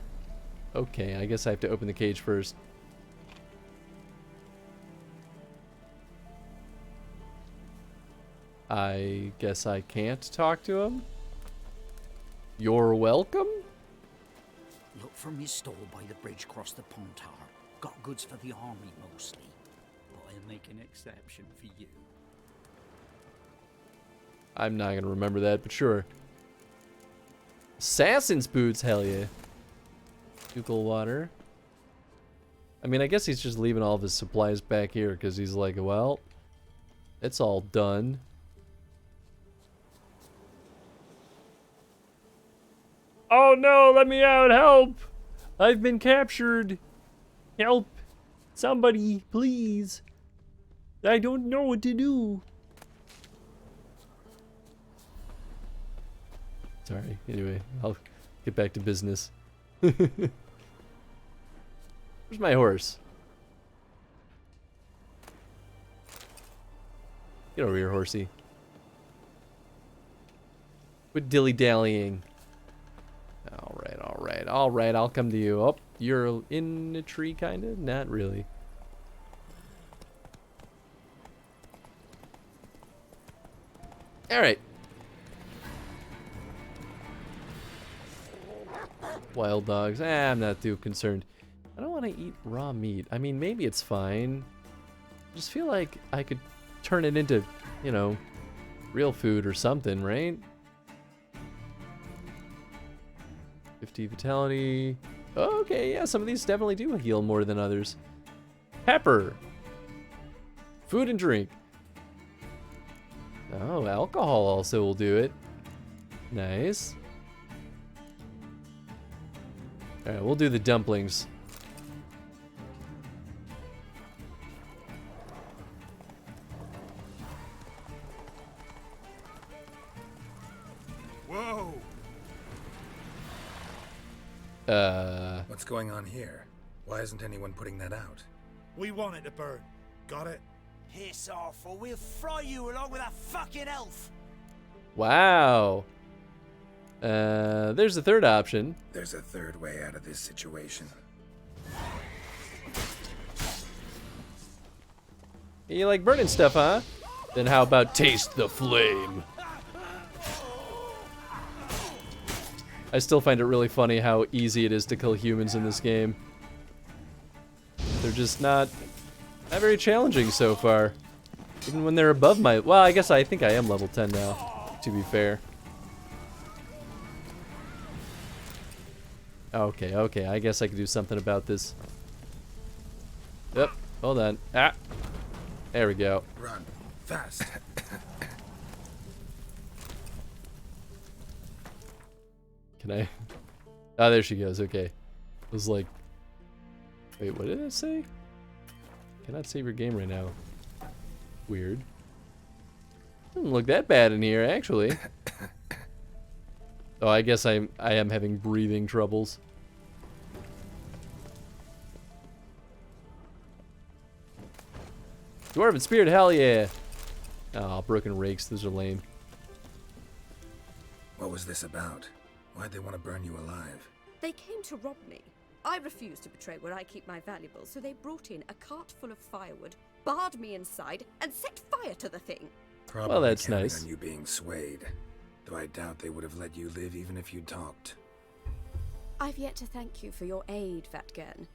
Okay, I guess I have to open the cage first. I guess I can't talk to him? You're welcome? Look from his stall by the bridge across the pond tower. Got goods for the army mostly, but I'll make an exception for you. I'm not gonna remember that, but sure. Assassin's boots, hell yeah. Ducal water. I mean, I guess he's just leaving all of his supplies back here because he's like, well, it's all done. Oh no, let me out, help! I've been captured. Help. Somebody, please. I don't know what to do. Sorry. Anyway, I'll get back to business. Where's my horse? Get over here, horsey. Quit dilly-dallying. Alright, alright, alright, I'll come to you. Oh, you're in a tree, kinda? Not really. Alright. Wild dogs. I'm not too concerned. I don't want to eat raw meat. I mean, maybe it's fine. I just feel like I could turn it into, you know, real food or something, right? 50 vitality. Okay, yeah, some of these definitely do heal more than others. Pepper. Food and drink. Oh, alcohol also will do it. Nice. Alright, we'll do the dumplings. Whoa! What's going on here? Why isn't anyone putting that out? We want it to burn. Got it? Piss off, or we'll fry you along with that fucking elf. Wow. There's a third option. There's a third way out of this situation. You like burning stuff, huh? Then how about taste the flame? I still find it really funny how easy it is to kill humans in this game. They're just not very challenging so far. Even when they're above my... Well, I guess I think I am level 10 now, to be fair. Okay, okay, I guess I could do something about this. Yep, hold on. Ah! There we go. Run. Fast. Can I? Oh, there she goes. Okay. It was like... Wait, what did it say? Cannot save your game right now. Weird. Doesn't look that bad in here, actually. Oh, I guess I am having breathing troubles. Dwarven Spirit, hell yeah! Oh, broken rakes, those are lame. What was this about? Why'd they want to burn you alive? They came to rob me. I refused to betray where I keep my valuables, so they brought in a cart full of firewood, barred me inside, and set fire to the thing. Probably well, that's counting nice. On you being swayed, though I doubt they would have let you live even if you talked. I've yet to thank you for your aid, Vatgern.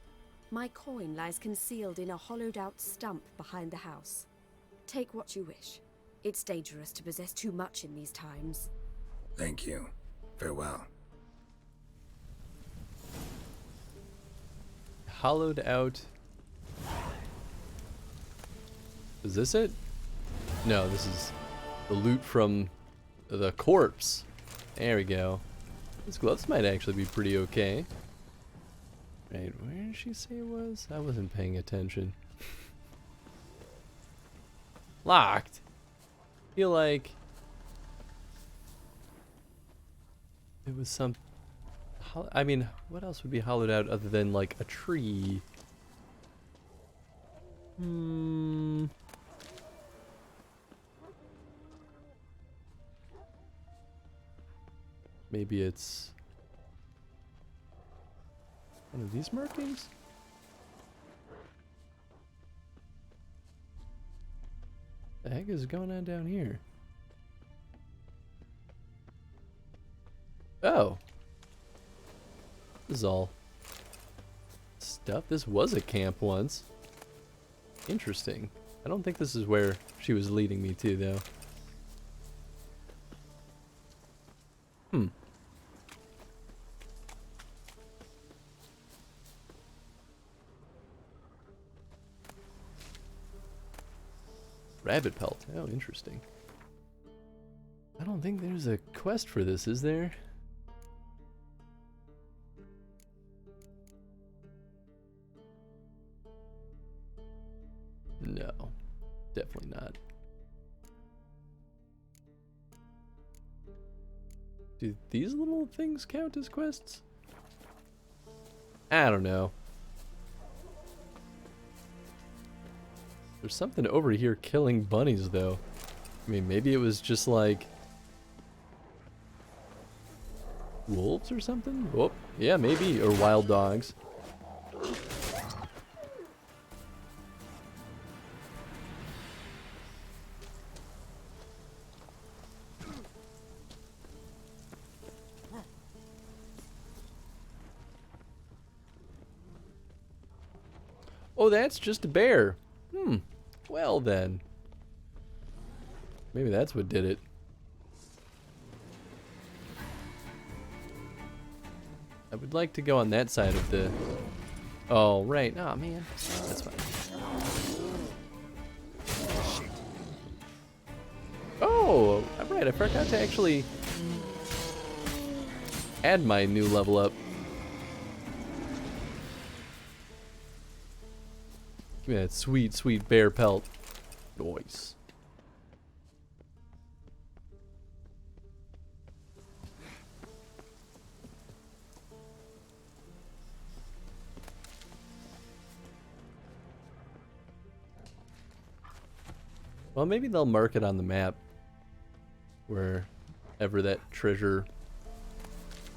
My coin lies concealed in a hollowed-out stump behind the house. Take what you wish. It's dangerous to possess too much in these times. Thank you. Farewell. Hollowed out. Is this it? No, this is the loot from the corpse. There we go. These gloves might actually be pretty okay. Right, where did she say it was? I wasn't paying attention. Locked. Feel like it was some... I mean, what else would be hollowed out other than like a tree? Maybe it's one of these markings? The heck is going on down here? Oh. This is all stuff. This was a camp once. Interesting. I don't think this is where she was leading me to, though. Rabbit pelt. Oh, interesting. I don't think there's a quest for this, is there? No, definitely not. these little things count as quests? I don't know. There's something over here killing bunnies, though. I mean, maybe it was just like wolves or something? Oh, yeah, maybe. Or wild dogs. Oh, that's just a bear. Well then. Maybe that's what did it. I would like to go on that side of the... Oh, right. Oh, man. That's fine. Oh, right. I forgot to actually add my new level up. Give me that sweet, sweet bear pelt. Nice. Well, maybe they'll mark it on the map wherever that treasure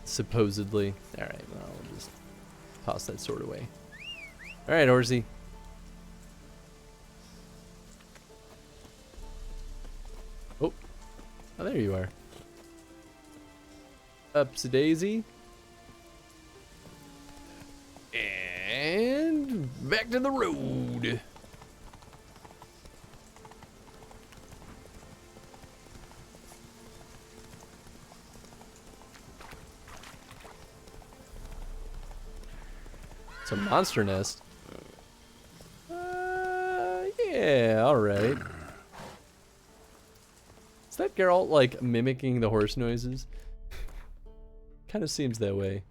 supposedly. Alright, well, I'll just toss that sword away. Alright, Horsey. Oh, there you are. Upsy-daisy. And back to the road. It's a monster nest. Yeah, alright. Is that Geralt, like, mimicking the horse noises? Kind of seems that way.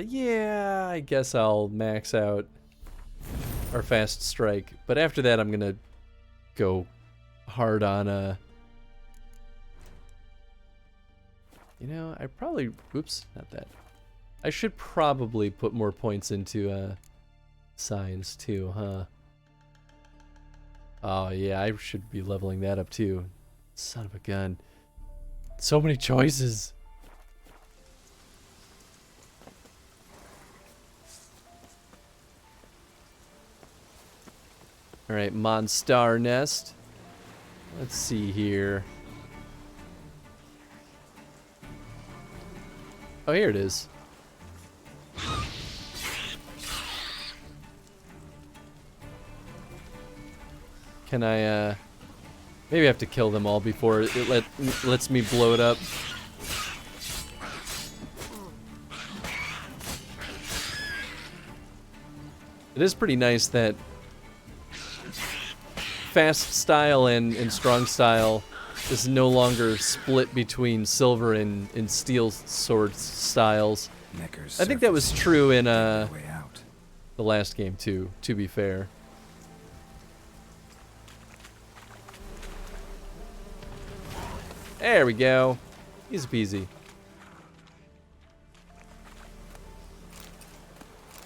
Yeah, I guess I'll max out our fast strike. But after that, I'm gonna go hard on, you know, I probably... Oops, not that. I should probably put more points into, signs too, huh? Oh, yeah, I should be leveling that up too. Son of a gun. So many choices. Alright, Monstar Nest. Let's see here. Oh, here it is. Can I, maybe I have to kill them all before it lets me blow it up. It is pretty nice that fast style and strong style is no longer split between silver and steel sword styles. I think that was true in the last game too, to be fair. There we go. Easy peasy.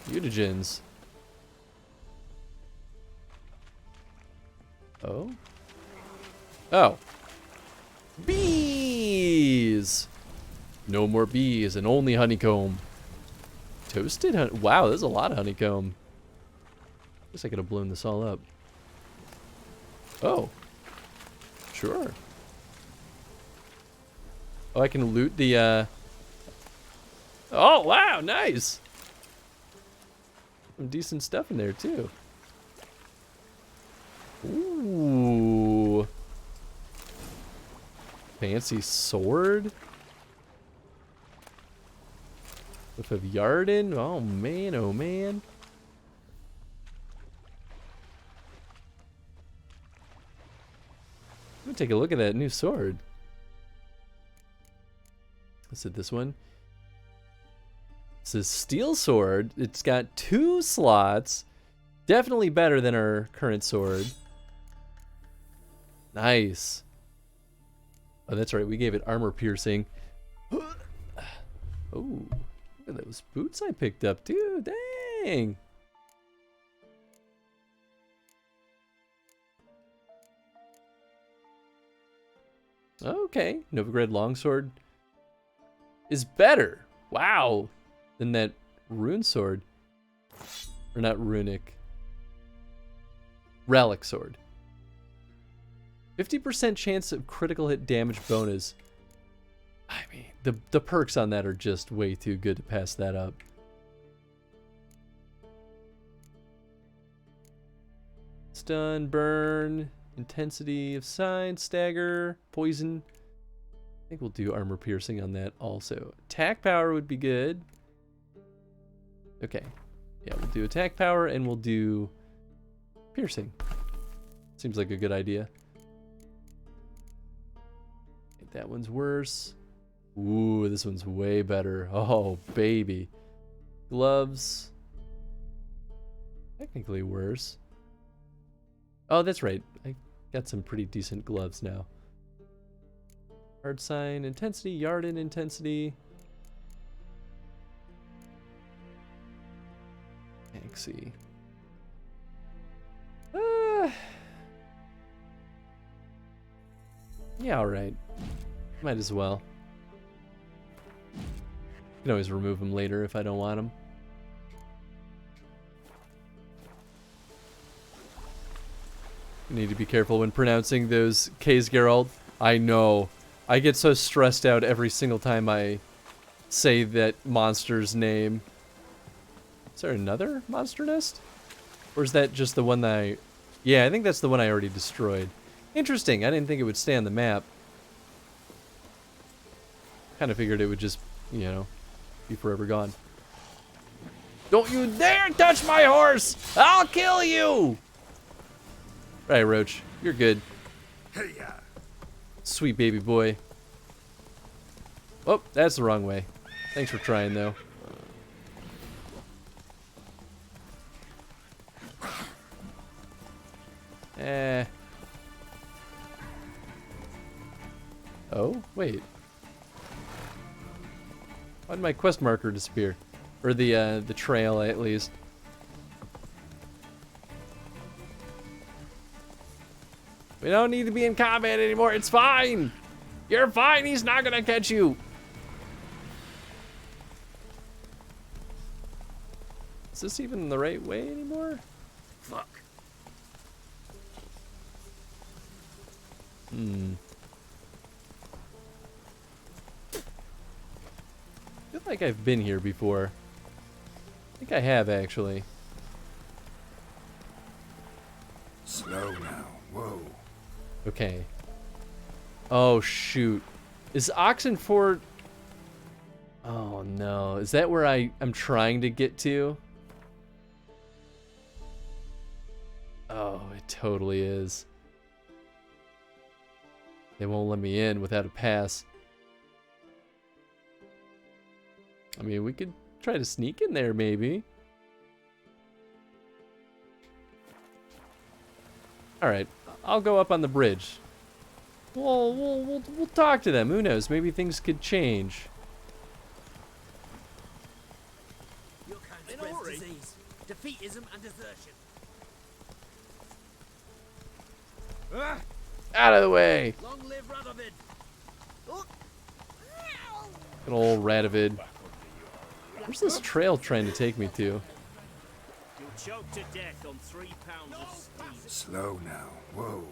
Mutagens. Oh? Oh. Bees! No more bees and only honeycomb. Toasted honey. Wow, there's a lot of honeycomb. Guess I could have blown this all up. Oh. Sure. Oh, I can loot the, Oh, wow, nice! Some decent stuff in there, too. Ooh. Fancy sword. Whiff of Yarden. Oh man, oh man. Let me take a look at that new sword. Is it this one? This is steel sword. It's got 2 slots. Definitely better than our current sword. Nice. Oh, that's right. We gave it armor piercing. Oh, look at those boots I picked up, too. Dang. Okay, Novigrad longsword is better. Wow, than that rune sword, or not runic. Relic sword. 50% chance of critical hit damage bonus. I mean, the perks on that are just way too good to pass that up. Stun, burn, intensity of sign, stagger, poison. I think we'll do armor piercing on that also. Attack power would be good. Okay. Yeah, we'll do attack power and we'll do piercing. Seems like a good idea. That one's worse. Ooh, this one's way better. Oh, baby. Gloves. Technically worse. Oh, that's right. I got some pretty decent gloves now. Hard sign intensity, Yarden intensity. Axie. Yeah, alright. Might as well. Can always remove them later if I don't want them. Need to be careful when pronouncing those K's, Geralt. I know. I get so stressed out every single time I say that monster's name. Is there another monster nest? Or is that just the one that I... Yeah, I think that's the one I already destroyed. Interesting. I didn't think it would stay on the map. Kind of figured it would just, you know, be forever gone. Don't you dare touch my horse! I'll kill you! Right, Roach. You're good. Hey-ya. Sweet baby boy. Oh, that's the wrong way. Thanks for trying, though. Oh, wait. Why did my quest marker disappear? Or the trail, at least. We don't need to be in combat anymore. It's fine. You're fine. He's not gonna catch you. Is this even the right way anymore? Fuck. I feel like I've been here before. I think I have, actually. Slow now. Whoa. Okay. Oh, shoot. Is Oxenford... Oh, no. Is that where I'm trying to get to? Oh, it totally is. They won't let me in without a pass. I mean, we could try to sneak in there, maybe. Alright, I'll go up on the bridge. We'll talk to them. Who knows? Maybe things could change. Your kind spreads disease, defeatism, and desertion. Out of the way! Long live Radovid! Good old Radovid. Where's this trail trying to take me to? You'll choke to death on 3 pounds of steam. Slow now. Whoa.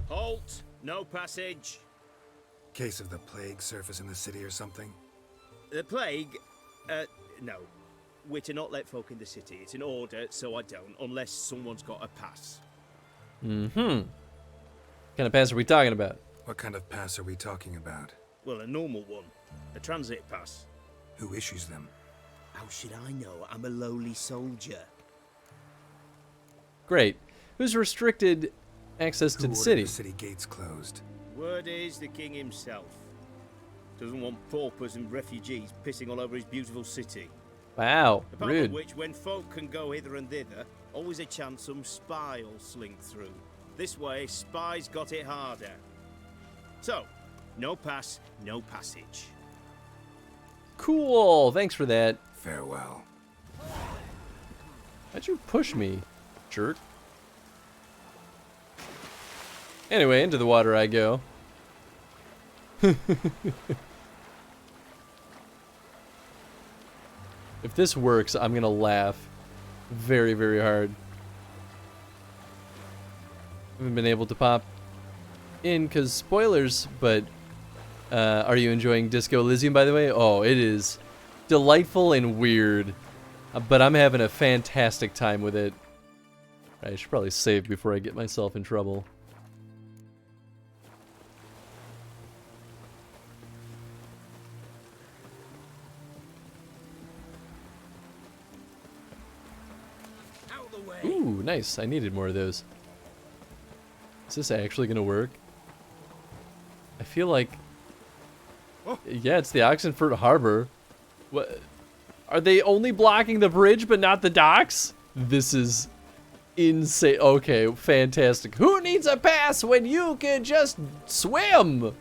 Halt! No passage. Case of the plague surface in the city or something? The plague? No. We're to not let folk in the city. It's an order, so I don't, unless someone's got a pass. Mm-hmm. What kind of pass are we talking about? What kind of pass are we talking about? Well, a normal one. A transit pass. Who issues them? How should I know? I'm a lowly soldier. Great. Who's restricted access to the city? The city gates closed. Word is the king himself. Doesn't want paupers and refugees pissing all over his beautiful city. Wow, Apart rude. from which, when folk can go hither and thither, Always a chance some spy'll slink through. This way, spies got it harder. So, no pass, no passage. Cool. Thanks for that. Farewell. How'd you push me, jerk? Anyway, into the water I go. If this works, I'm gonna laugh very, very hard. Haven't been able to pop in because spoilers, but are you enjoying Disco Elysium, by the way? Oh, it is delightful and weird, but I'm having a fantastic time with it. I should probably save before I get myself in trouble. Ooh, nice. I needed more of those. Is this actually gonna work? I feel like... Yeah, it's the Oxenford Harbor. What? Are they only blocking the bridge but not the docks? This is insane. Okay, fantastic. Who needs a pass when you can just swim?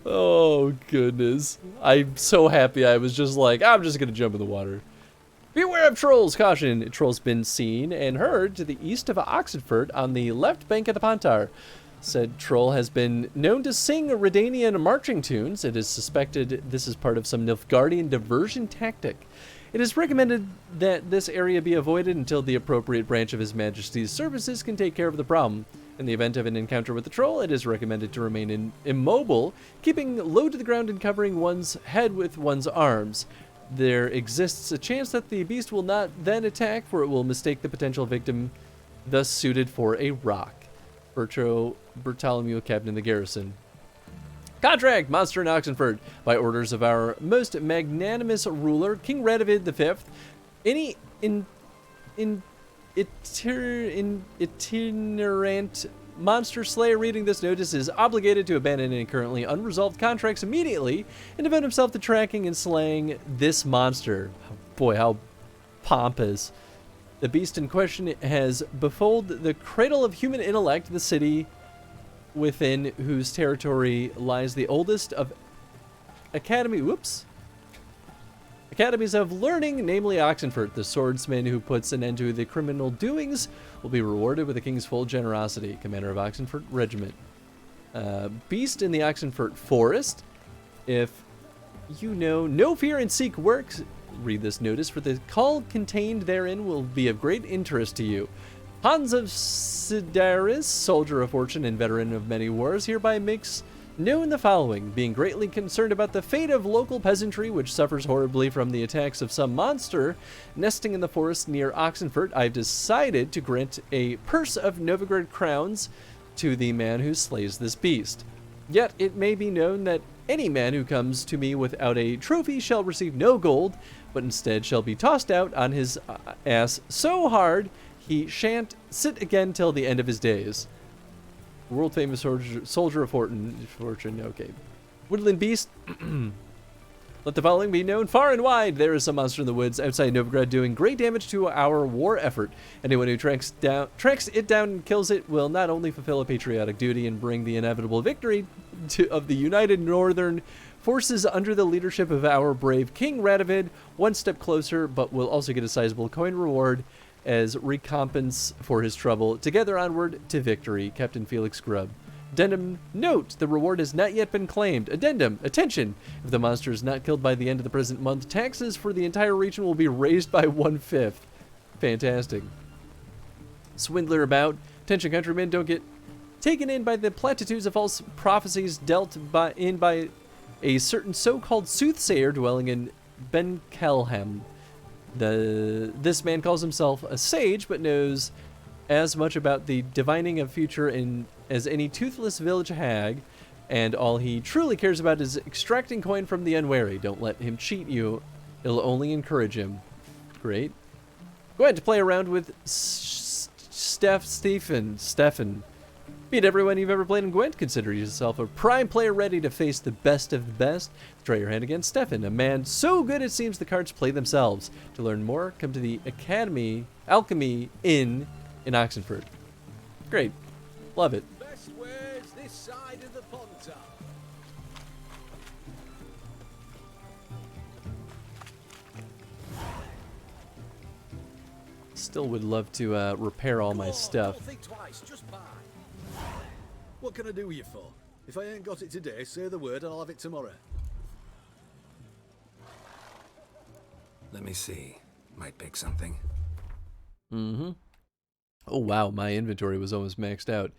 Oh, goodness. I'm so happy I was just like, I'm just gonna jump in the water. Beware of trolls! Caution! A troll's been seen and heard to the east of Oxenford on the left bank of the Pontar. Said troll has been known to sing Redanian marching tunes. It is suspected this is part of some Nilfgaardian diversion tactic. It is recommended that this area be avoided until the appropriate branch of His Majesty's services can take care of the problem. In the event of an encounter with the troll, it is recommended to remain immobile, keeping low to the ground and covering one's head with one's arms. There exists a chance that the beast will not then attack, for it will mistake the potential victim, thus suited for a rock. Bartholomew, captain of the garrison. Contract! Monster in Oxenford. By orders of our most magnanimous ruler, King Radovid V, any itinerant monster slayer reading this notice is obligated to abandon any currently unresolved contracts immediately and devote himself to tracking and slaying this monster. Boy, how pompous. The beast in question has befooled the cradle of human intellect, the city within whose territory lies the oldest of academies of learning, namely Oxenford. The swordsman who puts an end to the criminal doings will be rewarded with the king's full generosity. Commander of Oxenford Regiment. Beast in the Oxenford Forest. If you know no fear and seek works, read this notice, for the call contained therein will be of great interest to you. Hans of Sidaris, soldier of fortune and veteran of many wars, hereby makes known the following. Being greatly concerned about the fate of local peasantry, which suffers horribly from the attacks of some monster nesting in the forest near Oxenford, I've decided to grant a purse of Novigrad crowns to the man who slays this beast. Yet it may be known that any man who comes to me without a trophy shall receive no gold, but instead shall be tossed out on his ass so hard he shan't sit again till the end of his days. World famous soldier of fortune. Okay. Woodland beast. Let the following be known far and wide. There is some monster in the woods outside Novigrad doing great damage to our war effort. Anyone who tracks it down and kills it will not only fulfill a patriotic duty and bring the inevitable victory of the united northern forces under the leadership of our brave King Radovid one step closer, but will also get a sizable coin reward as recompense for his trouble. Together onward to victory. Captain Felix Grubb. Addendum, note, the reward has not yet been claimed. Addendum, attention, if the monster is not killed by the end of the present month, taxes for the entire region will be raised by 1/5. Fantastic. Swindler about. Attention countrymen, don't get taken in by the platitudes of false prophecies dealt by a certain so-called soothsayer dwelling in Ben-Kelhem. This man calls himself a sage, but knows as much about the divining of future as any toothless village hag, and all he truly cares about is extracting coin from the unwary. Don't let him cheat you. It'll only encourage him. Great. Go ahead to play around with Stefan. Beat everyone you've ever played in Gwent. Consider yourself a prime player ready to face the best of the best. Try your hand against Stefan, a man so good it seems the cards play themselves. To learn more, come to the Alchemy Inn in Oxenford. Great. Love it. Best ways this side of the Pontar. Still would love to repair all my stuff. Don't think twice, just buy. What can I do you for? If I ain't got it today, say the word and I'll have it tomorrow. Let me see. Might pick something. Mm-hmm. Oh, wow. My inventory was almost maxed out.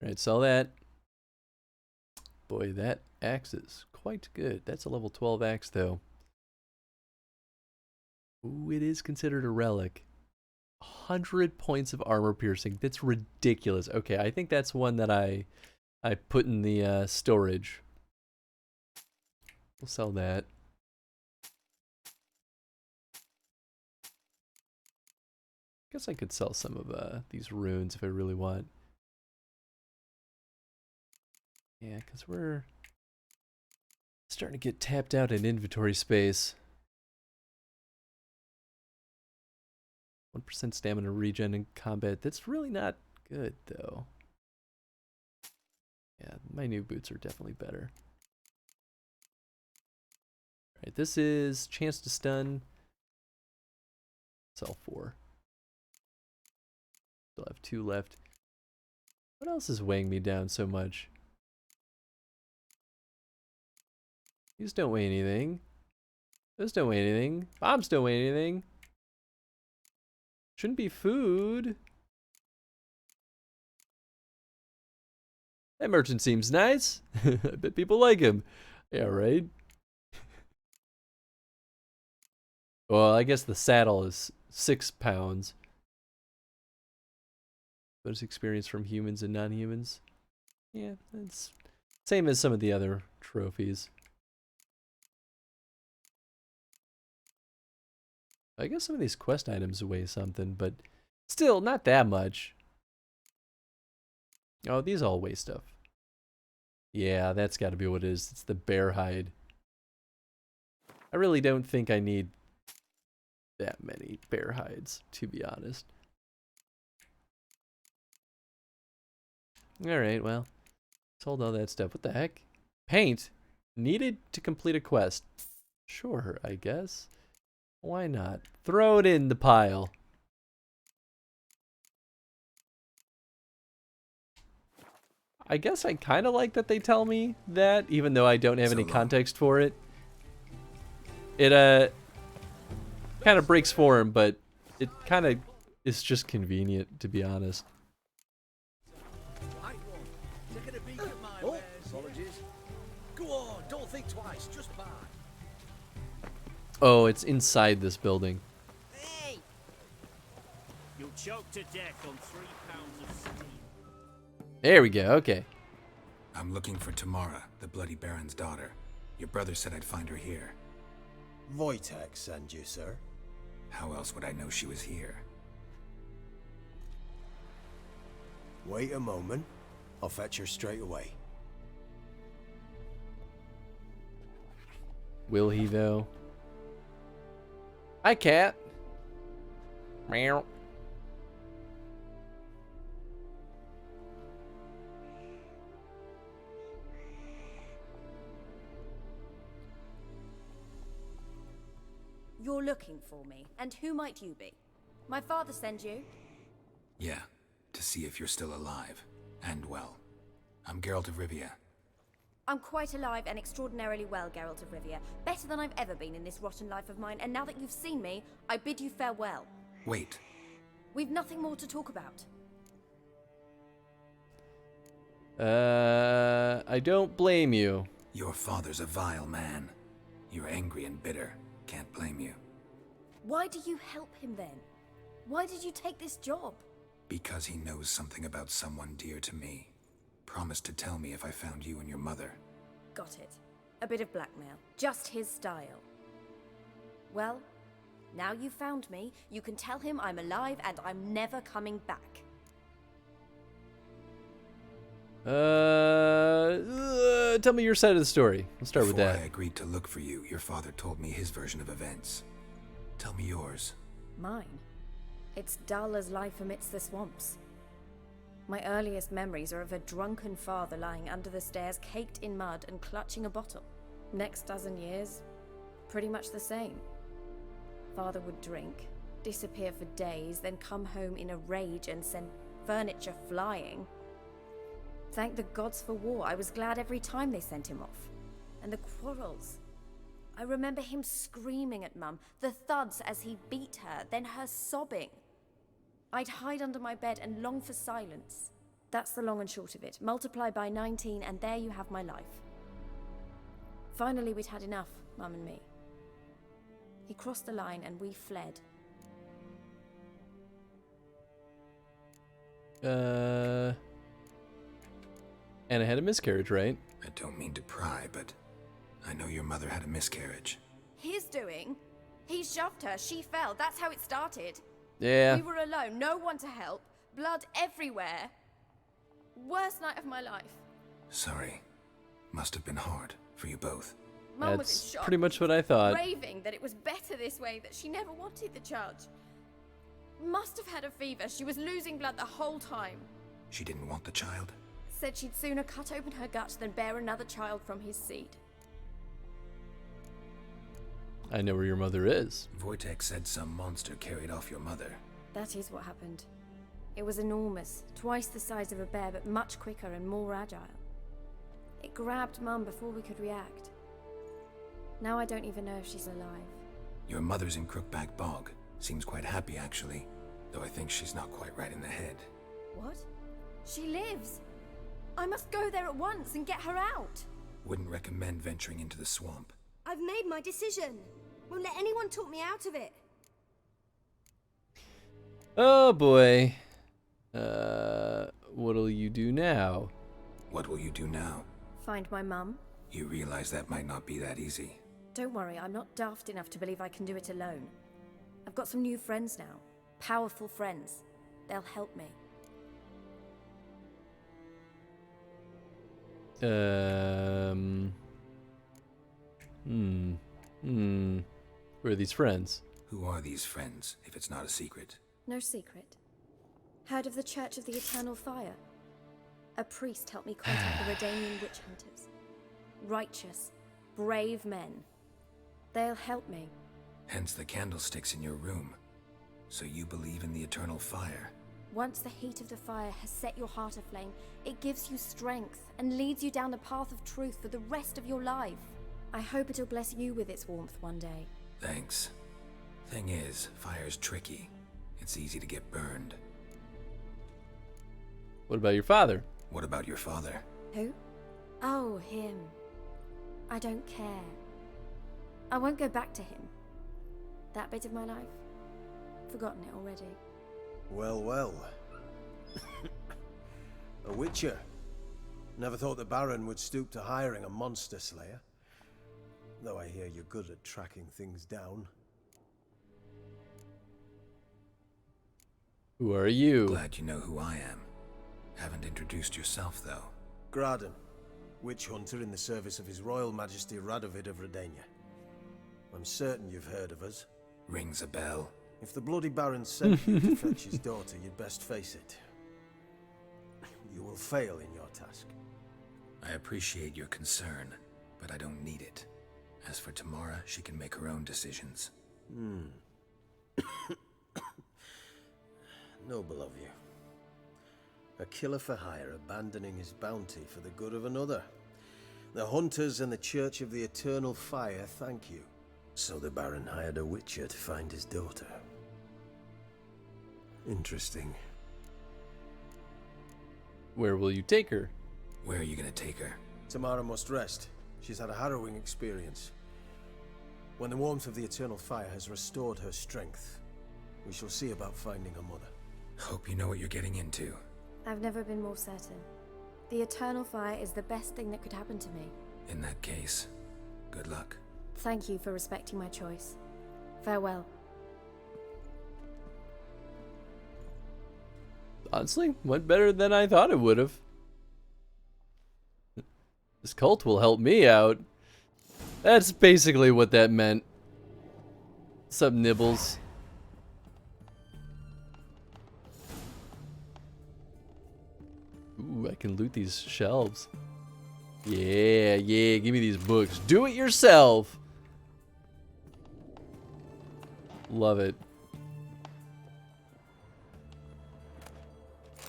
All right, sell that. Boy, that axe is quite good. That's a level 12 axe, though. Ooh, it is considered a relic. 100 points of armor piercing. That's ridiculous. Okay, I think that's one that I put in the storage. We'll sell that. Guess I could sell some of these runes if I really want. Yeah, because we're starting to get tapped out in inventory space. 1% stamina regen in combat. That's really not good, though. Yeah, my new boots are definitely better. Alright, this is chance to stun. Sell 4. Still have 2 left. What else is weighing me down so much? These don't weigh anything. Those don't weigh anything. Bombs don't weigh anything. Shouldn't be food. That merchant seems nice. I bet people like him. Yeah, right? Well, I guess the saddle is 6 pounds. Bonus experience from humans and non-humans. Yeah, it's same as some of the other trophies. I guess some of these quest items weigh something, but still not that much. Oh, these all weigh stuff. Yeah, that's got to be what it is. It's the bear hide. I really don't think I need that many bear hides, to be honest. Alright, well, sold all that stuff. What the heck? Paint? Needed to complete a quest. Sure, I guess. Why not? Throw it in the pile. I guess I kind of like that they tell me that, even though I don't have any context for it. It, kind of breaks form, but it kind of is just convenient, to be honest. Oh, apologies. Go on, don't think twice, just buy. Oh, it's inside this building. Hey! You'll choke to death on 3 pounds of steam. There we go, okay. I'm looking for Tamara, the Bloody Baron's daughter. Your brother said I'd find her here. Wojtek send you, sir. How else would I know she was here? Wait a moment. I'll fetch her straight away. Will he, though? Hi, cat. Meow. You're looking for me, and who might you be? My father sent you? Yeah, to see if you're still alive. And well. I'm Geralt of Rivia. I'm quite alive and extraordinarily well, Geralt of Rivia. Better than I've ever been in this rotten life of mine, and now that you've seen me, I bid you farewell. Wait. We've nothing more to talk about. I don't blame you. Your father's a vile man. You're angry and bitter. Can't blame you. Why do you help him then? Why did you take this job? Because he knows something about someone dear to me. Promised to tell me if I found you and your mother. Got it. A bit of blackmail. Just his style. Well, now you've found me, you can tell him I'm alive and I'm never coming back. Tell me your side of the story. We'll start with Before that. I agreed to look for you, your father told me his version of events. Tell me yours. Mine? It's dull as life amidst the swamps. My earliest memories are of a drunken father lying under the stairs, caked in mud and clutching a bottle. Next dozen years, pretty much the same. Father would drink, disappear for days, then come home in a rage and send furniture flying. Thank the gods for war. I was glad every time they sent him off. And the quarrels. I remember him screaming at Mum, the thuds as he beat her, then her sobbing. I'd hide under my bed and long for silence. That's the long and short of it. Multiply by 19 and there you have my life. Finally, we'd had enough, Mum and me. He crossed the line and we fled. Anna had a miscarriage, right? I don't mean to pry, but I know your mother had a miscarriage. His doing? He shoved her, she fell. That's how it started. Yeah. We were alone, no one to help. Blood everywhere. Worst night of my life. Sorry. Must have been hard for you both. Mum was That's in shock. pretty much what I thought. Raving that it was better this way, that she never wanted the child. Must have had a fever. She was losing blood the whole time. She didn't want the child? Said she'd sooner cut open her gut than bear another child from his seed. I know where your mother is. Wojtek said some monster carried off your mother. That is what happened. It was enormous, twice the size of a bear, but much quicker and more agile. It grabbed Mum before we could react. Now I don't even know if she's alive. Your mother's in Crookback Bog. Seems quite happy, actually. Though I think she's not quite right in the head. What? She lives! I must go there at once and get her out! Wouldn't recommend venturing into the swamp. I've made my decision. Won't let anyone talk me out of it. Oh boy. What'll you do now? What will you do now? Find my mum. You realize that might not be that easy. Don't worry, I'm not daft enough to believe I can do it alone. I've got some new friends now. Powerful friends. They'll help me. Who are these friends? Who are these friends, if it's not a secret? No secret. Heard of the Church of the Eternal Fire? A priest helped me contact the Redanian witch hunters. Righteous, brave men. They'll help me. Hence the candlesticks in your room. So you believe in the eternal fire? Once the heat of the fire has set your heart aflame, it gives you strength and leads you down the path of truth for the rest of your life. I hope it'll bless you with its warmth one day. Thanks. Thing is, fire's tricky. It's easy to get burned. What about your father? What about your father? Who? Oh, him. I don't care. I won't go back to him. That bit of my life? Forgotten it already. Well, well. A witcher. Never thought the Baron would stoop to hiring a monster slayer. Though I hear you're good at tracking things down. Who are you? Glad you know who I am. Haven't introduced yourself, though. Graden, witch hunter in the service of His Royal Majesty Radovid of Redania. I'm certain you've heard of us. Rings a bell. If the bloody Baron sent you to fetch his daughter, you'd best face it. You will fail in your task. I appreciate your concern, but I don't need it. As for Tamara, she can make her own decisions. Noble of you. A killer for hire abandoning his bounty for the good of another. The hunters and the Church of the Eternal Fire thank you. So the Baron hired a witcher to find his daughter. Interesting. Where will you take her? Where are you gonna take her? Tamara must rest. She's had a harrowing experience. When the warmth of the Eternal Fire has restored her strength, we shall see about finding her mother. Hope you know what you're getting into. I've never been more certain. The Eternal Fire is the best thing that could happen to me. In that case, good luck. Thank you for respecting my choice. Farewell. Honestly, went better than I thought it would have. This cult will help me out. That's basically what that meant. Sup, Nibbles? Ooh, I can loot these shelves. Yeah, yeah, give me these books. Do it yourself. Love it.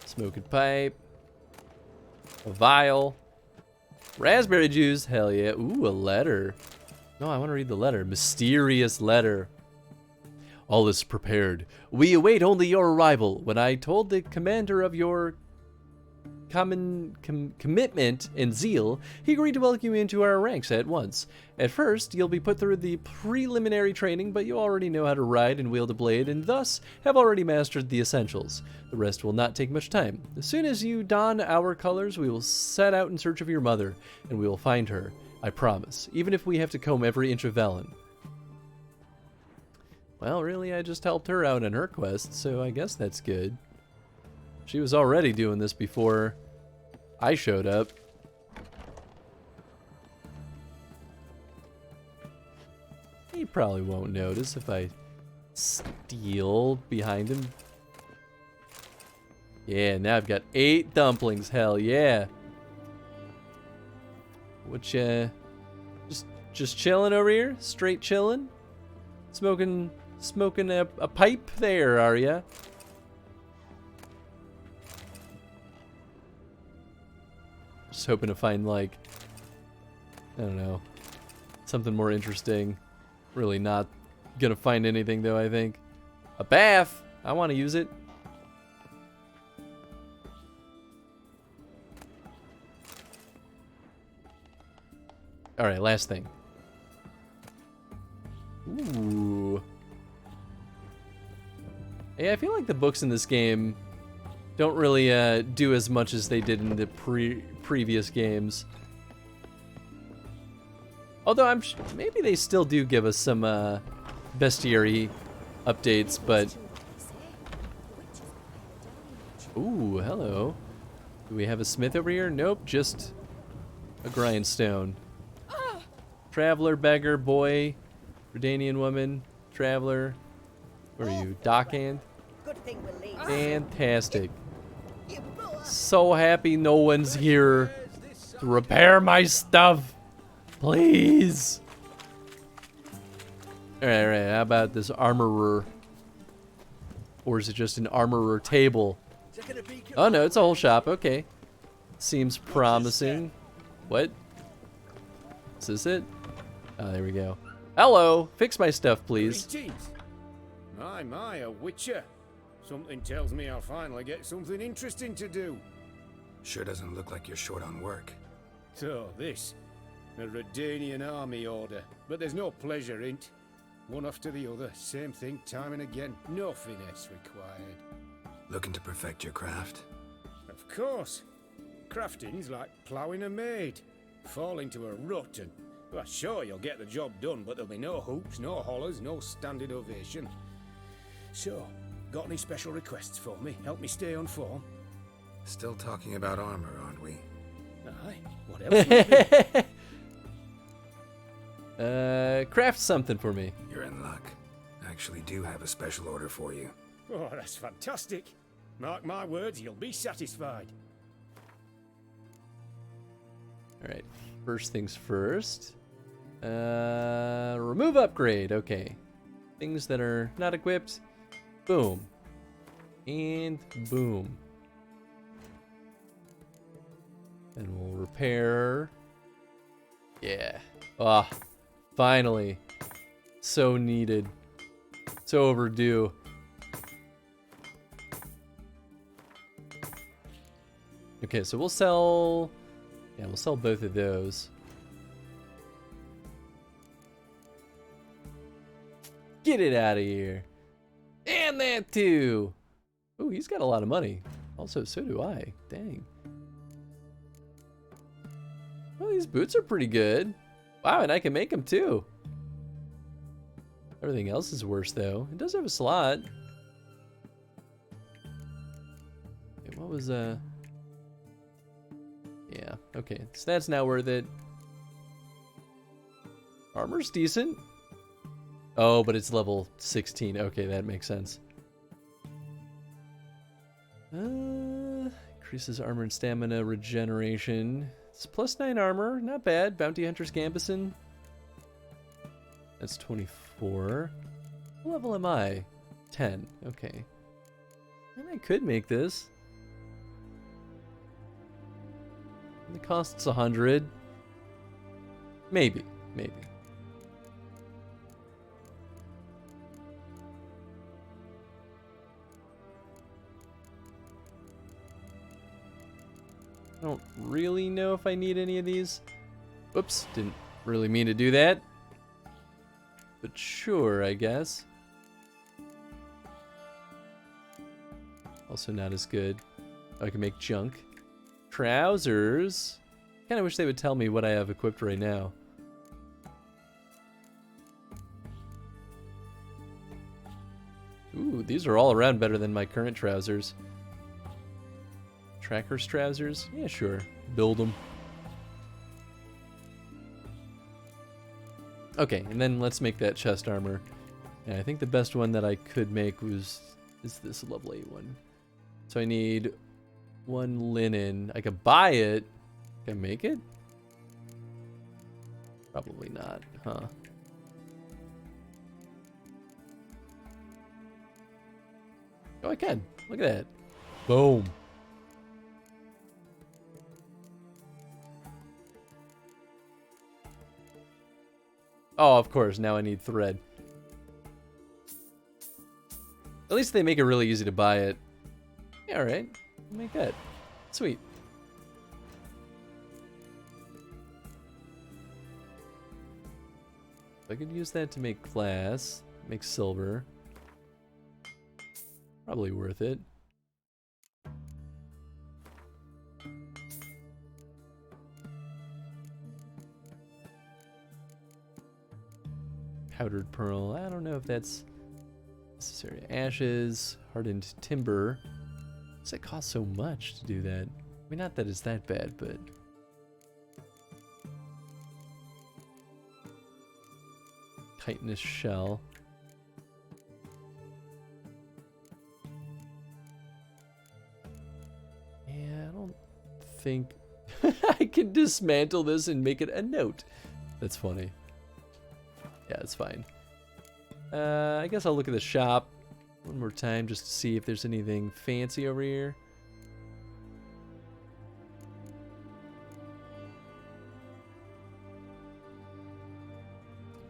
Smoking pipe. A vial. Raspberry juice. Hell yeah. Ooh, a letter. No, I want to read the letter. Mysterious letter. All is prepared. We await only your arrival. When I told the commander of your commitment and zeal, he agreed to welcome you into our ranks at once. At first, you'll be put through the preliminary training, but you already know how to ride and wield a blade, and thus have already mastered the essentials. The rest will not take much time. As soon as you don our colors, we will set out in search of your mother, and we will find her, I promise, even if we have to comb every inch of Velen. Well, really, I just helped her out on her quest, so I guess that's good. She was already doing this before I showed up. He probably won't notice if I steal behind him. Yeah, now I've got 8 dumplings. Hell yeah. What you just chilling over here? Straight chilling? Smoking a pipe there, are ya? Just hoping to find, like, I don't know, something more interesting. Really not gonna find anything though, I think. A bath! I want to use it. Alright, last thing. Ooh. Yeah, I feel like the books in this game don't really do as much as they did in the previous games. Although maybe they still do give us some bestiary updates, but... Ooh, hello. Do we have a smith over here? Nope, just a grindstone. Traveler, beggar, boy, Redanian woman, traveler. Where are you? Dockhand? Fantastic. So happy no one's here to repair my stuff. Please. Alright, how about this armorer? Or is it just an armorer table? Oh no, it's a whole shop. Okay. Seems promising. What? Is this it? Oh, there we go. Hello! Fix my stuff, please. My, a witcher. Something tells me I'll finally get something interesting to do. Sure doesn't look like you're short on work. So, this. A Redanian army order. But there's no pleasure in it. One after the other. Same thing time and again. No finesse required. Looking to perfect your craft? Of course. Crafting's like ploughing a maid. Fall into a rut and... Well, sure, you'll get the job done, but there'll be no hoops, no hollers, no standing ovation. So, got any special requests for me? Help me stay on form? Still talking about armor, aren't we? Aye. What else would it be? Craft something for me. You're in luck. I actually do have a special order for you. Oh, that's fantastic. Mark my words, you'll be satisfied. Alright, first things first. Remove upgrade. Okay. Things that are not equipped. Boom. And boom. And we'll repair. Yeah. Ah, finally. So needed. So overdue. Okay, so we'll sell... Yeah, we'll sell both of those. Get it out of here. And that too. Ooh, he's got a lot of money. Also, so do I. Dang. Well, these boots are pretty good. Wow, and I can make them too. Everything else is worse though. It does have a slot. Okay, what was Yeah. Okay, so that's not worth it. Armor's decent. Oh, but it's level 16. Okay, that makes sense. Increases armor and stamina regeneration. It's +9 armor, not bad. Bounty Hunter's Gambison. That's 24. What level am I? 10. Okay. And I could make this. The cost's 100. Maybe. Maybe. I don't really know if I need any of these. Whoops, didn't really mean to do that. But sure, I guess. Also not as good. Oh, I can make junk. Trousers. Kinda wish they would tell me what I have equipped right now. Ooh, these are all around better than my current trousers. Tracker's trousers? Yeah, sure. Build them. Okay, and then let's make that chest armor. And I think the best one that I could make is this level 8 one. So I need 1 linen. I could buy it. Can I make it? Probably not, huh? Oh, I can. Look at that. Boom. Oh, of course, now I need thread. At least they make it really easy to buy it. Yeah, alright. Make that. Sweet. I could use that to make glass, make silver. Probably worth it. Powdered pearl. I don't know if that's necessary. Ashes, hardened timber. Does it cost so much to do that? I mean, not that it's that bad, but chitinous shell. Yeah, I don't think I can dismantle this and make it a note. That's funny. Yeah, it's fine. I guess I'll look at the shop one more time just to see if there's anything fancy over here.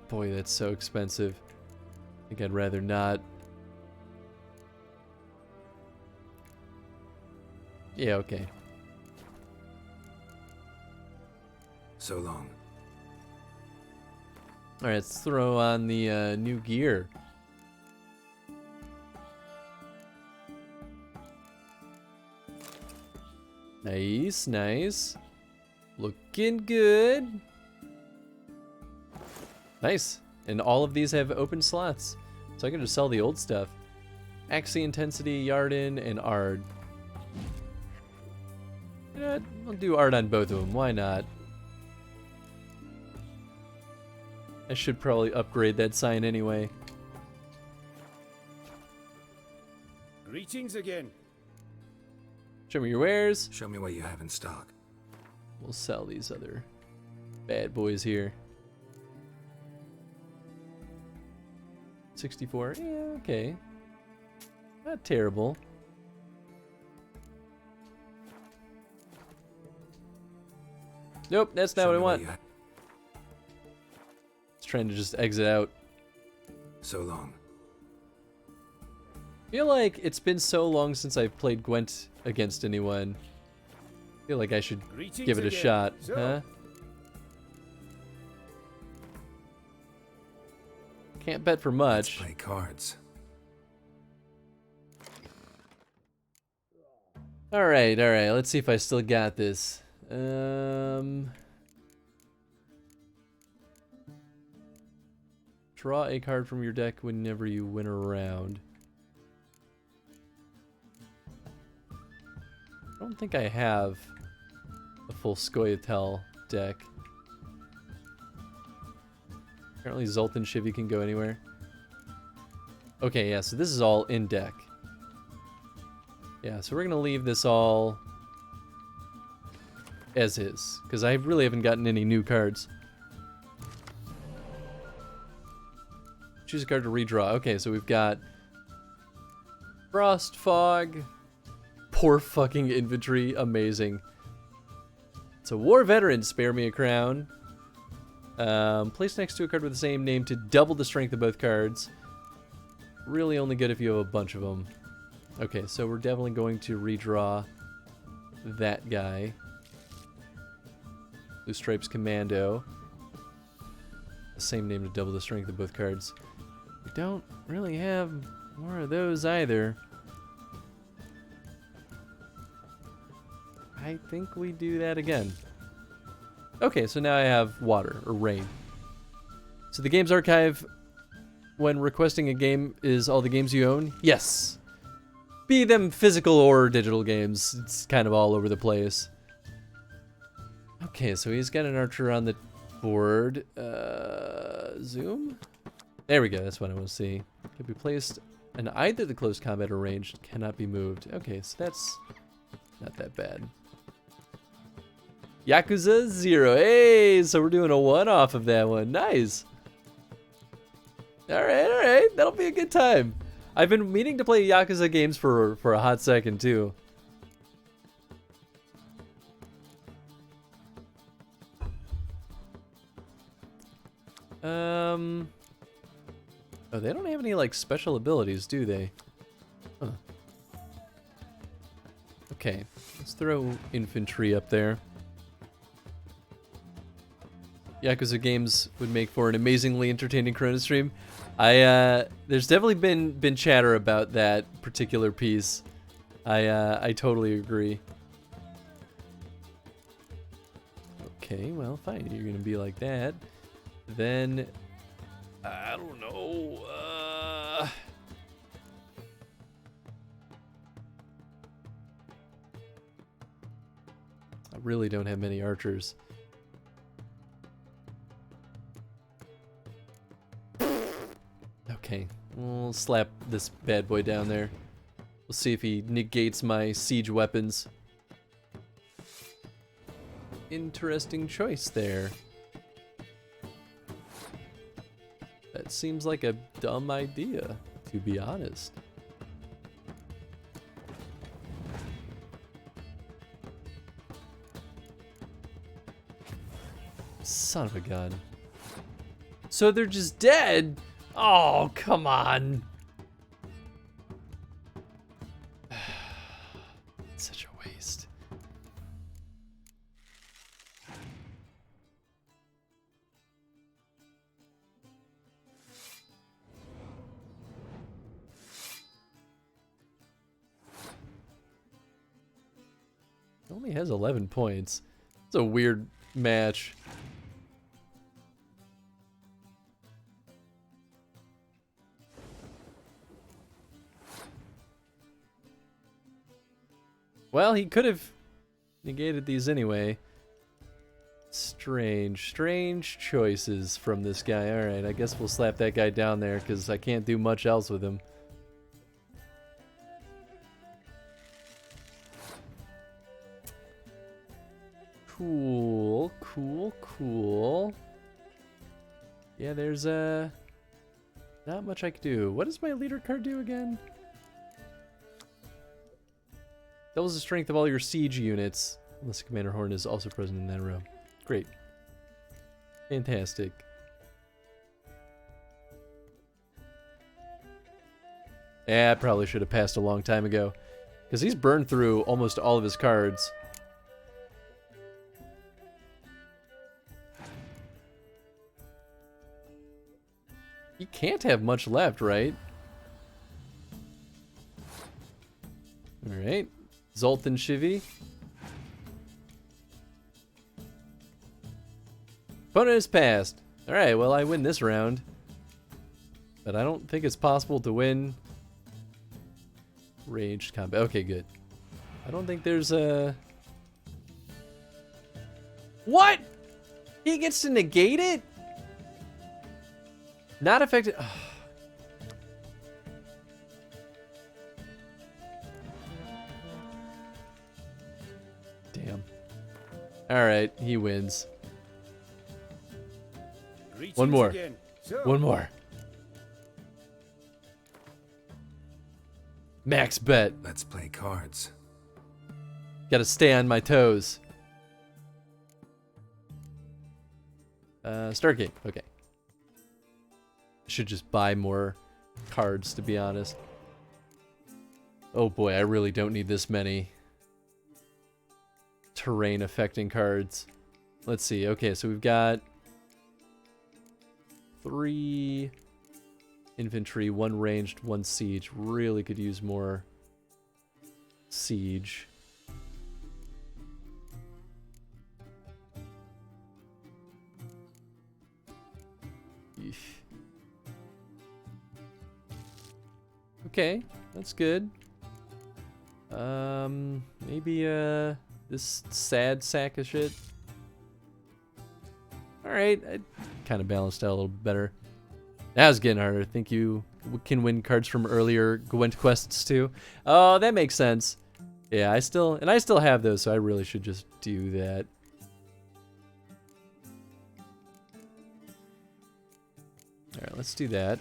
Boy, that's so expensive. I think I'd rather not. Yeah, okay. So long. Alright, let's throw on the new gear. Nice, nice. Looking good. Nice. And all of these have open slots. So I can just sell the old stuff. Axie Intensity, Yarden, and Ard. You know what? I'll do Ard on both of them. Why not? I should probably upgrade that sign anyway. Greetings again. Show me your wares. Show me what you have in stock. We'll sell these other bad boys here. 64. Yeah, okay. Not terrible. Nope, that's not what I want. Trying to just exit out. So long. I feel like it's been so long since I've played Gwent against anyone. I feel like I should give it a shot, huh? Can't bet for much. Let's play cards. Alright, let's see if I still got this. Draw a card from your deck whenever you win a round. I don't think I have a full Scoia'tael deck. Apparently Zoltan Shivy can go anywhere. Okay, yeah, so this is all in deck. Yeah, so we're gonna leave this all as is, because I really haven't gotten any new cards. Choose a card to redraw. Okay, so we've got Frost Fog. Poor fucking infantry. Amazing. It's a war veteran. Spare me a crown. Place next to a card with the same name to double the strength of both cards. Really only good if you have a bunch of them. Okay, so we're definitely going to redraw that guy. Blue Stripes Commando. The same name to double the strength of both cards. We don't really have more of those either. I think we do that again. Okay, so now I have water, or rain. So the games archive, when requesting a game, is all the games you own? Yes. Be them physical or digital games. It's kind of all over the place. Okay, so he's got an archer on the board. Zoom? There we go, that's what I want to see. Can be placed in either the close combat or ranged, cannot be moved. Okay, so that's not that bad. Yakuza 0. Hey, so we're doing a one-off of that one. Nice. Alright. That'll be a good time. I've been meaning to play Yakuza games for a hot second, too. Oh, they don't have any, like, special abilities, do they? Huh. Okay, let's throw infantry up there. Yakuza games would make for an amazingly entertaining Chronostream. There's definitely been chatter about that particular piece. I totally agree. Okay, well, fine. You're gonna be like that. Then, I don't know. I really don't have many archers. Okay, we'll slap this bad boy down there. We'll see if he negates my siege weapons. Interesting choice there. That seems like a dumb idea, to be honest. Son of a gun. So they're just dead? Oh, come on. Such a waste. It only has 11 points. It's a weird match. Well, he could have negated these anyway. Strange choices from this guy. Alright, I guess we'll slap that guy down there because I can't do much else with him. Cool. Yeah, there's not much I could do. What does my leader card do again? Doubles the strength of all your siege units, unless the Commander Horn is also present in that row. Great. Fantastic. Yeah, I probably should have passed a long time ago. Because he's burned through almost all of his cards. He can't have much left, right? Alright. Zoltan Shivy. Opponent is passed. Alright, well I win this round. But I don't think it's possible to win ranged combat. Okay, good. I don't think there's a... What? He gets to negate it? Not affected. Damn. Alright, he wins. One more. One more. Max bet. Let's play cards. Gotta stay on my toes. Start game. Okay. Should just buy more cards, to be honest. Oh boy, I really don't need this many terrain affecting cards. Let's see. Okay, so we've got 3 infantry, 1 ranged, 1 siege. Really could use more siege. Eesh. Okay, that's good. Maybe this sad sack of shit. Alright, I kind of balanced out a little bit better. That was getting harder. I think you can win cards from earlier Gwent quests too. Oh, that makes sense. Yeah, I still have those, so I really should just do that. Alright, let's do that.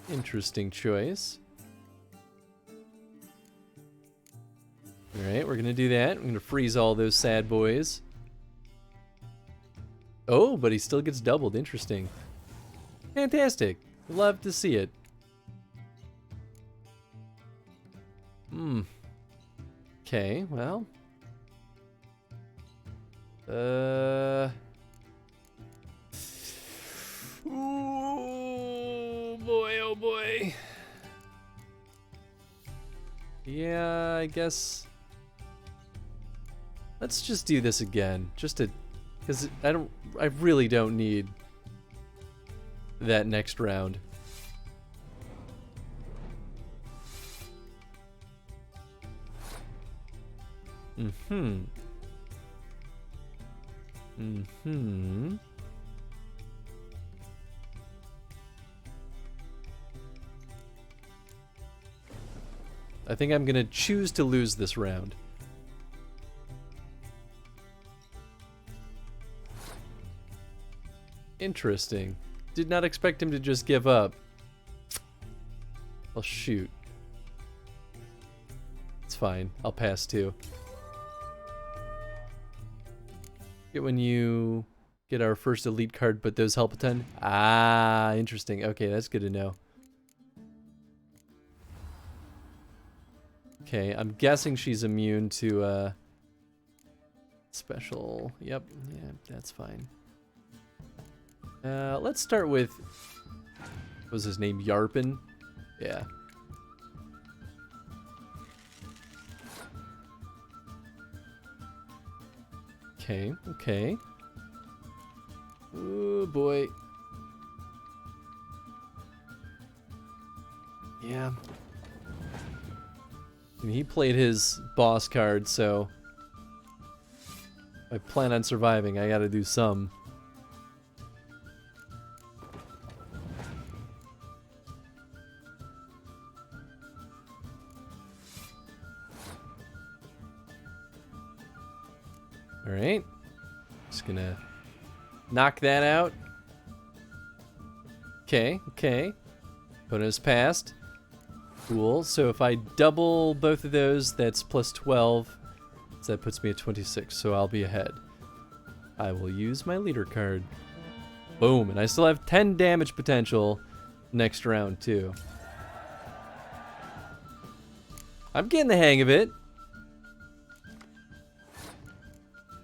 Interesting choice. Alright, we're gonna do that. I'm gonna freeze all those sad boys. Oh, but he still gets doubled. Interesting. Fantastic. Love to see it. Okay, well. Ooh, boy, oh boy. Yeah, I guess. Let's just do this again, just to, because I really don't need that next round. I think I'm gonna choose to lose this round. Interesting. Did not expect him to just give up. Well, shoot. It's fine. I'll pass too. Get when you get our first elite card, but those help a ton. Ah, interesting. Okay, that's good to know. Okay, I'm guessing she's immune to special. Yep, yeah, that's fine. Let's start with, what was his name, Yarpin? Yeah. Okay, okay. Oh boy. Yeah. And he played his boss card, so I plan on surviving. I gotta do some. Alright. Just gonna knock that out. Okay, okay. Bonus passed. Cool. So if I double both of those, that's plus 12. So that puts me at 26, so I'll be ahead. I will use my leader card. Boom. And I still have 10 damage potential next round, too. I'm getting the hang of it.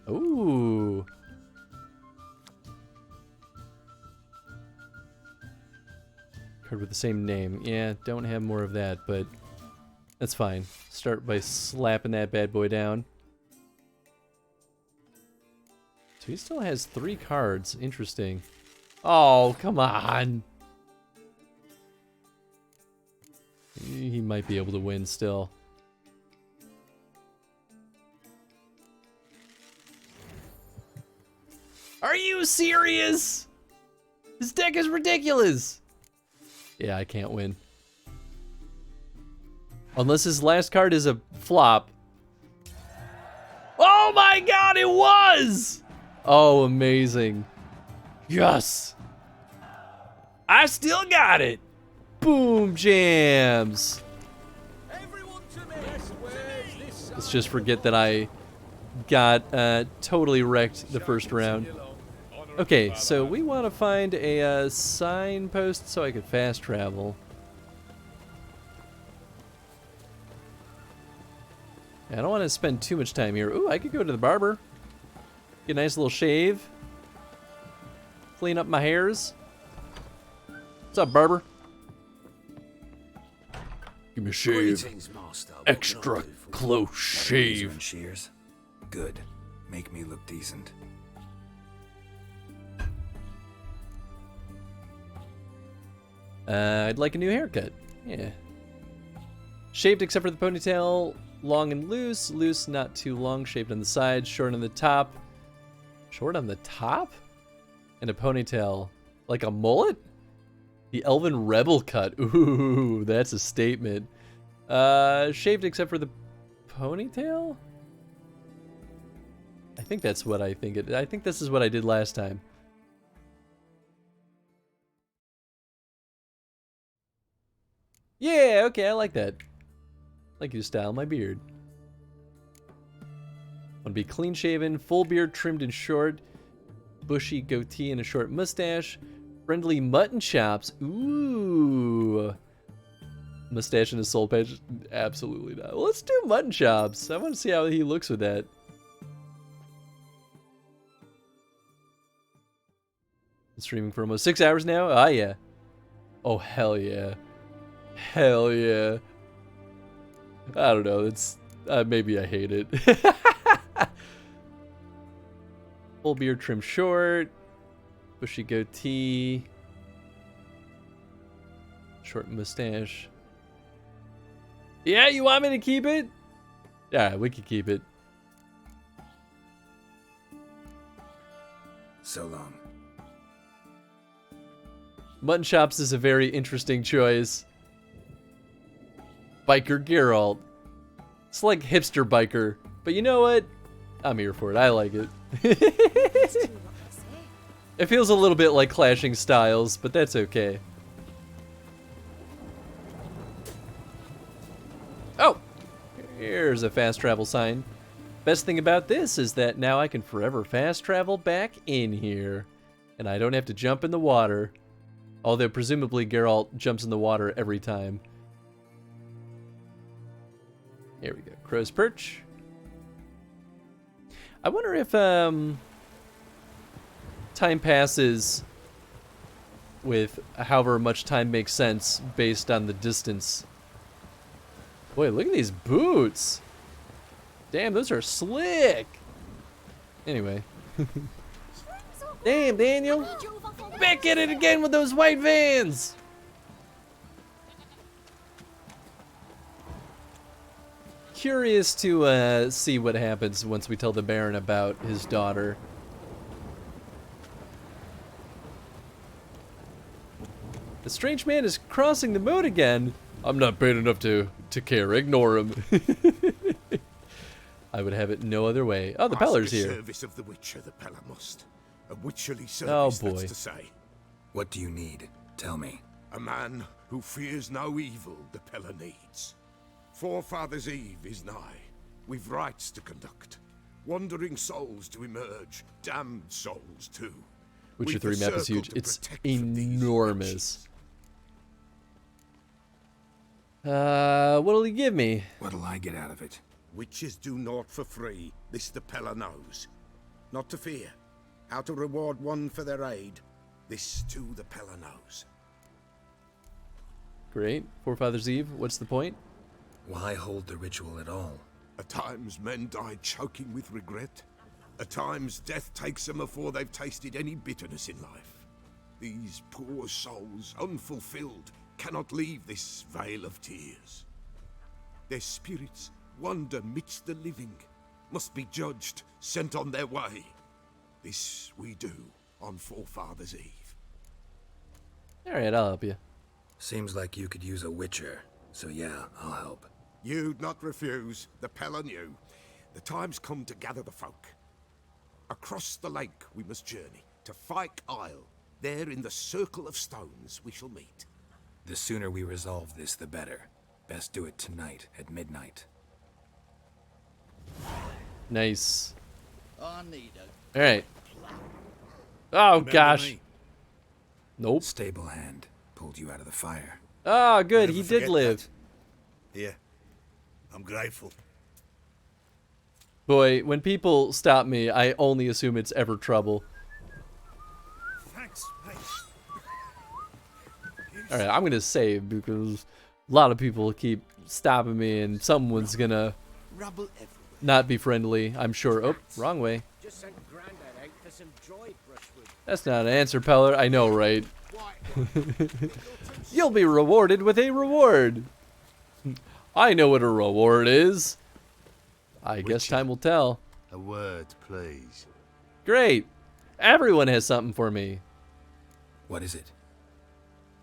Ooh. Card with the same name. Yeah, don't have more of that, but that's fine. Start by slapping that bad boy down. So he still has 3 cards. Interesting. Oh, come on. He might be able to win still. Are you serious? This deck is ridiculous. Yeah, I can't win. Unless his last card is a flop. Oh my god, it was! Oh, amazing. Yes! I still got it! Boom jams! Let's just forget that I got totally wrecked the first round. Okay, so we want to find a signpost so I could fast travel. I don't want to spend too much time here. Ooh, I could go to the barber. Get a nice little shave. Clean up my hairs. What's up, barber? Give me a shave. Greetings, master. What Extra close shave. And shears. Good. Make me look decent. I'd like a new haircut. Yeah. Shaved except for the ponytail. Long and loose. Loose, not too long. Shaved on the sides. Short on the top. Short on the top? And a ponytail. Like a mullet? The Elven Rebel cut. Ooh, that's a statement. Shaved except for the ponytail? I think that's what I think it. I think this is what I did last time. Yeah, okay, I like that. Like you to style my beard. Want to be clean shaven, full beard trimmed and short, bushy goatee and a short mustache, friendly mutton chops. Ooh. Mustache and a soul patch? Absolutely not. Well, let's do mutton chops. I want to see how he looks with that. Been streaming for almost 6 hours now? Ah, yeah. Oh, hell yeah. Hell yeah. I don't know. It's maybe I hate it. Full beard trim short, bushy goatee, short mustache. Yeah, you want me to keep it? Yeah, we can keep it. So long. Mutton chops is a very interesting choice. Biker Geralt. It's like hipster biker, but you know what? I'm here for it. I like it. It feels a little bit like clashing styles, but that's okay. Oh! Here's a fast travel sign. Best thing about this is that now I can forever fast travel back in here. And I don't have to jump in the water. Although presumably Geralt jumps in the water every time. Here we go. Crow's Perch. I wonder if time passes with however much time makes sense based on the distance. Boy, look at these boots. Damn, those are slick. Anyway. Damn, Daniel. Back at it again with those white vans. Curious to see what happens once we tell the Baron about his daughter. The strange man is crossing the moat again. I'm not paid enough to care. Ignore him. I would have it no other way. Oh, the Peller's here. Service of the Witcher, the Peller must. A witcherly Oh, service, boy. that's to say. What do you need? Tell me. A man who fears no evil the Peller needs. Forefathers' Eve is nigh. We've rites to conduct. Wandering souls to emerge. Damned souls too. Witcher We've 3 the map is circle huge. to It's protect from these enormous. What'll he give me? What'll I get out of it? Witches do naught for free. This the Peller knows. Not to fear. How to reward one for their aid. This too the Peller knows. Great. Forefathers' Eve. What's the point? Why hold the ritual at all? At times men die choking with regret. At times death takes them before they've tasted any bitterness in life. These poor souls, unfulfilled, cannot leave this vale of tears. Their spirits wander midst the living, must be judged, sent on their way. This we do on Forefathers' Eve. Alright, I'll help you. Seems like you could use a witcher, so yeah, I'll help. You'd not refuse, the Pella knew. The time's come to gather the folk. Across the lake we must journey, to Fyke Isle. There in the circle of stones we shall meet. The sooner we resolve this, the better. Best do it tonight at midnight. Nice. I need a... Alright. Oh, gosh. Me? Nope. Stable hand pulled you out of the fire. Oh, good. Never He did forget live. that. Yeah. I'm grateful. Boy, when people stop me, I only assume it's ever trouble. Thanks, mate. Alright, I'm gonna save because a lot of people keep stopping me and someone's gonna Rubble everywhere. not be friendly, I'm sure. Oh, wrong way. Just sent Grandad out for some dry brushwood. That's not an answer, Peller. I know, right? You'll be rewarded with a reward. I know what a reward is. I guess time will tell. A word, please. Great. Everyone has something for me. What is it?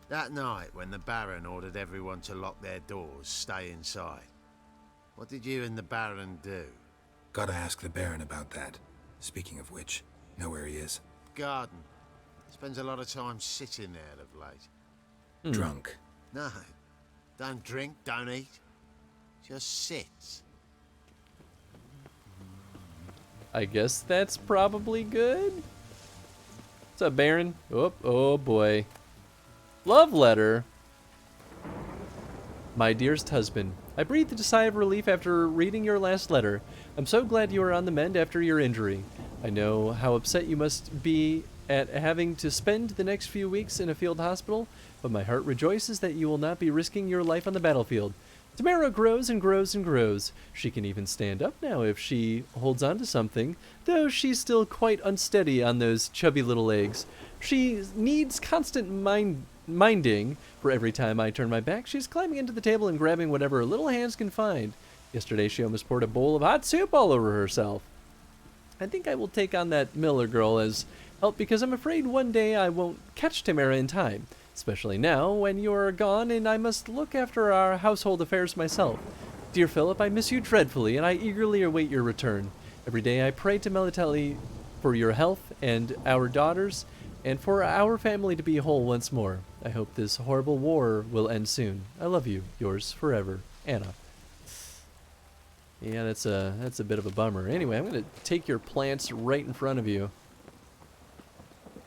That night when the Baron ordered everyone to lock their doors, stay inside. What did you and the Baron do? Gotta ask the Baron about that. Speaking of which, know where he is? Garden. Spends a lot of time sitting there of late. Drunk. No. Don't drink, don't eat. Just sits. I guess that's probably good. What's up, Baron? Oh boy. Love letter. My dearest husband, I breathed a sigh of relief after reading your last letter. I'm so glad you are on the mend after your injury. I know how upset you must be at having to spend the next few weeks in a field hospital, but my heart rejoices that you will not be risking your life on the battlefield. Tamara grows and grows and grows. She can even stand up now if she holds on to something, though she's still quite unsteady on those chubby little legs. She needs constant minding, for every time I turn my back, she's climbing into the table and grabbing whatever her little hands can find. Yesterday she almost poured a bowl of hot soup all over herself. I think I will take on that Miller girl as help because I'm afraid one day I won't catch Tamara in time. Especially now, when you're gone and I must look after our household affairs myself. Dear Philip, I miss you dreadfully, and I eagerly await your return. Every day I pray to Melitelli for your health and our daughters, and for our family to be whole once more. I hope this horrible war will end soon. I love you. Yours forever, Anna. Yeah, that's a bit of a bummer. Anyway, I'm going to take your plants right in front of you.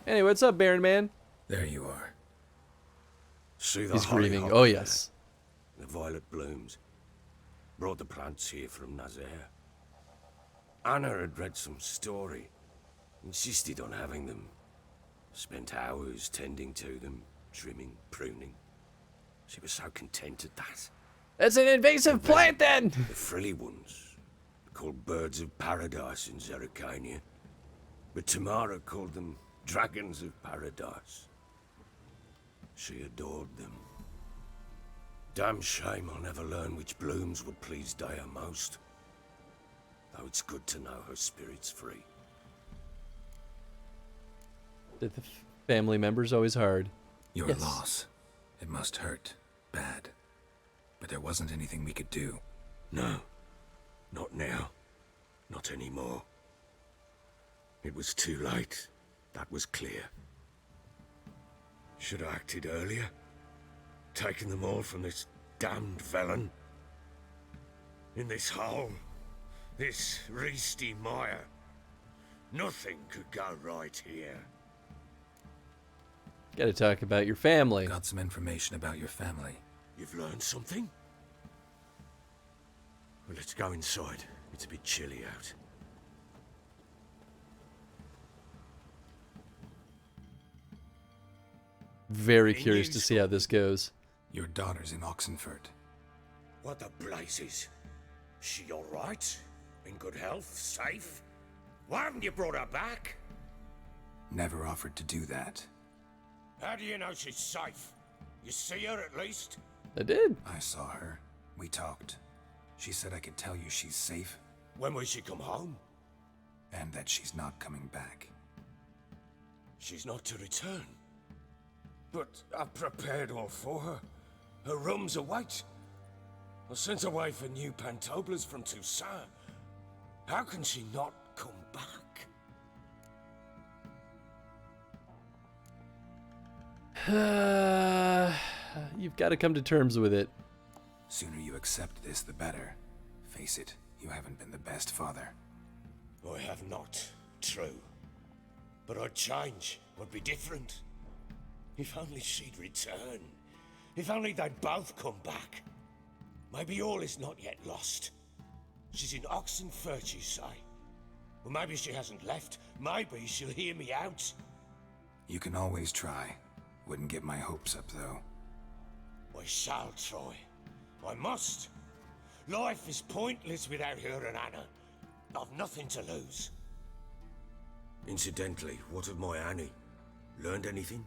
Anyway, what's up, Baron Man? There you are. See the He's grieving. hollyhock Oh, there? yes. The violet blooms. Brought the plants here from Nazaire. Anna had read some story. Insisted on having them. Spent hours tending to them, trimming, pruning. She was so content at that. That's an invasive plant, then! The frilly ones, called birds of paradise in Zerrikania. But Tamara called them dragons of paradise. She adored them. Damn shame I'll never learn which blooms would please Dea most. Though it's good to know her spirit's free. The family member's always hard. Your Yes. loss. It must hurt. Bad. But there wasn't anything we could do. No. Not now. Not anymore. It was too late. That was clear. Should have acted earlier. Taken them all from this damned felon. In this hole. This reesty mire. Nothing could go right here. Gotta talk about your family. Got some information about your family. You've learned something? Well, let's go inside. It's a bit chilly out. Very curious to see how this goes. Your daughter's in Oxenfurt. What the blazes? She all right? In good health? Safe? Why haven't you brought her back? Never offered to do that. How do you know she's safe? You see her at least? I did. I saw her. We talked. She said I could tell you she's safe. When will she come home? And that she's not coming back. She's not to return. But I've prepared all for her. Her rooms await. I sent away for new pantoblas from Toussaint. How can she not come back? You've got to come to terms with it. Sooner you accept this, the better. Face it, you haven't been the best father. I have not, true. But I'd change, would be different. If only she'd return. If only they'd both come back. Maybe all is not yet lost. She's in Oxenfurt, you say? Well, maybe she hasn't left. Maybe she'll hear me out. You can always try. Wouldn't get my hopes up, though. I shall try. I must. Life is pointless without her and Anna. I've nothing to lose. Incidentally, what of my Annie? Learned anything?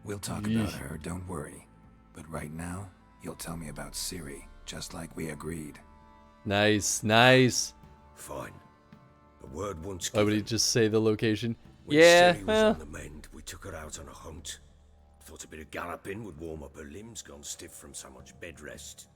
We'll talk about her, don't worry. But right now, you'll tell me about Ciri, just like we agreed. Nice, nice. Fine. A word once Why would he given. just say the location? When Yeah, Ciri was well. on the mend, we took her out on a hunt. Thought a bit of galloping would warm up her limbs, gone stiff from so much bed rest.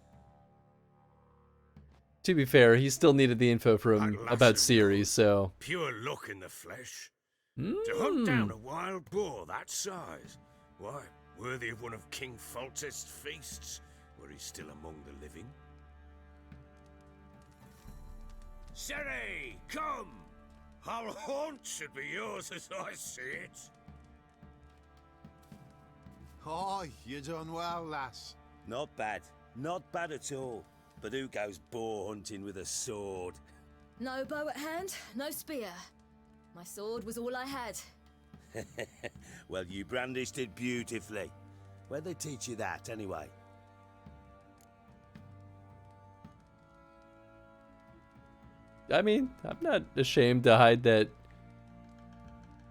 To be fair, he still needed the info from about Ciri, so. Pure luck in the flesh. To hunt down a wild boar that size. Why, worthy of one of King Foltest's feasts, where he's still among the living. Ciri, come! Our haunt should be yours as I see it. Oh, you done well, lass. Not bad. Not bad at all. But who goes boar hunting with a sword? No bow at hand, no spear. My sword was all I had. Well, you brandished it beautifully. Where'd they teach you that, anyway? I mean, I'm not ashamed to hide that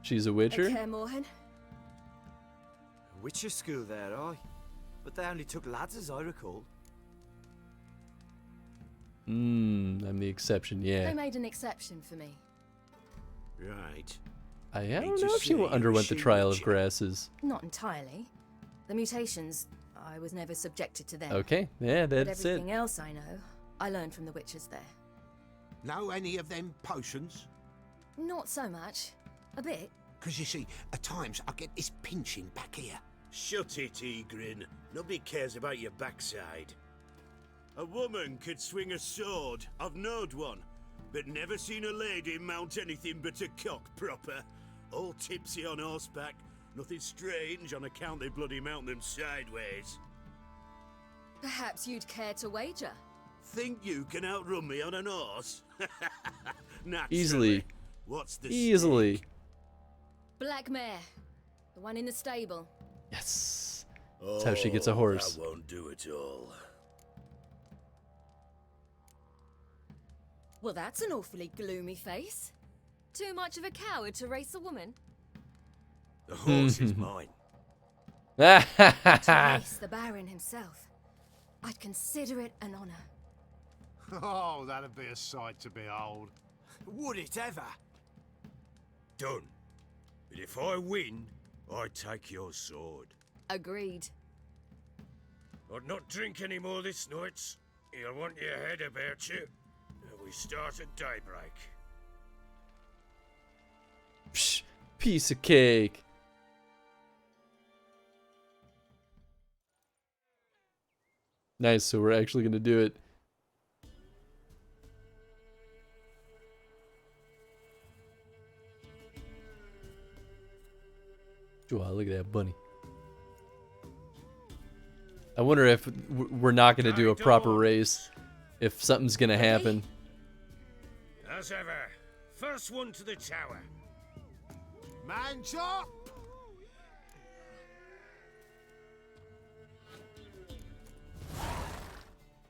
she's a witcher. Okay, Morhan. Witcher school there, aye. But they only took lads as I recall. I'm the exception, yeah. They made an exception for me. Right. I don't know if she underwent the trial of grasses. Not entirely. The mutations, I was never subjected to them. Okay, yeah, But that's it. everything else I know, I learned from the witches there. Know any of them potions? Not so much. A bit. Because you see, at times I get this pinching back here. Shut it, Egrin. Nobody cares about your backside. A woman could swing a sword. I've knowed one. But never seen a lady mount anything but a cock proper. All tipsy on horseback. Nothing strange on account they bloody mount them sideways. Perhaps you'd care to wager? Think you can outrun me on an horse? Naturally. Easily. What's the Easily. stake? Black mare. The one in the stable. Yes. That's how she gets a horse. That won't do it all. Well, that's an awfully gloomy face. Too much of a coward to race a woman. The horse is mine. To race the Baron himself, I'd consider it an honor. Oh, that'd be a sight to behold. Would it ever? Done. But if I win, I take your sword. Agreed. I'd not drink any more this night. You'll want your head about you. We start at daybreak. Psh, piece of cake. Nice, so we're actually gonna do it. Wow, look at that bunny. I wonder if we're not gonna do a proper race. If something's gonna happen. As ever, first one to the tower. Man chop!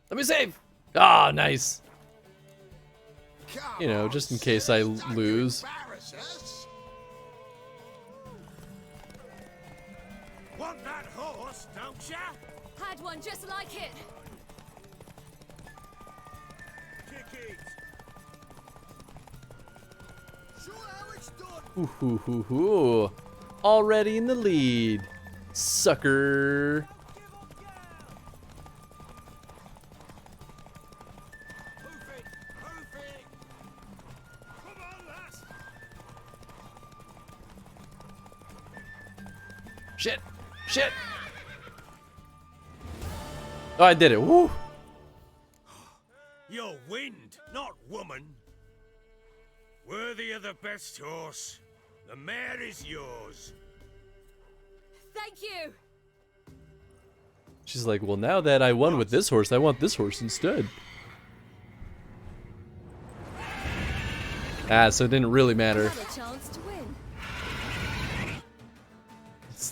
Let me save! Ah, nice. You know, just in case I lose. Want that horse? horse, don't ya? Had one just like it. Kick it. Show how it's done. Ooh, hoo, hoo, hoo. Already in the lead, sucker. Shit! Shit! Oh, I did it. Woo! You're wind, not woman. Worthy of the best horse. The mare is yours. Thank you. She's like, well, now that I won with this horse, I want this horse instead. Ah, so it didn't really matter. Another chance to win.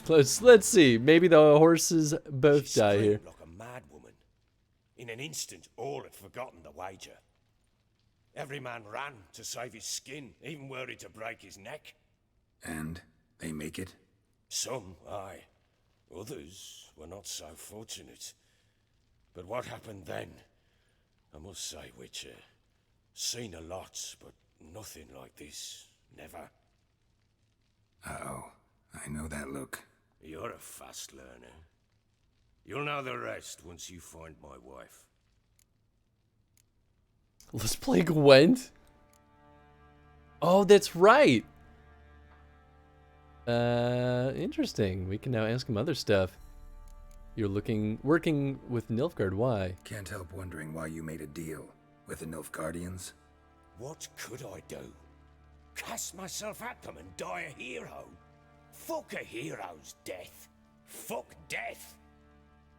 Let's see. Maybe the horses both She die screamed here. like a mad woman. In an instant, all had forgotten the wager. Every man ran to save his skin, even worried to break his neck. And they make it? Some, aye. Others were not so fortunate. But what happened then? I must say, Witcher, seen a lot, but nothing like this. Never. Uh-oh. I know that look. You're a fast learner. You'll know the rest once you find my wife. Let's play Gwent. Oh, that's right. Interesting. We can now ask him other stuff. You're working with Nilfgaard. Why? Can't help wondering why you made a deal with the Nilfgaardians. What could I do? Cast myself at them and die a hero? Fuck a hero's death. Fuck death.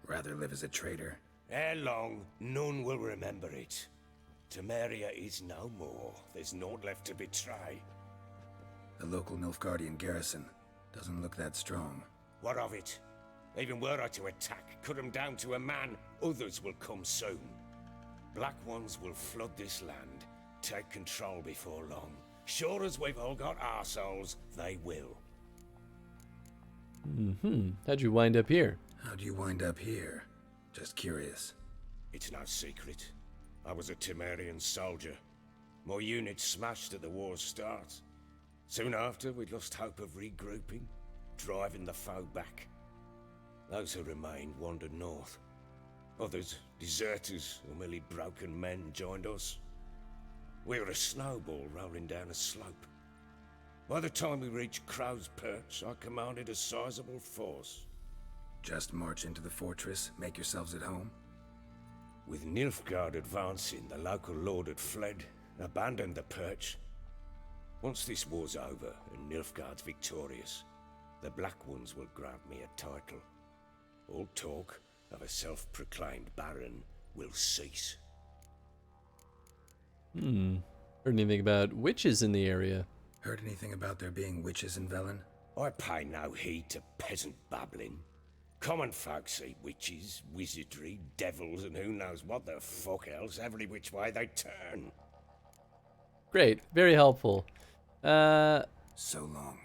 Rather live as a traitor. Ere long, none will remember it. Temeria is no more. There's naught left to betray. The local Nilfgaardian garrison doesn't look that strong. What of it? Even were I to attack, cut them down to a man, others will come soon. Black ones will flood this land, take control before long. Sure as we've all got arseholes, they will. How'd you wind up here? How'd you wind up here? Just curious. It's no secret. I was a Temerian soldier. My unit smashed at the war's start. Soon after, we lost hope of regrouping, driving the foe back. Those who remained wandered north. Others, deserters or merely broken men, joined us. We were a snowball rolling down a slope. By the time we reached Crow's Perch, I commanded a sizable force. Just march into the fortress, make yourselves at home? With Nilfgaard advancing, the local lord had fled, abandoned the Perch. Once this war's over and Nilfgaard's victorious, the Black Ones will grant me a title. All talk of a self-proclaimed baron will cease. Heard anything about witches in the area? Heard anything about there being witches in Velen? I pay no heed to peasant babbling. Common folk see witches, wizardry, devils, and who knows what the fuck else every which way they turn. Great, very helpful. So long.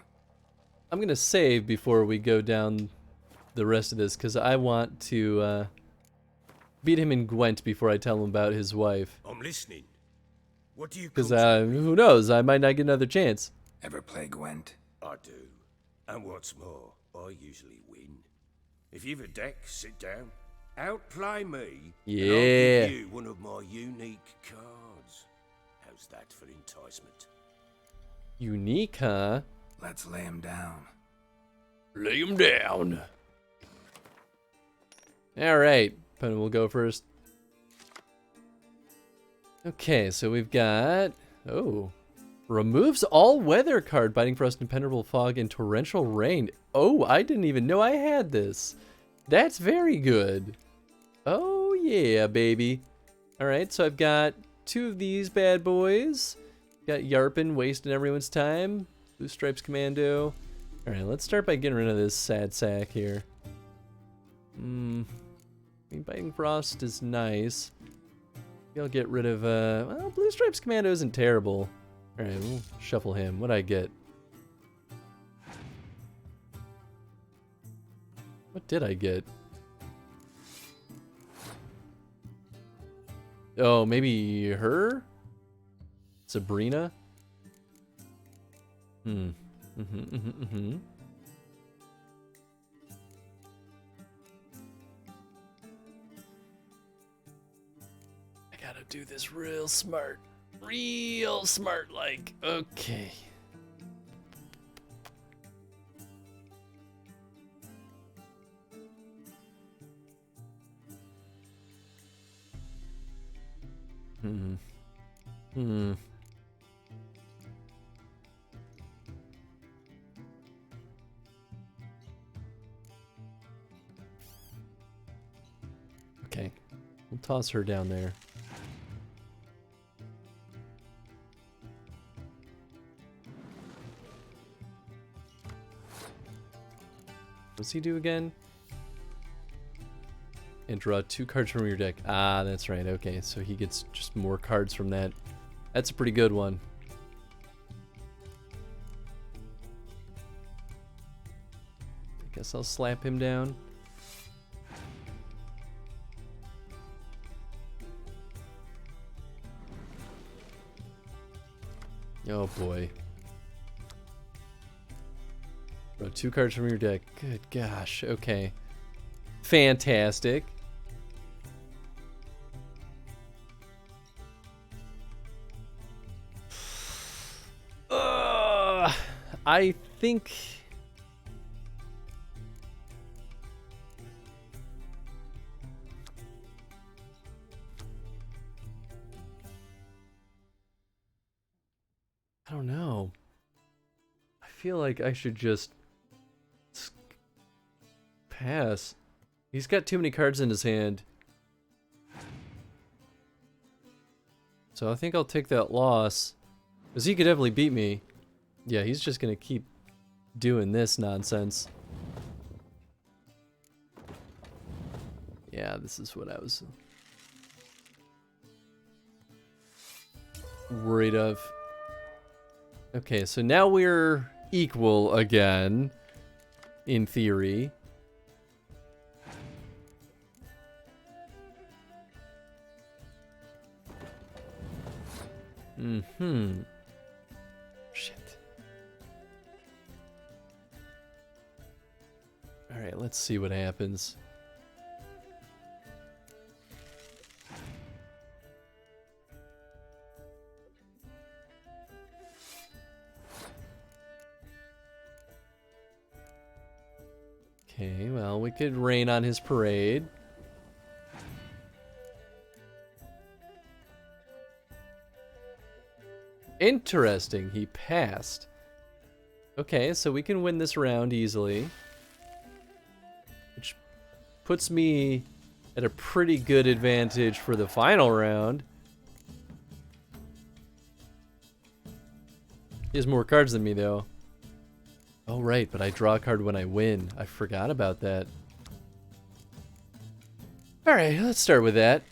I'm gonna save before we go down the rest of this, because I want to beat him in Gwent before I tell him about his wife. I'm listening. What do you Because who knows, I might not get another chance. Ever play Gwent? I do. And what's more, I usually win. If you've a deck, sit down. Outplay me. Yeah. And I'll give you one of my unique cards. How's that for enticement? Unique, huh? Let's lay him down. Lay him down. Alright, Penn will go first. Okay, so we've got... Oh. Removes all weather card, biting frost, impenetrable fog, and torrential rain. Oh, I didn't even know I had this. That's very good. Oh, yeah, baby. Alright, so I've got 2 of these bad boys. Got Yarpin, wasting everyone's time. Blue Stripes Commando. Alright, let's start by getting rid of this sad sack here. I mean, biting frost is nice. Maybe I'll get rid of, well, Blue Stripes Commando isn't terrible. Alright, we'll shuffle him. What'd I get? What What did I get? Oh, maybe her? Sabrina? I gotta do this real smart. Real smart, like. Okay. Okay. We'll toss her down there. What's he do again? And draw 2 cards from your deck. Ah, that's right. Okay, so he gets just more cards from that. That's a pretty good one. I guess I'll slap him down. Oh boy. Draw 2 cards from your deck. Good gosh. Okay. Fantastic. I think I don't know. I feel like I should just pass. He's got too many cards in his hand. So I think I'll take that loss. Because he could definitely beat me. Yeah, he's just gonna keep doing this nonsense. Yeah, this is what I was worried of. Okay, so now we're equal again, in theory. Shit. Alright, let's see what happens. Okay, well, we could rain on his parade. Interesting, he passed. Okay, so we can win this round easily. Which puts me at a pretty good advantage for the final round. He has more cards than me, though. Oh, right, but I draw a card when I win. I forgot about that. Alright, let's start with that.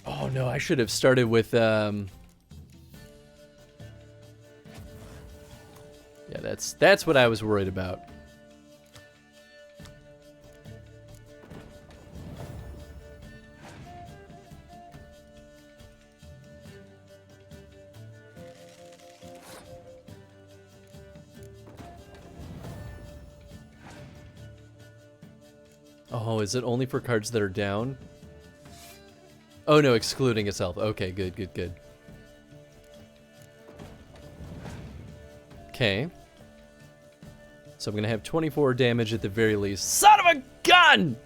Oh, no, I should have started with, Yeah, that's what I was worried about. Oh, is it only for cards that are down? Oh no, excluding itself. Okay, good, good, good. Okay. So I'm gonna have 24 damage at the very least. Son of a gun!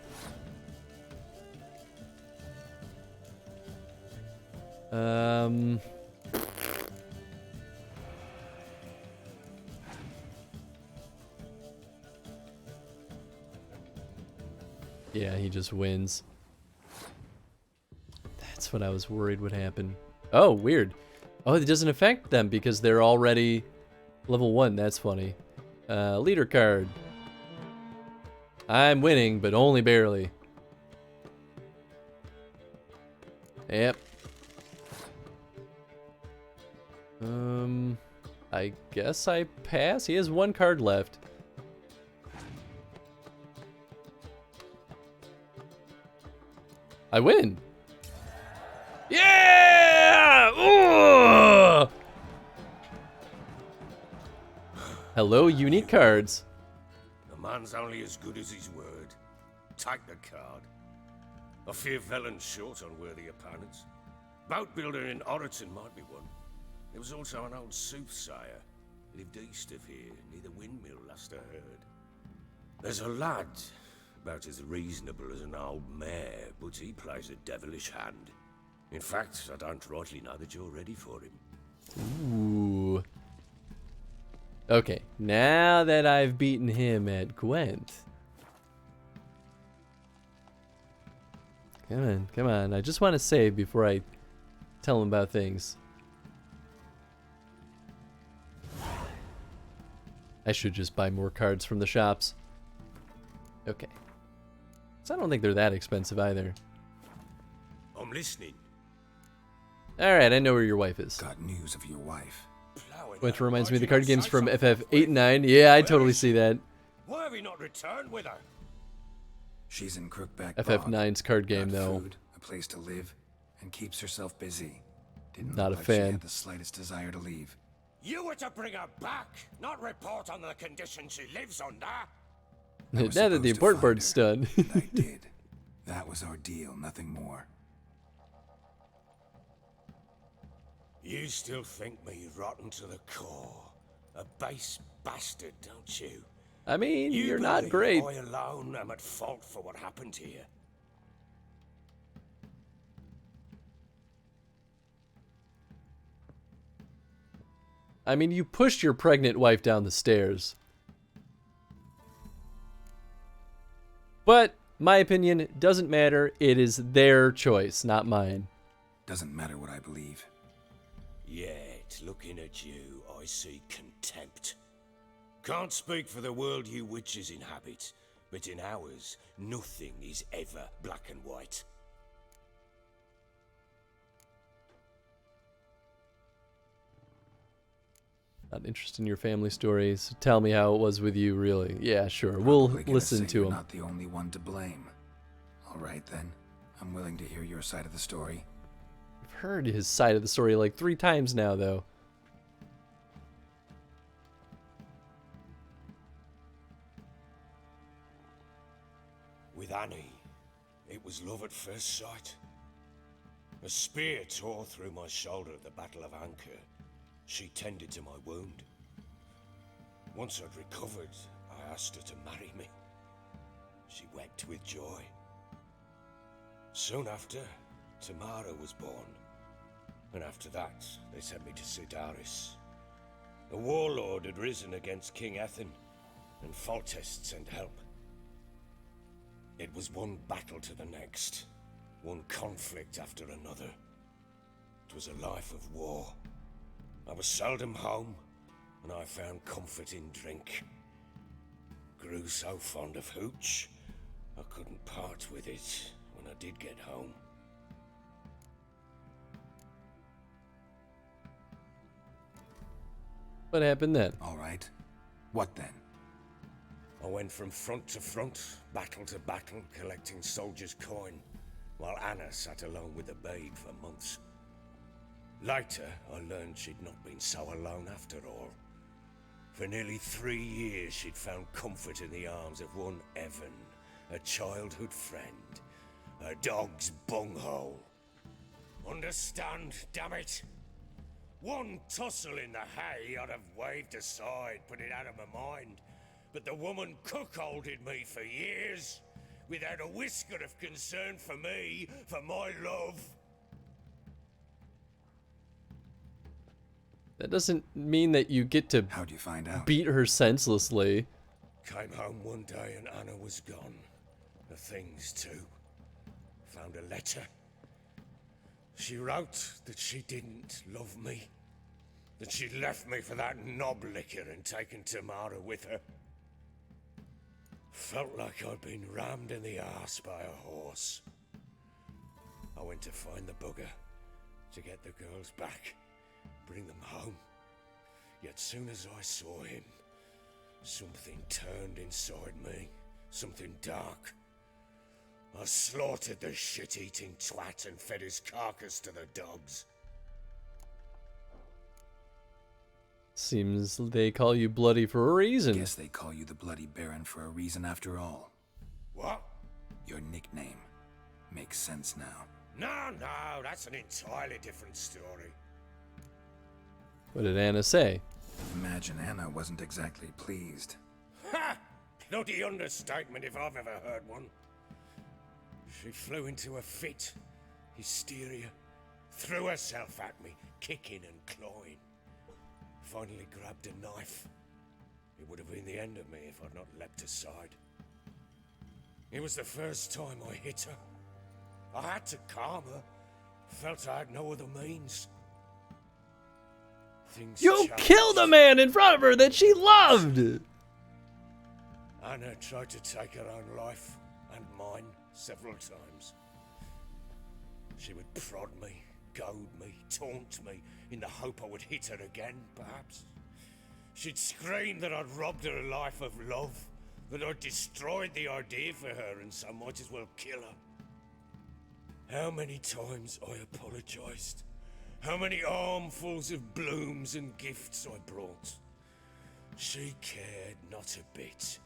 Yeah, he just wins. That's what I was worried would happen. Oh, weird. Oh, it doesn't affect them because they're already level 1. That's funny. Leader card. I'm winning, but only barely. Yep. I guess I pass. He has 1 card left. I win. Yeah! Ooh! Hello, unique cards. A man's only as good as his word. Take the card. A few villains short on worthy opponents. Boat builder in Oroton might be one. There was also an old soothsayer. Lived east of here, near the windmill, last I heard. There's a lad, about as reasonable as an old mare, but he plays a devilish hand. In fact, I don't rightly know that you're ready for him. Ooh. Okay, now that I've beaten him at Gwent. Come on, come on. I just want to save before I tell him about things. I should just buy more cards from the shops. Okay. So I don't think they're that expensive either. I'm listening. Alright, I know where your wife is. Got news of your wife. Which reminds me of the card games from FF8 and 9. Yeah, I totally see that. Why have you not returned with her? She's in Crookback FF9's card game, Got though. Food, a place to live, and keeps herself busy. Didn't Not look a like she fan. had the slightest desire to leave. You were to bring her back, not report on the condition she lives under. Now that the important part's done. I did. That was our deal, nothing more. You still think me rotten to the core. A base bastard, don't you? I mean, You you're not believe great. I alone am at fault for what happened here. I mean, you pushed your pregnant wife down the stairs. But, my opinion doesn't matter. It is their choice, not mine. Doesn't matter what I believe. Yet, looking at you, I see contempt. Can't speak for the world you witches inhabit, but in ours, nothing is ever black and white. Not interested in your family stories. Tell me how it was with you, really. Yeah, sure. We'll Probably gonna listen say to you're him. not the only one to blame. All right then. I'm willing to hear your side of the story. I've heard his side of the story like 3 times now, though. With Annie, it was love at first sight. A spear tore through my shoulder at the Battle of Anchor. She tended to my wound. Once I'd recovered, I asked her to marry me. She wept with joy. Soon after, Tamara was born. And after that, they sent me to Sidaris. A warlord had risen against King Ethan, and Foltest sent help. It was one battle to the next, one conflict after another. It was a life of war. I was seldom home, and I found comfort in drink. Grew so fond of hooch, I couldn't part with it when I did get home. What happened then? All right. What then? I went from front to front, battle to battle, collecting soldiers' coin, while Anna sat alone with the babe for months. Later, I learned she'd not been so alone after all. For nearly 3 years, she'd found comfort in the arms of one Evan, a childhood friend, a dog's bunghole. Understand, damn it? One tussle in the hay I'd have waved aside, put it out of my mind. But the woman cuckolded me for years, without a whisker of concern for me, for my love. That doesn't mean that you get to How'd you find out? beat her senselessly. Came home one day and Anna was gone. The things too. Found a letter. She wrote that she didn't love me. That she'd left me for that knob licker and taken Tamara with her. Felt like I'd been rammed in the arse by a horse. I went to find the bugger, to get the girls back, bring them home. Yet soon as I saw him, something turned inside me, something dark. I slaughtered the shit-eating twat and fed his carcass to the dogs. Seems they call you bloody for a reason. Guess they call you the Bloody Baron for a reason after all. What? Your nickname makes sense now. No, that's an entirely different story. What did Anna say? Imagine Anna wasn't exactly pleased. Ha! Bloody understatement if I've ever heard one. She flew into a fit, hysteria, threw herself at me, kicking and clawing. Finally grabbed a knife. It would have been the end of me if I'd not leapt aside. It was the first time I hit her. I had to calm her. Felt I had no other means. Things You changed. killed a man in front of her that she loved! Anna tried to take her own life, and mine, several times. She would prod me, goad me, taunt me, in the hope I would hit her again, perhaps. She'd scream that I'd robbed her life of love, that I'd destroyed the idea for her, and so might as well kill her. How many times I apologized. How many armfuls of blooms and gifts I brought. She cared not a bit.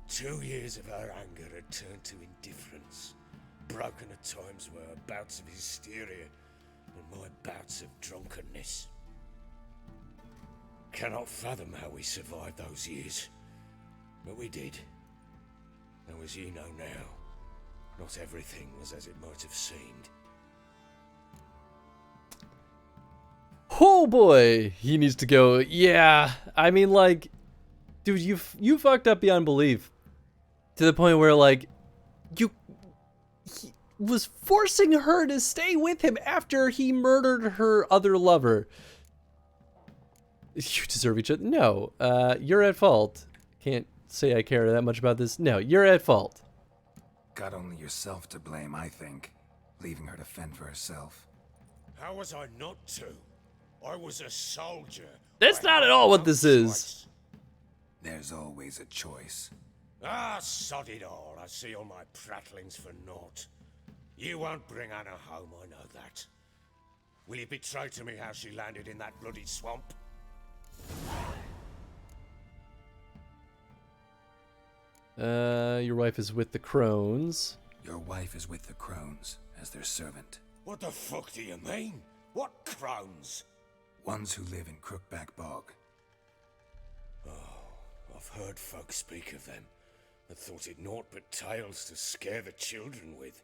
2 years of her anger had turned to indifference, broken at times were her bouts of hysteria and my bouts of drunkenness. Cannot fathom how we survived those years, but we did. Though as you know now, not everything was as it might have seemed. Oh boy, he needs to go. Yeah, I mean, like, dude, you fucked up beyond belief. To the point where, like, he was forcing her to stay with him after he murdered her other lover. You deserve each other. No, you're at fault. Can't say I care that much about this. No, you're at fault. Got only yourself to blame, I think. Leaving her to fend for herself. How was I not to? I was a soldier. That's not at all what this is. There's always a choice. Ah, sod it all. I see all my prattlings for naught. You won't bring Anna home, I know that. Will you betray to me how she landed in that bloody swamp? Your wife is with the crones. Your wife is with the crones as their servant. What the fuck do you mean? What crones? Ones who live in Crookback Bog. Oh, I've heard folk speak of them, and thought it naught but tales to scare the children with.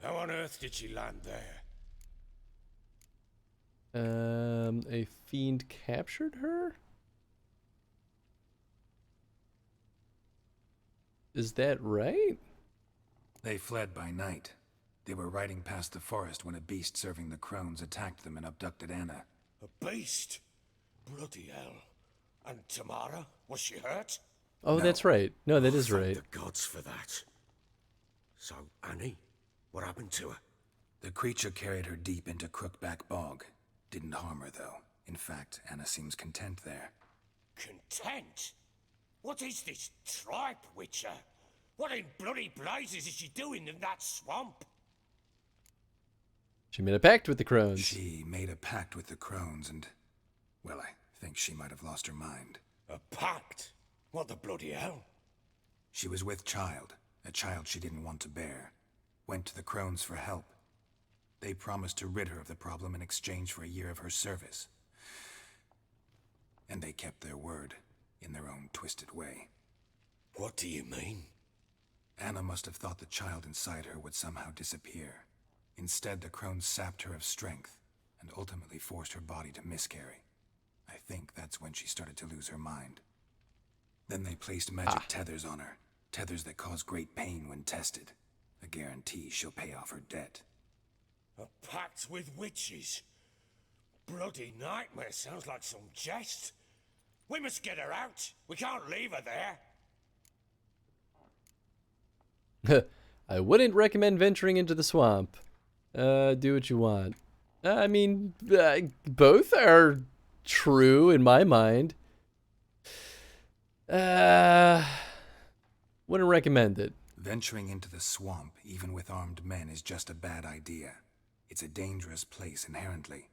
How on earth did she land there? A fiend captured her? Is that right? They fled by night. They were riding past the forest when a beast serving the crones attacked them and abducted Anna. A beast? Bloody hell. And Tamara? Was she hurt? Oh, no. That's right. No, that is Thank right. the gods for that. So, Annie, what happened to her? The creature carried her deep into Crookback Bog. Didn't harm her, though. In fact, Anna seems content there. Content? What is this tripe, Witcher? What in bloody blazes is she doing in that swamp? She made a pact with the crones. She made a pact with the crones and, well, I think she might have lost her mind. A pact? What the bloody hell? She was with child, a child she didn't want to bear. Went to the crones for help. They promised to rid her of the problem in exchange for a year of her service. And they kept their word, in their own twisted way. What do you mean? Anna must have thought the child inside her would somehow disappear. Instead, the crones sapped her of strength, and ultimately forced her body to miscarry. I think that's when she started to lose her mind. Then they placed magic tethers on her, tethers that cause great pain when tested. A guarantee she'll pay off her debt. A pact with witches? Bloody nightmare, sounds like some jest. We must get her out. We can't leave her there. I wouldn't recommend venturing into the swamp. Do what you want. I mean, both are true in my mind. Wouldn't recommend it. Venturing into the swamp, even with armed men, is just a bad idea. It's a dangerous place inherently,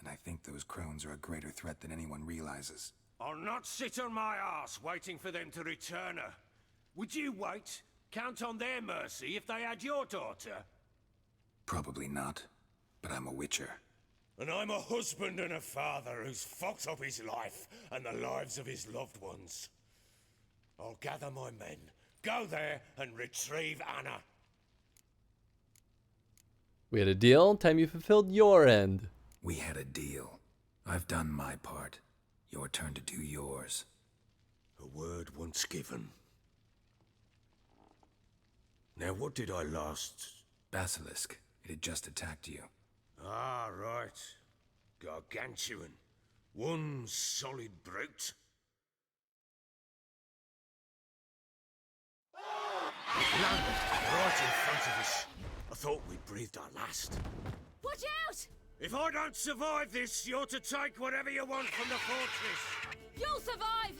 and I think those crones are a greater threat than anyone realizes. I'll not sit on my ass waiting for them to return her. Would you wait? Count on their mercy if they had your daughter? Probably not, but I'm a witcher. And I'm a husband and a father who's fucked up his life and the lives of his loved ones. I'll gather my men, go there and retrieve Anna. We had a deal. Time you fulfilled your end. We had a deal. I've done my part. Your turn to do yours. A word once given. Now what did I last... Basilisk. It had just attacked you. Ah, right. Gargantuan. One solid brute. It landed right in front of us. I thought we breathed our last. Watch out! If I don't survive this, you're to take whatever you want from the fortress. You'll survive!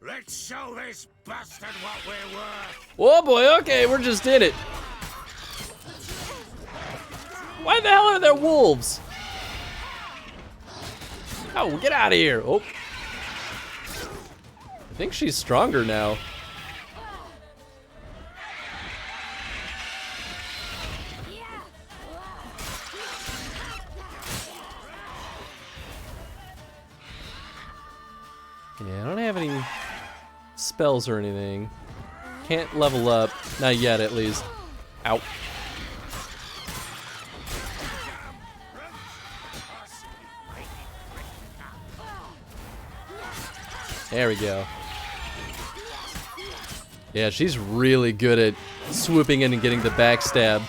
Let's show this bastard what we're worth. Oh boy, okay, we're just in it. Why the hell are there wolves? Oh, get out of here. Oh. I think she's stronger now. Yeah, I don't have any spells or anything. Can't level up. Not yet, at least. Ow. There we go. Yeah, she's really good at swooping in and getting the backstab.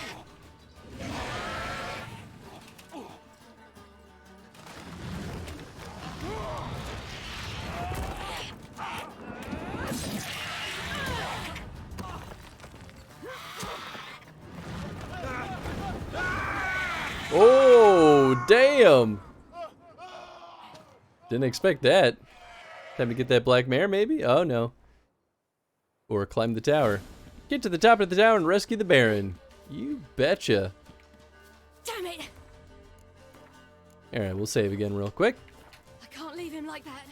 Oh, damn. Didn't expect that. Time to get that black mare, maybe? Oh, no. Or climb the tower. Get to the top of the tower and rescue the Baron. You betcha. Damn it! Alright, we'll save again real quick. I can't leave him like that.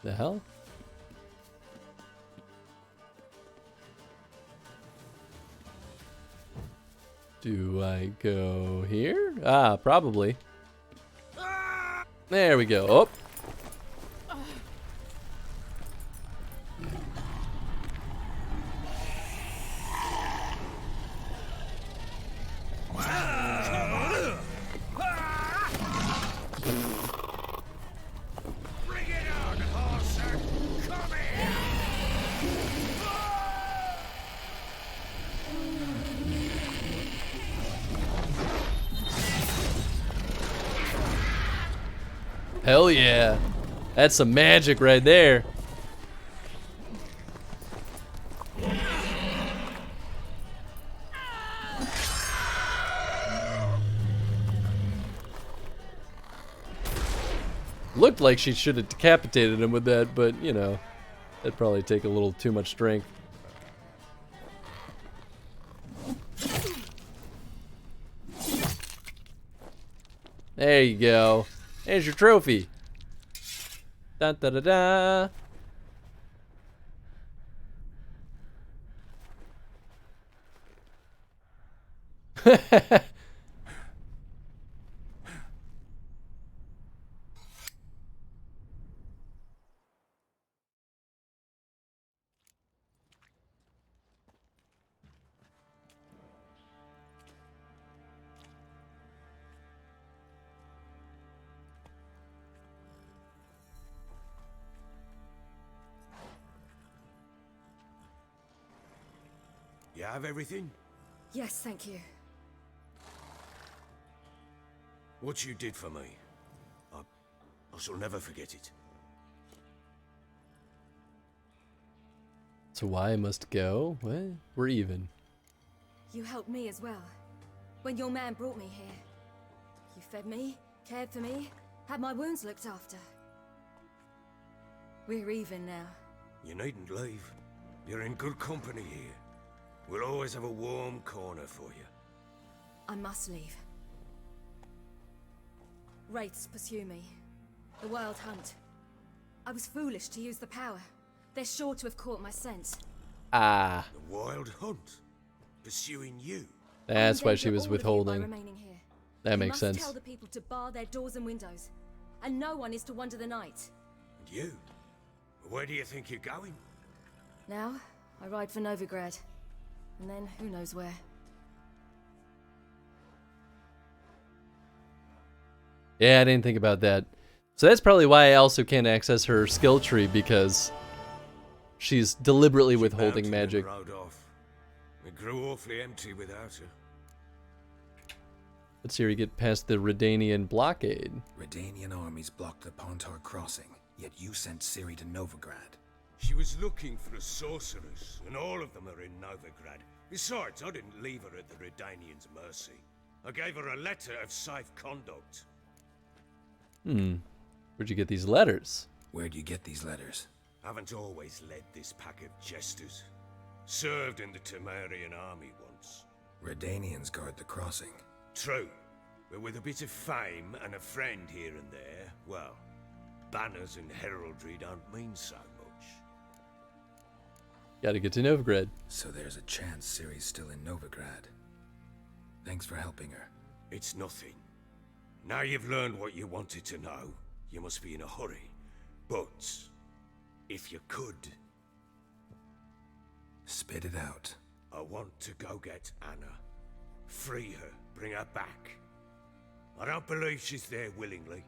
The hell? Do I go here? Ah, probably. There we go. Oh. Bring it on, Horser! Come here! Hell yeah. That's some magic right there. Looked like she should have decapitated him with that, but, you know, that'd probably take a little too much strength. There you go. There's your trophy. Da da da da. You have everything? Yes, thank you. What you did for me, I shall never forget it. So why I must go? What? We're even. You helped me as well. When your man brought me here. You fed me, cared for me, had my wounds looked after. We're even now. You needn't leave. You're in good company here. We'll always have a warm corner for you. I must leave. Wraiths pursue me. The Wild Hunt. I was foolish to use the power. They're sure to have caught my scent. Ah. The Wild Hunt? Pursuing you? That's why I'm she in was danger of all of you by withholding. remaining here. That You makes must sense. tell the people to bar their doors and windows. And no one is to wander the night. And you? Where do you think you're going? Now, I ride for Novigrad. And then, who knows where. Yeah, I didn't think about that. So that's probably why I also can't access her skill tree, because she's deliberately withholding magic. Rode off. It grew awfully empty without her. Let's see her get past the Redanian blockade. Redanian armies blocked the Pontar crossing, yet you sent Ciri to Novigrad. She was looking for a sorceress, and all of them are in Novigrad. Besides, I didn't leave her at the Redanians' mercy. I gave her a letter of safe conduct. Where'd you get these letters? Where'd you get these letters? Haven't always led this pack of jesters. Served in the Temerian army once. Redanians guard the crossing. True, but with a bit of fame and a friend here and there, well, banners and heraldry don't mean so much. Gotta get to Novigrad. So there's a chance Ciri's still in Novigrad. Thanks for helping her. It's nothing. Now you've learned what you wanted to know, you must be in a hurry. But, if you could... Spit it out. I want to go get Anna. Free her, bring her back. I don't believe she's there willingly.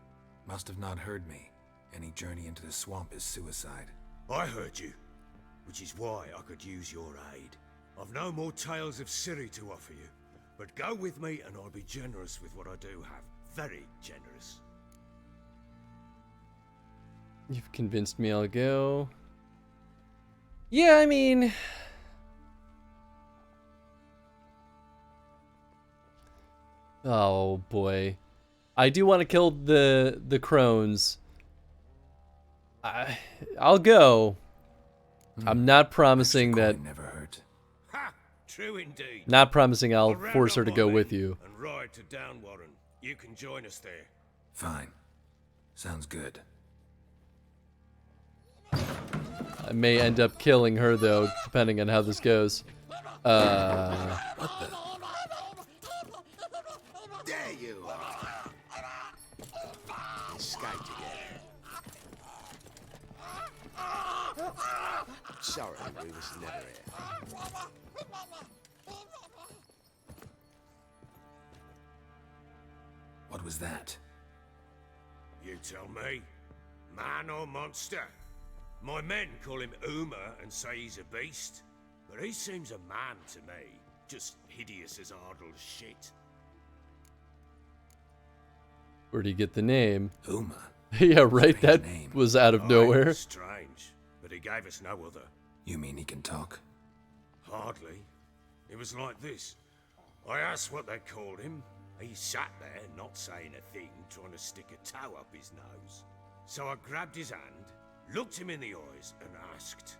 Must have not heard me. Any journey into the swamp is suicide. I heard you, which is why I could use your aid. I've no more tales of Ciri to offer you, but go with me and I'll be generous with what I do have. Very generous. You've convinced me, I'll go. Yeah, I mean... Oh boy. I do want to kill the crones. I'll go. I'm not promising that... Never hurt. Ha! True indeed. Not promising I'll round force her up to my go men with you. And ride to Downwarren. You can join us there. Fine. Sounds good. I may end up killing her though, depending on how this goes. What the? There you are. Escaped again. Sorry, we was never here. What was that? You tell me. Man or monster? My men call him Uma and say he's a beast, but he seems a man to me. Just hideous as Ardle's shit. Where'd he get the name? Uma. Yeah, right. That name. was out of nowhere. Strange, but he gave us no other. You mean he can talk? Hardly. It was like this. I asked what they called him. He sat there, not saying a thing, trying to stick a toe up his nose. So I grabbed his hand, looked him in the eyes, and asked,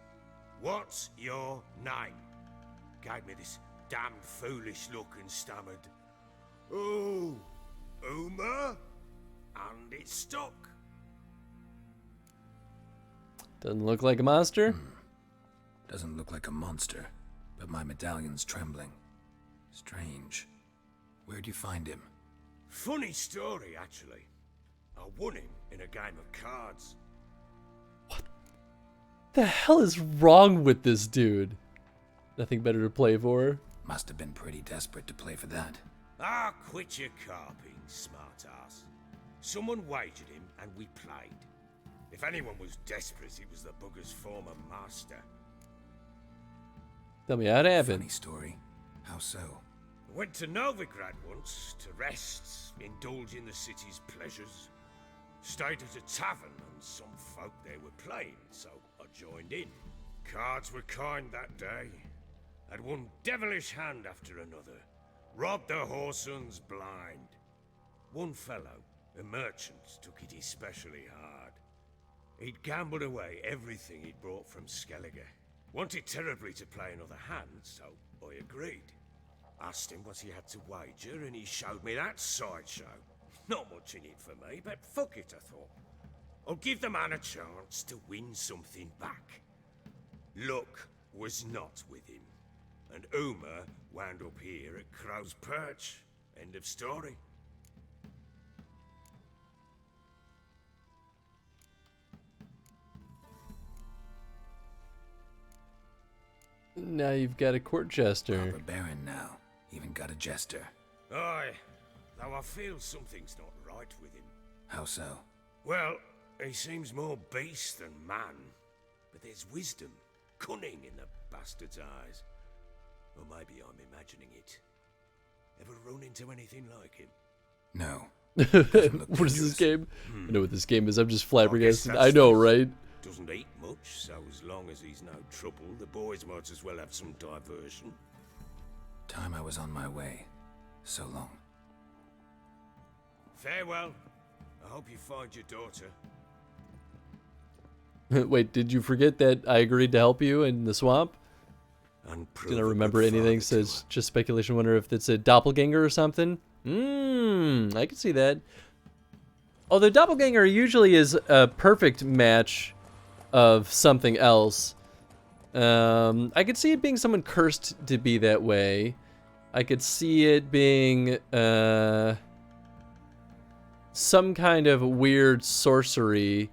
"What's your name?" Gave me this damned foolish look and stammered, "Oh, Uma?" And it stuck. Doesn't look like a monster. Doesn't look like a monster, but my medallion's trembling. Strange. Where'd you find him? Funny story, actually. I won him in a game of cards. The hell is wrong with this dude? Nothing better to play for. Must have been pretty desperate to play for that. Ah, quit your carping, smart-ass. Someone wagered him, and we played. If anyone was desperate, it was the bugger's former master. Tell me how it happened. Funny story. How so? I went to Novigrad once to rest, indulge in the city's pleasures. Stayed at a tavern, and some folk there were playing, so I joined in. Cards were kind that day. Had one devilish hand after another. Robbed the whoresun's blind. One fellow, a merchant, took it especially hard. He'd gambled away everything he'd brought from Skellige. Wanted terribly to play another hand, so I agreed. Asked him what he had to wager, and he showed me that sideshow. Not much in it for me, but fuck it, I thought. I'll give the man a chance to win something back. Luck was not with him, and Uma wound up here at Crow's Perch. End of story. Now you've got a court jester. Proper baron now. Even got a jester. Aye, though I feel something's not right with him. How so? Well, he seems more beast than man, but there's wisdom, cunning in the bastard's eyes. Or maybe I'm imagining it. Ever run into anything like him? No. What is this game? I know what this game is. I'm just flabbergasted. that's I know, the- right? Doesn't eat much, so as long as he's no trouble, the boys might as well have some diversion. Time I was on my way. So long. Farewell. I hope you find your daughter. Wait, did you forget that I agreed to help you in the swamp? Didn't remember anything, so it's just speculation. Wonder if it's a doppelganger or something. I can see that. Although doppelganger usually is a perfect match of something else. I could see it being someone cursed to be that way. I could see it being some kind of weird sorcery.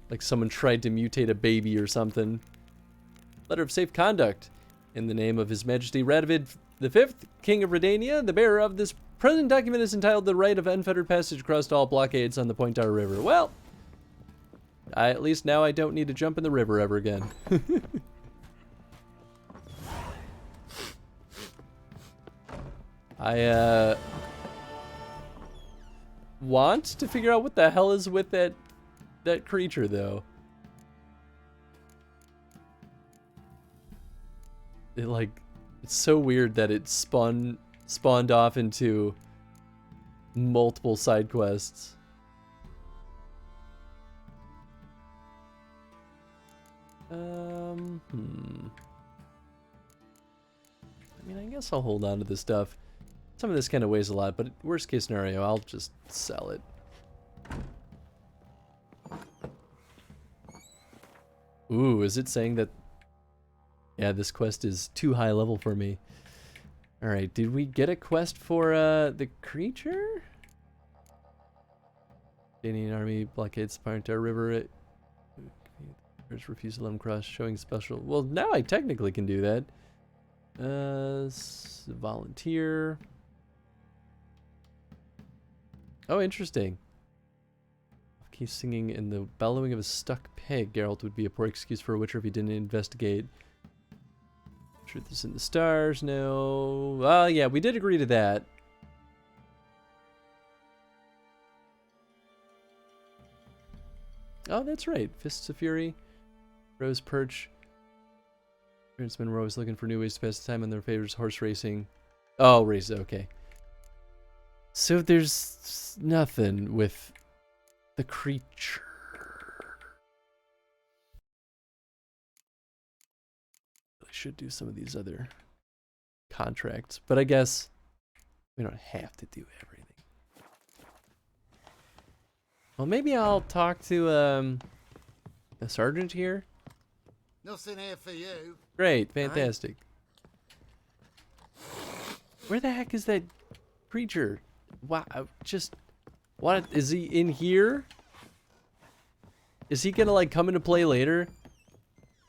Like someone tried to mutate a baby or something. Letter of safe conduct. In the name of His Majesty Radovid V, King of Redania, the bearer of this present document is entitled The Right of Unfettered Passage Across all Blockades on the Pointar River. Well, at least now I don't need to jump in the river ever again. I want to figure out what the hell is with that creature though. It's so weird that it spawned off into multiple side quests. I mean, I guess I'll hold on to this stuff. Some of this kind of weighs a lot, but worst case scenario, I'll just sell it. Ooh, is it saying that... Yeah, this quest is too high level for me. Alright, did we get a quest for the creature? Canadian Army blockades the Pointar River. Refuse to let them cross, showing special... Well, now I technically can do that. Volunteer. Oh, interesting. Keep singing in the bellowing of a stuck pig. Geralt would be a poor excuse for a witcher if he didn't investigate. Truth is in the stars. No. Well, yeah, we did agree to that. Oh, that's right. Fists of Fury. Rose Perch. Princemen were always looking for new ways to pass the time on their favorites. Horse racing. Oh, race. Okay. So there's nothing with the creature. I should do some of these other contracts, but I guess we don't have to do everything. Well, maybe I'll talk to the sergeant here. Nothing here for you. Great, fantastic. Where the heck is that creature? Wow, what is he in here? Is he gonna like come into play later?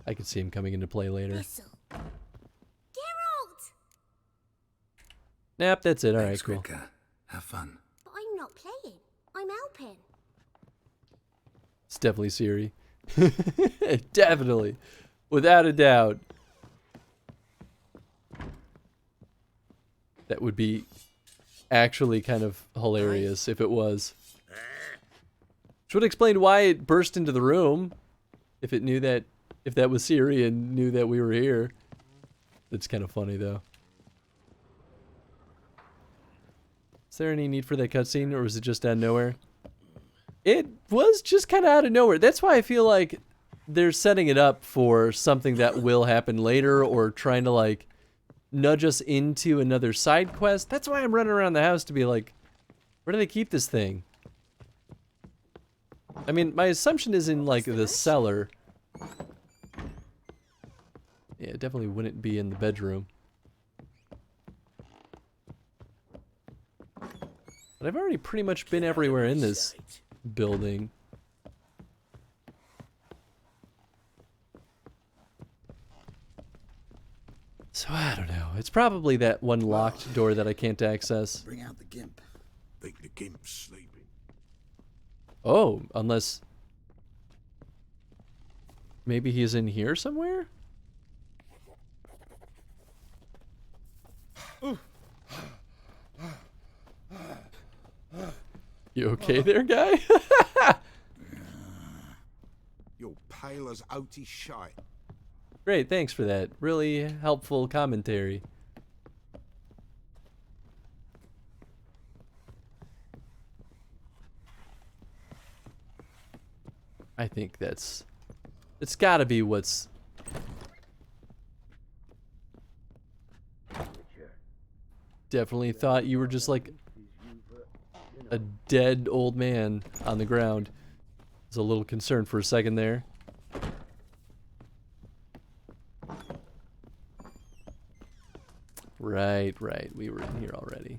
I could see him coming into play later. Geralt! Nap, that's it. All right, Thanks, cool. Gritka. Have fun. But I'm not playing. I'm helping. It's definitely Siri. Definitely. Without a doubt. That would be actually kind of hilarious if it was. Which would explain why it burst into the room. If it knew that, if that was Siri and knew that we were here. It's kind of funny though. Is there any need for that cutscene, or was it just out of nowhere? It was just kind of out of nowhere. That's why I feel like they're setting it up for something that will happen later, or trying to like nudge us into another side quest. That's why I'm running around the house to be like, where do they keep this thing? I mean, my assumption is in like the cellar. Yeah, it definitely wouldn't be in the bedroom. But I've already pretty much been everywhere in this building. So I don't know. It's probably that one locked door that I can't access. Bring out the gimp. Think the gimp's sleeping. Oh, unless maybe he's in here somewhere? You okay there, guy? You're pale as outy shite. Great, thanks for that. Really helpful commentary. I think it's gotta be what's... Definitely thought you were just like a dead old man on the ground. I was a little concerned for a second there. Right. We were in here already.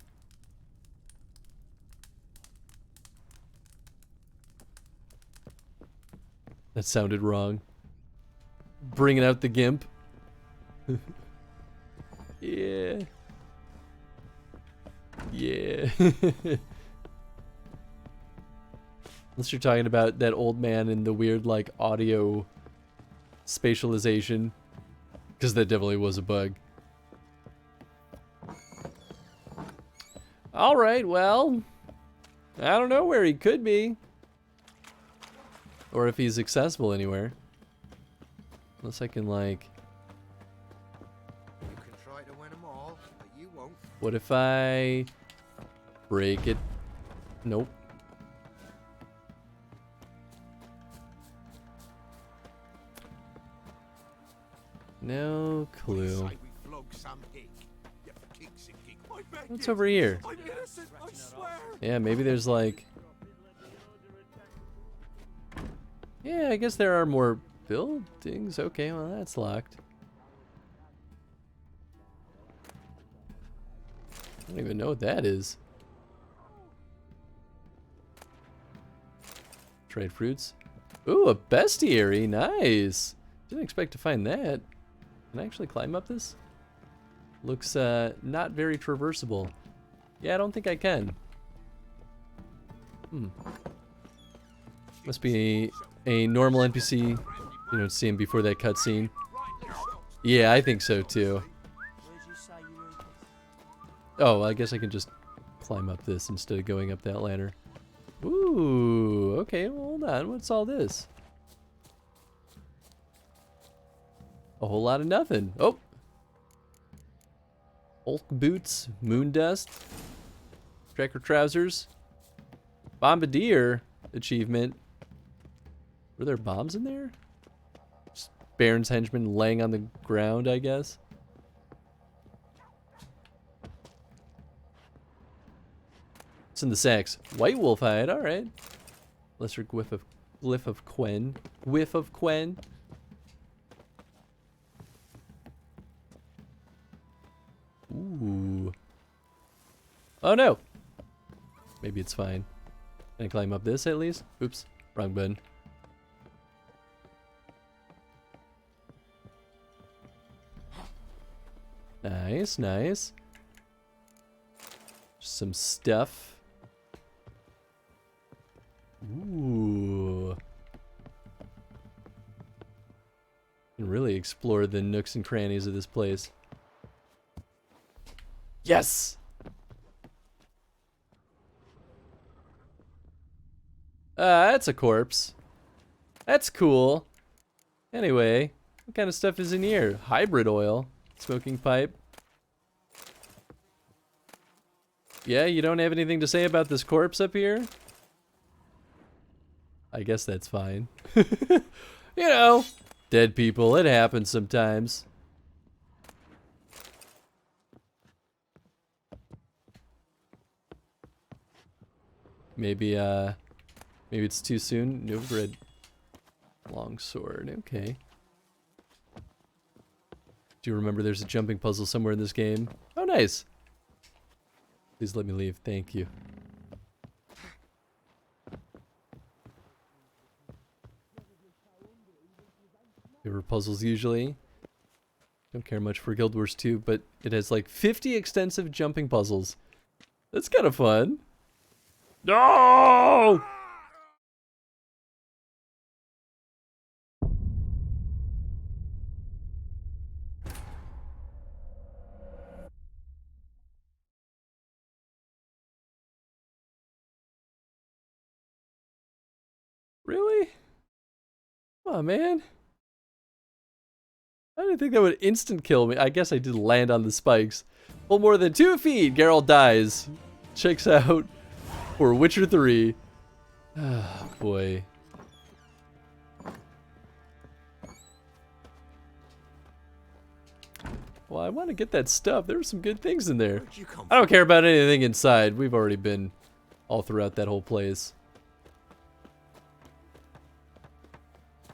That sounded wrong. Bringing out the gimp. Yeah. Yeah. Unless you're talking about that old man and the weird, like, audio spatialization. Because that definitely was a bug. Alright, well, I don't know where he could be. Or if he's accessible anywhere. Unless I can, like... You can try to win them all, but you won't. What if I break it? Nope. No clue. What's over here? Yeah, maybe there's like... Yeah, I guess there are more buildings. Okay, well that's locked. I don't even know what that is. Trade fruits. Ooh, a bestiary. Nice. Didn't expect to find that. Can I actually climb up this? Looks not very traversable. Yeah, I don't think I can. Must be a normal NPC. You know, see him before that cutscene. Yeah, I think so too. Oh, I guess I can just climb up this instead of going up that ladder. Ooh, okay, well, hold on. What's all this? A whole lot of nothing. Oh! Hulk boots, moon dust, tracker trousers, bombardier achievement. Were there bombs in there? Just Baron's henchman laying on the ground, I guess. What's in the sacks? White wolf hide, alright. Lesser glyph of Quen. Whiff of Quen. Ooh. Oh no! Maybe it's fine. Can I climb up this at least? Oops, wrong button. Nice, nice. Some stuff. Ooh. Can really explore the nooks and crannies of this place. Yes! That's a corpse. That's cool. Anyway, what kind of stuff is in here? Hybrid oil. Smoking pipe. Yeah, you don't have anything to say about this corpse up here? I guess that's fine. You know, dead people, it happens sometimes. Maybe maybe it's too soon. No grid. Longsword, okay. Do you remember there's a jumping puzzle somewhere in this game? Oh, nice. Please let me leave. Thank you. There were puzzles usually. Don't care much for Guild Wars 2, but it has like 50 extensive jumping puzzles. That's kind of fun. No! Really? Come on, man. I didn't think that would instant kill me. I guess I did land on the spikes. Pull more than 2 feet, Geralt dies. Checks out for Witcher 3. Ah, boy. Well, I want to get that stuff. There were some good things in there. I don't care about anything inside. We've already been all throughout that whole place.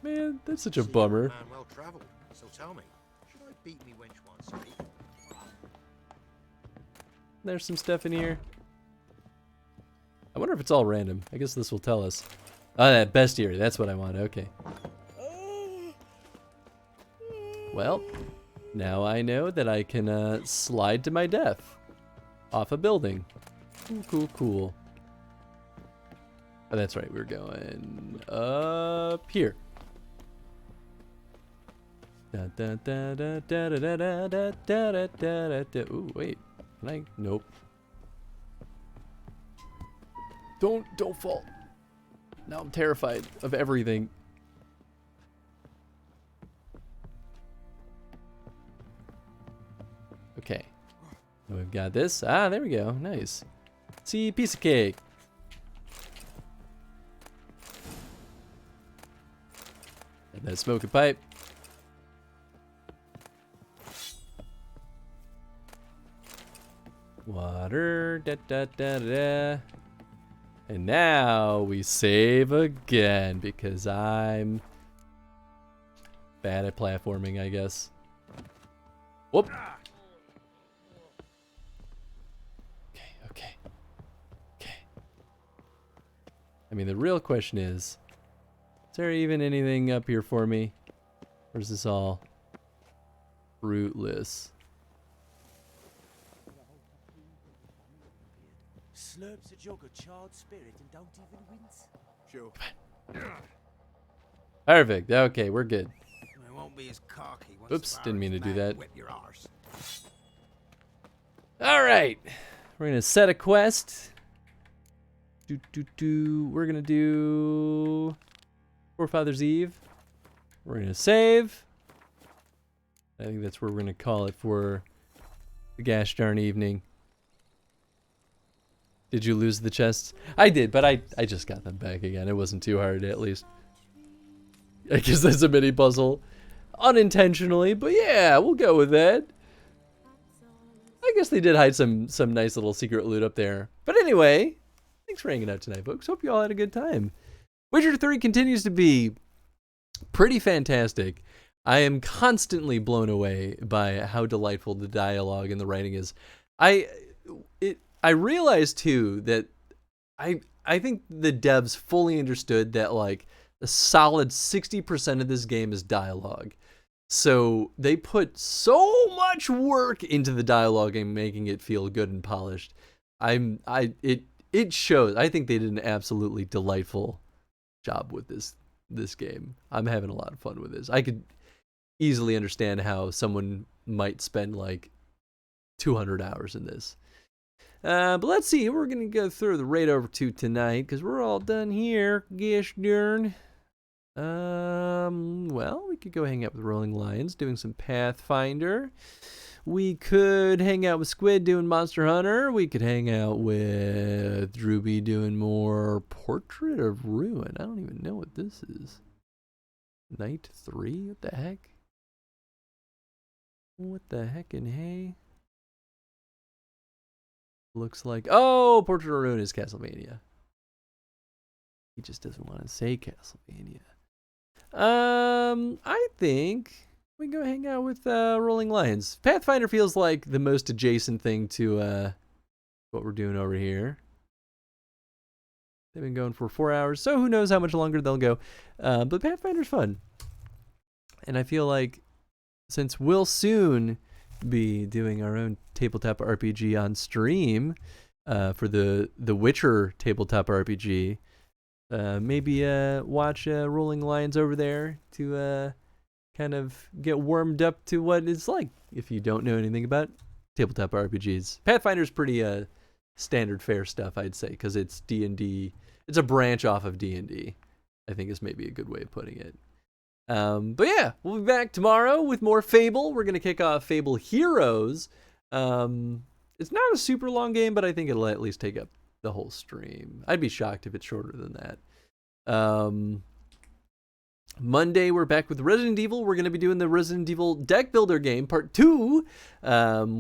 Man, that's such a bummer. Man well traveled. So tell me, should I beat me wench once? There's some stuff in here. I wonder if it's all random. I guess this will tell us. Ah, that bestiary. That's what I want. Okay. Well, now I know that I can slide to my death off a building. Cool, cool, cool. Oh, that's right. We're going up here. Da, da, da, da, da, da, da, da, da, da, da, da. Ooh, wait. Can I? Nope. Don't fall. Now I'm terrified of everything. Okay. Now we've got this. Ah, there we go. Nice. See, piece of cake. And that smoking pipe. Water. Da da da da. And now we save again because I'm bad at platforming, I guess. Whoop. Okay. I mean, the real question is there even anything up here for me? Or is this all fruitless? Slurps a jug of charred spirit and don't even wince. Sure. Perfect. Okay, we're good. It won't be as cocky once Oops, didn't mean to do that. whip your arse. All right, we're gonna set a quest. We're gonna do Forefathers Eve. We're gonna save. I think that's where we're gonna call it for the gosh darn evening. Did you lose the chests? I did, but I just got them back again. It wasn't too hard, at least. I guess that's a mini puzzle. Unintentionally, but yeah, we'll go with that. I guess they did hide some nice little secret loot up there. But anyway, thanks for hanging out tonight, folks. Hope you all had a good time. Witcher 3 continues to be pretty fantastic. I am constantly blown away by how delightful the dialogue and the writing is. I realized too that I think the devs fully understood that like a solid 60% of this game is dialogue. So they put so much work into the dialogue and making it feel good and polished. It shows. I think they did an absolutely delightful job with this game. I'm having a lot of fun with this. I could easily understand how someone might spend like 200 hours in this. But let's see, we're going to go through the raid over to tonight, because we're all done here. Gosh darn. Well, we could go hang out with Rolling Lions, doing some Pathfinder. We could hang out with Squid doing Monster Hunter. We could hang out with Drewby doing more Portrait of Ruin. I don't even know what this is. Night 3? What the heck? What the heck in hay? Looks like... Oh! Portrait of Ruin is Castlevania. He just doesn't want to say Castlevania. I think we can go hang out with Rolling Lions. Pathfinder feels like the most adjacent thing to what we're doing over here. They've been going for 4 hours, so who knows how much longer they'll go. But Pathfinder's fun. And I feel like since we'll soon be doing our own tabletop RPG on stream for the Witcher tabletop RPG, maybe watch Rolling Lions over there to kind of get warmed up to what it's like if you don't know anything about tabletop RPGs. Pathfinder's pretty standard fare stuff, I'd say, because it's D&D. It's a branch off of D&D, I think is maybe a good way of putting it. But yeah, we'll be back tomorrow with more Fable. We're going to kick off Fable Heroes. It's not a super long game, but I think it'll at least take up the whole stream. I'd be shocked if it's shorter than that. Monday, we're back with Resident Evil. We're going to be doing the Resident Evil Deck Builder game, Part 2.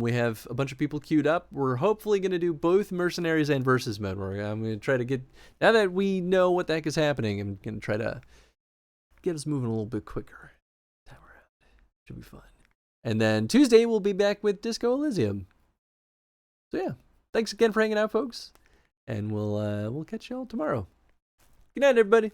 We have a bunch of people queued up. We're hopefully going to do both Mercenaries and Versus mode. I'm going to try to get... Now that we know what the heck is happening, I'm going to try to get us moving a little bit quicker. Time around. Should be fun. And then Tuesday, we'll be back with Disco Elysium. So yeah, thanks again for hanging out, folks. And we'll catch y'all tomorrow. Good night, everybody.